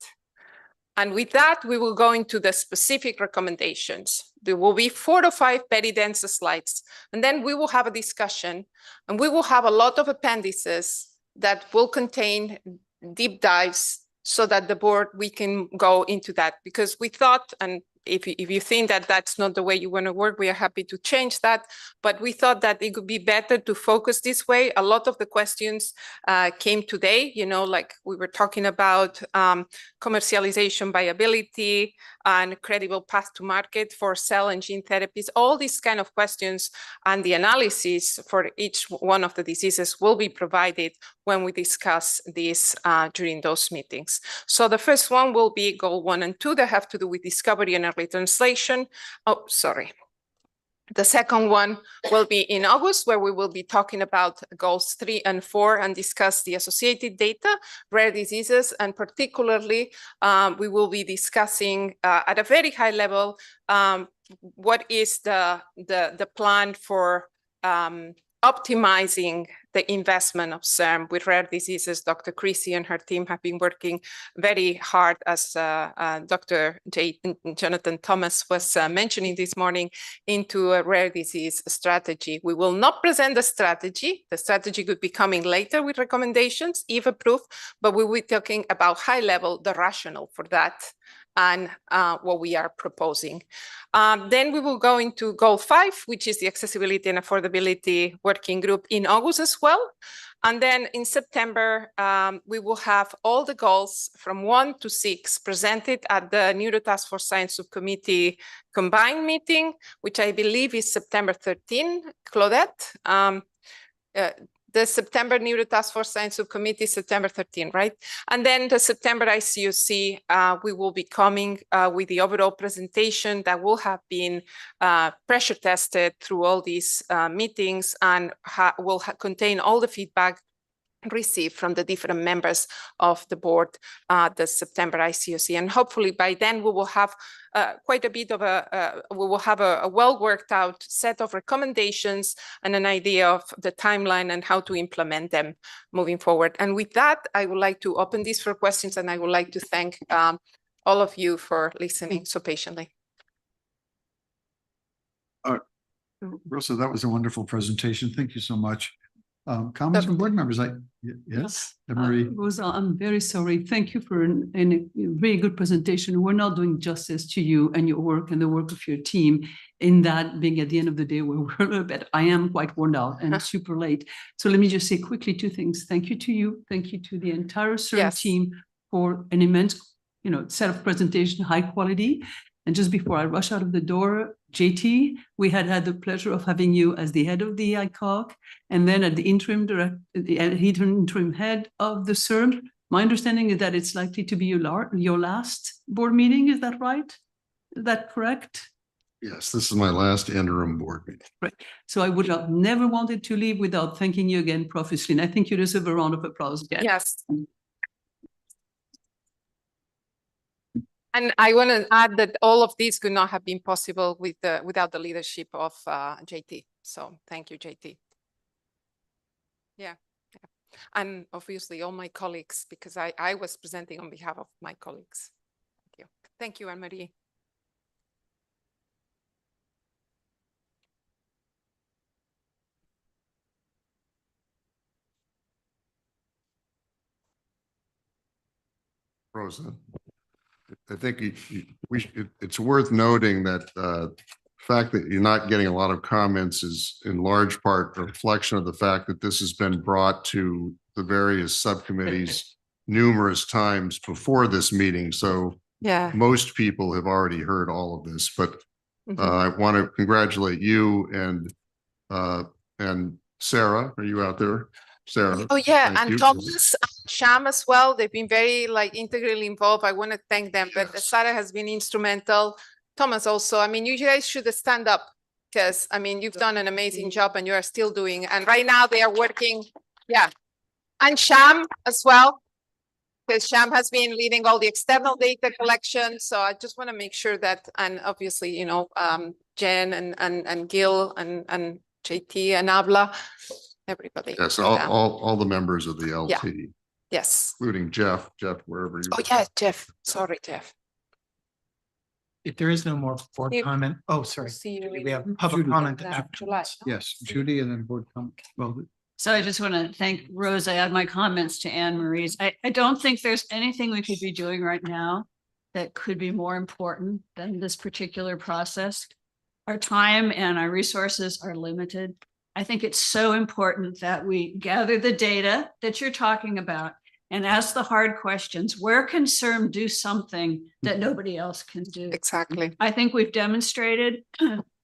And with that, we will go into the specific recommendations. There will be 4 or 5 very dense slides, and then we will have a discussion, and we will have a lot of appendices that will contain deep dives so that the board, we can go into that, because we thought, and if you think that that's not the way you want to work, we are happy to change that. But we thought that it would be better to focus this way. A lot of the questions came today, you know, like we were talking about commercialization viability and credible path to market for cell and gene therapies. All these kind of questions and the analysis for each one of the diseases will be provided when we discuss this during those meetings. So the first one will be goal 1 and 2 that have to do with discovery and early translation. Oh, sorry. The second one will be in August, where we will be talking about goals 3 and 4 and discuss the associated data, rare diseases, and particularly we will be discussing at a very high level what is the plan for optimizing the investment of CIRM with rare diseases. Dr. Creasy and her team have been working very hard, as Dr. Jonathan Thomas was mentioning this morning, into a rare disease strategy. We will not present the strategy. The strategy could be coming later with recommendations, if approved, but we will be talking about high level, the rationale for that, and what we are proposing. Then we will go into goal 5, which is the accessibility and affordability working group in August as well. And then in September, we will have all the goals from 1 to 6 presented at the Neuro Task Force Science Subcommittee combined meeting, which I believe is September 13, Claudette. The September Neuro Task Force Science Subcommittee, September 13, right? And then the September ICOC, we will be coming with the overall presentation that will have been pressure tested through all these meetings and will contain all the feedback received from the different members of the board, the September ICOC. And hopefully by then we will have quite a bit of a well worked out set of recommendations and an idea of the timeline and how to implement them moving forward. And with that, I would like to open this for questions, and I would like to thank all of you for listening so patiently. Rosa, that was a wonderful presentation. Thank you so much. Comments from board members? Yes, Marie. Rosa, I'm very sorry. Thank you for a very good presentation. We're not doing justice to you and your work and the work of your team in that being at the end of the day where we're a little bit, I am quite worn out and super late. So let me just say quickly 2 things. Thank you to you. Thank you to the entire CIRM team for an immense, set of presentation, high quality. And just before I rush out of the door, JT, we had the pleasure of having you as the head of the ICOC, and then at the interim head of the CIRM. My understanding is that it's likely to be your last board meeting. Is that right? Is that correct? Yes, this is my last interim board meeting. Right. So I would have never wanted to leave without thanking you again profusely. And I think you deserve a round of applause again. Yes. And I want to add that all of this could not have been possible without the leadership of JT. So thank you, JT. Yeah. And obviously all my colleagues, because I was presenting on behalf of my colleagues. Thank you. Thank you, Anne-Marie. Rosa, I think it's worth noting that the fact that you're not getting a lot of comments is in large part a reflection of the fact that this has been brought to the various subcommittees numerous times before this meeting. So most people have already heard all of this, but I want to congratulate you and Sarah. Are you out there? Sarah. Oh yeah, and Thomas, Sham as well. They've been very integrally involved. I want to thank them, but Sarah has been instrumental. Thomas also. I mean, you guys should stand up because you've done an amazing job and you are still doing. And right now they are working. Yeah, and Sham as well, because Sham has been leading all the external data collection. So I just want to make sure that, and obviously, Jen and Gil and JT and Abla. Everybody. Yes, all the members of the LT. Yeah. Yes. Including Jeff, wherever you are. Oh yeah, Jeff. Sorry, Jeff. If there is no more board comment. Oh, sorry. We have public comment after. Yes, Judy and then board comment. Well, So I just want to thank Rose. I add my comments to Anne Marie's. I don't think there's anything we could be doing right now that could be more important than this particular process. Our time and our resources are limited. I think it's so important that we gather the data that you're talking about and ask the hard questions. Where can CIRM do something that nobody else can do? Exactly. I think we've demonstrated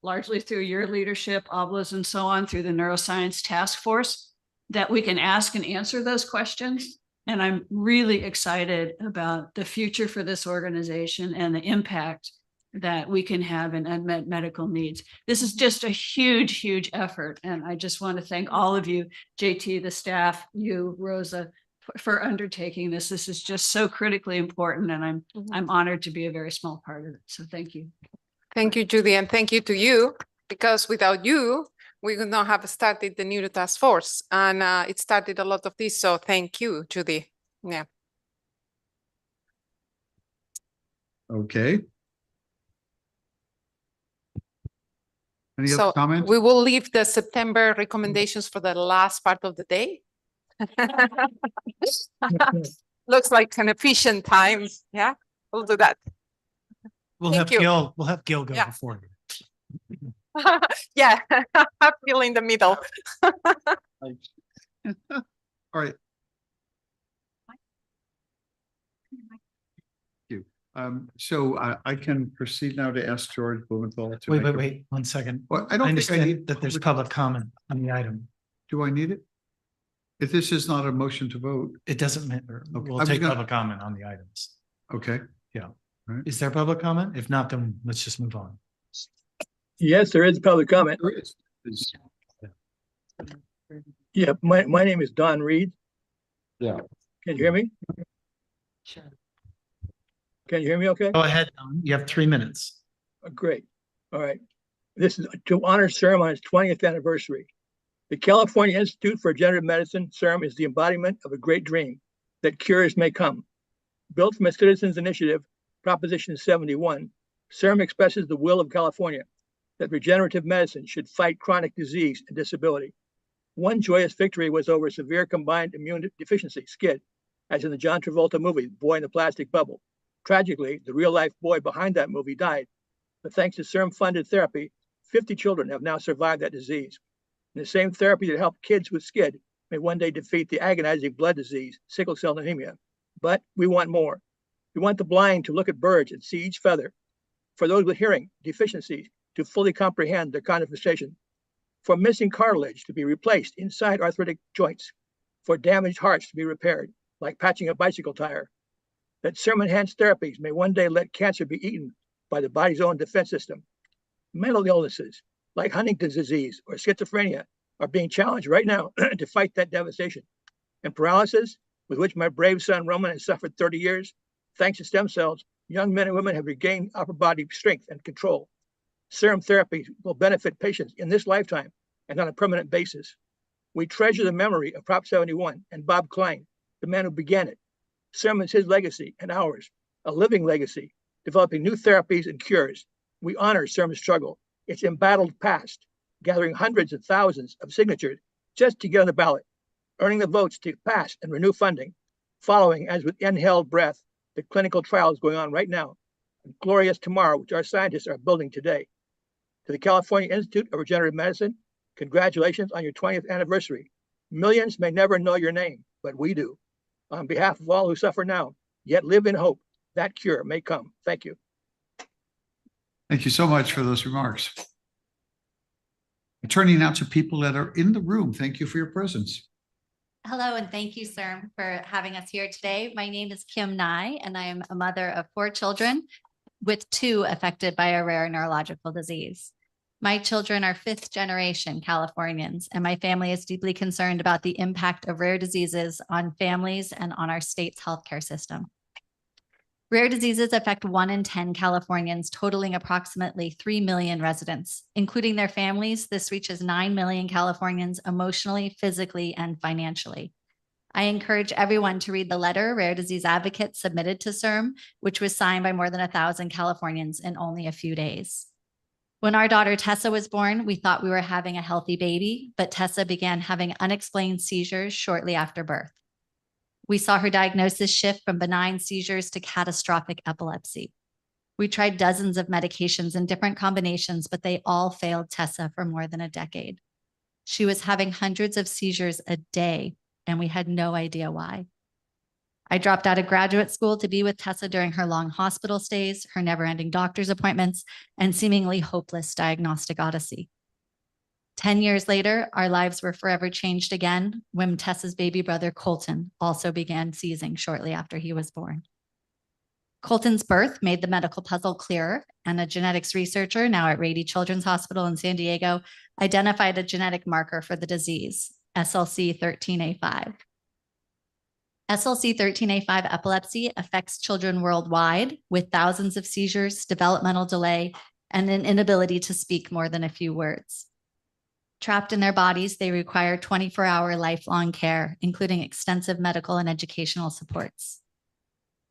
largely through your leadership, Obla's and so on, through the neuroscience task force, that we can ask and answer those questions. And I'm really excited about the future for this organization and the impact that we can have in unmet medical needs. This is just a huge, huge effort. And I just want to thank all of you, JT, the staff, you, Rosa, for undertaking this. This is just so critically important. And I'm honored to be a very small part of it. So thank you. Thank you, Judy, and thank you to you, because without you, we would not have started the Neuro Task Force, and it started a lot of this. So thank you, Judy. Yeah. Okay. Any So other comments? we will leave the September recommendations for the last part of the day. Looks like an efficient time. Yeah, we'll do that. We'll have Gil go before you. Yeah, Gil in the middle. All right. Thank you. So I can proceed now to ask George Blumenthal to. Wait, 1 second. Well, I I don't think I understand need that there's public comment on the item. Do I need it? If this is not a motion to vote. It doesn't matter. Okay. We'll take public comment on the items. Okay. Yeah. Right. Is there public comment? If not, then let's just move on. Yes, there is public comment. There is. Yeah, my name is Don Reed. Yeah. Can you hear me? Sure. Can you hear me okay? Go ahead. You have 3 minutes. Great. All right. This is to honor CIRM on its 20th anniversary. The California Institute for Regenerative Medicine, CIRM, is the embodiment of a great dream that cures may come. Built from a citizens' initiative, Proposition 71, CIRM expresses the will of California that regenerative medicine should fight chronic disease and disability. One joyous victory was over severe combined immune deficiency, SCID, as in the John Travolta movie, Boy in the Plastic Bubble. Tragically, the real-life boy behind that movie died, but thanks to CIRM-funded therapy, 50 children have now survived that disease. And the same therapy that helped kids with SCID may one day defeat the agonizing blood disease, sickle cell anemia. But we want more. We want the blind to look at birds and see each feather. For those with hearing deficiencies, to fully comprehend their manifestation. For missing cartilage to be replaced inside arthritic joints. For damaged hearts to be repaired, like patching a bicycle tire. That CIRM-enhanced therapies may one day let cancer be eaten by the body's own defense system. Mental illnesses, like Huntington's disease or schizophrenia, are being challenged right now to fight that devastation. And paralysis, with which my brave son Roman has suffered 30 years, thanks to stem cells, young men and women have regained upper body strength and control. CIRM therapy will benefit patients in this lifetime and on a permanent basis. We treasure the memory of Prop 71 and Bob Klein, the man who began it. CIRM is his legacy and ours, a living legacy, developing new therapies and cures. We honor CIRM's struggle, its embattled past, gathering hundreds of thousands of signatures just to get on the ballot, earning the votes to pass and renew funding, following, as with inhaled breath, the clinical trials going on right now, a glorious tomorrow, which our scientists are building today. To the California Institute of Regenerative Medicine, congratulations on your 20th anniversary. Millions may never know your name, but we do. On behalf of all who suffer now, yet live in hope, that cure may come. Thank you. Thank you so much for those remarks. Turning now to people that are in the room. Thank you for your presence. Hello, and thank you, CIRM, for having us here today. My name is Kim Nye, and I am a mother of 4 children, with 2 affected by a rare neurological disease. My children are 5th generation Californians, and my family is deeply concerned about the impact of rare diseases on families and on our state's healthcare system. Rare diseases affect 1 in 10 Californians, totaling approximately 3 million residents. Including their families, this reaches 9 million Californians emotionally, physically, and financially. I encourage everyone to read the letter Rare Disease Advocates submitted to CIRM, which was signed by more than 1,000 Californians in only a few days. When our daughter Tessa was born, we thought we were having a healthy baby, but Tessa began having unexplained seizures shortly after birth. We saw her diagnosis shift from benign seizures to catastrophic epilepsy. We tried dozens of medications in different combinations, but they all failed Tessa for more than a decade. She was having hundreds of seizures a day, and we had no idea why. I dropped out of graduate school to be with Tessa during her long hospital stays, her never-ending doctor's appointments, and seemingly hopeless diagnostic odyssey. 10 years later, our lives were forever changed again when Tessa's baby brother, Colton, also began seizing shortly after he was born. Colton's birth made the medical puzzle clearer, and a genetics researcher now at Rady Children's Hospital in San Diego identified a genetic marker for the disease, SLC13A5. SLC13A5 epilepsy affects children worldwide with thousands of seizures, developmental delay, and an inability to speak more than a few words. Trapped in their bodies, they require 24-hour lifelong care, including extensive medical and educational supports.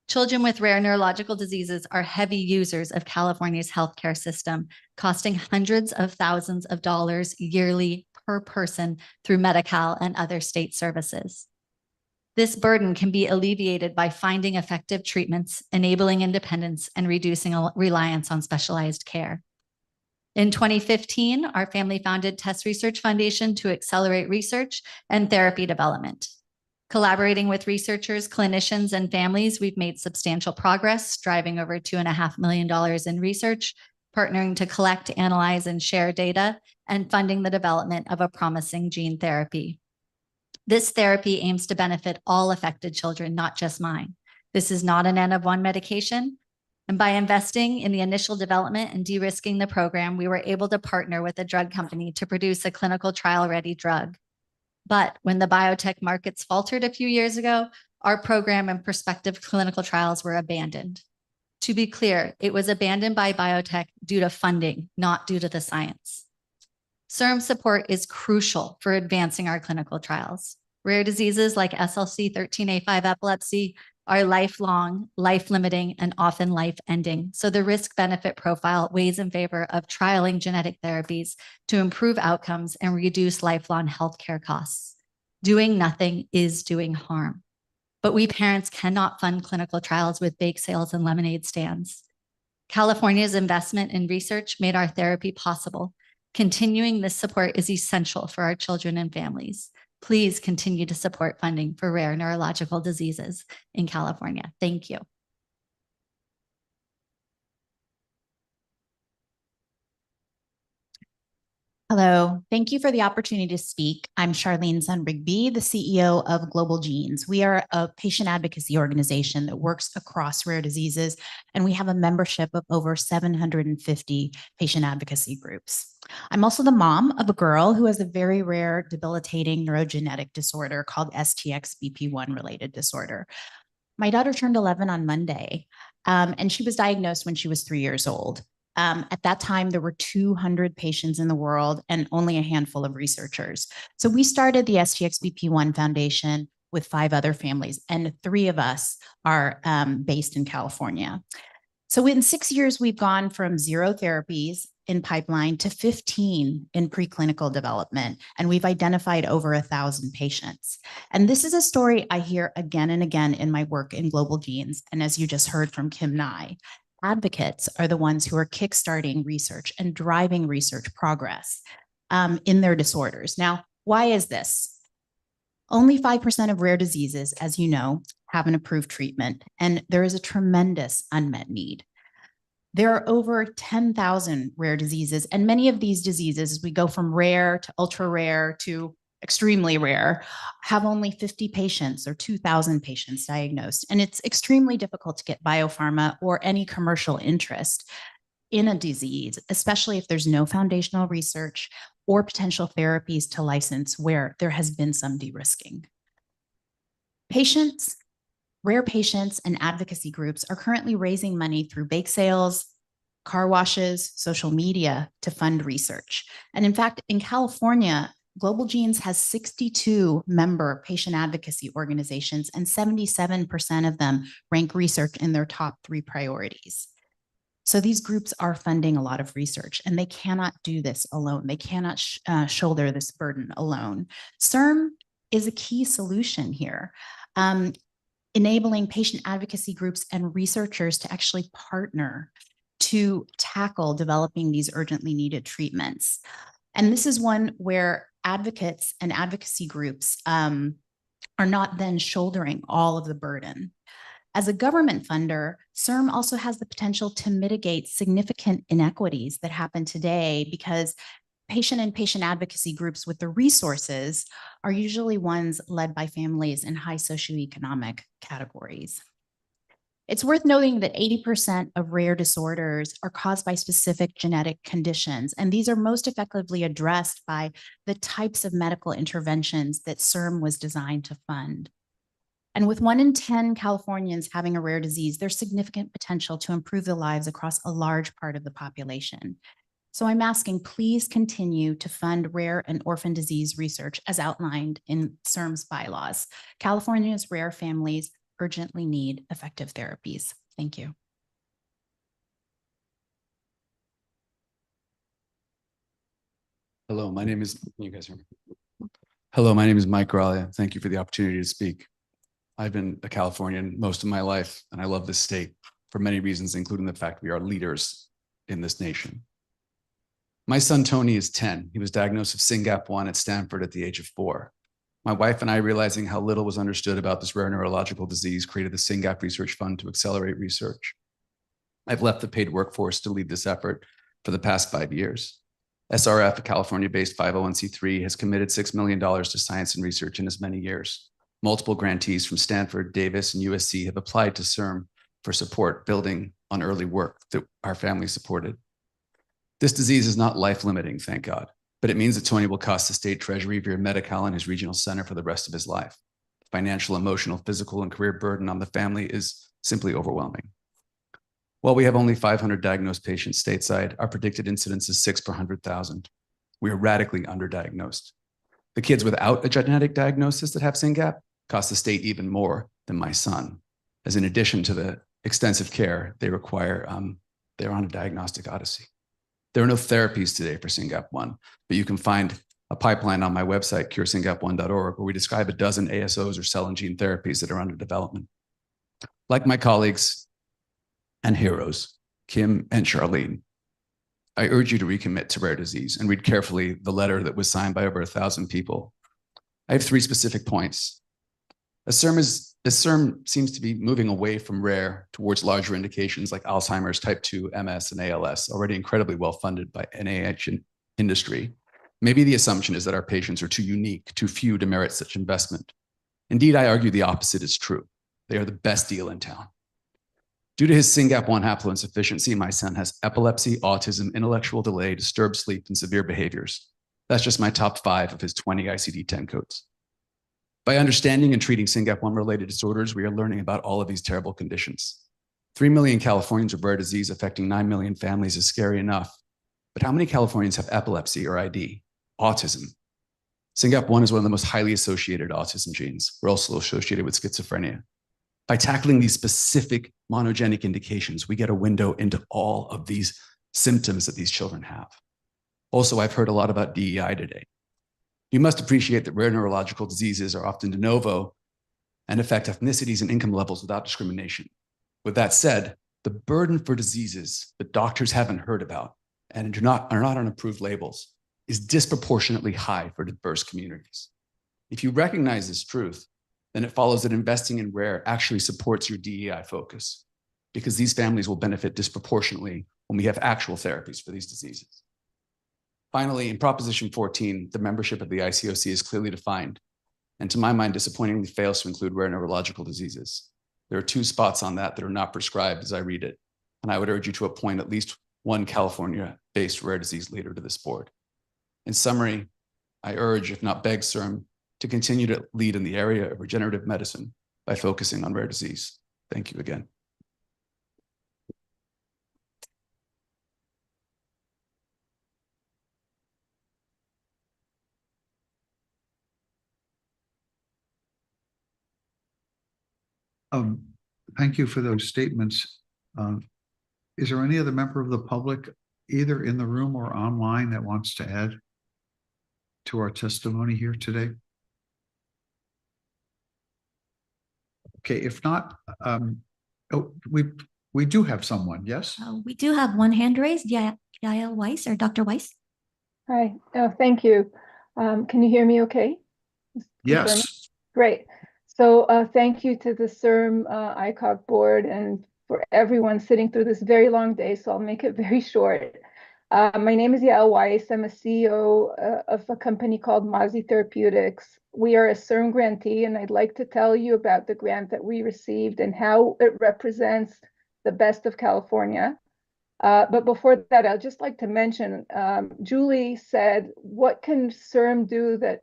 Children with rare neurological diseases are heavy users of California's healthcare system, costing hundreds of thousands of dollars yearly per person through Medi-Cal and other state services. This burden can be alleviated by finding effective treatments, enabling independence, and reducing reliance on specialized care. In 2015, our family founded Test Research Foundation to accelerate research and therapy development. Collaborating with researchers, clinicians, and families, we've made substantial progress, driving over $2.5 million in research, partnering to collect, analyze, and share data, and funding the development of a promising gene therapy. This therapy aims to benefit all affected children, not just mine. This is not an N of one medication. And by investing in the initial development and de-risking the program, we were able to partner with a drug company to produce a clinical trial-ready drug. But when the biotech markets faltered a few years ago, our program and prospective clinical trials were abandoned. To be clear, it was abandoned by biotech due to funding, not due to the science. CIRM support is crucial for advancing our clinical trials. Rare diseases like SLC13A5 epilepsy are lifelong, life-limiting, and often life-ending. So the risk-benefit profile weighs in favor of trialing genetic therapies to improve outcomes and reduce lifelong healthcare costs. Doing nothing is doing harm. But we parents cannot fund clinical trials with bake sales and lemonade stands. California's investment in research made our therapy possible. Continuing this support is essential for our children and families. Please continue to support funding for rare neurological diseases in California. Thank you. Hello, thank you for the opportunity to speak. I'm Charlene Sun-Rigby, the CEO of Global Genes. We are a patient advocacy organization that works across rare diseases, and we have a membership of over 750 patient advocacy groups. I'm also the mom of a girl who has a very rare debilitating neurogenetic disorder called STX-BP1 related disorder. My daughter turned 11 on Monday, and she was diagnosed when she was 3 years old. At that time, there were 200 patients in the world and only a handful of researchers. So we started the STX-BP1 Foundation with 5 other families, and 3 of us are based in California. So in 6 years, we've gone from 0 therapies in pipeline to 15 in preclinical development, and we've identified over 1,000 patients. And this is a story I hear again and again in my work in Global Genes. And as you just heard from Kim Nye, advocates are the ones who are kickstarting research and driving research progress in their disorders. Now, why is this? Only 5% of rare diseases, as you know, have an approved treatment, and there is a tremendous unmet need. There are over 10,000 rare diseases, and many of these diseases, as we go from rare to ultra rare to extremely rare, have only 50 patients or 2,000 patients diagnosed. And it's extremely difficult to get biopharma or any commercial interest in a disease, especially if there's no foundational research or potential therapies to license where there has been some de-risking. Patients, rare patients, and advocacy groups are currently raising money through bake sales, car washes, social media to fund research. And in fact, in California, Global Genes has 62 member patient advocacy organizations, and 77% of them rank research in their top 3 priorities. So these groups are funding a lot of research, and they cannot do this alone. They cannot shoulder this burden alone. CIRM is a key solution here, enabling patient advocacy groups and researchers to actually partner to tackle developing these urgently needed treatments. And this is one where advocates and advocacy groups are not then shouldering all of the burden. As a government funder, CIRM also has the potential to mitigate significant inequities that happen today because patient and patient advocacy groups with the resources are usually ones led by families in high socioeconomic categories. It's worth noting that 80% of rare disorders are caused by specific genetic conditions, and these are most effectively addressed by the types of medical interventions that CIRM was designed to fund. And with 1 in 10 Californians having a rare disease, there's significant potential to improve the lives across a large part of the population. So I'm asking, please continue to fund rare and orphan disease research as outlined in CIRM's bylaws. California's rare families urgently need effective therapies. Thank you. Hello, my name is, can you guys hear me? Hello, my name is Mike Graglia. Thank you for the opportunity to speak. I've been a Californian most of my life, and I love this state for many reasons, including the fact we are leaders in this nation. My son, Tony, is 10. He was diagnosed with SYNGAP1 at Stanford at the age of 4. My wife and I, realizing how little was understood about this rare neurological disease, created the SYNGAP Research Fund to accelerate research. I've left the paid workforce to lead this effort for the past 5 years. SRF, a California-based 501c3, has committed $6 million to science and research in as many years. Multiple grantees from Stanford, Davis, and USC have applied to CIRM for support, building on early work that our family supported. This disease is not life-limiting, thank God, but it means that Tony will cost the state treasury via Medi-Cal and his regional center for the rest of his life. Financial, emotional, physical, and career burden on the family is simply overwhelming. While we have only 500 diagnosed patients stateside, our predicted incidence is 6 per 100,000. We are radically underdiagnosed. The kids without a genetic diagnosis that have SYNGAP cost the state even more than my son, as in addition to the extensive care they require, they're on a diagnostic odyssey. There are no therapies today for SYNGAP1, but you can find a pipeline on my website, curesyngap1.org, where we describe a dozen ASOs or cell and gene therapies that are under development. Like my colleagues and heroes, Kim and Charlene, I urge you to recommit to rare disease and read carefully the letter that was signed by over 1,000 people. I have 3 specific points. As CIRM seems to be moving away from rare towards larger indications like Alzheimer's, type 2, MS, and ALS, already incredibly well funded by NIH industry. Maybe the assumption is that our patients are too unique, too few to merit such investment. Indeed, I argue the opposite is true. They are the best deal in town. Due to his SYNGAP1 haploinsufficiency, my son has epilepsy, autism, intellectual delay, disturbed sleep, and severe behaviors. That's just my top 5 of his 20 ICD-10 codes. By understanding and treating SYNGAP1-related disorders, we are learning about all of these terrible conditions. 3 million Californians with rare disease affecting 9 million families is scary enough. But how many Californians have epilepsy or ID? Autism. SYNGAP1 is one of the most highly associated autism genes. We're also associated with schizophrenia. By tackling these specific monogenic indications, we get a window into all of these symptoms that these children have. Also, I've heard a lot about DEI today. You must appreciate that rare neurological diseases are often de novo and affect ethnicities and income levels without discrimination. With that said, the burden for diseases that doctors haven't heard about and are not on approved labels is disproportionately high for diverse communities. If you recognize this truth, then it follows that investing in rare actually supports your DEI focus, because these families will benefit disproportionately when we have actual therapies for these diseases. Finally, in Proposition 14, the membership of the ICOC is clearly defined, and to my mind, disappointingly fails to include rare neurological diseases. There are 2 spots on that are not prescribed as I read it, and I would urge you to appoint at least 1 California-based rare disease leader to this board. In summary, I urge, if not beg, CIRM to continue to lead in the area of regenerative medicine by focusing on rare disease. Thank you again. Thank you for those statements. is there any other member of the public, either in the room or online, that wants to add to our testimony here today? Okay, if not, oh, we do have someone, yes? We do have one hand raised, Yael Weiss or Dr. Weiss. Hi, thank you. Can you hear me okay? Yes. Great. So thank you to the CIRM ICOC board and for everyone sitting through this very long day, so I'll make it very short. My name is Yael Weiss. I'm a CEO of a company called Mazi Therapeutics. We are a CIRM grantee, and I'd like to tell you about the grant that we received and how it represents the best of California. But before that, I'd just like to mention, Julie said, what can CIRM do that,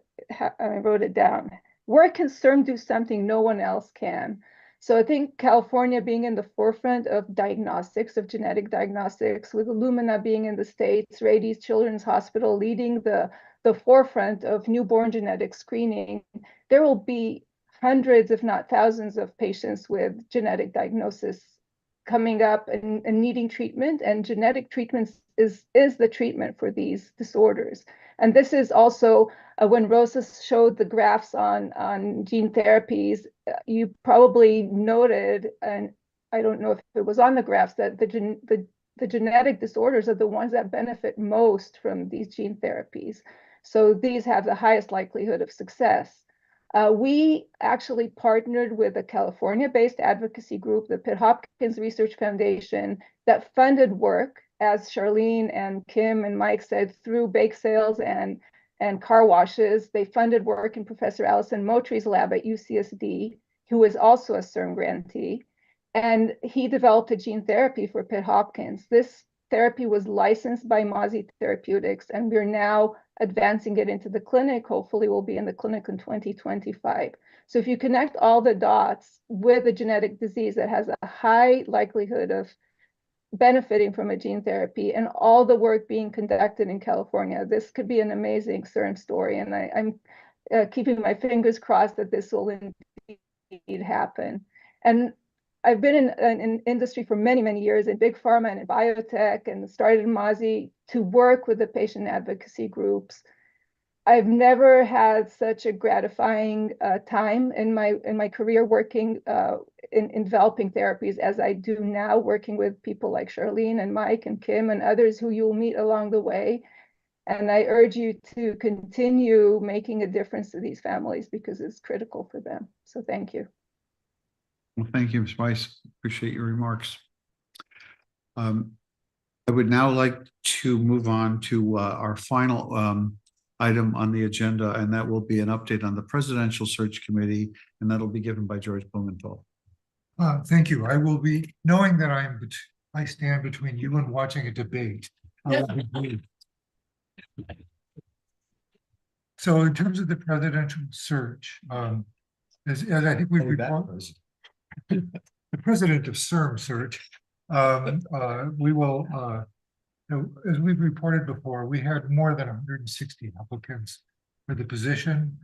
I wrote it down. Where can CIRM do something no one else can? So I think California being in the forefront of diagnostics, of genetic diagnostics, with Illumina being in the States, Rady's Children's Hospital leading the forefront of newborn genetic screening, there will be hundreds, if not thousands, of patients with genetic diagnosis coming up and needing treatment, and genetic treatments is the treatment for these disorders. And this is also when Rosa showed the graphs on gene therapies, you probably noted, and I don't know if it was on the graphs, that the genetic disorders are the ones that benefit most from these gene therapies. So these have the highest likelihood of success. We actually partnered with a California-based advocacy group, the Pitt Hopkins Research Foundation, that funded work, as Charlene and Kim and Mike said, through bake sales and car washes. They funded work in Professor Allison Motri's lab at UCSD, who is also a CIRM grantee. And he developed a gene therapy for Pitt Hopkins. This therapy was licensed by Mazi Therapeutics, and we're now advancing it into the clinic. Hopefully we'll be in the clinic in 2025. So if you connect all the dots with a genetic disease that has a high likelihood of benefiting from a gene therapy and all the work being conducted in California, this could be an amazing CIRM story. And I'm keeping my fingers crossed that this will indeed happen. And I've been in industry for many, many years in big pharma and in biotech, and started in Mazi to work with the patient advocacy groups. I've never had such a gratifying time in my career working in developing therapies as I do now, working with people like Charlene and Mike and Kim and others who you'll meet along the way. And I urge you to continue making a difference to these families because it's critical for them. So thank you. Well, thank you, Ms. Weiss. Appreciate your remarks. I would now like to move on to our final item on the agenda, and that will be an update on the Presidential Search Committee, and that'll be given by George Blumenthal. Thank you. I will be, knowing that I stand between you and watching a debate. So in terms of the presidential search, as I think we've reported, the president of CIRM search, we will, as we've reported before, we had more than 160 applicants for the position.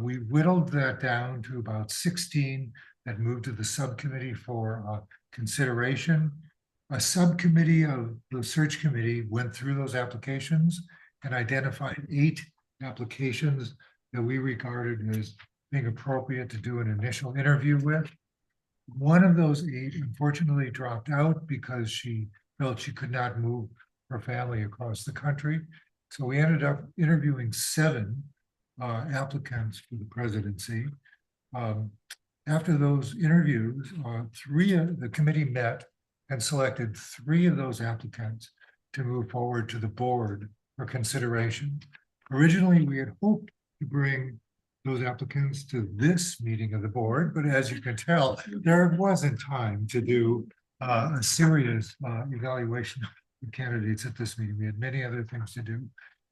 We whittled that down to about 16 that moved to the subcommittee for consideration. A subcommittee of the search committee went through those applications and identified 8 applications that we regarded as being appropriate to do an initial interview with. One of those 8 unfortunately dropped out because she felt she could not move her family across the country. So we ended up interviewing 7 applicants for the presidency. After those interviews, the committee met and selected 3 of those applicants to move forward to the board for consideration. Originally, we had hoped to bring those applicants to this meeting of the board, but as you can tell, there wasn't time to do a serious evaluation of candidates at this meeting. We had many other things to do.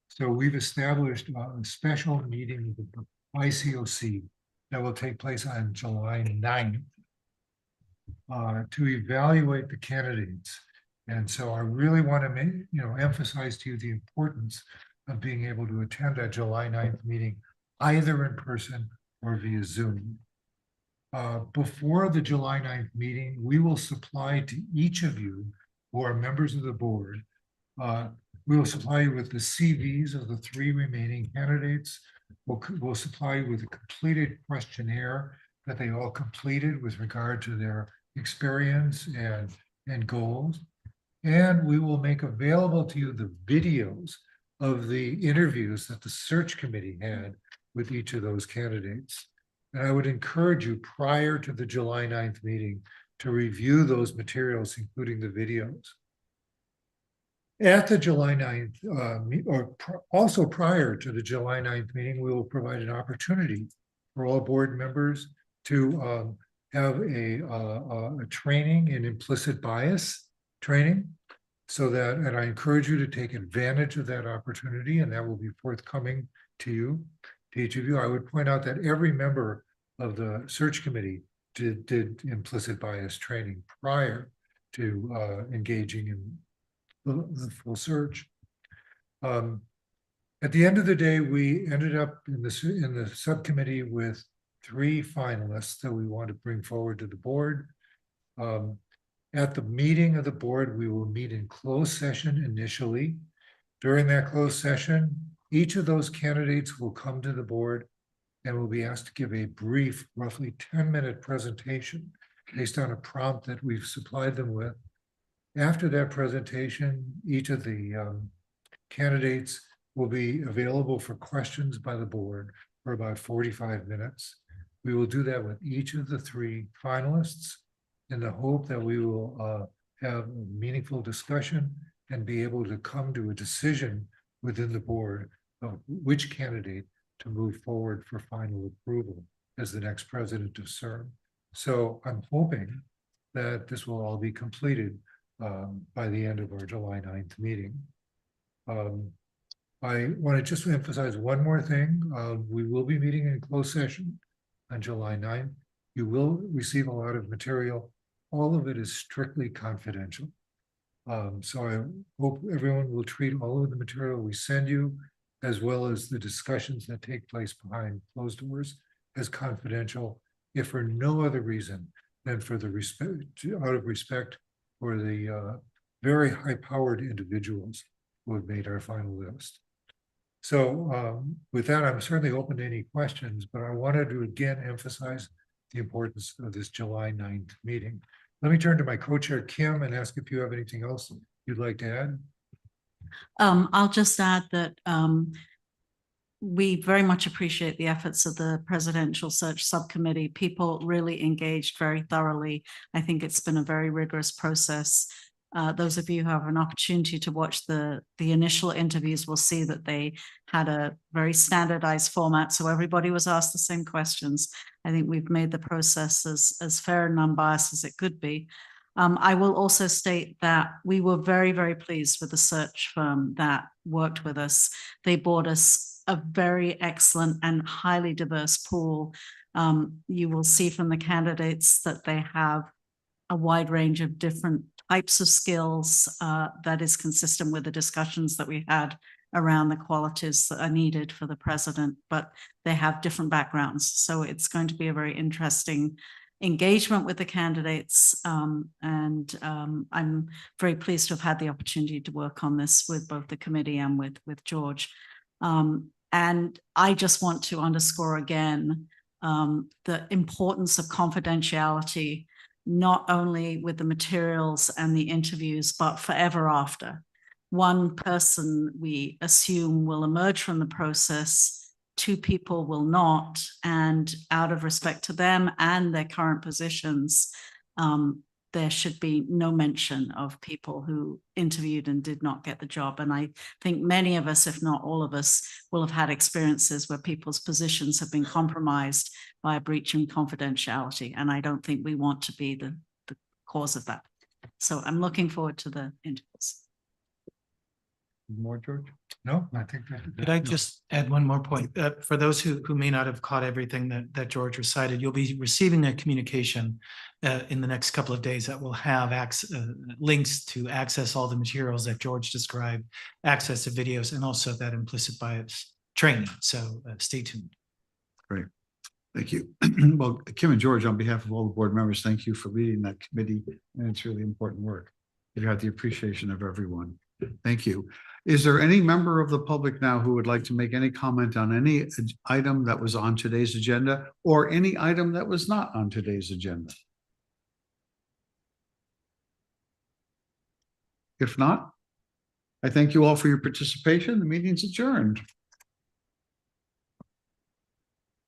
So we've established a special meeting with the ICOC that will take place on July 9th to evaluate the candidates. And so I really want to emphasize to you the importance of being able to attend that July 9th meeting, either in person or via Zoom. Before the July 9th meeting, we will supply to each of you who are members of the board. We will supply you with the CVs of the 3 remaining candidates. We'll supply you with a completed questionnaire that they all completed with regard to their experience and goals. And we will make available to you the videos of the interviews that the search committee had with each of those candidates. And I would encourage you prior to the July 9th meeting to review those materials, including the videos. At the July 9th, also prior to the July 9th meeting, we will provide an opportunity for all board members to have a training in implicit bias training. So that, and I encourage you to take advantage of that opportunity, and that will be forthcoming to you, to each of you. I would point out that every member of the search committee did implicit bias training prior to engaging in the full search. At the end of the day, we ended up in the subcommittee with 3 finalists that we want to bring forward to the board. At the meeting of the board, we will meet in closed session initially. During that closed session, each of those candidates will come to the board and will be asked to give a brief, roughly 10-minute presentation based on a prompt that we've supplied them with. After that presentation, each of the candidates will be available for questions by the board for about 45 minutes. We will do that with each of the 3 finalists in the hope that we will have a meaningful discussion and be able to come to a decision within the board of which candidate to move forward for final approval as the next president of CIRM. So I'm hoping that this will all be completed by the end of our July 9th meeting. I want to just emphasize one more thing. We will be meeting in closed session on July 9th. You will receive a lot of material. All of it is strictly confidential. So I hope everyone will treat all of the material we send you, as well as the discussions that take place behind closed doors, as confidential, if for no other reason than for the out of respect for the very high-powered individuals who have made our final list. So with that, I'm certainly open to any questions, but I wanted to again emphasize the importance of this July 9th meeting. Let me turn to my co-chair, Kim, and ask if you have anything else you'd like to add. I'll just add that we very much appreciate the efforts of the Presidential Search Subcommittee. People really engaged very thoroughly. I think it's been a very rigorous process. Those of you who have an opportunity to watch the initial interviews will see that they had a very standardized format, so everybody was asked the same questions. I think we've made the process as fair and unbiased as it could be. I will also state that we were very, very pleased with the search firm that worked with us. They brought us a very excellent and highly diverse pool. You will see from the candidates that they have a wide range of different types of skills that is consistent with the discussions that we had around the qualities that are needed for the president, but they have different backgrounds. So it's going to be a very interesting engagement with the candidates. I'm very pleased to have had the opportunity to work on this with both the committee and with George. And I just want to underscore again the importance of confidentiality, not only with the materials and the interviews, but forever after. One person we assume will emerge from the process, 2 people will not, and out of respect to them and their current positions, there should be no mention of people who interviewed and did not get the job. And I think many of us, if not all of us, will have had experiences where people's positions have been compromised by a breach in confidentiality. And I don't think we want to be the cause of that. So I'm looking forward to the interviews. More, George? No, I think that. Could I just add one more point? For those who may not have caught everything that George recited, you'll be receiving a communication in the next couple of days that will have links to access all the materials that George described, access to videos, and also that implicit bias training. So stay tuned. Great. Thank you. Well, Kim and George, on behalf of all the board members, thank you for leading that committee, and it's really important work. You have the appreciation of everyone. Thank you. Is there any member of the public now who would like to make any comment on any item that was on today's agenda or any item that was not on today's agenda? If not, I thank you all for your participation. The meeting's adjourned.